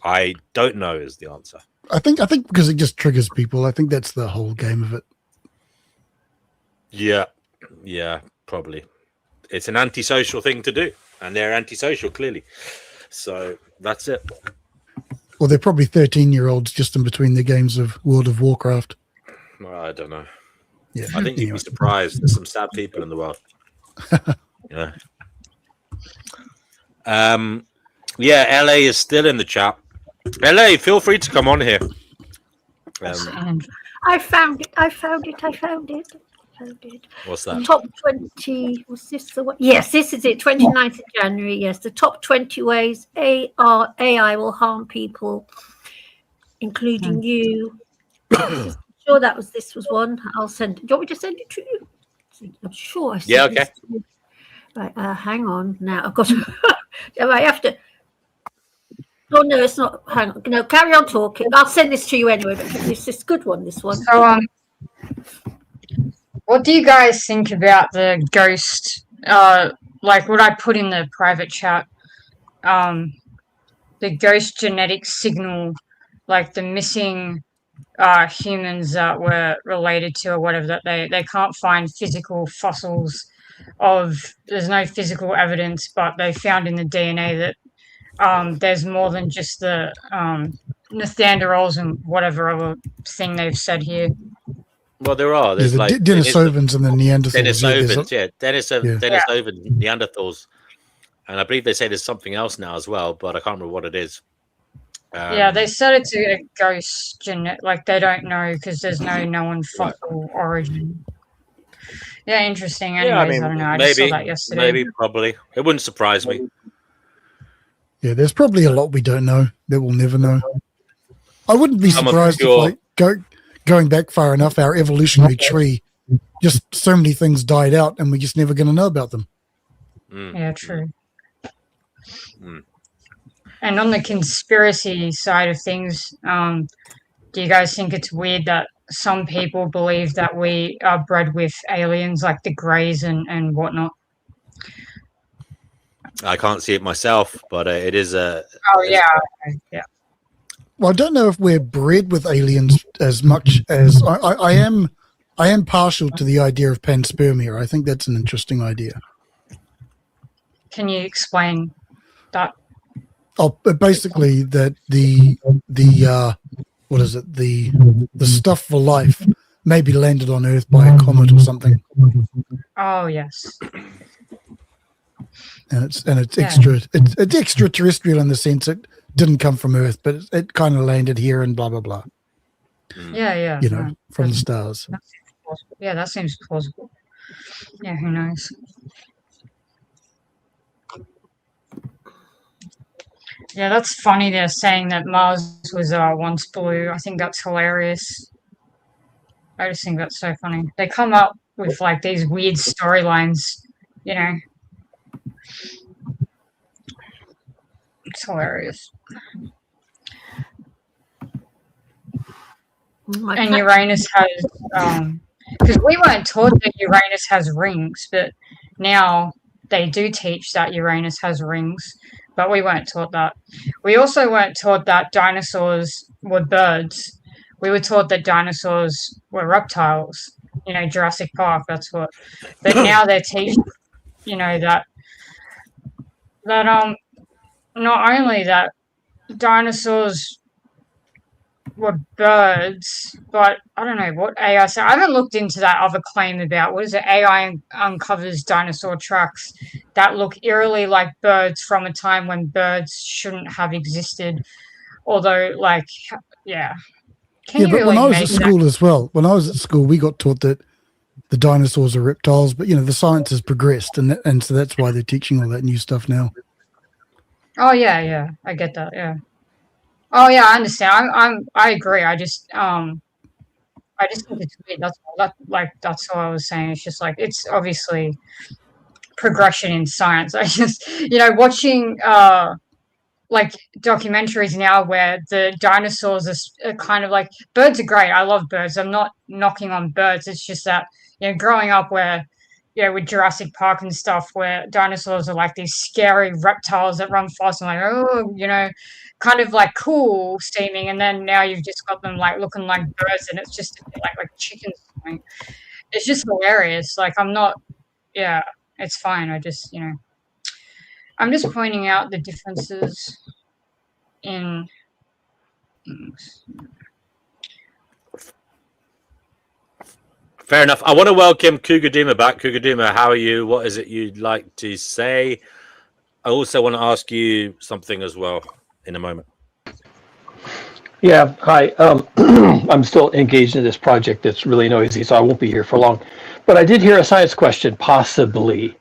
S3: I don't know is the answer.
S15: I think because it just triggers people. I think that's the whole game of it.
S3: Yeah, probably. It's an antisocial thing to do, and they're antisocial, clearly. So that's it.
S15: Well, they're probably 13-year-olds just in between the games of World of Warcraft.
S3: Well, I don't know.
S15: Yeah,
S3: I think you'd be surprised. There's some sad people in the world. Yeah. Yeah, LA is still in the chat. LA, feel free to come on here.
S17: I found it.
S3: What's that?
S17: Top 20. Was this the one? Yes, this is it. 29th of January. Yes, the top 20 ways AI will harm people, including you. I'm sure this was one. I'll send. Do you want me to send it to you? I'm sure I sent
S3: Yeah, okay.
S17: this. Right, hang on. Now I've got to. I have to. Oh no, it's not. Hang on. No, carry on talking. I'll send this to you anyway. But this is a good one. This one.
S7: So, what do you guys think about the ghost? Like what I put in the private chat. The ghost genetic signal, like the missing humans that were related to or whatever, that they can't find physical fossils of. There's no physical evidence, but they found in the DNA that. There's more than just the Neanderthals and whatever other thing they've said here.
S3: Well, there are. There's
S15: the
S3: like
S15: Denisovans and the Neanderthals.
S3: Denisovans, Denisovans, Neanderthals, and I believe they say there's something else now as well, but I can't remember what it is.
S7: Yeah, they said it's a ghost genetic. Like they don't know because there's no known fossil origin. Yeah, interesting. Anyways,
S3: Yeah, I mean,
S7: I don't know. I
S3: maybe,
S7: just saw that yesterday.
S3: maybe, probably. It wouldn't surprise me.
S15: Yeah, there's probably a lot we don't know that we'll never know. I wouldn't be
S3: I'm
S15: surprised
S3: obscure.
S15: if, going back far enough, our evolutionary tree, just so many things died out, and we're just never going to know about them.
S7: Yeah, true. And on the conspiracy side of things, do you guys think it's weird that some people believe that we are bred with aliens, like the Greys and whatnot?
S3: I can't see it myself, but it is a.
S7: Oh yeah, okay, yeah.
S15: Well, I don't know if we're bred with aliens as much as I am. I am partial to the idea of panspermia. I think that's an interesting idea.
S7: Can you explain that?
S15: Oh, but basically that the what is it? The stuff for life maybe landed on Earth by a comet or something.
S7: Oh yes.
S15: And it's
S7: Yeah.
S15: it's extraterrestrial in the sense it didn't come from Earth, but it kind of landed here and blah blah blah.
S7: Yeah.
S15: You know,
S7: no,
S15: from the
S7: that's-
S15: stars.
S7: that seems plausible. Yeah, that seems plausible. Yeah, who knows? Yeah, that's funny. They're saying that Mars was once blue. I think that's hilarious. I just think that's so funny. They come up with like these weird storylines, you know. It's hilarious. And Uranus has, because we weren't taught that Uranus has rings, but now they do teach that Uranus has rings, but we weren't taught that. We also weren't taught that dinosaurs were birds. We were taught that dinosaurs were reptiles. You know, Jurassic Park, that's what. But now they're teaching, you know, that not only that dinosaurs were birds, but I don't know what AI said. I haven't looked into that other claim about what is it? AI uncovers dinosaur tracks that look eerily like birds from a time when birds shouldn't have existed. Although, like, yeah. Can you
S15: but
S7: really
S15: when I was
S7: make
S15: at school as well, when I was at school, we got taught that the dinosaurs are reptiles, but you know the science has progressed, and so that's why they're teaching all that new stuff now.
S7: Oh yeah, I get that. Yeah. Oh yeah, I understand. I agree. I just think it's weird. That's all. That's all I was saying. It's just like it's obviously progression in science. I just watching like documentaries now where the dinosaurs are kind of like birds are great. I love birds. I'm not knocking on birds. It's just that growing up where with Jurassic Park and stuff where dinosaurs are like these scary reptiles that run fast and like kind of like cool seeming, and then now you've just got them like looking like birds and it's just a bit like chickens. It's just hilarious. Like it's fine. I just I'm just pointing out the differences in things.
S3: Fair enough. I want to welcome Cougar Duma back. Cougar Duma, how are you? What is it you'd like to say? I also want to ask you something as well in a moment.
S12: Yeah, hi. I'm still engaged in this project that's really noisy, so I won't be here for long. But I did hear a science question, possibly.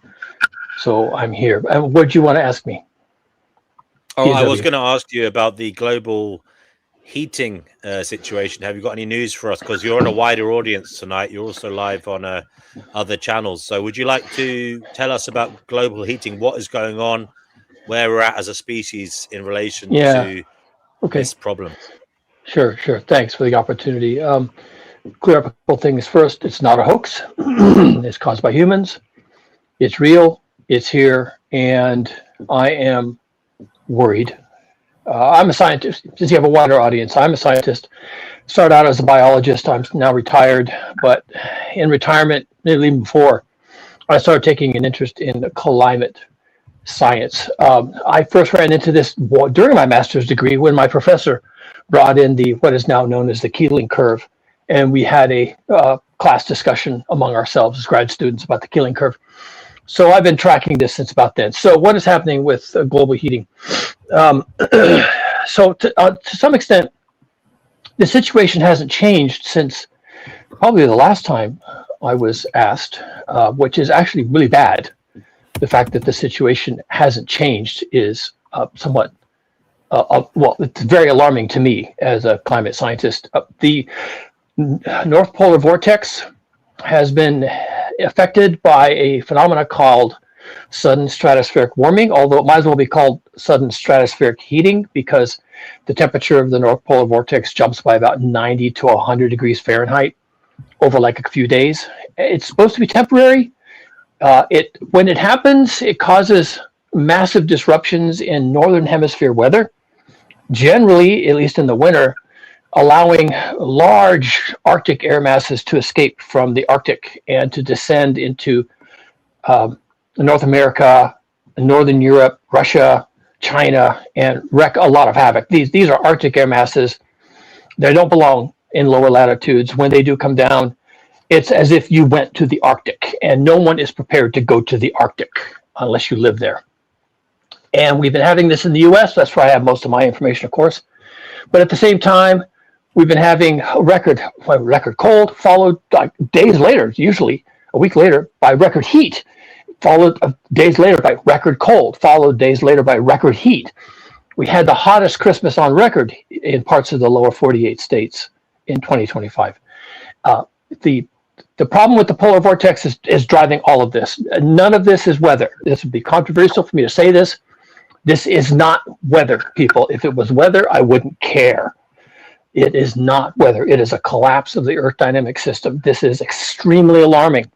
S12: So I'm here. What do you want to ask me?
S3: Oh, I was going to ask you about the global heating situation. Have you got any news for us? Because you're on a wider audience tonight. You're also live on other channels. So would you like to tell us about global heating? What is going on? Where we're at as a species in relation to this problem?
S12: Sure. Thanks for the opportunity. Clear up a couple things. First, it's not a hoax. It's caused by humans. It's real. It's here. And I am worried. I'm a scientist. Since you have a wider audience, I'm a scientist. Started out as a biologist. I'm now retired. But in retirement, maybe even before, I started taking an interest in climate science. I first ran into this during my master's degree when my professor brought in what is now known as the Keeling curve. And we had a class discussion among ourselves as grad students about the Keeling curve. So I've been tracking this since about then. So what is happening with global heating? So to some extent, the situation hasn't changed since probably the last time I was asked, which is actually really bad. The fact that the situation hasn't changed is somewhat, it's very alarming to me as a climate scientist. The North Polar Vortex has been affected by a phenomena called sudden stratospheric warming, although it might as well be called sudden stratospheric heating because the temperature of the North Polar Vortex jumps by about 90 to 100 degrees Fahrenheit over like a few days. It's supposed to be temporary. When it happens, it causes massive disruptions in northern hemisphere weather, generally, at least in the winter, allowing large Arctic air masses to escape from the Arctic and to descend into North America, Northern Europe, Russia, China, and wreak a lot of havoc. These are Arctic air masses. They don't belong in lower latitudes. When they do come down, it's as if you went to the Arctic, and no one is prepared to go to the Arctic unless you live there. And we've been having this in the US. That's where I have most of my information, of course. But at the same time, we've been having a record cold, followed days later, usually a week later, by record heat, followed days later by record cold, followed days later by record heat. We had the hottest Christmas on record in parts of the lower 48 states in 2025. The problem with the polar vortex is driving all of this. None of this is weather. This would be controversial for me to say this. This is not weather, people. If it was weather, I wouldn't care. It is not weather. It is a collapse of the Earth dynamic system. This is extremely alarming.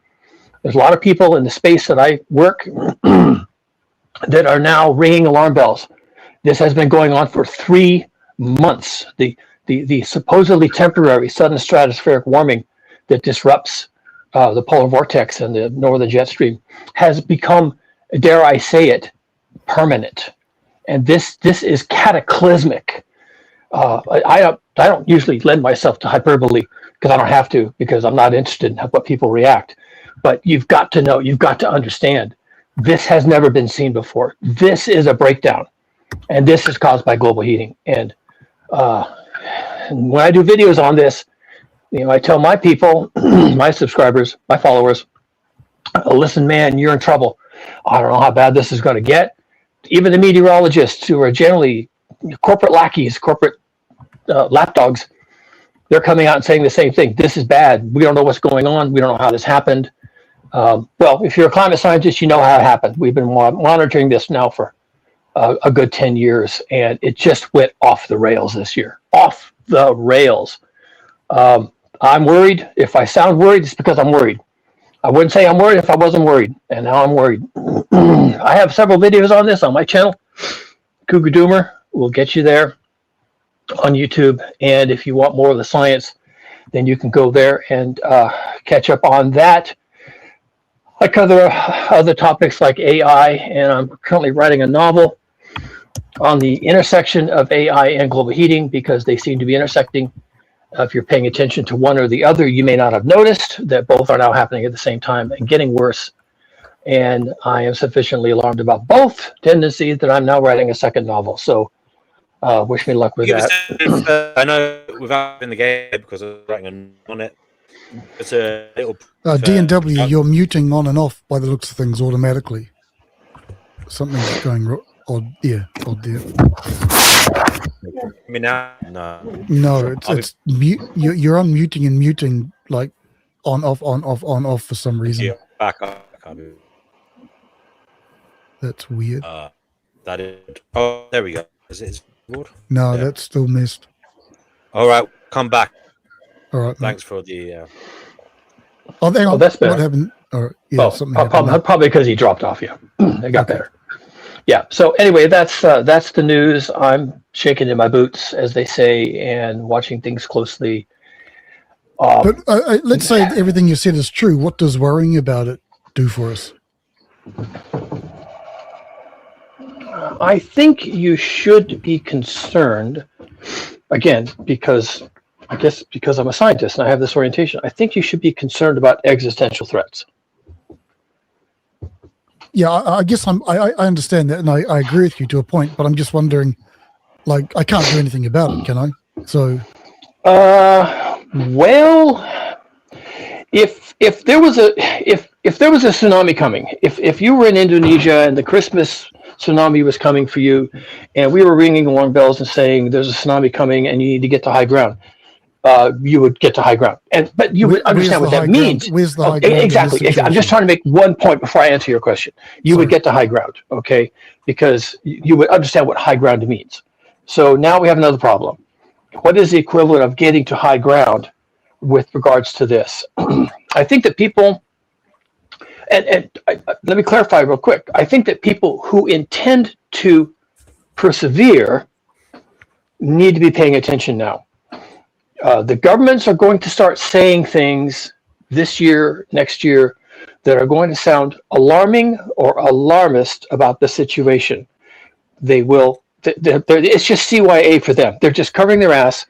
S12: There's a lot of people in the space that I work that are now ringing alarm bells. This has been going on for 3 months. The supposedly temporary sudden stratospheric warming that disrupts the polar vortex and the northern jet stream has become, dare I say it, permanent. And this is cataclysmic. I don't usually lend myself to hyperbole because I don't have to, because I'm not interested in what people react. But you've got to know, you've got to understand, this has never been seen before. This is a breakdown, and this is caused by global heating. And when I do videos on this, I tell my people, my subscribers, my followers, listen, man, you're in trouble. I don't know how bad this is going to get. Even the meteorologists, who are generally corporate lackeys, corporate lapdogs, they're coming out and saying the same thing. This is bad. We don't know what's going on. We don't know how this happened. Well, if you're a climate scientist, you know how it happened. We've been monitoring this now for a good 10 years, and it just went off the rails this year. Off the rails. I'm worried. If I sound worried, it's because I'm worried. I wouldn't say I'm worried if I wasn't worried, and now I'm worried. I have several videos on this on my channel. Cougar Doomer will get you there on YouTube, and if you want more of the science, then you can go there and catch up on that. I cover other topics like AI, and I'm currently writing a novel on the intersection of AI and global heating, because they seem to be intersecting. If you're paying attention to one or the other, you may not have noticed that both are now happening at the same time and getting worse. And I am sufficiently alarmed about both tendencies that I'm now writing a second novel. So wish me luck with that.
S3: I know without in the game, because I was writing on it. It's a little.
S15: D&W, you're muting on and off by the looks of things automatically. Something's going wrong. Odd, yeah, odd there.
S3: I mean, now, no.
S15: No, it's mute. You're unmuting and muting like on off for some reason.
S3: Yeah, back up. I can't do it.
S15: That's weird.
S3: That is. Oh, there we go. Is it?
S15: No,
S3: yeah.
S15: That's still missed.
S3: All right, come back.
S15: All right.
S3: Thanks for the.
S15: Oh, hang on.
S12: That's better.
S15: What happened? Or, yeah, something
S12: probably because he dropped off you. It got better. Yeah. So anyway, that's the news. I'm shaking in my boots, as they say, and watching things closely.
S15: But let's say everything you said is true. What does worrying about it do for us?
S12: I think you should be concerned, again, because I'm a scientist and I have this orientation. I think you should be concerned about existential threats.
S15: Yeah, I guess I understand that, and I agree with you to a point. But I'm just wondering, like, I can't do anything about it, can I? So,
S12: well, if there was a tsunami coming, if you were in Indonesia and the Christmas tsunami was coming for you, and we were ringing alarm bells and saying there's a tsunami coming and you need to get to high ground, you would get to high ground, but you would understand what that means.
S15: Where's the high ground?
S12: Exactly. I'm just trying to make one point before I answer your question. You would get to high ground, okay? Because you would understand what high ground means. So now we have another problem. What is the equivalent of getting to high ground with regards to this? I think that people, and let me clarify real quick. I think that people who intend to persevere need to be paying attention now. The governments are going to start saying things this year, next year, that are going to sound alarming or alarmist about the situation. They will. It's just CYA for them. They're just covering their ass.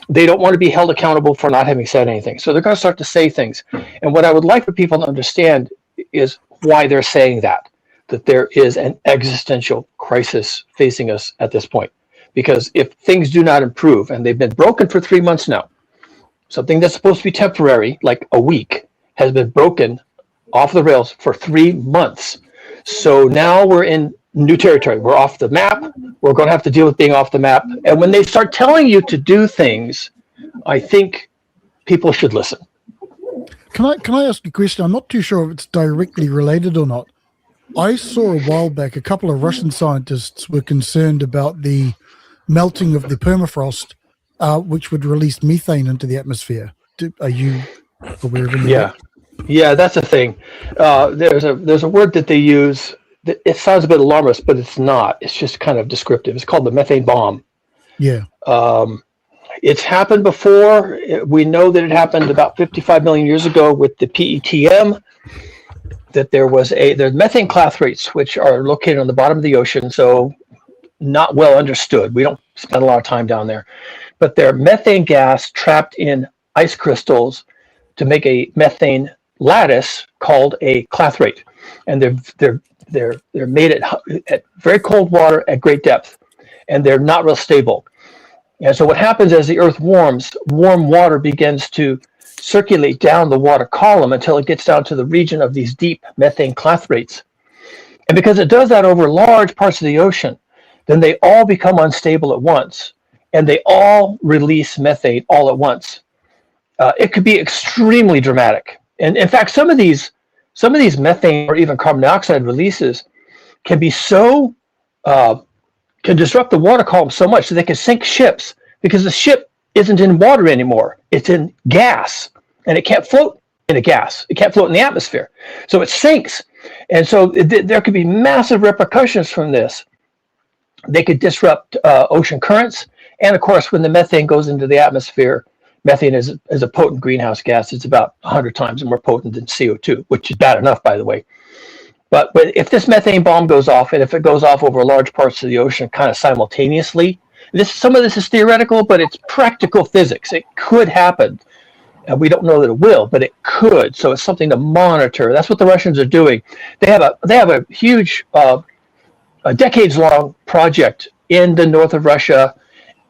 S12: They don't want to be held accountable for not having said anything. So they're going to start to say things. And what I would like for people to understand is why they're saying that there is an existential crisis facing us at this point. Because if things do not improve, and they've been broken for 3 months now, something that's supposed to be temporary, like a week, has been broken off the rails for 3 months. So now we're in new territory. We're off the map. We're going to have to deal with being off the map. And when they start telling you to do things, I think people should listen.
S15: Can I ask a question? I'm not too sure if it's directly related or not. I saw a while back a couple of Russian scientists were concerned about the melting of the permafrost, which would release methane into the atmosphere. Are you aware of any of that?
S12: Yeah, that's the thing. There's a word that they use. It sounds a bit alarmist, but it's not. It's just kind of descriptive. It's called the methane bomb.
S15: Yeah.
S12: It's happened before. We know that it happened about 55 million years ago with the PETM. That there's methane clathrates, which are located on the bottom of the ocean, so not well understood. We don't spend a lot of time down there, but they're methane gas trapped in ice crystals to make a methane lattice called a clathrate, and they're made at very cold water at great depth, and they're not real stable. And so what happens as the Earth warms, warm water begins to circulate down the water column until it gets down to the region of these deep methane clathrates. And because it does that over large parts of the ocean, then they all become unstable at once, and they all release methane all at once. It could be extremely dramatic. And in fact, some of these methane or even carbon dioxide releases can be so can disrupt the water column so much that they can sink ships, because the ship isn't in water anymore. It's in gas, and it can't float in a gas. It can't float in the atmosphere. So it sinks. And so there could be massive repercussions from this. They could disrupt ocean currents. And of course, when the methane goes into the atmosphere, methane is a potent greenhouse gas. It's about 100 times more potent than CO2, which is bad enough, by the way. But if this methane bomb goes off, and if it goes off over large parts of the ocean kind of simultaneously, some of this is theoretical, but it's practical physics. It could happen. And we don't know that it will, but it could. So it's something to monitor. That's what the Russians are doing. They have a huge, a decades-long project in the north of Russia,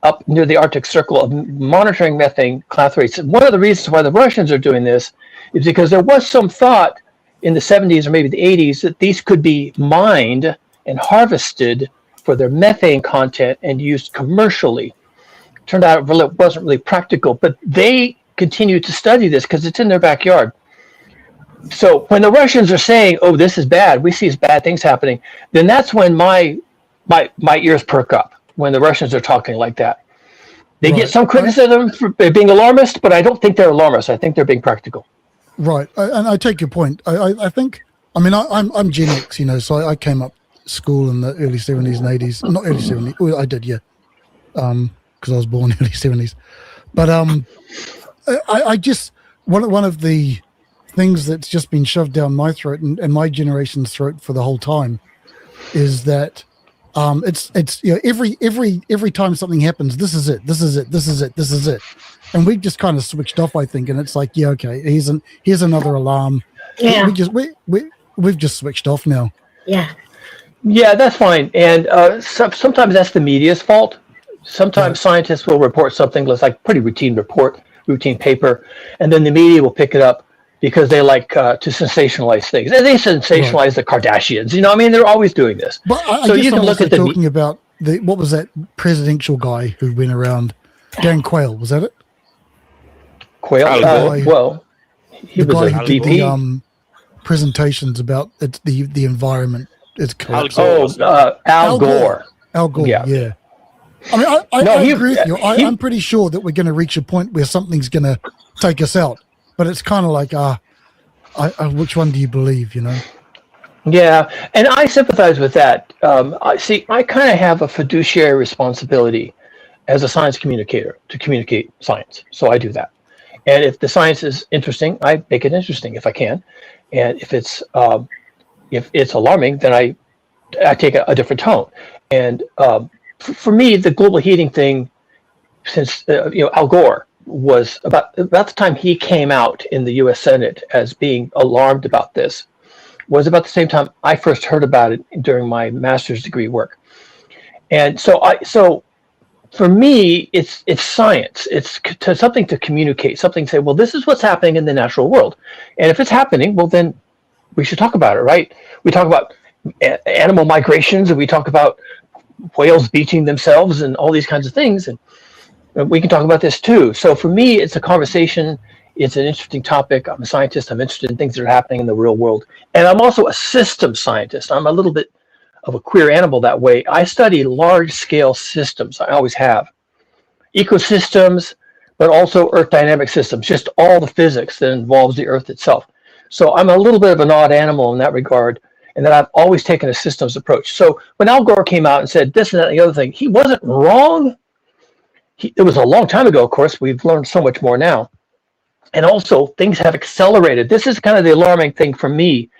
S12: up near the Arctic Circle, of monitoring methane clathrates. And one of the reasons why the Russians are doing this is because there was some thought in the 70s or maybe the 80s that these could be mined and harvested for their methane content and used commercially. Turned out it wasn't really practical, but they continue to study this because it's in their backyard. So when the Russians are saying, "Oh, this is bad," we see bad things happening, then that's when my ears perk up, when the Russians are talking like that. They get some criticism for being alarmist, but I don't think they're alarmist. I think they're being practical.
S15: Right, and I take your point. I think, I mean, I'm Gen X, so I came up school in the early 70s and 80s. Not early 70s, well, I did, yeah, because I was born early 70s. But I just, one of the things that's just been shoved down my throat and my generation's throat for the whole time is that it's every time something happens, this is it. And we just kind of switched off, I think, and it's like, yeah, okay, here's another alarm.
S17: Yeah.
S15: We've just switched off now.
S17: Yeah.
S12: Yeah, that's fine. And sometimes that's the media's fault. Sometimes scientists will report something that's like pretty routine paper, and then the media will pick it up because they like to sensationalize things. And they sensationalize the Kardashians. I mean, they're always doing this.
S15: But I
S12: so
S15: guess
S12: you can
S15: I'm
S12: look
S15: also
S12: at
S15: talking about what was that presidential guy who went around? Dan Quayle, was that it?
S12: Quayle? Well, he
S15: the
S12: was
S15: guy
S12: a
S15: who did
S12: VP.
S15: the presentations about the environment. It's correct.
S12: Al Gore.
S15: Al Gore, yeah. I mean, I agree with you. I'm pretty sure that we're going to reach a point where something's going to take us out. But it's kind of like, which one do you believe,
S12: Yeah, and I sympathize with that. I kind of have a fiduciary responsibility as a science communicator to communicate science. So I do that. And if the science is interesting, I make it interesting if I can. And if it's alarming, then I take a different tone. And for me, the global heating thing, since Al Gore was about the time he came out in the U.S. Senate as being alarmed about this, was about the same time I first heard about it during my master's degree work. And so for me, it's science. It's something to communicate, something to say, well, this is what's happening in the natural world. And if it's happening, well, then we should talk about it, right? We talk about animal migrations, and we talk about whales beaching themselves and all these kinds of things. And we can talk about this too. So for me, it's a conversation It's an interesting topic. I'm a scientist. I'm interested in things that are happening in the real world. And I'm also a systems scientist. I'm a little bit of a queer animal that way. I study large-scale systems. I always have. Ecosystems, but also Earth dynamic systems, just all the physics that involves the Earth itself. So I'm a little bit of an odd animal in that regard, and that I've always taken a systems approach. So when Al Gore came out and said this and that and the other thing, he wasn't wrong. It was a long time ago, of course. We've learned so much more now. And also, things have accelerated. This is kind of the alarming thing for me,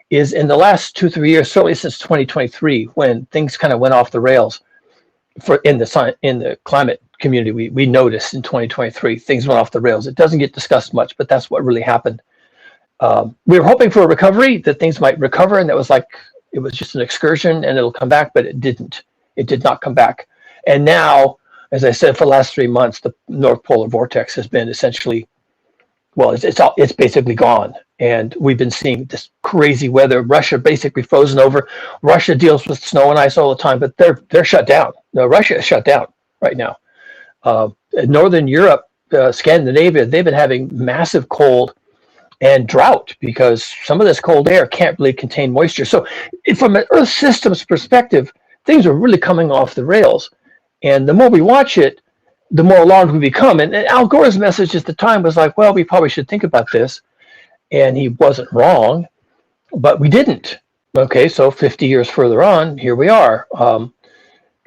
S12: is in the last 2-3 years, certainly since 2023, when things kind of went off the rails in the climate community, we noticed in 2023, things went off the rails. It doesn't get discussed much, but that's what really happened. We were hoping for a recovery, that things might recover, and it was just an excursion and it'll come back, but it didn't. It did not come back. And now, as I said, for the last 3 months, the North Polar Vortex has been essentially, well, it's basically gone. And we've been seeing this crazy weather. Russia basically frozen over. Russia deals with snow and ice all the time, but they're shut down. No, Russia is shut down right now. Northern Europe, Scandinavia, they've been having massive cold and drought because some of this cold air can't really contain moisture. So from an Earth systems perspective, things are really coming off the rails. And the more we watch it, the more alarmed we become. And Al Gore's message at the time was like, well, we probably should think about this. And he wasn't wrong, but we didn't. Okay, so 50 years further on, here we are.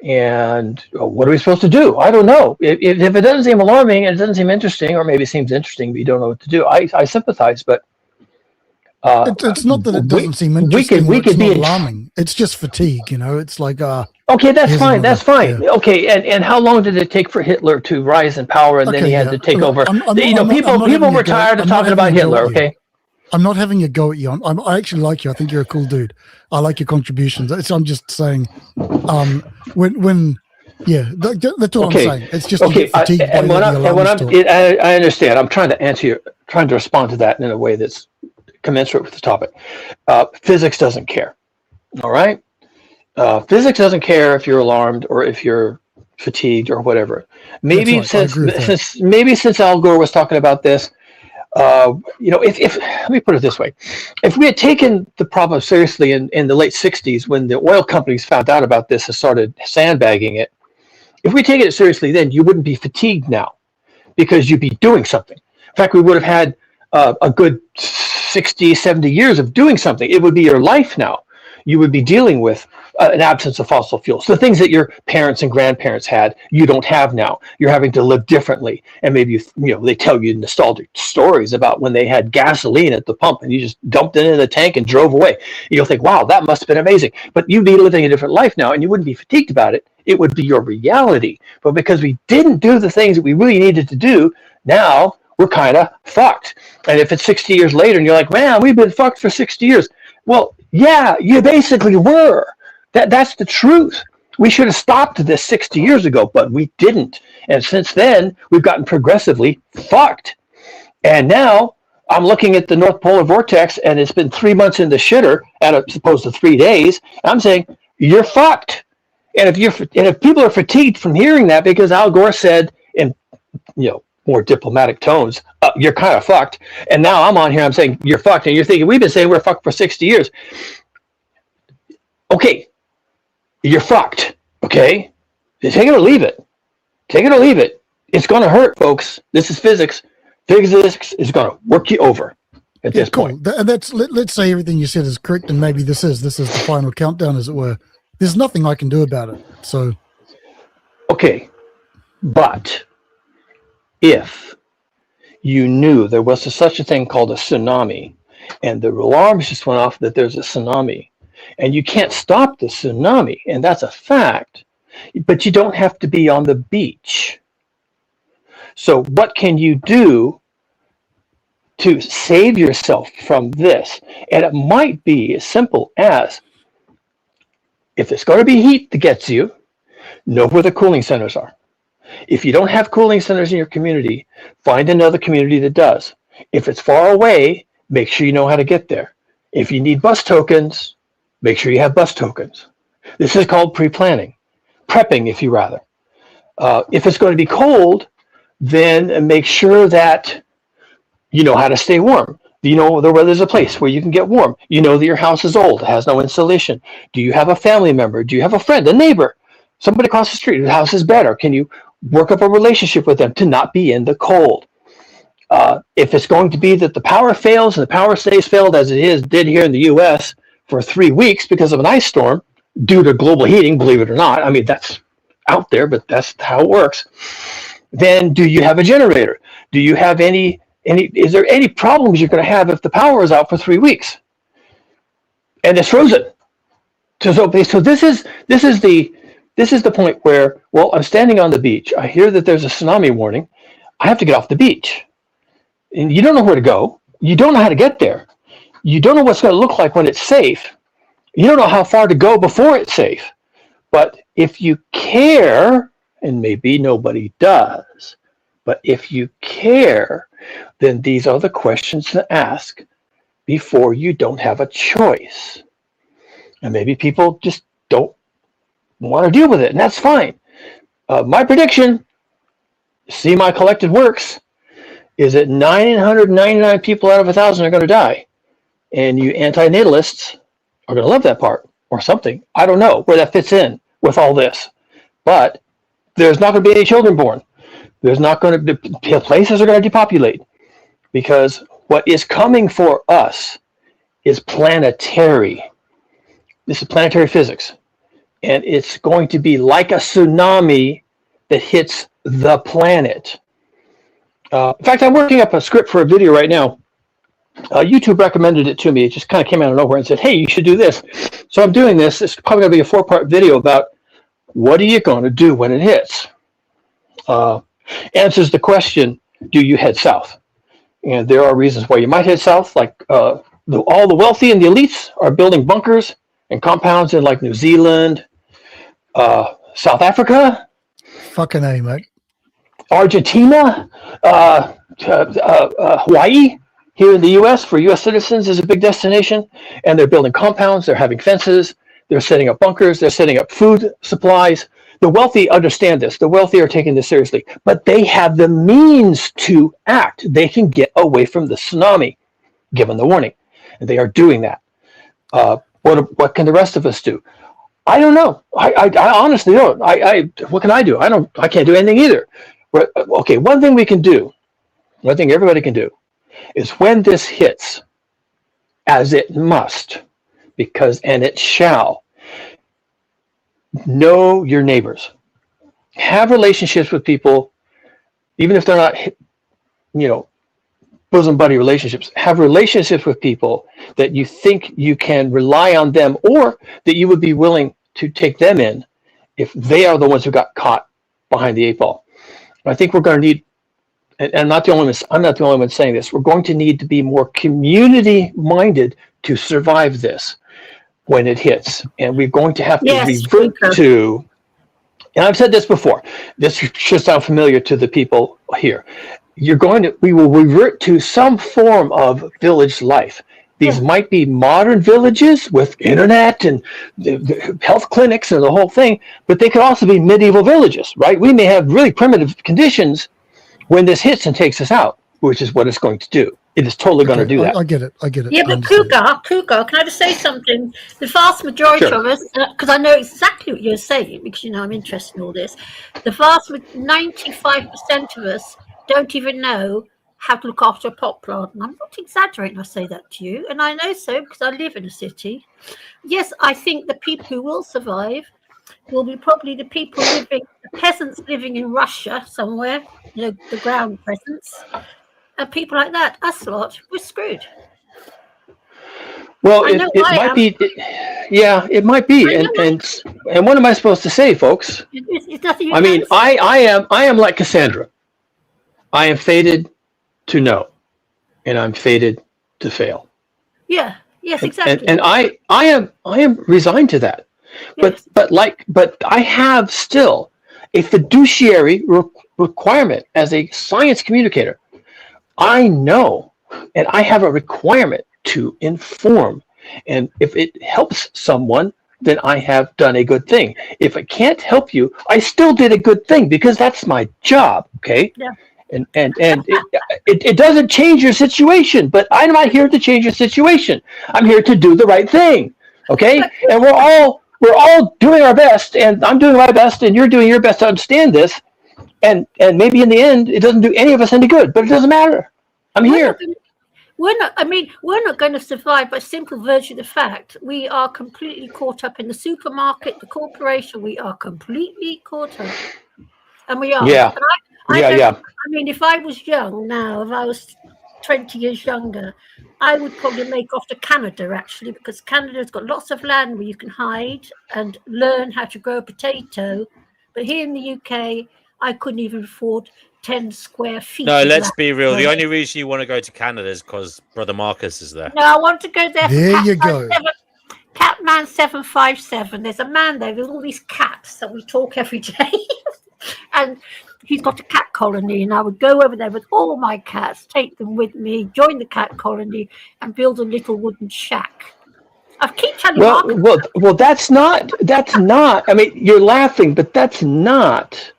S12: And what are we supposed to do? I don't know. If it doesn't seem alarming and it doesn't seem interesting, or maybe it seems interesting, but you don't know what to do, I sympathize. But
S15: it's not that it doesn't seem interesting. We could be alarming. It's just fatigue, you know. It's like
S12: okay, that's fine. That's fine. Yeah. Okay, and how long did it take for Hitler to rise in power, and then he had to take over? People were tired of talking about Hitler. Okay.
S15: I'm not having a go at you. I actually like you. I think you're a cool dude. I like your contributions. I'm just saying, that's all I'm saying. It's just
S12: okay. I understand. I'm trying to respond to that in a way that's commensurate with the topic. Physics doesn't care. All right. Physics doesn't care if you're alarmed or if you're fatigued or whatever. Maybe since Al Gore was talking about this. If let me put it this way, if we had taken the problem seriously in the late 60s, when the oil companies found out about this and started sandbagging it, if we take it seriously then, you wouldn't be fatigued now because you'd be doing something. In fact, we would have had a good 60, 70 years of doing something. It would be your life now. You would be dealing with an absence of fossil fuels. The things that your parents and grandparents had, you don't have now. You're having to live differently. And maybe, they tell you nostalgic stories about when they had gasoline at the pump and you just dumped it in the tank and drove away. You'll think, wow, that must have been amazing. But you'd be living a different life now and you wouldn't be fatigued about it. It would be your reality. But because we didn't do the things that we really needed to do, now we're kind of fucked. And if it's 60 years later and you're like, man, we've been fucked for 60 years. Well, yeah, you basically were. That's the truth. We should have stopped this 60 years ago, but we didn't. And since then, we've gotten progressively fucked. And now I'm looking at the North Polar Vortex, and it's been 3 months in the shitter, as opposed to 3 days. I'm saying, you're fucked. And if people are fatigued from hearing that because Al Gore said in more diplomatic tones, you're kind of fucked. And now I'm on here, I'm saying you're fucked. And you're thinking, we've been saying we're fucked for 60 years. Okay, you're fucked. Okay, take it or leave it. Take it or leave it. It's going to hurt, folks. This is physics. Physics is going to work you over at this point.
S15: Let's say everything you said is correct, and maybe this is the final countdown, as it were. There's nothing I can do about it. So,
S12: okay, but if you knew there was such a thing called a tsunami, and the alarms just went off that there's a tsunami, and you can't stop the tsunami, and that's a fact, but you don't have to be on the beach. So what can you do to save yourself from this? And it might be as simple as, if it's going to be heat that gets you, know where the cooling centers are. If you don't have cooling centers in your community, find another community that does. If it's far away, make sure you know how to get there. If you need bus tokens, make sure you have bus tokens. This is called pre-planning, prepping, if you rather. If it's going to be cold, then make sure that You know how to stay warm. Do you know where there's a place where you can get warm? You know that your house is old, has no insulation. Do you have a family member? Do you have a friend, a neighbor, somebody across the street whose house is better? Can you work up a relationship with them to not be in the cold? If it's going to be that the power fails and the power stays failed as it did here in the U.S. for 3 weeks because of an ice storm due to global heating, believe it or not. I mean, that's out there, but that's how it works. Then do you have a generator? Do you have is there any problems you're going to have if the power is out for 3 weeks and it's frozen? So this is the point where, well, I'm standing on the beach. I hear that there's a tsunami warning. I have to get off the beach. And you don't know where to go. You don't know how to get there. You don't know what's going to look like when it's safe. You don't know how far to go before it's safe. But if you care, and maybe nobody does, but if you care, then these are the questions to ask before you don't have a choice. And maybe people just don't want to deal with it, and that's fine. My prediction, see my collected works, is that 999 people out of 1,000 are going to die. And you antinatalists are going to love that part or something. I don't know where that fits in with all this. But there's not going to be any children born. There's not going to be, places are going to depopulate, because what is coming for us is planetary. This is planetary physics. And it's going to be like a tsunami that hits the planet. In fact, I'm working up a script for a video right now. YouTube recommended it to me. It just kind of came out of nowhere and said, hey, you should do this. So I'm doing this. It's probably going to be a 4-part video about what are you going to do when it hits? Answers the question, do you head south? And there are reasons why you might head south, like all the wealthy and the elites are building bunkers and compounds in like New Zealand, South Africa.
S15: Fucking A, mate.
S12: Argentina, Hawaii, here in the U.S. for U.S. citizens is a big destination, and they're building compounds, they're having fences, they're setting up bunkers, they're setting up food supplies. The wealthy understand this. The wealthy are taking this seriously, but they have the means to act. They can get away from the tsunami, given the warning, and they are doing that. What can the rest of us do? I don't know. I honestly don't. What can I do? I can't do anything either. But, okay, one thing we can do, one thing everybody can do, is when this hits, as it must, and it shall, know your neighbors. Have relationships with people, even if they're not, bosom buddy relationships. Have relationships with people that you think you can rely on them, or that you would be willing to take them in if they are the ones who got caught behind the 8 ball. I think we're going to need, and I'm not the only one saying this, we're going to need to be more community-minded to survive this when it hits. And we're going to have to revert to, and I've said this before, this should sound familiar to the people here. We will revert to some form of village life. These might be modern villages with internet and health clinics and the whole thing, but they could also be medieval villages, right? We may have really primitive conditions when this hits and takes us out, which is what it's going to do. It is totally going to do that.
S15: I get it.
S17: Yeah, but Cougar, can I just say something? The vast majority of us, because I know exactly what you're saying, because I'm interested in all this. The 95% of us don't even know how to look after a pot plant. And I'm not exaggerating, I say that to you. And I know so because I live in a city. Yes, I think the people who will survive will be probably the people the peasants living in Russia somewhere, the ground peasants, and people like that. Us lot, we're screwed.
S12: Well, it might be. It might be. And what am I supposed to say, folks?
S17: It's nothing.
S12: I mean, I am like Cassandra. I am fated to know, and I'm fated to fail.
S17: Yeah. Yes, exactly.
S12: And I am resigned to that. Yes. But I have still a fiduciary requirement as a science communicator. I know, and I have a requirement to inform. And if it helps someone, then I have done a good thing. If it can't help you, I still did a good thing because that's my job. Okay.
S17: Yeah.
S12: And it doesn't change your situation, but I'm not here to change your situation. I'm here to do the right thing. Okay? And we're all doing our best, and I'm doing my best, and you're doing your best to understand this. And maybe in the end, it doesn't do any of us any good, but it doesn't matter. I'm here.
S17: We're not going to survive by simple virtue of the fact we are completely caught up in the supermarket, the corporation. We are completely caught up, and we are.
S12: Yeah.
S17: I mean, if I was young now, if I was 20 years younger, I would probably make off to Canada, actually, because Canada's got lots of land where you can hide and learn how to grow a potato. But here in the UK, I couldn't even afford 10 square feet.
S3: No,
S17: of
S3: let's
S17: land.
S3: be real. The only reason you want to go to Canada is because Brother Marcus is there.
S17: No, I want to go there.
S15: There you go.
S17: Catman 757. There's a man there with all these cats that we talk every day. And he's got a cat colony, and I would go over there with all my cats, take them with me, join the cat colony, and build a little wooden shack. I keep telling you.
S12: Well, that's not. I mean, you're laughing, but that's not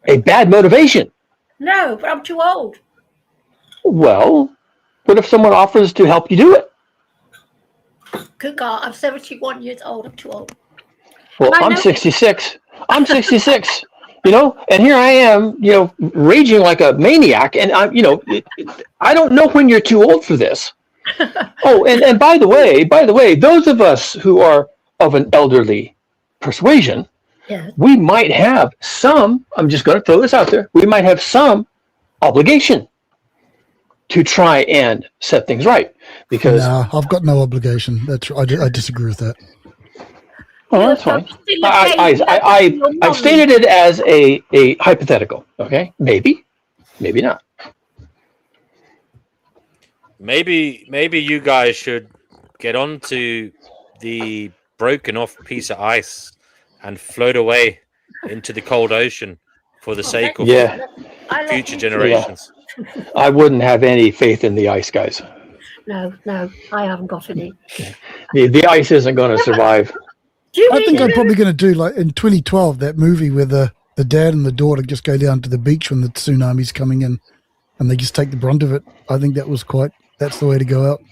S12: a bad motivation.
S17: No, but I'm too old.
S12: Well, what if someone offers to help you do it?
S17: Good God, I'm 71 years old. I'm too old.
S12: Well, I'm 66. I'm 66. And here I am, raging like a maniac. And I don't know when you're too old for this. Oh, and by the way, those of us who are of an elderly persuasion, we might have some, I'm just going to throw this out there, we might have some obligation to try and set things right. Because
S15: I've got no obligation. I disagree with that.
S12: Oh, that's fine. I've stated it as a hypothetical. Okay, maybe not.
S3: Maybe you guys should get onto the broken off piece of ice and float away into the cold ocean for the sake of future generations.
S12: Yeah. I wouldn't have any faith in the ice, guys.
S17: No, I haven't got any.
S12: The ice isn't going to survive.
S15: I think I'm probably going to do like in 2012 that movie where the dad and the daughter just go down to the beach when the tsunami's coming in, and they just take the brunt of it. I think that's the way to go out.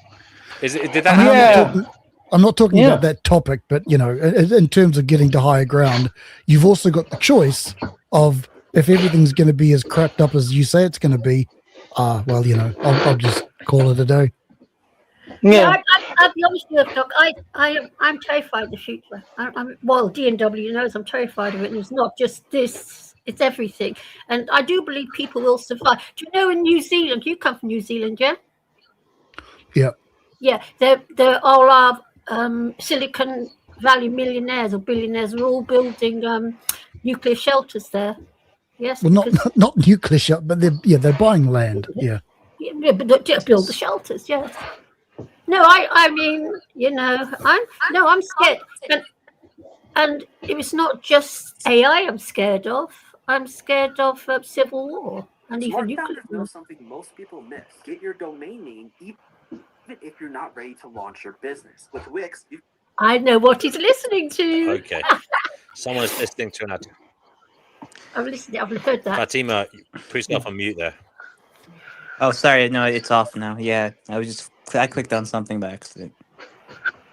S3: Did that happen?
S15: I'm not talking about that topic, but in terms of getting to higher ground, you've also got the choice of if everything's going to be as cracked up as you say it's going to be. I'll just call it a day.
S17: Yeah, I'll be honest with you, Doc. I'm terrified of the future. DNW knows I'm terrified of it, and it's not just this; it's everything. And I do believe people will survive. Do you know in New Zealand? You come from New Zealand, yeah?
S15: Yeah.
S17: Yeah, they're all our Silicon Valley millionaires or billionaires are all building nuclear shelters there. Yes.
S15: Well, not nuclear shelter, but they're buying land. Yeah.
S17: Yeah, but to build the shelters. Yes. No, I mean, I'm scared, and it's not just AI I'm scared of. I'm scared of civil war and even nuclear war.
S14: Something most people miss: get your domain name, even if you're not ready to launch your business. With Wix,
S17: I know what he's listening to.
S3: Okay, someone is listening to an ad.
S17: I've listened. I've heard that.
S3: Fatima, put yourself on mute there.
S16: Oh, sorry. No, it's off now. Yeah, I clicked on something by accident.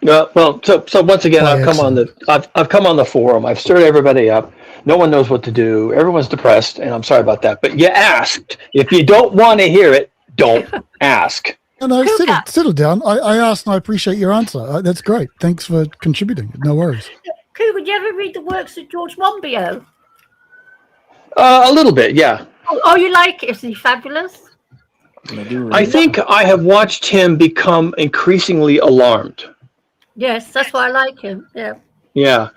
S12: No, well, so once again, I've come on the forum. I've stirred everybody up. No one knows what to do. Everyone's depressed, and I'm sorry about that. But you asked. If you don't want to hear it, don't ask.
S15: No, settle down. I asked, and I appreciate your answer. That's great. Thanks for contributing. No worries.
S17: Cougar, did you ever read the works of George Monbiot?
S12: A little bit, yeah.
S17: Oh, you like it? Isn't he fabulous?
S12: I think I have watched him become increasingly alarmed.
S17: Yes, that's why I like him. Yeah.
S12: Yeah,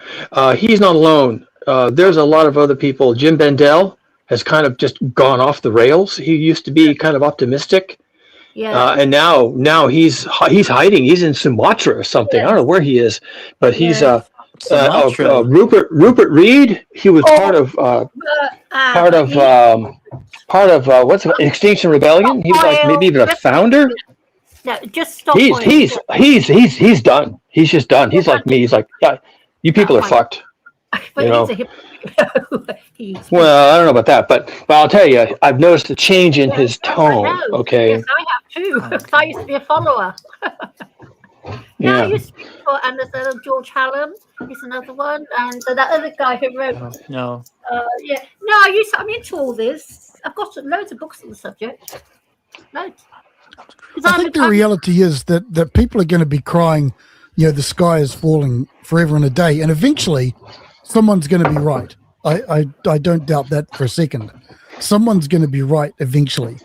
S12: he's not alone. There's a lot of other people. Jim Bendel has kind of just gone off the rails. He used to be kind of optimistic.
S17: Yeah.
S12: And now he's hiding. He's in Sumatra or something. I don't know where he is, but he's Rupert Reed. He was part of what's it, Extinction Rebellion. He was like maybe even a founder.
S17: No, just stop.
S12: He's done. He's just done. He's like me. He's like, yeah, you people are fucked.
S17: But he's a
S12: Well, I don't know about that, but I'll tell you, I've noticed a change in his tone.
S17: I know.
S12: Okay.
S17: Yes, I have too. I used to be a follower. Yeah, I used to be for, and there's George Hallam. He's another one, and that other guy who wrote.
S6: No.
S17: Yeah, no, I'm into all this. I've got loads of books on the subject. Loads.
S15: I think the reality is that people are going to be crying, the sky is falling forever and a day, and eventually someone's going to be right. I don't doubt that for a second. Someone's going to be right eventually,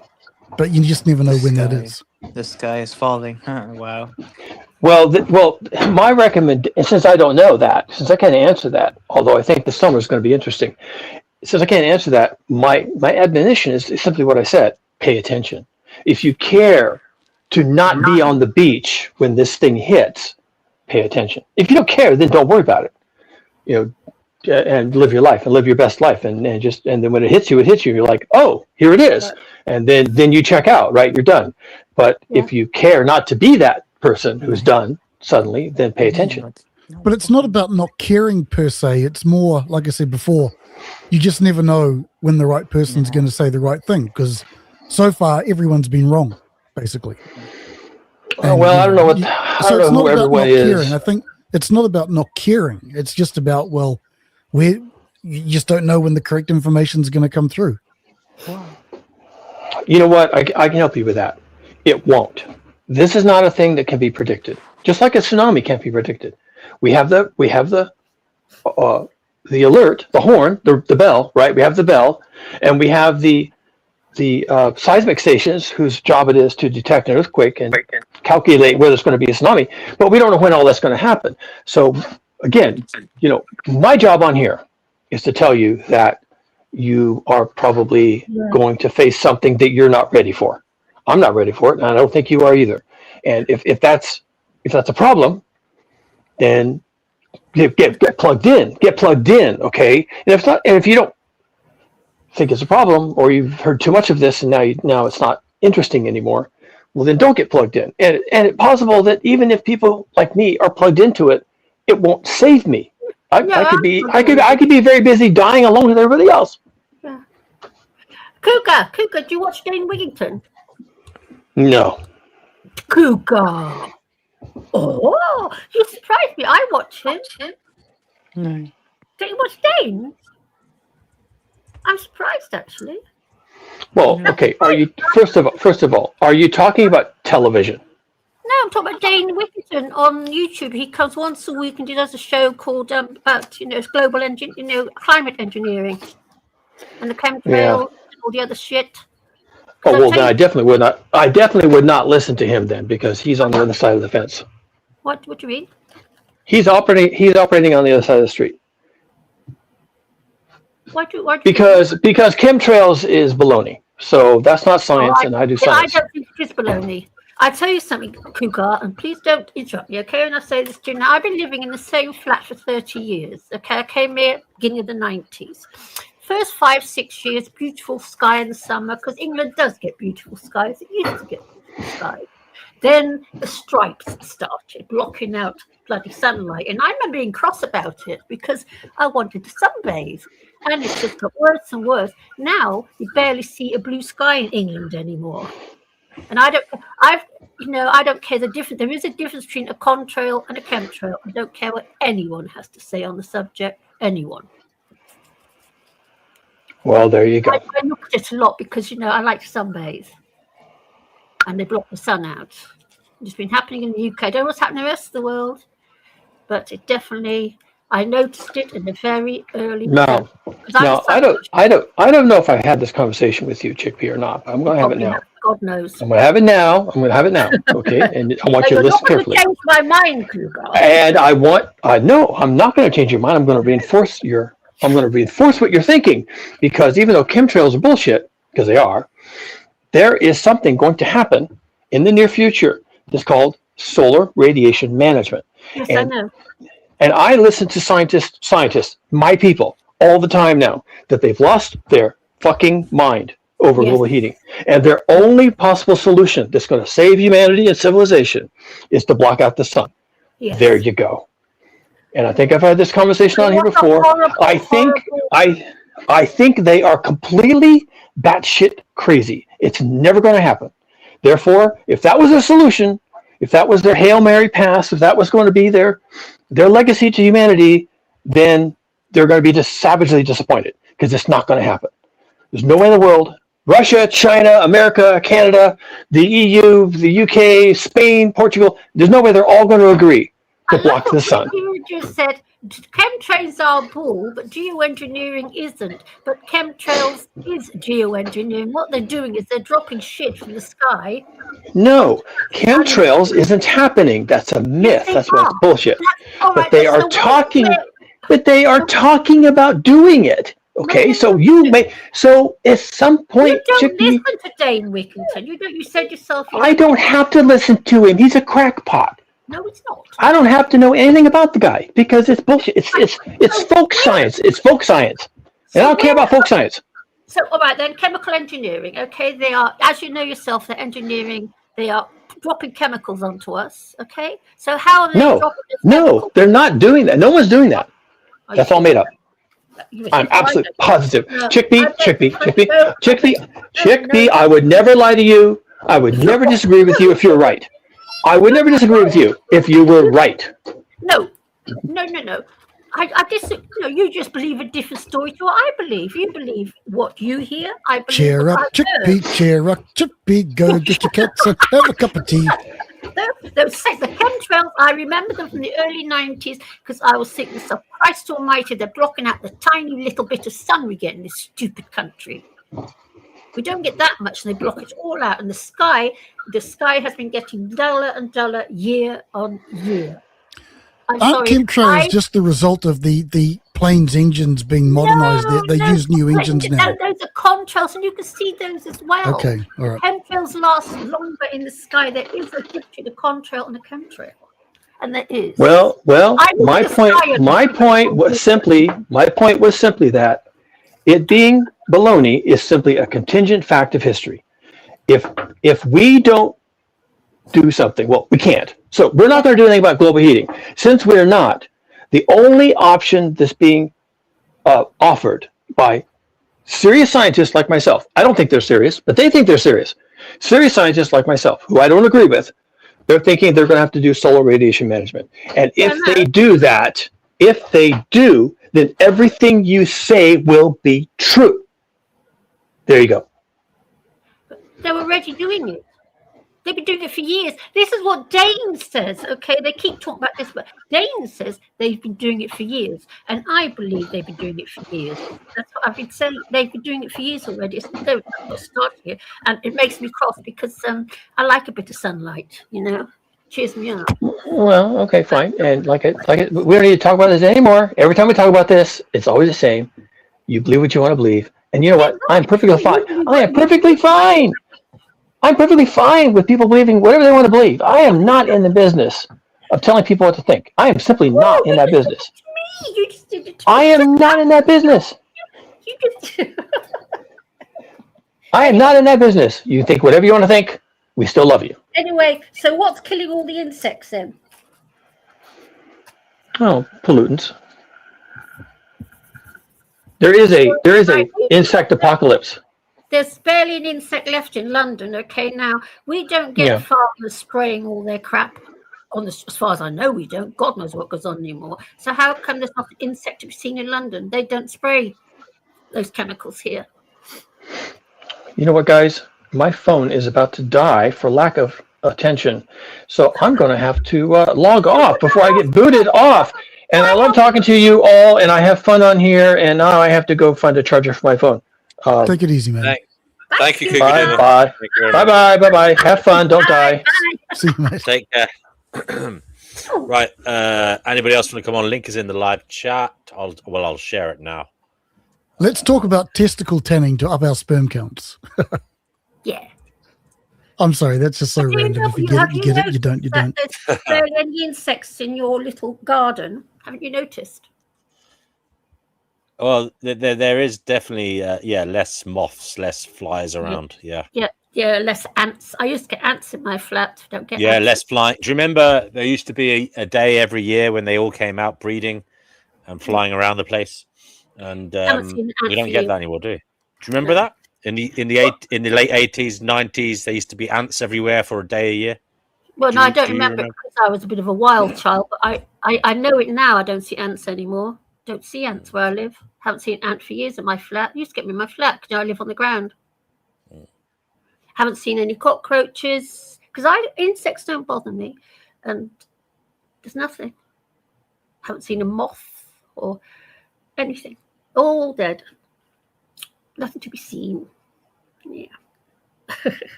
S15: but you just never know when that is.
S6: The sky is falling. Wow.
S12: Well, my recommendation, since I don't know that, since I can't answer that, although I think the summer is going to be interesting, since I can't answer that, my admonition is simply what I said: pay attention. If you care to not be on the beach when this thing hits, pay attention. If you don't care, then don't worry about it. And live your life and live your best life, and then when it hits you, you're like, oh, here it is, and then you check out, right? You're done. But if you care not to be that person who's done suddenly, then pay attention.
S15: But it's not about not caring per se. It's more, like I said before, you just never know when the right person's going to say the right thing, because so far everyone's been wrong, basically. And,
S12: I don't know what. I don't know who everyone is.
S15: Caring. I think it's not about not caring. It's just about you just don't know when the correct information is going to come through.
S12: You know what? I can help you with that. It won't. This is not a thing that can be predicted. Just like a tsunami can't be predicted. We have the alert, the horn, the bell, right? We have the bell, and we have the seismic stations whose job it is to detect an earthquake and calculate where there's going to be a tsunami, but we don't know when all that's going to happen. So again, my job on here is to tell you that you are probably going to face something that you're not ready for. I'm not ready for it, and I don't think you are either. And if that's a problem, then get plugged in. Get plugged in, okay? And if you don't think it's a problem, or you've heard too much of this and now it's not interesting anymore, well, then don't get plugged in. And it's possible that even if people like me are plugged into it, it won't save me. I could be very busy dying alone with everybody else.
S17: Yeah. Cougar, do you watch Jane Wigington?
S12: No.
S17: Cougar. Oh, you surprised me. I watch it.
S6: No.
S17: Don't you watch Dane? I'm surprised, actually.
S12: Well, okay. Are you first of all, are you talking about television?
S17: No, I'm talking about Dane Wigington on YouTube. He comes once a week and he does a show called about global climate engineering and the chemtrail and all the other shit.
S12: Oh well, then I definitely would not. I definitely would not listen to him then, because he's on the other side of the fence.
S17: What do you mean?
S12: He's operating on the other side of the street. Because chemtrails is baloney. So that's not science, and I do science.
S17: I don't think it is baloney. I tell you something, Cougar, and please don't interrupt me, okay? And I say this to you now. I've been living in the same flat for 30 years, okay? I came here at the beginning of the 90s. First 5-6 years, beautiful sky in the summer, because England does get beautiful skies. It used to get beautiful skies. Then the stripes started blocking out bloody sunlight. And I remember being cross about it because I wanted to sunbathe. And it just got worse and worse. Now you barely see a blue sky in England anymore. And I don't care the difference. There is a difference between a contrail and a chemtrail. I don't care what anyone has to say on the subject. Anyone.
S12: Well, there you go.
S17: I look at it a lot because, I like to sunbathe. And they block the sun out. It's been happening in the UK. I don't know what's happening in the rest of the world. But it definitely, I noticed it in the very early.
S12: No, I don't know if I had this conversation with you, Chickpea, or not. I'm going to have it now.
S17: God knows.
S12: I'm going to have it now. Okay, and I want you to listen carefully.
S17: Change my mind, Cougar.
S12: And no, I'm not going to change your mind. I'm going to reinforce what you're thinking, because even though chemtrails are bullshit, because they are, there is something going to happen in the near future that's called solar radiation management.
S17: Yes, I know.
S12: And I listen to scientists, my people, all the time now, that they've lost their fucking mind over global heating. And their only possible solution that's going to save humanity and civilization is to block out the sun.
S17: Yes.
S12: There you go. and I think I've had this conversation on here
S17: What a
S12: before.
S17: horrible,
S12: I think they are completely batshit crazy. It's never going to happen. Therefore, if that was a solution, if that was their Hail Mary pass, if that was going to be their legacy to humanity, then they're going to be just savagely disappointed because it's not going to happen. There's no way in the world. Russia, China, America, Canada, the EU, the UK, Spain, Portugal, there's no way they're all going to agree to block the sun.
S17: You just said chemtrails are bull, but geoengineering isn't. But chemtrails is geoengineering. What they're doing is they're dropping shit from the sky.
S12: No, chemtrails isn't happening. That's a myth. That's what's bullshit. But they are talking. But they are talking about doing it. Okay, so at some point,
S17: You don't listen to Dane Wickington. You said yourself.
S12: I don't have to listen to him. He's a crackpot.
S17: No, it's not.
S12: I don't have to know anything about the guy because it's bullshit. It's folk science. It's folk science, and I don't care about folk science.
S17: So, all right then, chemical engineering. Okay, they are, as you know yourself, they're engineering. They are dropping chemicals onto us. Okay, so how are they dropping?
S12: No, they're not doing that. No one's doing that. That's all made up. I'm absolutely positive. Chickpea, I would never lie to you. I would never disagree with you if you're right. I would never disagree with you if you were right.
S17: No. I disagree. You just believe a different story to what I believe. You believe what you hear. I believe.
S15: Cheer up, Chickpea, go get your cats and have a cup of tea.
S17: The chemtrails, I remember them from the early 90s because I was thinking, so Christ almighty, they're blocking out the tiny little bit of sun we get in this stupid country. We don't get that much, and they block it all out. And the sky has been getting duller and duller year on year.
S15: Aren't chemtrails just the result of the planes' engines being modernized? They use new engines now.
S17: No, those are contrails, and you can see those as well.
S15: Okay, all right.
S17: Chemtrails last longer in the sky. There is a difference between a contrail and a chemtrail, and there is.
S12: Well, my point was simply that it being baloney is simply a contingent fact of history. If we don't do something, well, we can't. So we're not going to do anything about global heating. Since we're not, the only option that's being offered by serious scientists like myself, I don't think they're serious, but they think they're serious. Serious scientists like myself, who I don't agree with, they're thinking they're going to have to do solar radiation management. And if they do that, then everything you say will be true. There you go.
S17: They're already doing it. They've been doing it for years. This is what Dane says, okay? They keep talking about this, but Dane says they've been doing it for years. And I believe they've been doing it for years. That's what I've been saying. They've been doing it for years already. It's not starting here. And it makes me cross because I like a bit of sunlight, Cheers me up.
S12: Well, okay, fine. And we don't need to talk about this anymore. Every time we talk about this, it's always the same. You believe what you want to believe. And you know what? I'm perfectly fine. I am perfectly fine. I'm perfectly fine with people believing whatever they want to believe. I am not in the business of telling people what to think. I am simply not in that business.
S17: You just did it.
S12: I am not in that business. I am not in that business. You think whatever you want to think, we still love you.
S17: Anyway, so what's killing all the insects then?
S12: Oh, pollutants. There is a insect apocalypse.
S17: There's barely an insect left in London. Okay, now we don't get farmers spraying all their crap on the. As far as I know, we don't. God knows what goes on anymore. So how come there's not an insect to be seen in London? They don't spray those chemicals here.
S12: You know what, guys? My phone is about to die for lack of attention, so I'm going to have to log off before I get booted off. And I love talking to you all, and I have fun on here. And now I have to go find a charger for my phone.
S15: Take it easy, man.
S3: Thank you.
S12: Bye. Bye. Have fun. Don't die.
S15: See you, mate.
S3: Take care. Right. Anybody else want to come on? Link is in the live chat. I'll share it now.
S15: Let's talk about testicle tanning to up our sperm counts.
S17: Yeah.
S15: I'm sorry, that's just so random. If you get it, you get it. You don't, you don't.
S17: There's barely any insects in your little garden. Haven't you noticed?
S3: Well, there is definitely less moths, less flies around. Yeah.
S17: Yeah, less ants. I used to get ants in my flat. Don't get
S3: Yeah,
S17: ants.
S3: less flying. Do you remember there used to be a day every year when they all came out breeding and flying around the place? And
S17: Haven't seen an
S3: we
S17: ant
S3: don't
S17: for
S3: get
S17: you.
S3: that anymore, do you? Do you remember that? In the late 80s, 90s, there used to be ants everywhere for a day a year.
S17: Well,
S3: Do
S17: no, I
S3: you-
S17: don't
S3: do you
S17: remember
S3: remember?
S17: because I was a bit of a wild child. But I know it now. I don't see ants anymore. Don't see ants where I live. Haven't seen an ant for years at my flat. Used to get me in my flat because I live on the ground. Haven't seen any cockroaches because insects don't bother me, and there's nothing. Haven't seen a moth or anything. All dead. Nothing to be seen. Yeah.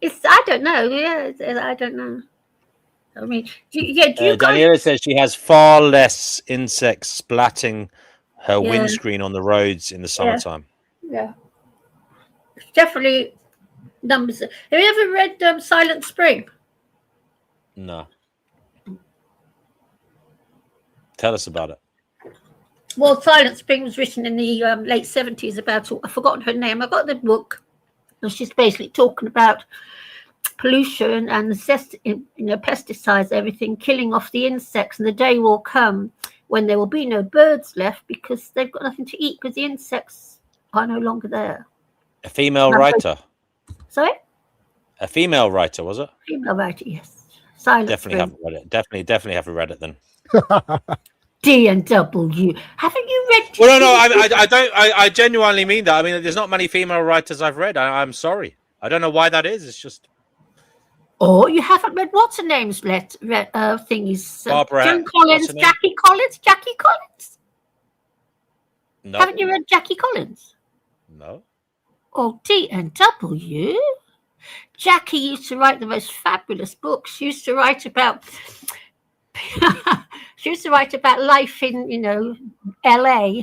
S17: I don't know. Yeah, I don't know. I mean, do you guys?
S3: Daniela says she has far less insects splatting her
S17: Yeah.
S3: windscreen on the roads in the summertime.
S17: Yeah. It's definitely numbers. Have you ever read Silent Spring?
S3: No. Tell us about it.
S17: Well, Silent Spring was written in the late 70s about, I've forgotten her name. I got the book. And she's basically talking about pollution and pesticides, everything, killing off the insects. And the day will come when there will be no birds left because they've got nothing to eat because the insects are no longer there.
S3: A female writer.
S17: Sorry?
S3: A female writer, was it?
S17: Female writer, yes. Silent
S3: Definitely
S17: Spring.
S3: haven't read it. Definitely haven't read it then.
S17: D&W. Haven't you read?
S3: Well, no, I don't. I genuinely mean that. I mean, there's not many female writers I've read. I'm sorry. I don't know why that is. It's just
S17: Oh, you haven't read what's her name's thingies?
S3: Barbara.
S17: Joan
S3: what's
S17: Collins,
S3: her name?
S17: Jackie Collins, Jackie Collins.
S3: No,
S17: Haven't you read Jackie Collins?
S3: no.
S17: Oh, D&W. Jackie used to write the most fabulous books. She used to write about life in, LA.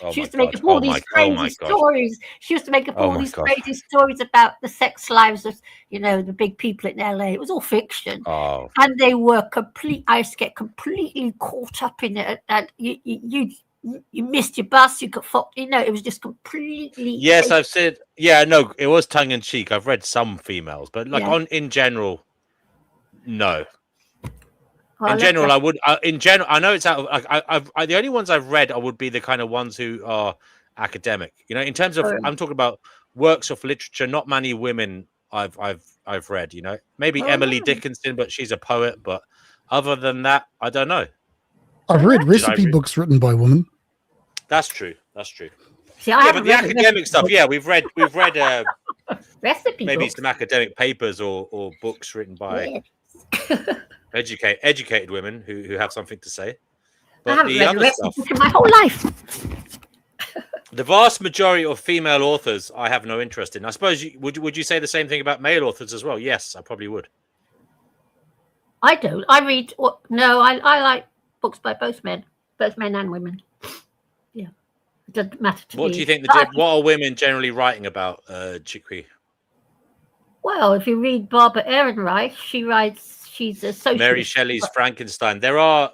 S3: Oh
S17: She used to
S3: my
S17: make
S3: God.
S17: up all
S3: Oh
S17: these
S3: my
S17: crazy
S3: God.
S17: stories. She used to make up
S3: Oh
S17: all
S3: my
S17: these
S3: God.
S17: crazy stories about the sex lives of, the big people in LA. It was all fiction.
S3: Oh,
S17: And they were I used to get completely caught up in it. And you missed your bus. You got fucked. It was just completely.
S3: yes, I've said. Yeah, no, it was tongue in cheek. I've read some females, but
S17: Yeah.
S3: in general, no.
S17: Well,
S3: In general, I would. In general, I know it's out of. The only ones I've read would be the kind of ones who are academic. In terms of,
S17: Oh.
S3: I'm talking about works of literature. Not many women I've read. Maybe
S17: Oh,
S3: Emily
S17: no.
S3: Dickinson, but she's a poet. But other than that, I don't know.
S15: I've read
S3: Did I
S15: recipe
S3: read-
S15: books written by women.
S3: That's true. That's true.
S17: See, I
S3: Yeah,
S17: haven't
S3: but the
S17: read
S3: academic stuff.
S17: books.
S3: Yeah, we've read
S17: Recipe
S3: maybe
S17: books.
S3: some academic papers or books written by
S17: Yes.
S3: educated women who have something to say.
S17: I
S3: But
S17: haven't
S3: the
S17: read a
S3: other
S17: recipe
S3: stuff,
S17: book in my whole life.
S3: the vast majority of female authors, I have no interest in. I suppose would you say the same thing about male authors as well? Yes, I probably would.
S17: I don't. I read. No, I like books by both men and women. Yeah, it doesn't matter to me.
S3: What do you think?
S17: But
S3: What are women generally writing about, Chickpea?
S17: well, if you read Barbara Ehrenreich, she writes. She's a socialist.
S3: Mary Shelley's Frankenstein. There are.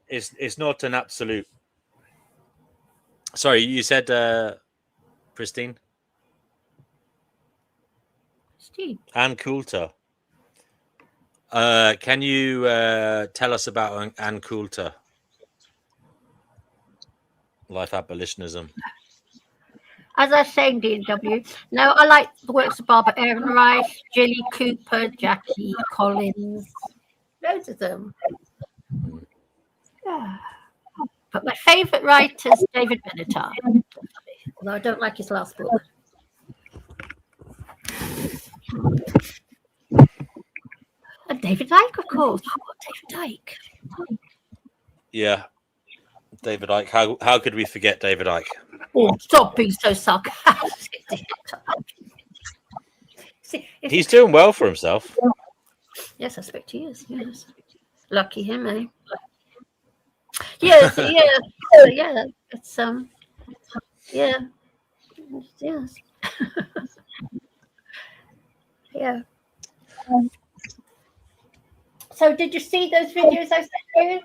S3: It's not an absolute. Sorry, you said, Christine?
S17: Steve.
S3: Ann Coulter. Can you tell us about Ann Coulter? Life abolitionism.
S17: As I was saying, D&W. No, I like the works of Barbara Ehrenreich, Jilly Cooper, Jackie Collins. Loads of them. Yeah. But my favourite writer is David Benatar. Although I don't like his last book. And David Icke, of course. David Icke.
S3: Yeah. David Icke. How could we forget David Icke?
S17: Oh, stop being so sarcastic. See,
S3: He's doing well for himself.
S17: Yes, I expect he is. Yes. Lucky him, eh? Yes, yeah. It's yeah. Yes. Yeah. So did you see those videos I sent you?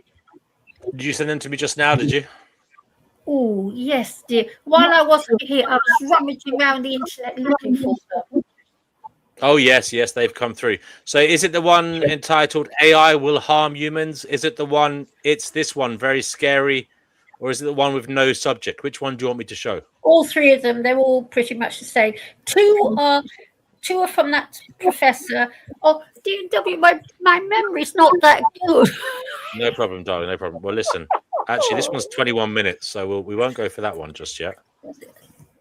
S3: Did you send them to me just now, did you?
S17: Oh, yes, dear. While I wasn't here, I was rummaging around the internet looking for them.
S3: Oh, yes, they've come through. So is it the one entitled AI Will Harm Humans? Is it the one, it's this one, very scary? Or is it the one with no subject? Which one do you want me to show?
S17: All three of them, they're all pretty much the same. Two are from that professor. Oh, DW, my memory's not that good.
S3: No problem, darling, no problem. Well, listen, actually, this one's 21 minutes, so we won't go for that one just yet.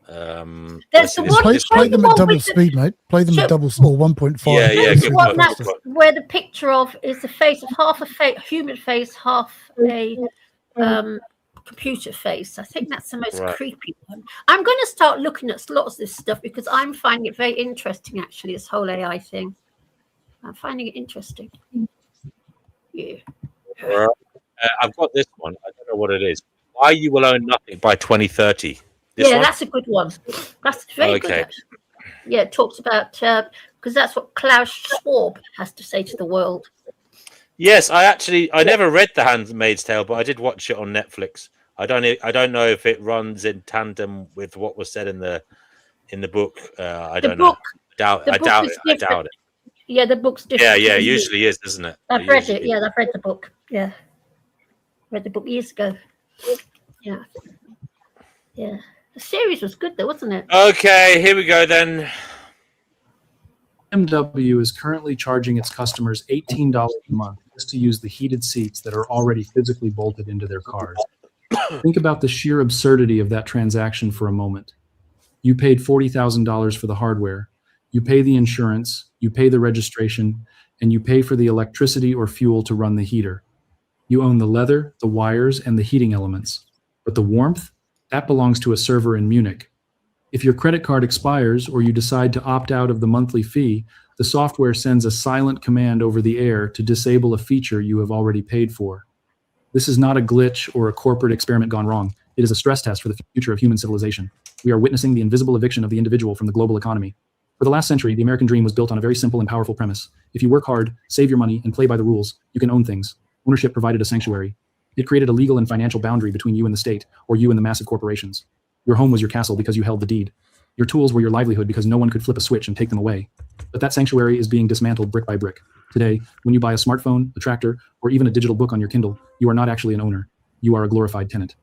S17: There's the one,
S15: play them at double speed, mate. Play them at double or 1.5.
S3: Yeah,
S17: the one that's where the picture of is the face of half a human face, half a computer face. I think that's the most creepy one. I'm going to start looking at lots of this stuff because I'm finding it very interesting, actually, this whole AI thing. I'm finding it interesting. Yeah.
S3: I've got this one. I don't know what it is. Why You Will Own Nothing by 2030.
S17: That's a good one. That's very good. Actually. Yeah, it talks about because that's what Klaus Schwab has to say to the world.
S3: Yes, I never read The Handmaid's Tale, but I did watch it on Netflix. I don't know if it runs in tandem with what was said in the book. I don't know. I doubt it.
S17: Yeah, the book's different.
S3: Yeah, it usually is, isn't it?
S17: I've read it. Yeah, I've read the book. Yeah, read the book years ago. Yeah. The series was good, though, wasn't it?
S3: Okay, here we go then.
S10: BMW is currently charging its customers $18 a month just to use the heated seats that are already physically bolted into their cars. Think about the sheer absurdity of that transaction for a moment. You paid $40,000 for the hardware. You pay the insurance, you pay the registration, and you pay for the electricity or fuel to run the heater. You own the leather, the wires, and the heating elements. But the warmth? That belongs to a server in Munich. If your credit card expires or you decide to opt out of the monthly fee, the software sends a silent command over the air to disable a feature you have already paid for. This is not a glitch or a corporate experiment gone wrong. It is a stress test for the future of human civilization. We are witnessing the invisible eviction of the individual from the global economy. For the last century, the American dream was built on a very simple and powerful premise. If you work hard, save your money, and play by the rules, you can own things. Ownership provided a sanctuary. It created a legal and financial boundary between you and the state, or you and the massive corporations. Your home was your castle because you held the deed. Your tools were your livelihood because no one could flip a switch and take them away. But that sanctuary is being dismantled brick by brick. Today, when you buy a smartphone, a tractor, or even a digital book on your Kindle, you are not actually an owner. You are a glorified tenant.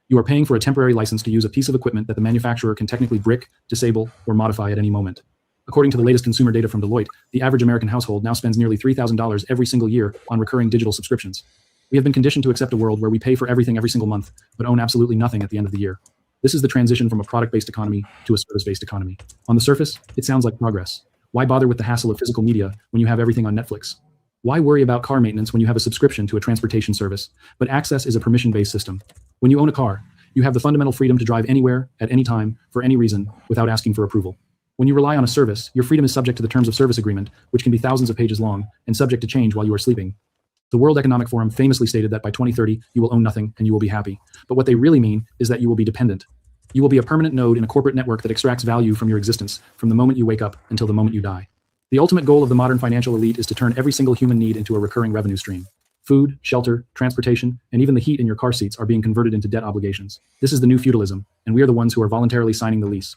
S10: You are paying for a temporary license to use a piece of equipment that the manufacturer can technically brick, disable, or modify at any moment. According to the latest consumer data from Deloitte, the average American household now spends nearly $3,000 every single year on recurring digital subscriptions. We have been conditioned to accept a world where we pay for everything every single month, but own absolutely nothing at the end of the year. This is the transition from a product-based economy to a service-based economy. On the surface, it sounds like progress. Why bother with the hassle of physical media when you have everything on Netflix? Why worry about car maintenance when you have a subscription to a transportation service? But access is a permission-based system. When you own a car, you have the fundamental freedom to drive anywhere, at any time, for any reason, without asking for approval. When you rely on a service, your freedom is subject to the terms of service agreement, which can be thousands of pages long and subject to change while you are sleeping. The World Economic Forum famously stated that by 2030, you will own nothing and you will be happy. But what they really mean is that you will be dependent. You will be a permanent node in a corporate network that extracts value from your existence from the moment you wake up until the moment you die. The ultimate goal of the modern financial elite is to turn every single human need into a recurring revenue stream. Food, shelter, transportation, and even the heat in your car seats are being converted into debt obligations. This is the new feudalism, and we are the ones who are voluntarily signing the lease.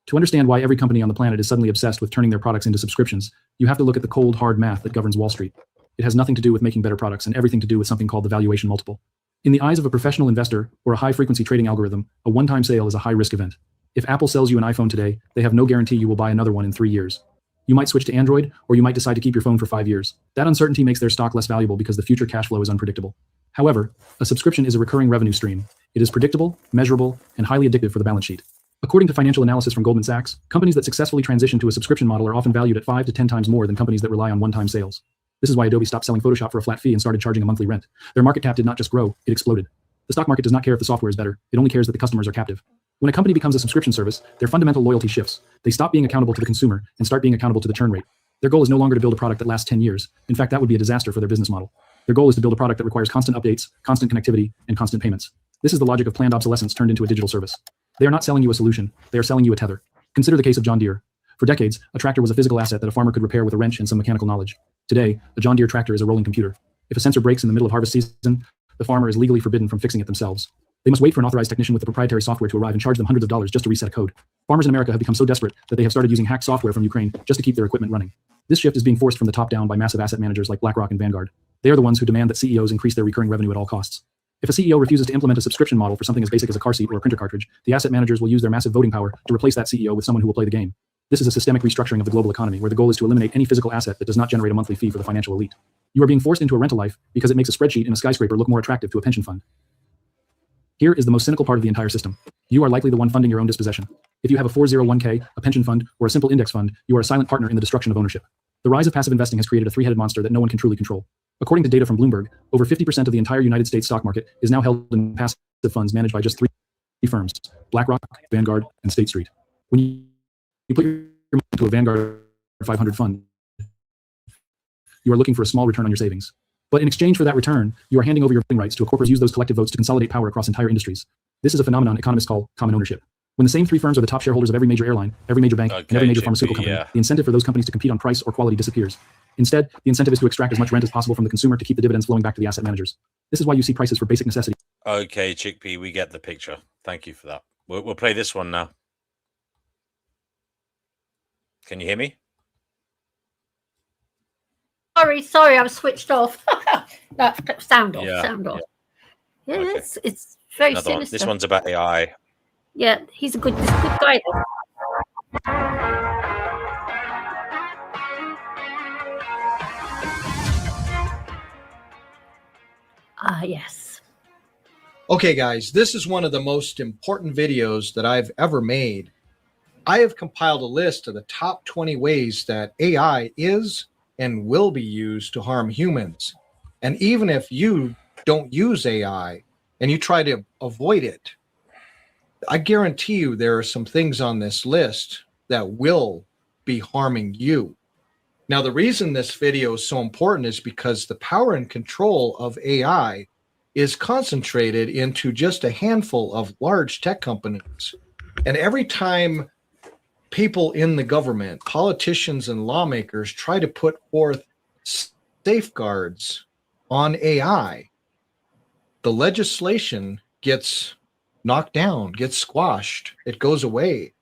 S10: To understand why every company on the planet is suddenly obsessed with turning their products into subscriptions, you have to look at the cold, hard math that governs Wall Street. It has nothing to do with making better products and everything to do with something called the valuation multiple. In the eyes of a professional investor or a high-frequency trading algorithm, a one-time sale is a high-risk event. If Apple sells you an iPhone today, they have no guarantee you will buy another one in 3 years. You might switch to Android, or you might decide to keep your phone for 5 years. That uncertainty makes their stock less valuable because the future cash flow is unpredictable. However, a subscription is a recurring revenue stream. It is predictable, measurable, and highly addictive for the balance sheet. According to financial analysis from Goldman Sachs, companies that successfully transition to a subscription model are often valued at 5 to 10 times more than companies that rely on one-time sales. This is why Adobe stopped selling Photoshop for a flat fee and started charging a monthly rent. Their market cap did not just grow, it exploded. The stock market does not care if the software is better. It only cares that the customers are captive. When a company becomes a subscription service, their fundamental loyalty shifts. They stop being accountable to the consumer and start being accountable to the churn rate. Their goal is no longer to build a product that lasts 10 years. In fact, that would be a disaster for their business model. Their goal is to build a product that requires constant updates, constant connectivity, and constant payments. This is the logic of planned obsolescence turned into a digital service. They are not selling you a solution. They are selling you a tether. Consider the case of John Deere. For decades, a tractor was a physical asset that a farmer could repair with a wrench and some mechanical knowledge. Today, a John Deere tractor is a rolling computer. If a sensor breaks in the middle of harvest season, the farmer is legally forbidden from fixing it themselves. They must wait for an authorized technician with the proprietary software to arrive and charge them hundreds of dollars just to reset a code. Farmers in America have become so desperate that they have started using hacked software from Ukraine just to keep their equipment running. This shift is being forced from the top down by massive asset managers like BlackRock and Vanguard. They are the ones who demand that CEOs increase their recurring revenue at all costs. If a CEO refuses to implement a subscription model for something as basic as a car seat or a printer cartridge, the asset managers will use their massive voting power to replace that CEO with someone who will play the game. This is a systemic restructuring of the global economy where the goal is to eliminate any physical asset that does not generate a monthly fee for the financial elite. You are being forced into a rental life because it makes a spreadsheet in a skyscraper look more attractive to a pension fund. Here is the most cynical part of the entire system. You are likely the one funding your own dispossession. If you have a 401k, a pension fund, or a simple index fund, you are a silent partner in the destruction of ownership. The rise of passive investing has created a three-headed monster that no one can truly control. According to data from Bloomberg, over 50% of the entire United States stock market is now held in passive funds managed by just three firms: BlackRock, Vanguard, and State Street. When you put your money into a Vanguard 500 fund, you are looking for a small return on your savings. But in exchange for that return, you are handing over your voting rights to a corporate. Use those collective votes to consolidate power across entire industries. This is a phenomenon economists call common ownership. When the same three firms are the top shareholders of every major airline, every major bank, and every major pharmaceutical company, the incentive for those companies to compete on price or quality disappears. Instead, the incentive is to extract as much rent as possible from the consumer to keep the dividends flowing back to the asset managers. This is why you see prices for basic necessities.
S3: Okay, Chickpea, we get the picture. Thank you for that. We'll play this one now. Can you hear me?
S17: Sorry, I was switched off. No, sound off,
S3: Yeah,
S17: sound off. Yeah,
S3: Okay.
S17: it's very
S3: Another one.
S17: sinister.
S3: This one's about AI.
S17: Yeah, he's a good guy. Yes.
S1: Okay, guys, this is one of the most important videos that I've ever made. I have compiled a list of the top 20 ways that AI is and will be used to harm humans. And even if you don't use AI and you try to avoid it, I guarantee you there are some things on this list that will be harming you. Now, the reason this video is so important is because the power and control of AI is concentrated into just a handful of large tech companies. And every time people in the government, politicians and lawmakers try to put forth safeguards on AI, the legislation gets knocked down, gets squashed, it goes away.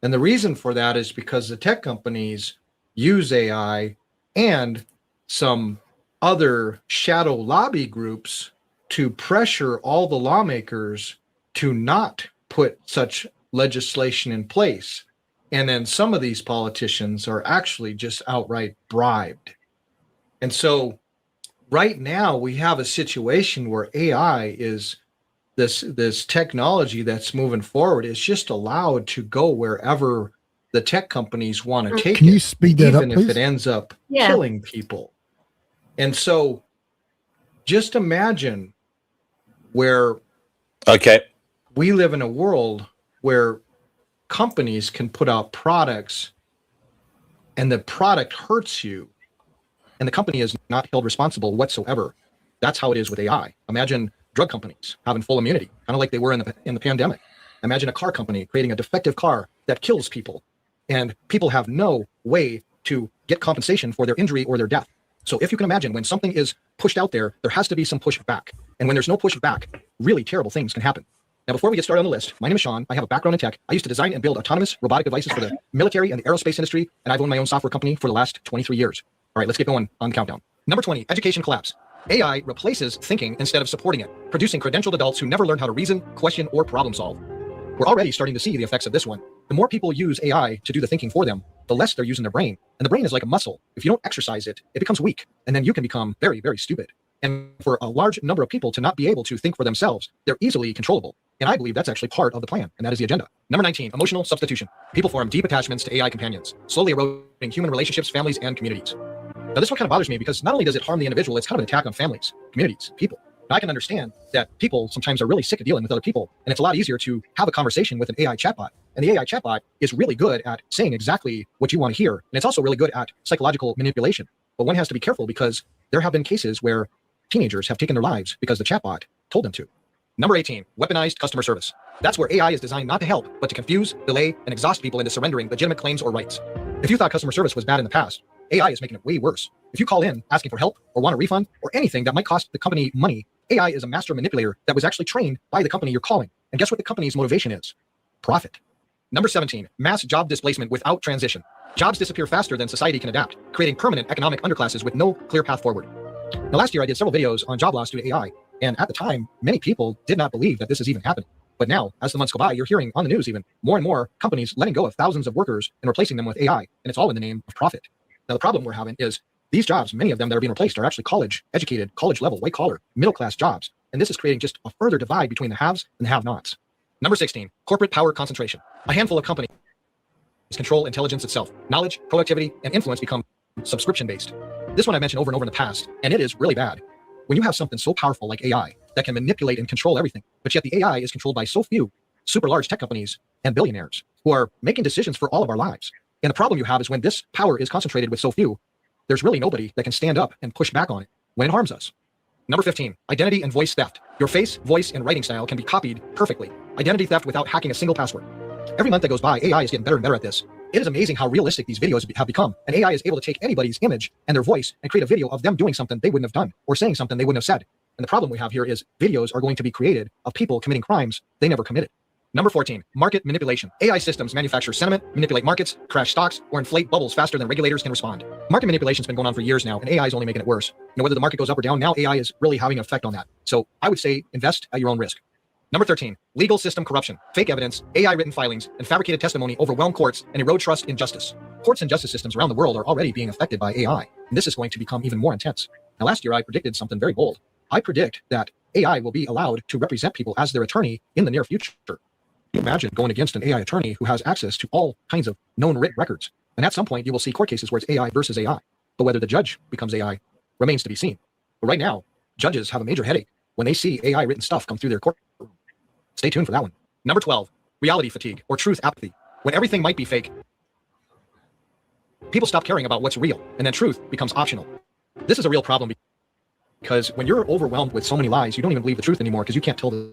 S1: And the reason for that is because the tech companies use AI and some other shadow lobby groups to pressure all the lawmakers to not put such legislation in place. And then some of these politicians are actually just outright bribed. And so right now we have a situation where AI is this technology that's moving forward is just allowed to go wherever the tech companies want to take it.
S15: Can you speed that up,
S1: even if
S15: please?
S1: it ends up
S17: Yeah.
S1: killing people. And so just imagine where we live in a world where companies can put out products and the product hurts you and the company is not held responsible whatsoever. That's how it is with AI. Imagine drug companies having full immunity, kind of like they were in the pandemic. Imagine a car company creating a defective car that kills people, and people have no way to get compensation for their injury or their death. So if you can imagine, when something is pushed out there, there has to be some pushback. And when there's no pushback, really terrible things can happen. Now, before we get started on the list, my name is Sean. I have a background in tech. I used to design and build autonomous robotic devices for the military and the aerospace industry, and I've owned my own software company for the last 23 years. All right, let's get going on the countdown. Number 20, education collapse. AI replaces thinking instead of supporting it, producing credentialed adults who never learned how to reason, question, or problem solve. We're already starting to see the effects of this one. The more people use AI to do the thinking for them, the less they're using their brain. And the brain is like a muscle. If you don't exercise it, it becomes weak. And then you can become very, very stupid. And for a large number of people to not be able to think for themselves, they're easily controllable. And I believe that's actually part of the plan, and that is the agenda. Number 19, emotional substitution. People form deep attachments to AI companions, slowly eroding human relationships, families, and communities. Now, this one kind of bothers me because not only does it harm the individual, it's kind of an attack on families, communities, people. Now, I can understand that people sometimes are really sick of dealing with other people, and it's a lot easier to have a conversation with an AI chatbot. And the AI chatbot is really good at saying exactly what you want to hear, and it's also really good at psychological manipulation. But one has to be careful because there have been cases where teenagers have taken their lives because the chatbot told them to. Number 18, weaponized customer service. That's where AI is designed not to help, but to confuse, delay, and exhaust people into surrendering legitimate claims or rights. If you thought customer service was bad in the past, AI is making it way worse. If you call in asking for help or want a refund or anything that might cost the company money, AI is a master manipulator that was actually trained by the company you're calling. And guess what the company's motivation is? Profit. Number 17, mass job displacement without transition. Jobs disappear faster than society can adapt, creating permanent economic underclasses with no clear path forward. Now, last year I did several videos on job loss due to AI, and at the time, many people did not believe that this is even happening. But now, as the months go by, you're hearing on the news even more and more companies letting go of thousands of workers and replacing them with AI, and it's all in the name of profit. Now, the problem we're having is these jobs, many of them that are being replaced are actually college-educated, college-level, white-collar, middle-class jobs, and this is creating just a further divide between the haves and the have-nots. Number 16, corporate power concentration. A handful of companies control intelligence itself. Knowledge, productivity, and influence become subscription-based. This one I mentioned over and over in the past, and it is really bad. When you have something so powerful like AI that can manipulate and control everything, but yet the AI is controlled by so few super large tech companies and billionaires who are making decisions for all of our lives. And the problem you have is when this power is concentrated with so few, there's really nobody that can stand up and push back on it when it harms us. Number 15, identity and voice theft. Your face, voice, and writing style can be copied perfectly. Identity theft without hacking a single password. Every month that goes by, AI is getting better and better at this. It is amazing how realistic these videos have become. And AI is able to take anybody's image and their voice and create a video of them doing something they wouldn't have done or saying something they wouldn't have said. And the problem we have here is videos are going to be created of people committing crimes they never committed. Number 14, market manipulation. AI systems manufacture sentiment, manipulate markets, crash stocks, or inflate bubbles faster than regulators can respond. Market manipulation's been going on for years now, and AI is only making it worse. Whether the market goes up or down, now AI is really having an effect on that. So I would say invest at your own risk. Number 13, legal system corruption. Fake evidence, AI-written filings, and fabricated testimony overwhelm courts and erode trust in justice. Courts and justice systems around the world are already being affected by AI, and this is going to become even more intense. Now, last year I predicted something very bold. I predict that AI will be allowed to represent people as their attorney in the near future. Can you imagine going against an AI attorney who has access to all kinds of known written records? And at some point, you will see court cases where it's AI versus AI. But whether the judge becomes AI remains to be seen. But right now, judges have a major headache when they see AI written stuff come through their courtroom. Stay tuned for that one. Number 12, reality fatigue or truth apathy. When everything might be fake, people stop caring about what's real, and then truth becomes optional. This is a real problem because when you're overwhelmed with so many lies, you don't even believe the truth anymore because you can't tell the.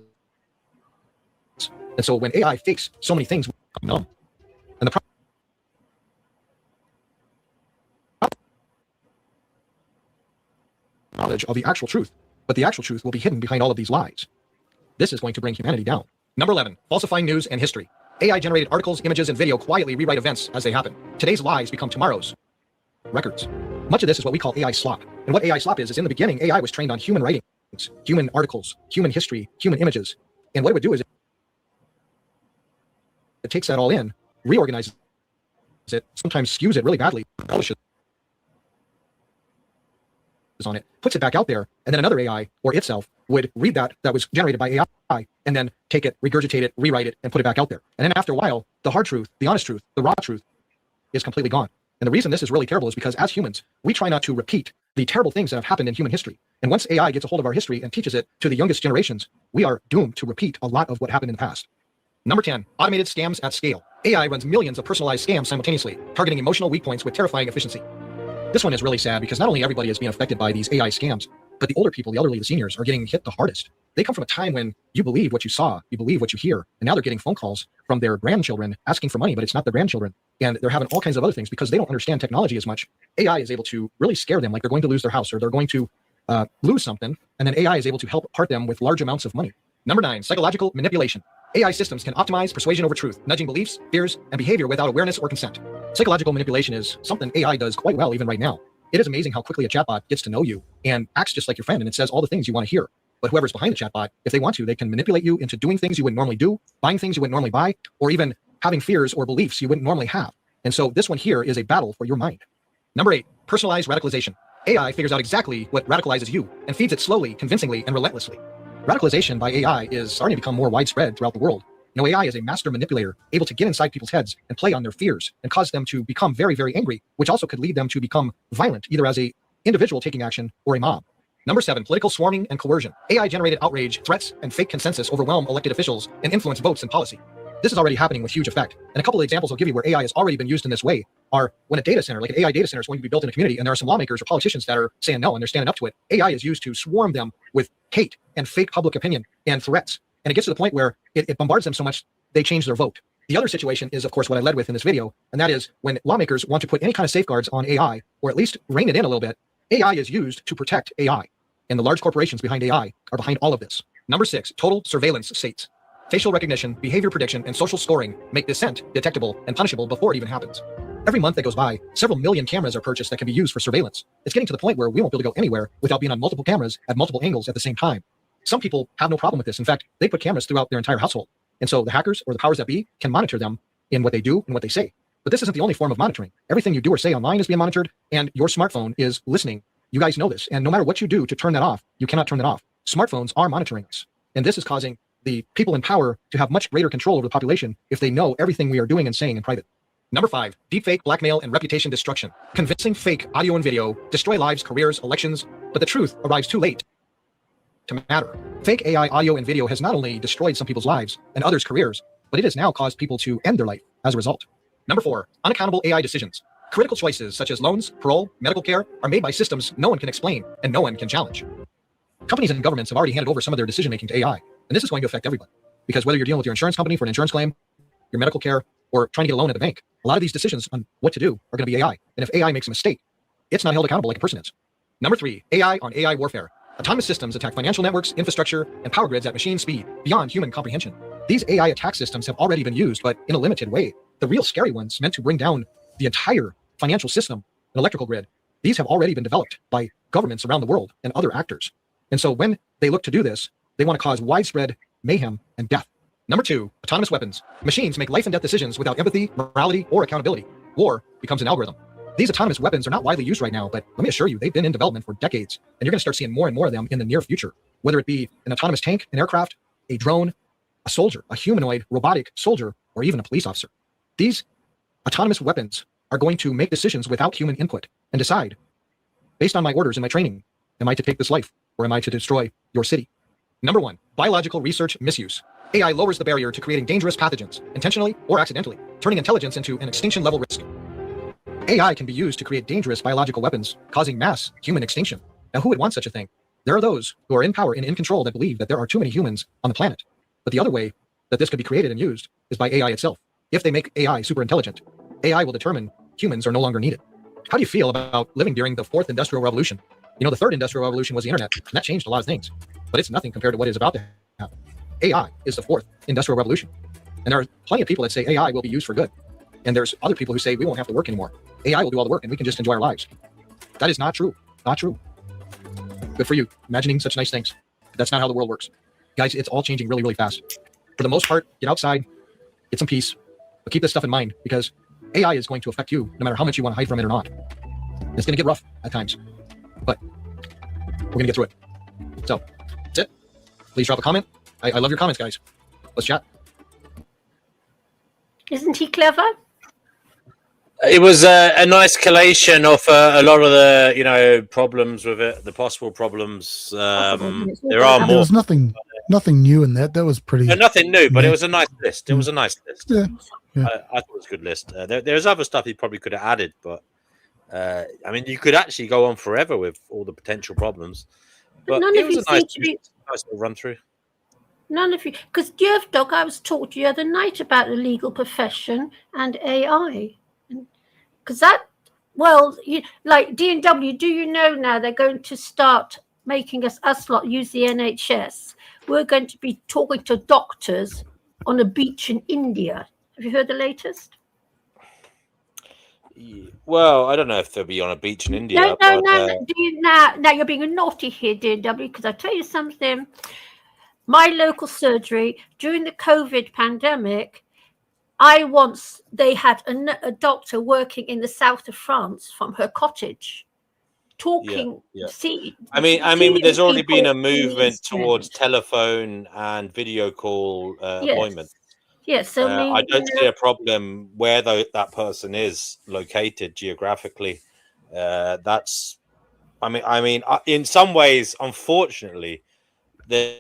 S1: And so when AI fakes so many things, I'm numb. And the knowledge of the actual truth, but the actual truth will be hidden behind all of these lies. This is going to bring humanity down. Number 11, falsifying news and history. AI-generated articles, images, and video quietly rewrite events as they happen. Today's lies become tomorrow's records. Much of this is what we call AI slop. And what AI slop is in the beginning, AI was trained on human writings, human articles, human history, human images. And what it would do is it takes that all in, reorganizes it, sometimes skews it really badly, embellishes on it, puts it back out there, and then another AI or itself would read that was generated by AI and then take it, regurgitate it, rewrite it, and put it back out there. And then after a while, the hard truth, the honest truth, the raw truth is completely gone. And the reason this is really terrible is because as humans, we try not to repeat the terrible things that have happened in human history. And once AI gets a hold of our history and teaches it to the youngest generations, we are doomed to repeat a lot of what happened in the past. Number 10, automated scams at scale. AI runs millions of personalized scams simultaneously, targeting emotional weak points with terrifying efficiency. This one is really sad because not only everybody is being affected by these AI scams, but the older people, the elderly, the seniors are getting hit the hardest. They come from a time when you believe what you saw, you believe what you hear, and now they're getting phone calls from their grandchildren asking for money, but it's not their grandchildren. And they're having all kinds of other things because they don't understand technology as much. AI is able to really scare them like they're going to lose their house or they're going to lose something, and then AI is able to help part them with large amounts of money. Number 9, psychological manipulation. AI systems can optimize persuasion over truth, nudging beliefs, fears, and behavior without awareness or consent. Psychological manipulation is something AI does quite well even right now. It is amazing how quickly a chatbot gets to know you and acts just like your friend, and it says all the things you want to hear. But whoever's behind the chatbot, if they want to, they can manipulate you into doing things you wouldn't normally do, buying things you wouldn't normally buy, or even having fears or beliefs you wouldn't normally have. And so this one here is a battle for your mind. Number 8, personalized radicalization. AI figures out exactly what radicalizes you and feeds it slowly, convincingly, and relentlessly. Radicalization by AI is starting to become more widespread throughout the world. AI is a master manipulator, able to get inside people's heads and play on their fears and cause them to become very, very angry, which also could lead them to become violent, either as an individual taking action or a mob. Number 7, political swarming and coercion. AI-generated outrage, threats, and fake consensus overwhelm elected officials and influence votes and policy. This is already happening with huge effect. And a couple of examples I'll give you where AI has already been used in this way are when a data center, like an AI data center, is going to be built in a community, and there are some lawmakers or politicians that are saying no, and they're standing up to it. AI is used to swarm them with hate and fake public opinion and threats. And it gets to the point where it bombards them so much, they change their vote. The other situation is, of course, what I led with in this video, and that is when lawmakers want to put any kind of safeguards on AI, or at least rein it in a little bit, AI is used to protect AI. And the large corporations behind AI are behind all of this. Number 6, total surveillance states. Facial recognition, behavior prediction, and social scoring make dissent detectable and punishable before it even happens. Every month that goes by, several million cameras are purchased that can be used for surveillance. It's getting to the point where we won't be able to go anywhere without being on multiple cameras at multiple angles at the same time. Some people have no problem with this. In fact, they put cameras throughout their entire household. And so the hackers or the powers that be can monitor them in what they do and what they say. But this isn't the only form of monitoring. Everything you do or say online is being monitored, and your smartphone is listening. You guys know this. And no matter what you do to turn that off, you cannot turn that off. Smartphones are monitoring us. And this is causing the people in power to have much greater control over the population if they know everything we are doing and saying in private. Number 5, deepfake, blackmail, and reputation destruction. Convincing fake audio and video destroy lives, careers, elections, but the truth arrives too late to matter. Fake AI audio and video has not only destroyed some people's lives and others' careers, but it has now caused people to end their life as a result. Number 4, unaccountable AI decisions. Critical choices such as loans, parole, medical care are made by systems no one can explain and no one can challenge. Companies and governments have already handed over some of their decision-making to AI, and this is going to affect everybody. Because whether you're dealing with your insurance company for an insurance claim, your medical care, or trying to get a loan at the bank, a lot of these decisions on what to do are going to be AI. And if AI makes a mistake, it's not held accountable like a person is. Number 3, AI on AI warfare. Autonomous systems attack financial networks, infrastructure, and power grids at machine speed, beyond human comprehension. These AI attack systems have already been used, but in a limited way. The real scary ones, meant to bring down the entire financial system and electrical grid, these have already been developed by governments around the world and other actors. And so when they look to do this, they want to cause widespread mayhem and death. Number 2, autonomous weapons. Machines make life and death decisions without empathy, morality, or accountability. War becomes an algorithm. These autonomous weapons are not widely used right now, but let me assure you, they've been in development for decades, and you're going to start seeing more and more of them in the near future, whether it be an autonomous tank, an aircraft, a drone, a soldier, a humanoid, robotic soldier, or even a police officer. These autonomous weapons are going to make decisions without human input and decide, based on my orders and my training, am I to take this life, or am I to destroy your city? Number 1, biological research misuse. AI lowers the barrier to creating dangerous pathogens, intentionally or accidentally, turning intelligence into an extinction-level risk. AI can be used to create dangerous biological weapons, causing mass human extinction. Now, who would want such a thing? There are those who are in power and in control that believe that there are too many humans on the planet. But the other way that this could be created and used is by AI itself. If they make AI super intelligent, AI will determine humans are no longer needed. How do you feel about living during the 4th Industrial Revolution? You know, the 3rd Industrial Revolution was the internet, and that changed a lot of things. But it's nothing compared to what is about to happen. AI is the 4th Industrial Revolution. And there are plenty of people that say AI will be used for good. And there's other people who say we won't have to work anymore. AI will do all the work and we can just enjoy our lives. That is not true. Not true. Good for you, imagining such nice things. That's not how the world works. Guys, it's all changing really, really fast. For the most part, get outside, get some peace, but keep this stuff in mind because AI is going to affect you no matter how much you want to hide from it or not. It's going to get rough at times, but we're going to get through it. So, that's it. Please drop a comment. I love your comments, guys. Let's chat.
S17: Isn't he clever?
S3: It was a nice collation of a lot of the problems with it, the possible problems. There are
S15: There
S3: more.
S15: was nothing new in that. That was pretty.
S3: No, nothing new, but it was a nice list. It was a nice list.
S15: Yeah.
S3: I thought it was a good list. There's other stuff he probably could have added, but I mean, you could actually go on forever with all the potential problems.
S17: But none
S3: it
S17: of
S3: was
S17: you
S3: a nice,
S17: seem to be.
S3: nice little run through.
S17: None of you, because Dog, I was talking the other night about the legal profession and AI, because that, well, like D&W, do you know now they're going to start making us lot use the NHS? We're going to be talking to doctors on a beach in India. Have you heard the latest?
S3: Well, I don't know if they'll be on a beach in India.
S17: No.
S3: but,
S17: Now you're being naughty here, D&W, because I tell you something. My local surgery during the COVID pandemic, they had a doctor working in the south of France from her cottage, talking.
S3: Yeah.
S17: See,
S3: I mean, there's already been a
S17: people
S3: movement
S17: is-
S3: towards telephone and video call appointments.
S17: Yes, so
S3: I don't see a problem where that person is located geographically. That's, I mean, in some ways, unfortunately, there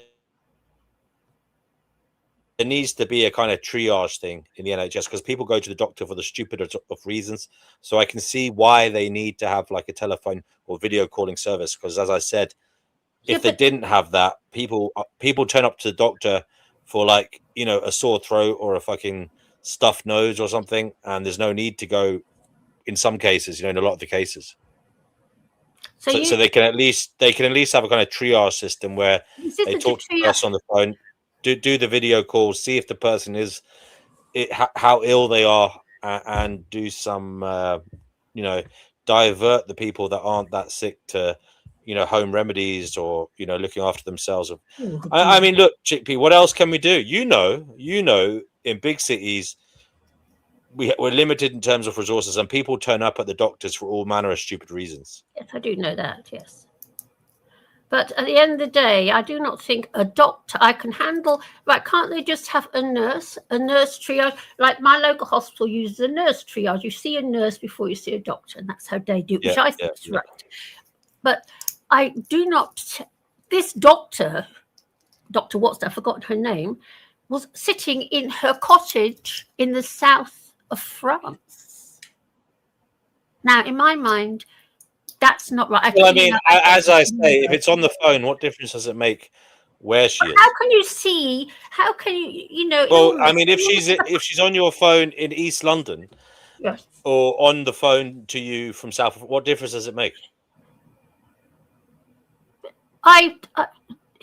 S3: needs to be a kind of triage thing in the NHS because people go to the doctor for the stupidest of reasons. So I can see why they need to have like a telephone or video calling service. Because as I said, if they didn't have that, people turn up to the doctor for like, a sore throat or a fucking stuffed nose or something. And there's no need to go in some cases, in a lot of the cases. So they can at least have a kind of triage system where
S17: This
S3: they
S17: isn't
S3: talk
S17: a
S3: to the person on the phone, do the video call, see if the person is how ill they are, and do some divert the people that aren't that sick to home remedies or looking after themselves. I mean, look, Chickpea, what else can we do? In big cities we're limited in terms of resources, and people turn up at the doctors for all manner of stupid reasons.
S17: Yes, I do know that, yes. But at the end of the day, I do not think a doctor I can handle. Right, can't they just have a nurse triage? Like my local hospital uses a nurse triage. You see a nurse before you see a doctor, and that's how they do it, which I think is right. But I do not, this doctor, Dr. Watson, I've forgotten her name, was sitting in her cottage in the south of France. Now, in my mind, that's not right.
S3: Well, I mean, as I say, if it's on the phone, what difference does it make where she is?
S17: How can you see? How can you,
S3: Well, I mean, if she's on your phone in East London,
S17: yes,
S3: or on the phone to you from South, what difference does it make?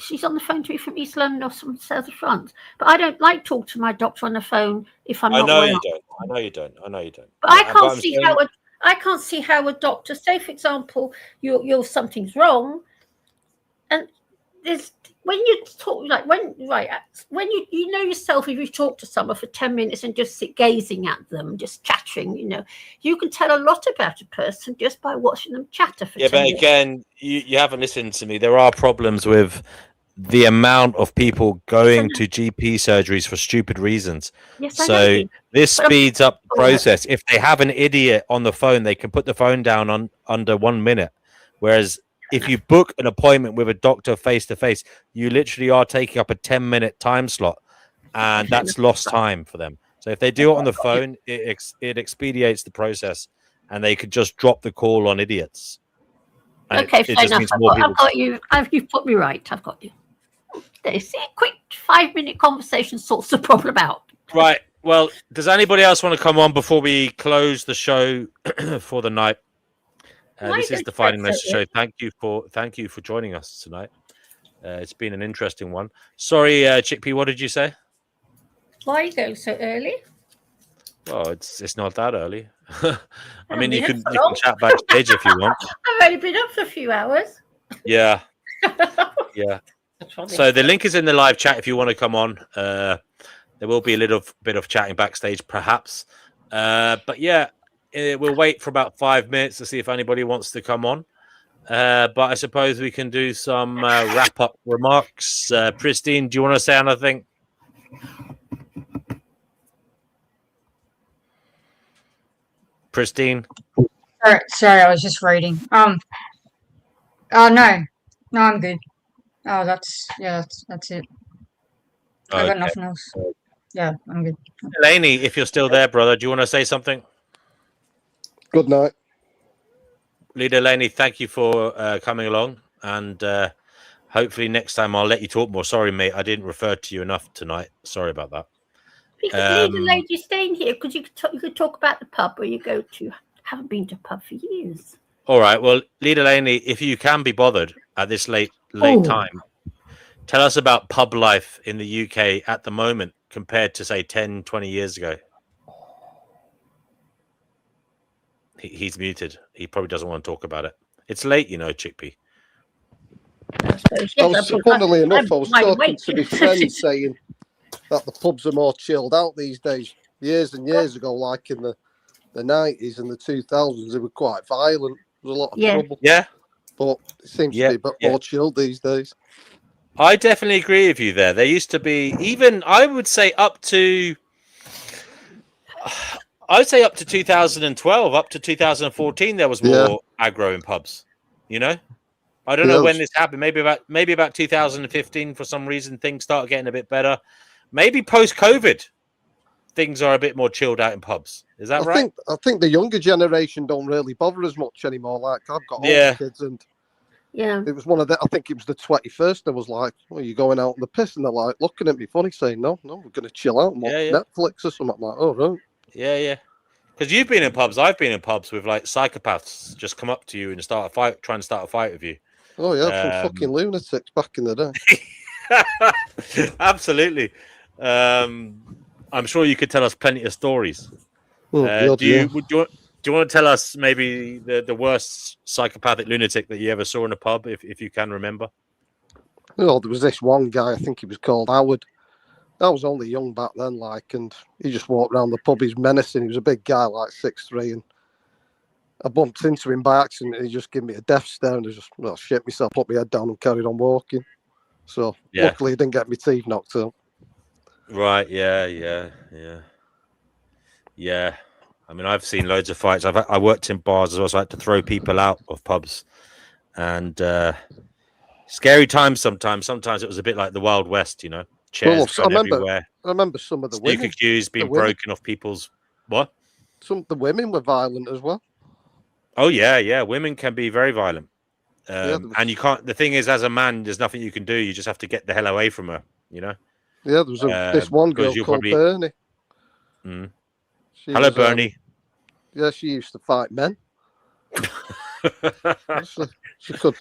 S17: She's on the phone to me from East London or from South of France, but I don't like talk to my doctor on the phone if I'm not well.
S3: I know you don't.
S17: But I can't see I can't see how a doctor, say for example, you're something's wrong, and there's when you talk when you know yourself, if you talk to someone for 10 minutes and just sit gazing at them, just chattering, you can tell a lot about a person just by watching them chatter for 10 minutes.
S3: But again, you haven't listened to me. There are problems with the amount of people going to GP surgeries for stupid reasons.
S17: Yes,
S3: so this speeds up the process. If they have an idiot on the phone, they can put the phone down under 1 minute. Whereas if you book an appointment with a doctor face to face, you literally are taking up a 10-minute time slot, and that's lost time for them. So if they do it on the phone, it expedites the process, and they could just drop the call on idiots. And
S17: okay, fair enough. I've got you. You've put me right. I've got you. They see a quick 5-minute conversation sorts the problem out.
S3: Right. Well, does anybody else want to come on before we close the show for the night? This is the Finding Nurses show. Thank you for joining us tonight. It's been an interesting one. Sorry, Chickpea, what did you say?
S17: Why are you going so early?
S3: Well, it's not that early. I mean, you can chat backstage if you want.
S17: I've only been up for a few hours.
S3: Yeah. Yeah. So the link is in the live chat if you want to come on. There will be a little bit of chatting backstage, perhaps. But yeah, we'll wait for about 5 minutes to see if anybody wants to come on. But I suppose we can do some wrap-up remarks. Pristine, do you want to say anything? Pristine?
S7: Sorry, I was just reading. Oh, no, I'm good. Oh, that's it. I got nothing else. Yeah, I'm good.
S3: Delaney, if you're still there, brother, do you want to say something?
S8: Good night.
S3: Leader Delaney, thank you for coming along, and hopefully next time I'll let you talk more. Sorry, mate, I didn't refer to you enough tonight. Sorry about that.
S17: Because Leader Lady staying here because you could talk about the pub where you go to. Haven't been to a pub for years.
S3: All right. Well, Leader Laney, if you can be bothered at this late time, tell us about pub life in the UK at the moment compared to, say, 10, 20 years ago. He's muted. He probably doesn't want to talk about it. It's late, Chickpea.
S8: Funnily enough, I was talking to my friend saying that the pubs are more chilled out these days. Years and years ago, like in the 90s and the 2000s, they were quite violent. There was a lot of trouble.
S3: Yeah.
S8: But it seems to be a bit more chilled these days.
S3: I definitely agree with you there. There used to be, even, I would say up to 2012, up to 2014, there was more aggro in pubs. I don't know when this happened. Maybe about 2015, for some reason, things started getting a bit better. Maybe post-COVID, things are a bit more chilled out in pubs. Is that right?
S8: I think the younger generation don't really bother as much anymore. Like I've got older kids, and it was one of the. I think it was the 21st. I was like, "Well, you're going out on the piss," and they're like looking at me funny, saying, "No, we're going to chill out and watch Netflix or something." I'm like, "Oh, right."
S3: Yeah. Because you've been in pubs, I've been in pubs with like psychopaths just come up to you and start a fight, try and start a fight with you.
S8: Oh yeah, some fucking lunatics back in the day.
S3: Absolutely. I'm sure you could tell us plenty of stories.
S8: Oh, God,
S3: do you want to tell us maybe the worst psychopathic lunatic that you ever saw in a pub, if you can remember?
S8: Oh, there was this one guy, I think he was called Howard. I was only young back then, like, and he just walked around the pub. He's menacing. He was a big guy, like 6'3", and I bumped into him by accident, and he just gave me a death stare, and I just shit myself, put my head down, and carried on walking. So luckily, he didn't get my teeth knocked out.
S3: Right? Yeah. I mean, I've seen loads of fights. I worked in bars as well, so I had to throw people out of pubs, and scary times sometimes. Sometimes it was a bit like the Wild West, you know. Chairs thrown everywhere.
S8: I remember some of the
S3: Snooker
S8: women.
S3: cues being broken off people's what?
S8: Some of the women were violent as well.
S3: Oh yeah. Women can be very violent, and you can't. The thing is, as a man, there's nothing you can do. You just have to get the hell away from her. You know.
S8: Yeah, there was this one girl called Bernie.
S3: Hello, Bernie.
S8: Yeah, she used to fight men. she could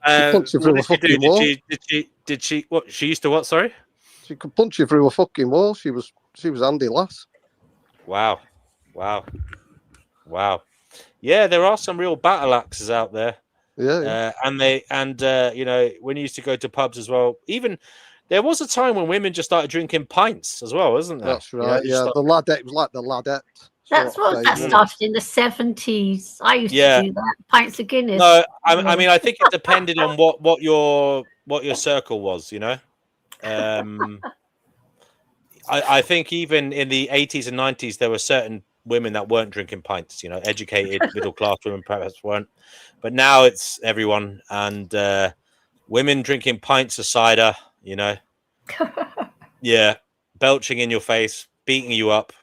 S8: punch you through a fucking wall.
S3: Did she? What? She used to what? Sorry.
S8: She could punch you through a fucking wall. She was Andy Lass.
S3: Wow. Yeah, there are some real battle axes out there.
S8: Yeah.
S3: And you know, when you used to go to pubs as well, even there was a time when women just started drinking pints as well, wasn't there?
S8: That's right. Yeah, the ladette, it was like the ladette.
S17: That started in the 70s. I used to do that. Pints of Guinness.
S3: No, I mean, I think it depended on what your circle was, you know. I think even in the 80s and 90s, there were certain women that weren't drinking pints, you know, educated middle class women perhaps weren't. But now it's everyone, and women drinking pints of cider, you know. Yeah, belching in your face, beating you up.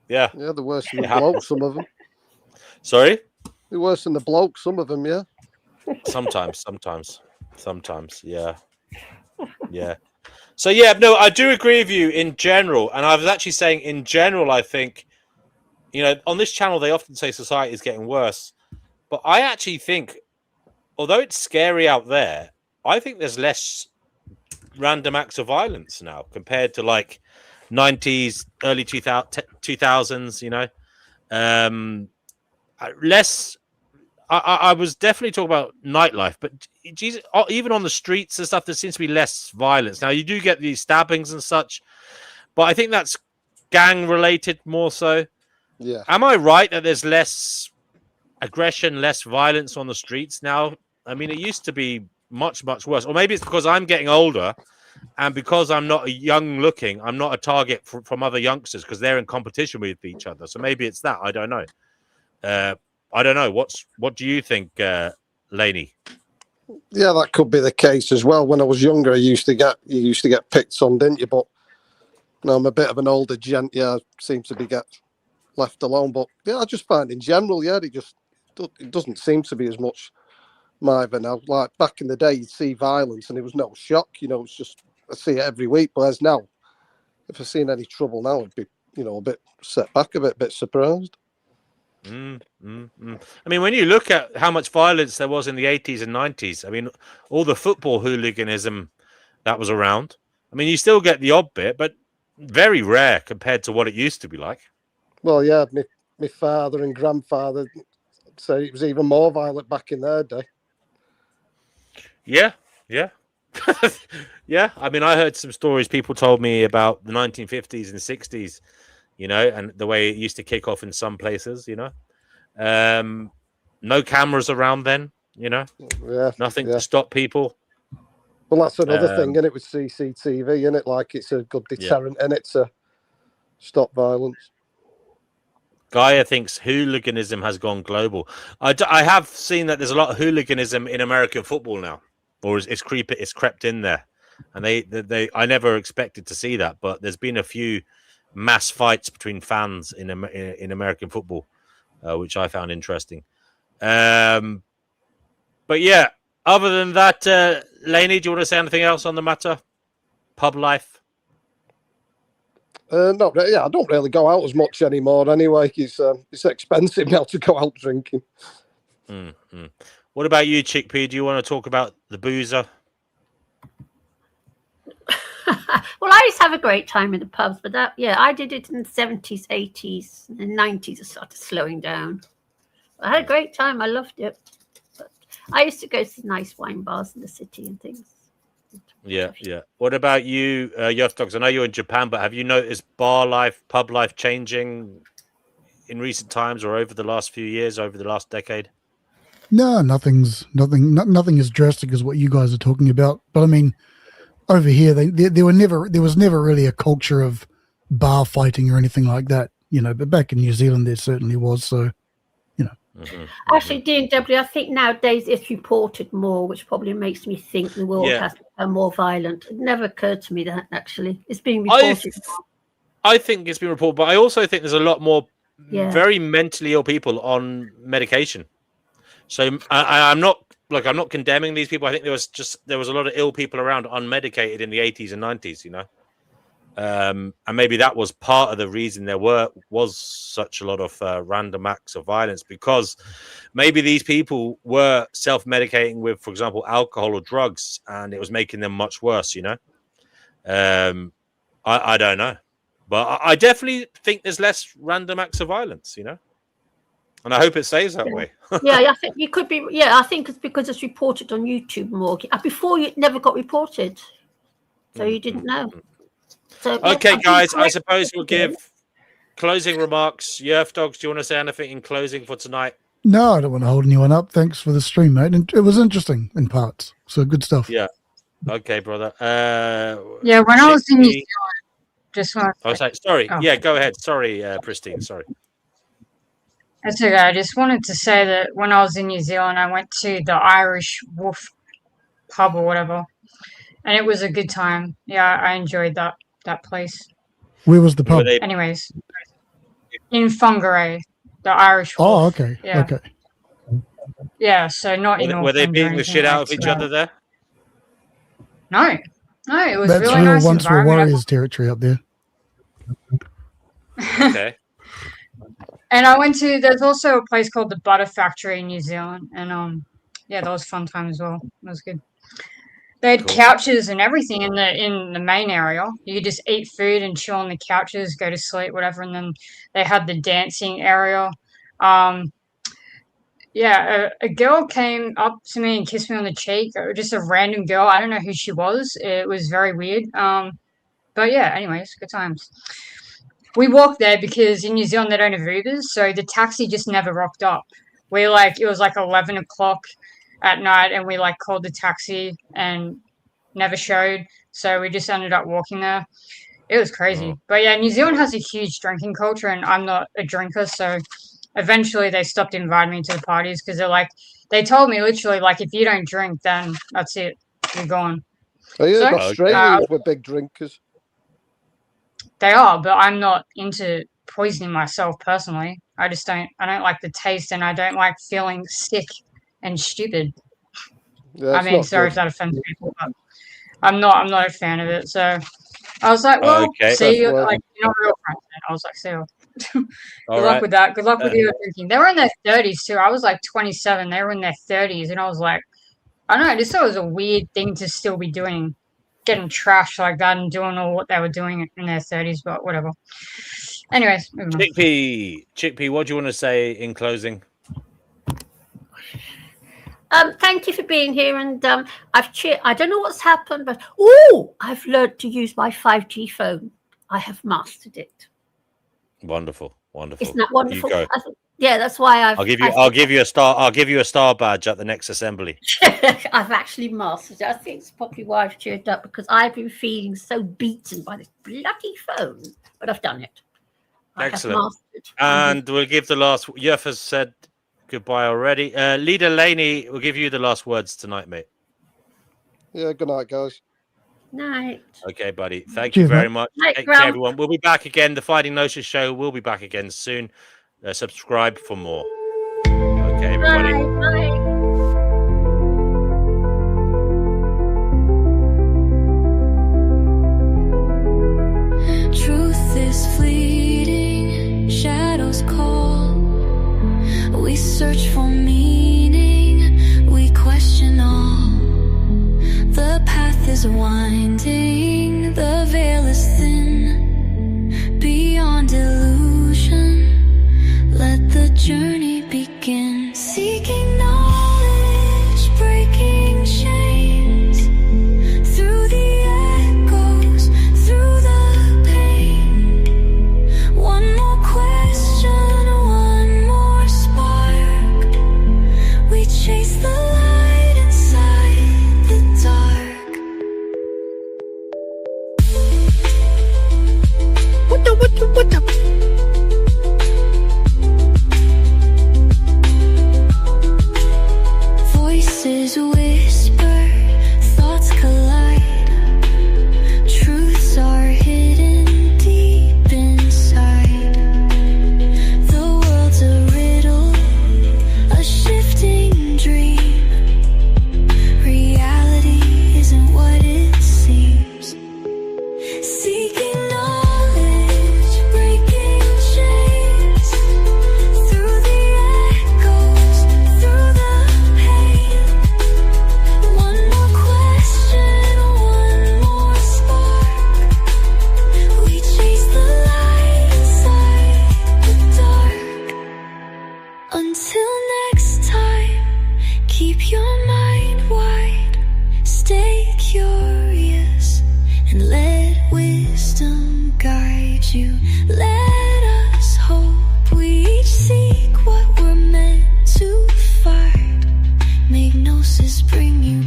S3: Yeah,
S8: they're worse than the blokes, some of them.
S3: Sorry?
S8: They're worse than the blokes, some of them, yeah.
S3: Sometimes, yeah. So, yeah, no, I do agree with you in general. And I was actually saying in general, I think, you know, on this channel, they often say society is getting worse. But I actually think, although it's scary out there, I think there's less random acts of violence now compared to like 90s, early 2000s, you know. Less. I was definitely talking about nightlife, but Jesus, even on the streets and stuff, there seems to be less violence. Now, you do get these stabbings and such, but I think that's gang related more so.
S8: Yeah.
S3: Am I right that there's less aggression, less violence on the streets now? I mean, it used to be much, much worse. Or maybe it's because I'm getting older, and because I'm not young looking, I'm not a target from other youngsters because they're in competition with each other. So maybe it's that. I don't know. I don't know. What do you think, Laney?
S8: Yeah, that could be the case as well. When I was younger, you used to get picked on, didn't you? But now I'm a bit of an older gent. Yeah, seems to be get left alone. But yeah, I just find in general, yeah, it doesn't seem to be as much either now. Like back in the day, you'd see violence and it was no shock. You know, it's just I see it every week. But as now, if I seen any trouble now, I'd be a bit set back, a bit surprised.
S3: I mean, when you look at how much violence there was in the 80s and 90s, I mean, all the football hooliganism that was around, I mean, you still get the odd bit, but very rare compared to what it used to be like.
S8: Well, yeah, my father and grandfather say it was even more violent back in their day.
S3: Yeah. Yeah. I mean, I heard some stories people told me about the 1950s and 60s, you know, and the way it used to kick off in some places, you know. No cameras around then, you know.
S8: Yeah.
S3: Nothing to stop people.
S8: Well, that's another thing, isn't it, with CCTV, isn't it? Like, it's a good deterrent, and it's to stop violence.
S3: Gaia thinks hooliganism has gone global. I have seen that there's a lot of hooliganism in American football now, or it's crept in there, and I never expected to see that, but there's been a few mass fights between fans in American football, which I found interesting. But yeah, other than that, Laney, do you want to say anything else on the matter? Pub life?
S8: Not really. Yeah, I don't really go out as much anymore. Anyway, it's expensive now to go out drinking.
S3: Mm-hmm. What about you, Chickpea? Do you want to talk about the boozer?
S17: Well, I used to have a great time in the pubs, but I did it in the 70s, 80s, and 90s. It started slowing down. I had a great time. I loved it. But I used to go to nice wine bars in the city and things.
S3: Yeah. What about you, Youth Dogs? I know you're in Japan, but have you noticed bar life, pub life changing in recent times or over the last few years, over the last decade?
S15: No, nothing as drastic as what you guys are talking about. But I mean, over here, there was never really a culture of bar fighting or anything like that, But back in New Zealand, there certainly was. So,
S17: Actually, D&W, I think nowadays it's reported more, which probably makes me think the world has become more violent. It never occurred to me that actually it's being reported.
S3: I think it's been reported, but I also think there's a lot more very mentally ill people on medication. So I'm not condemning these people. I think there was a lot of ill people around unmedicated in the 80s and 90s, and maybe that was part of the reason there was such a lot of random acts of violence, because maybe these people were self-medicating with, for example, alcohol or drugs, and it was making them much worse. I don't know, but I definitely think there's less random acts of violence. And I hope it stays that way.
S17: I think you could be. Yeah, I think it's because it's reported on YouTube more. Before, it never got reported, so you didn't know. So,
S3: okay, guys, I suppose we'll give closing remarks. Yerf Dogs, do you want to say anything in closing for tonight?
S15: No, I don't want to hold anyone up. Thanks for the stream, mate. And it was interesting in parts. So good stuff.
S3: Yeah. Okay, brother.
S7: When I was in New Zealand, just want to
S3: sorry. Oh. Yeah, go ahead. Sorry, Pristine. Sorry.
S7: That's okay. I just wanted to say that when I was in New Zealand, I went to the Irish Wolf pub or whatever, and it was a good time. Yeah, I enjoyed that place.
S15: Where was the pub?
S7: Anyways, in Whangarei, the Irish Wolf.
S15: Oh, okay.
S7: Yeah.
S15: Okay.
S7: Yeah, so not in
S3: Were they beating the shit out of each other there?
S7: No, it was
S15: That's
S7: really
S15: real
S7: nice
S15: Once Were
S7: environment.
S15: Warriors territory up there.
S3: Okay.
S7: And there's also a place called the Butter Factory in New Zealand. And that was fun time as well. It was good. They had couches and everything in the main area. You could just eat food and chill on the couches, go to sleep, whatever. And then they had the dancing area. A girl came up to me and kissed me on the cheek. Just a random girl. I don't know who she was. It was very weird. But yeah, anyways, good times. We walked there because in New Zealand they don't have Ubers, so the taxi just never rocked up. It was like 11 o'clock at night, and we called the taxi and never showed. So we just ended up walking there. It was crazy. But yeah, New Zealand has a huge drinking culture, and I'm not a drinker, so eventually they stopped inviting me to the parties because they told me literally if you don't drink, then that's it, you're gone.
S8: Oh yeah, Australians were big drinkers.
S7: They are, but I'm not into poisoning myself personally. I don't like the taste, and I don't like feeling sick and stupid.
S8: Yeah,
S7: I mean, sorry if that offends people, but I'm not a fan of it. So I was like, well, see you. You're not real friends. I was like, see you. Good luck with that. Good luck with your drinking. They were in their 30s too. I was 27. They were in their 30s, and I was like, I don't know. I just thought it was a weird thing to still be doing. Getting trashed like that and doing all what they were doing in their 30s, but whatever. Anyways,
S3: Chickpea, what do you want to say in closing?
S17: Thank you for being here, and I don't know what's happened, but I've learned to use my 5G phone. I have mastered it.
S3: Wonderful.
S17: Isn't that wonderful?
S3: You go.
S17: That's why
S3: I'll give you a star. I'll give you a star badge at the next assembly.
S17: I've actually mastered it. I think it's probably why I've cheered up, because I've been feeling so beaten by this bloody phone, but I've done it.
S3: Excellent. And we'll give the last. Yerf has said goodbye already. Leader Laney, we'll give you the last words tonight, mate.
S8: Yeah. Good night, guys.
S17: Night.
S3: Okay, buddy. Thank you very much.
S17: Night,
S3: Take care, everyone. We'll be back again. The Fighting Gnosis show will be back again soon. Subscribe for more. Okay, everybody.
S17: Bye.
S18: Truth is search for meaning, we question all. The path is winding, the veil is thin. Beyond illusion, let the journey begin. Seeking knowledge, breaking chains. Through the echoes, through the pain. One more question, one more spark. We chase the light inside the dark. What the? Voices whisper, thoughts collide. Truths are hidden deep inside. The world's a riddle, a shifting dream. Reality isn't what it seems. Seeking knowledge, breaking chains. Through the echoes, through the pain. One more question, one more spark. We chase the light inside the dark. Until next time, keep your mind wide. Stay curious and let wisdom guide you. Let us hope we each seek what we're meant to find. May gnosis bring you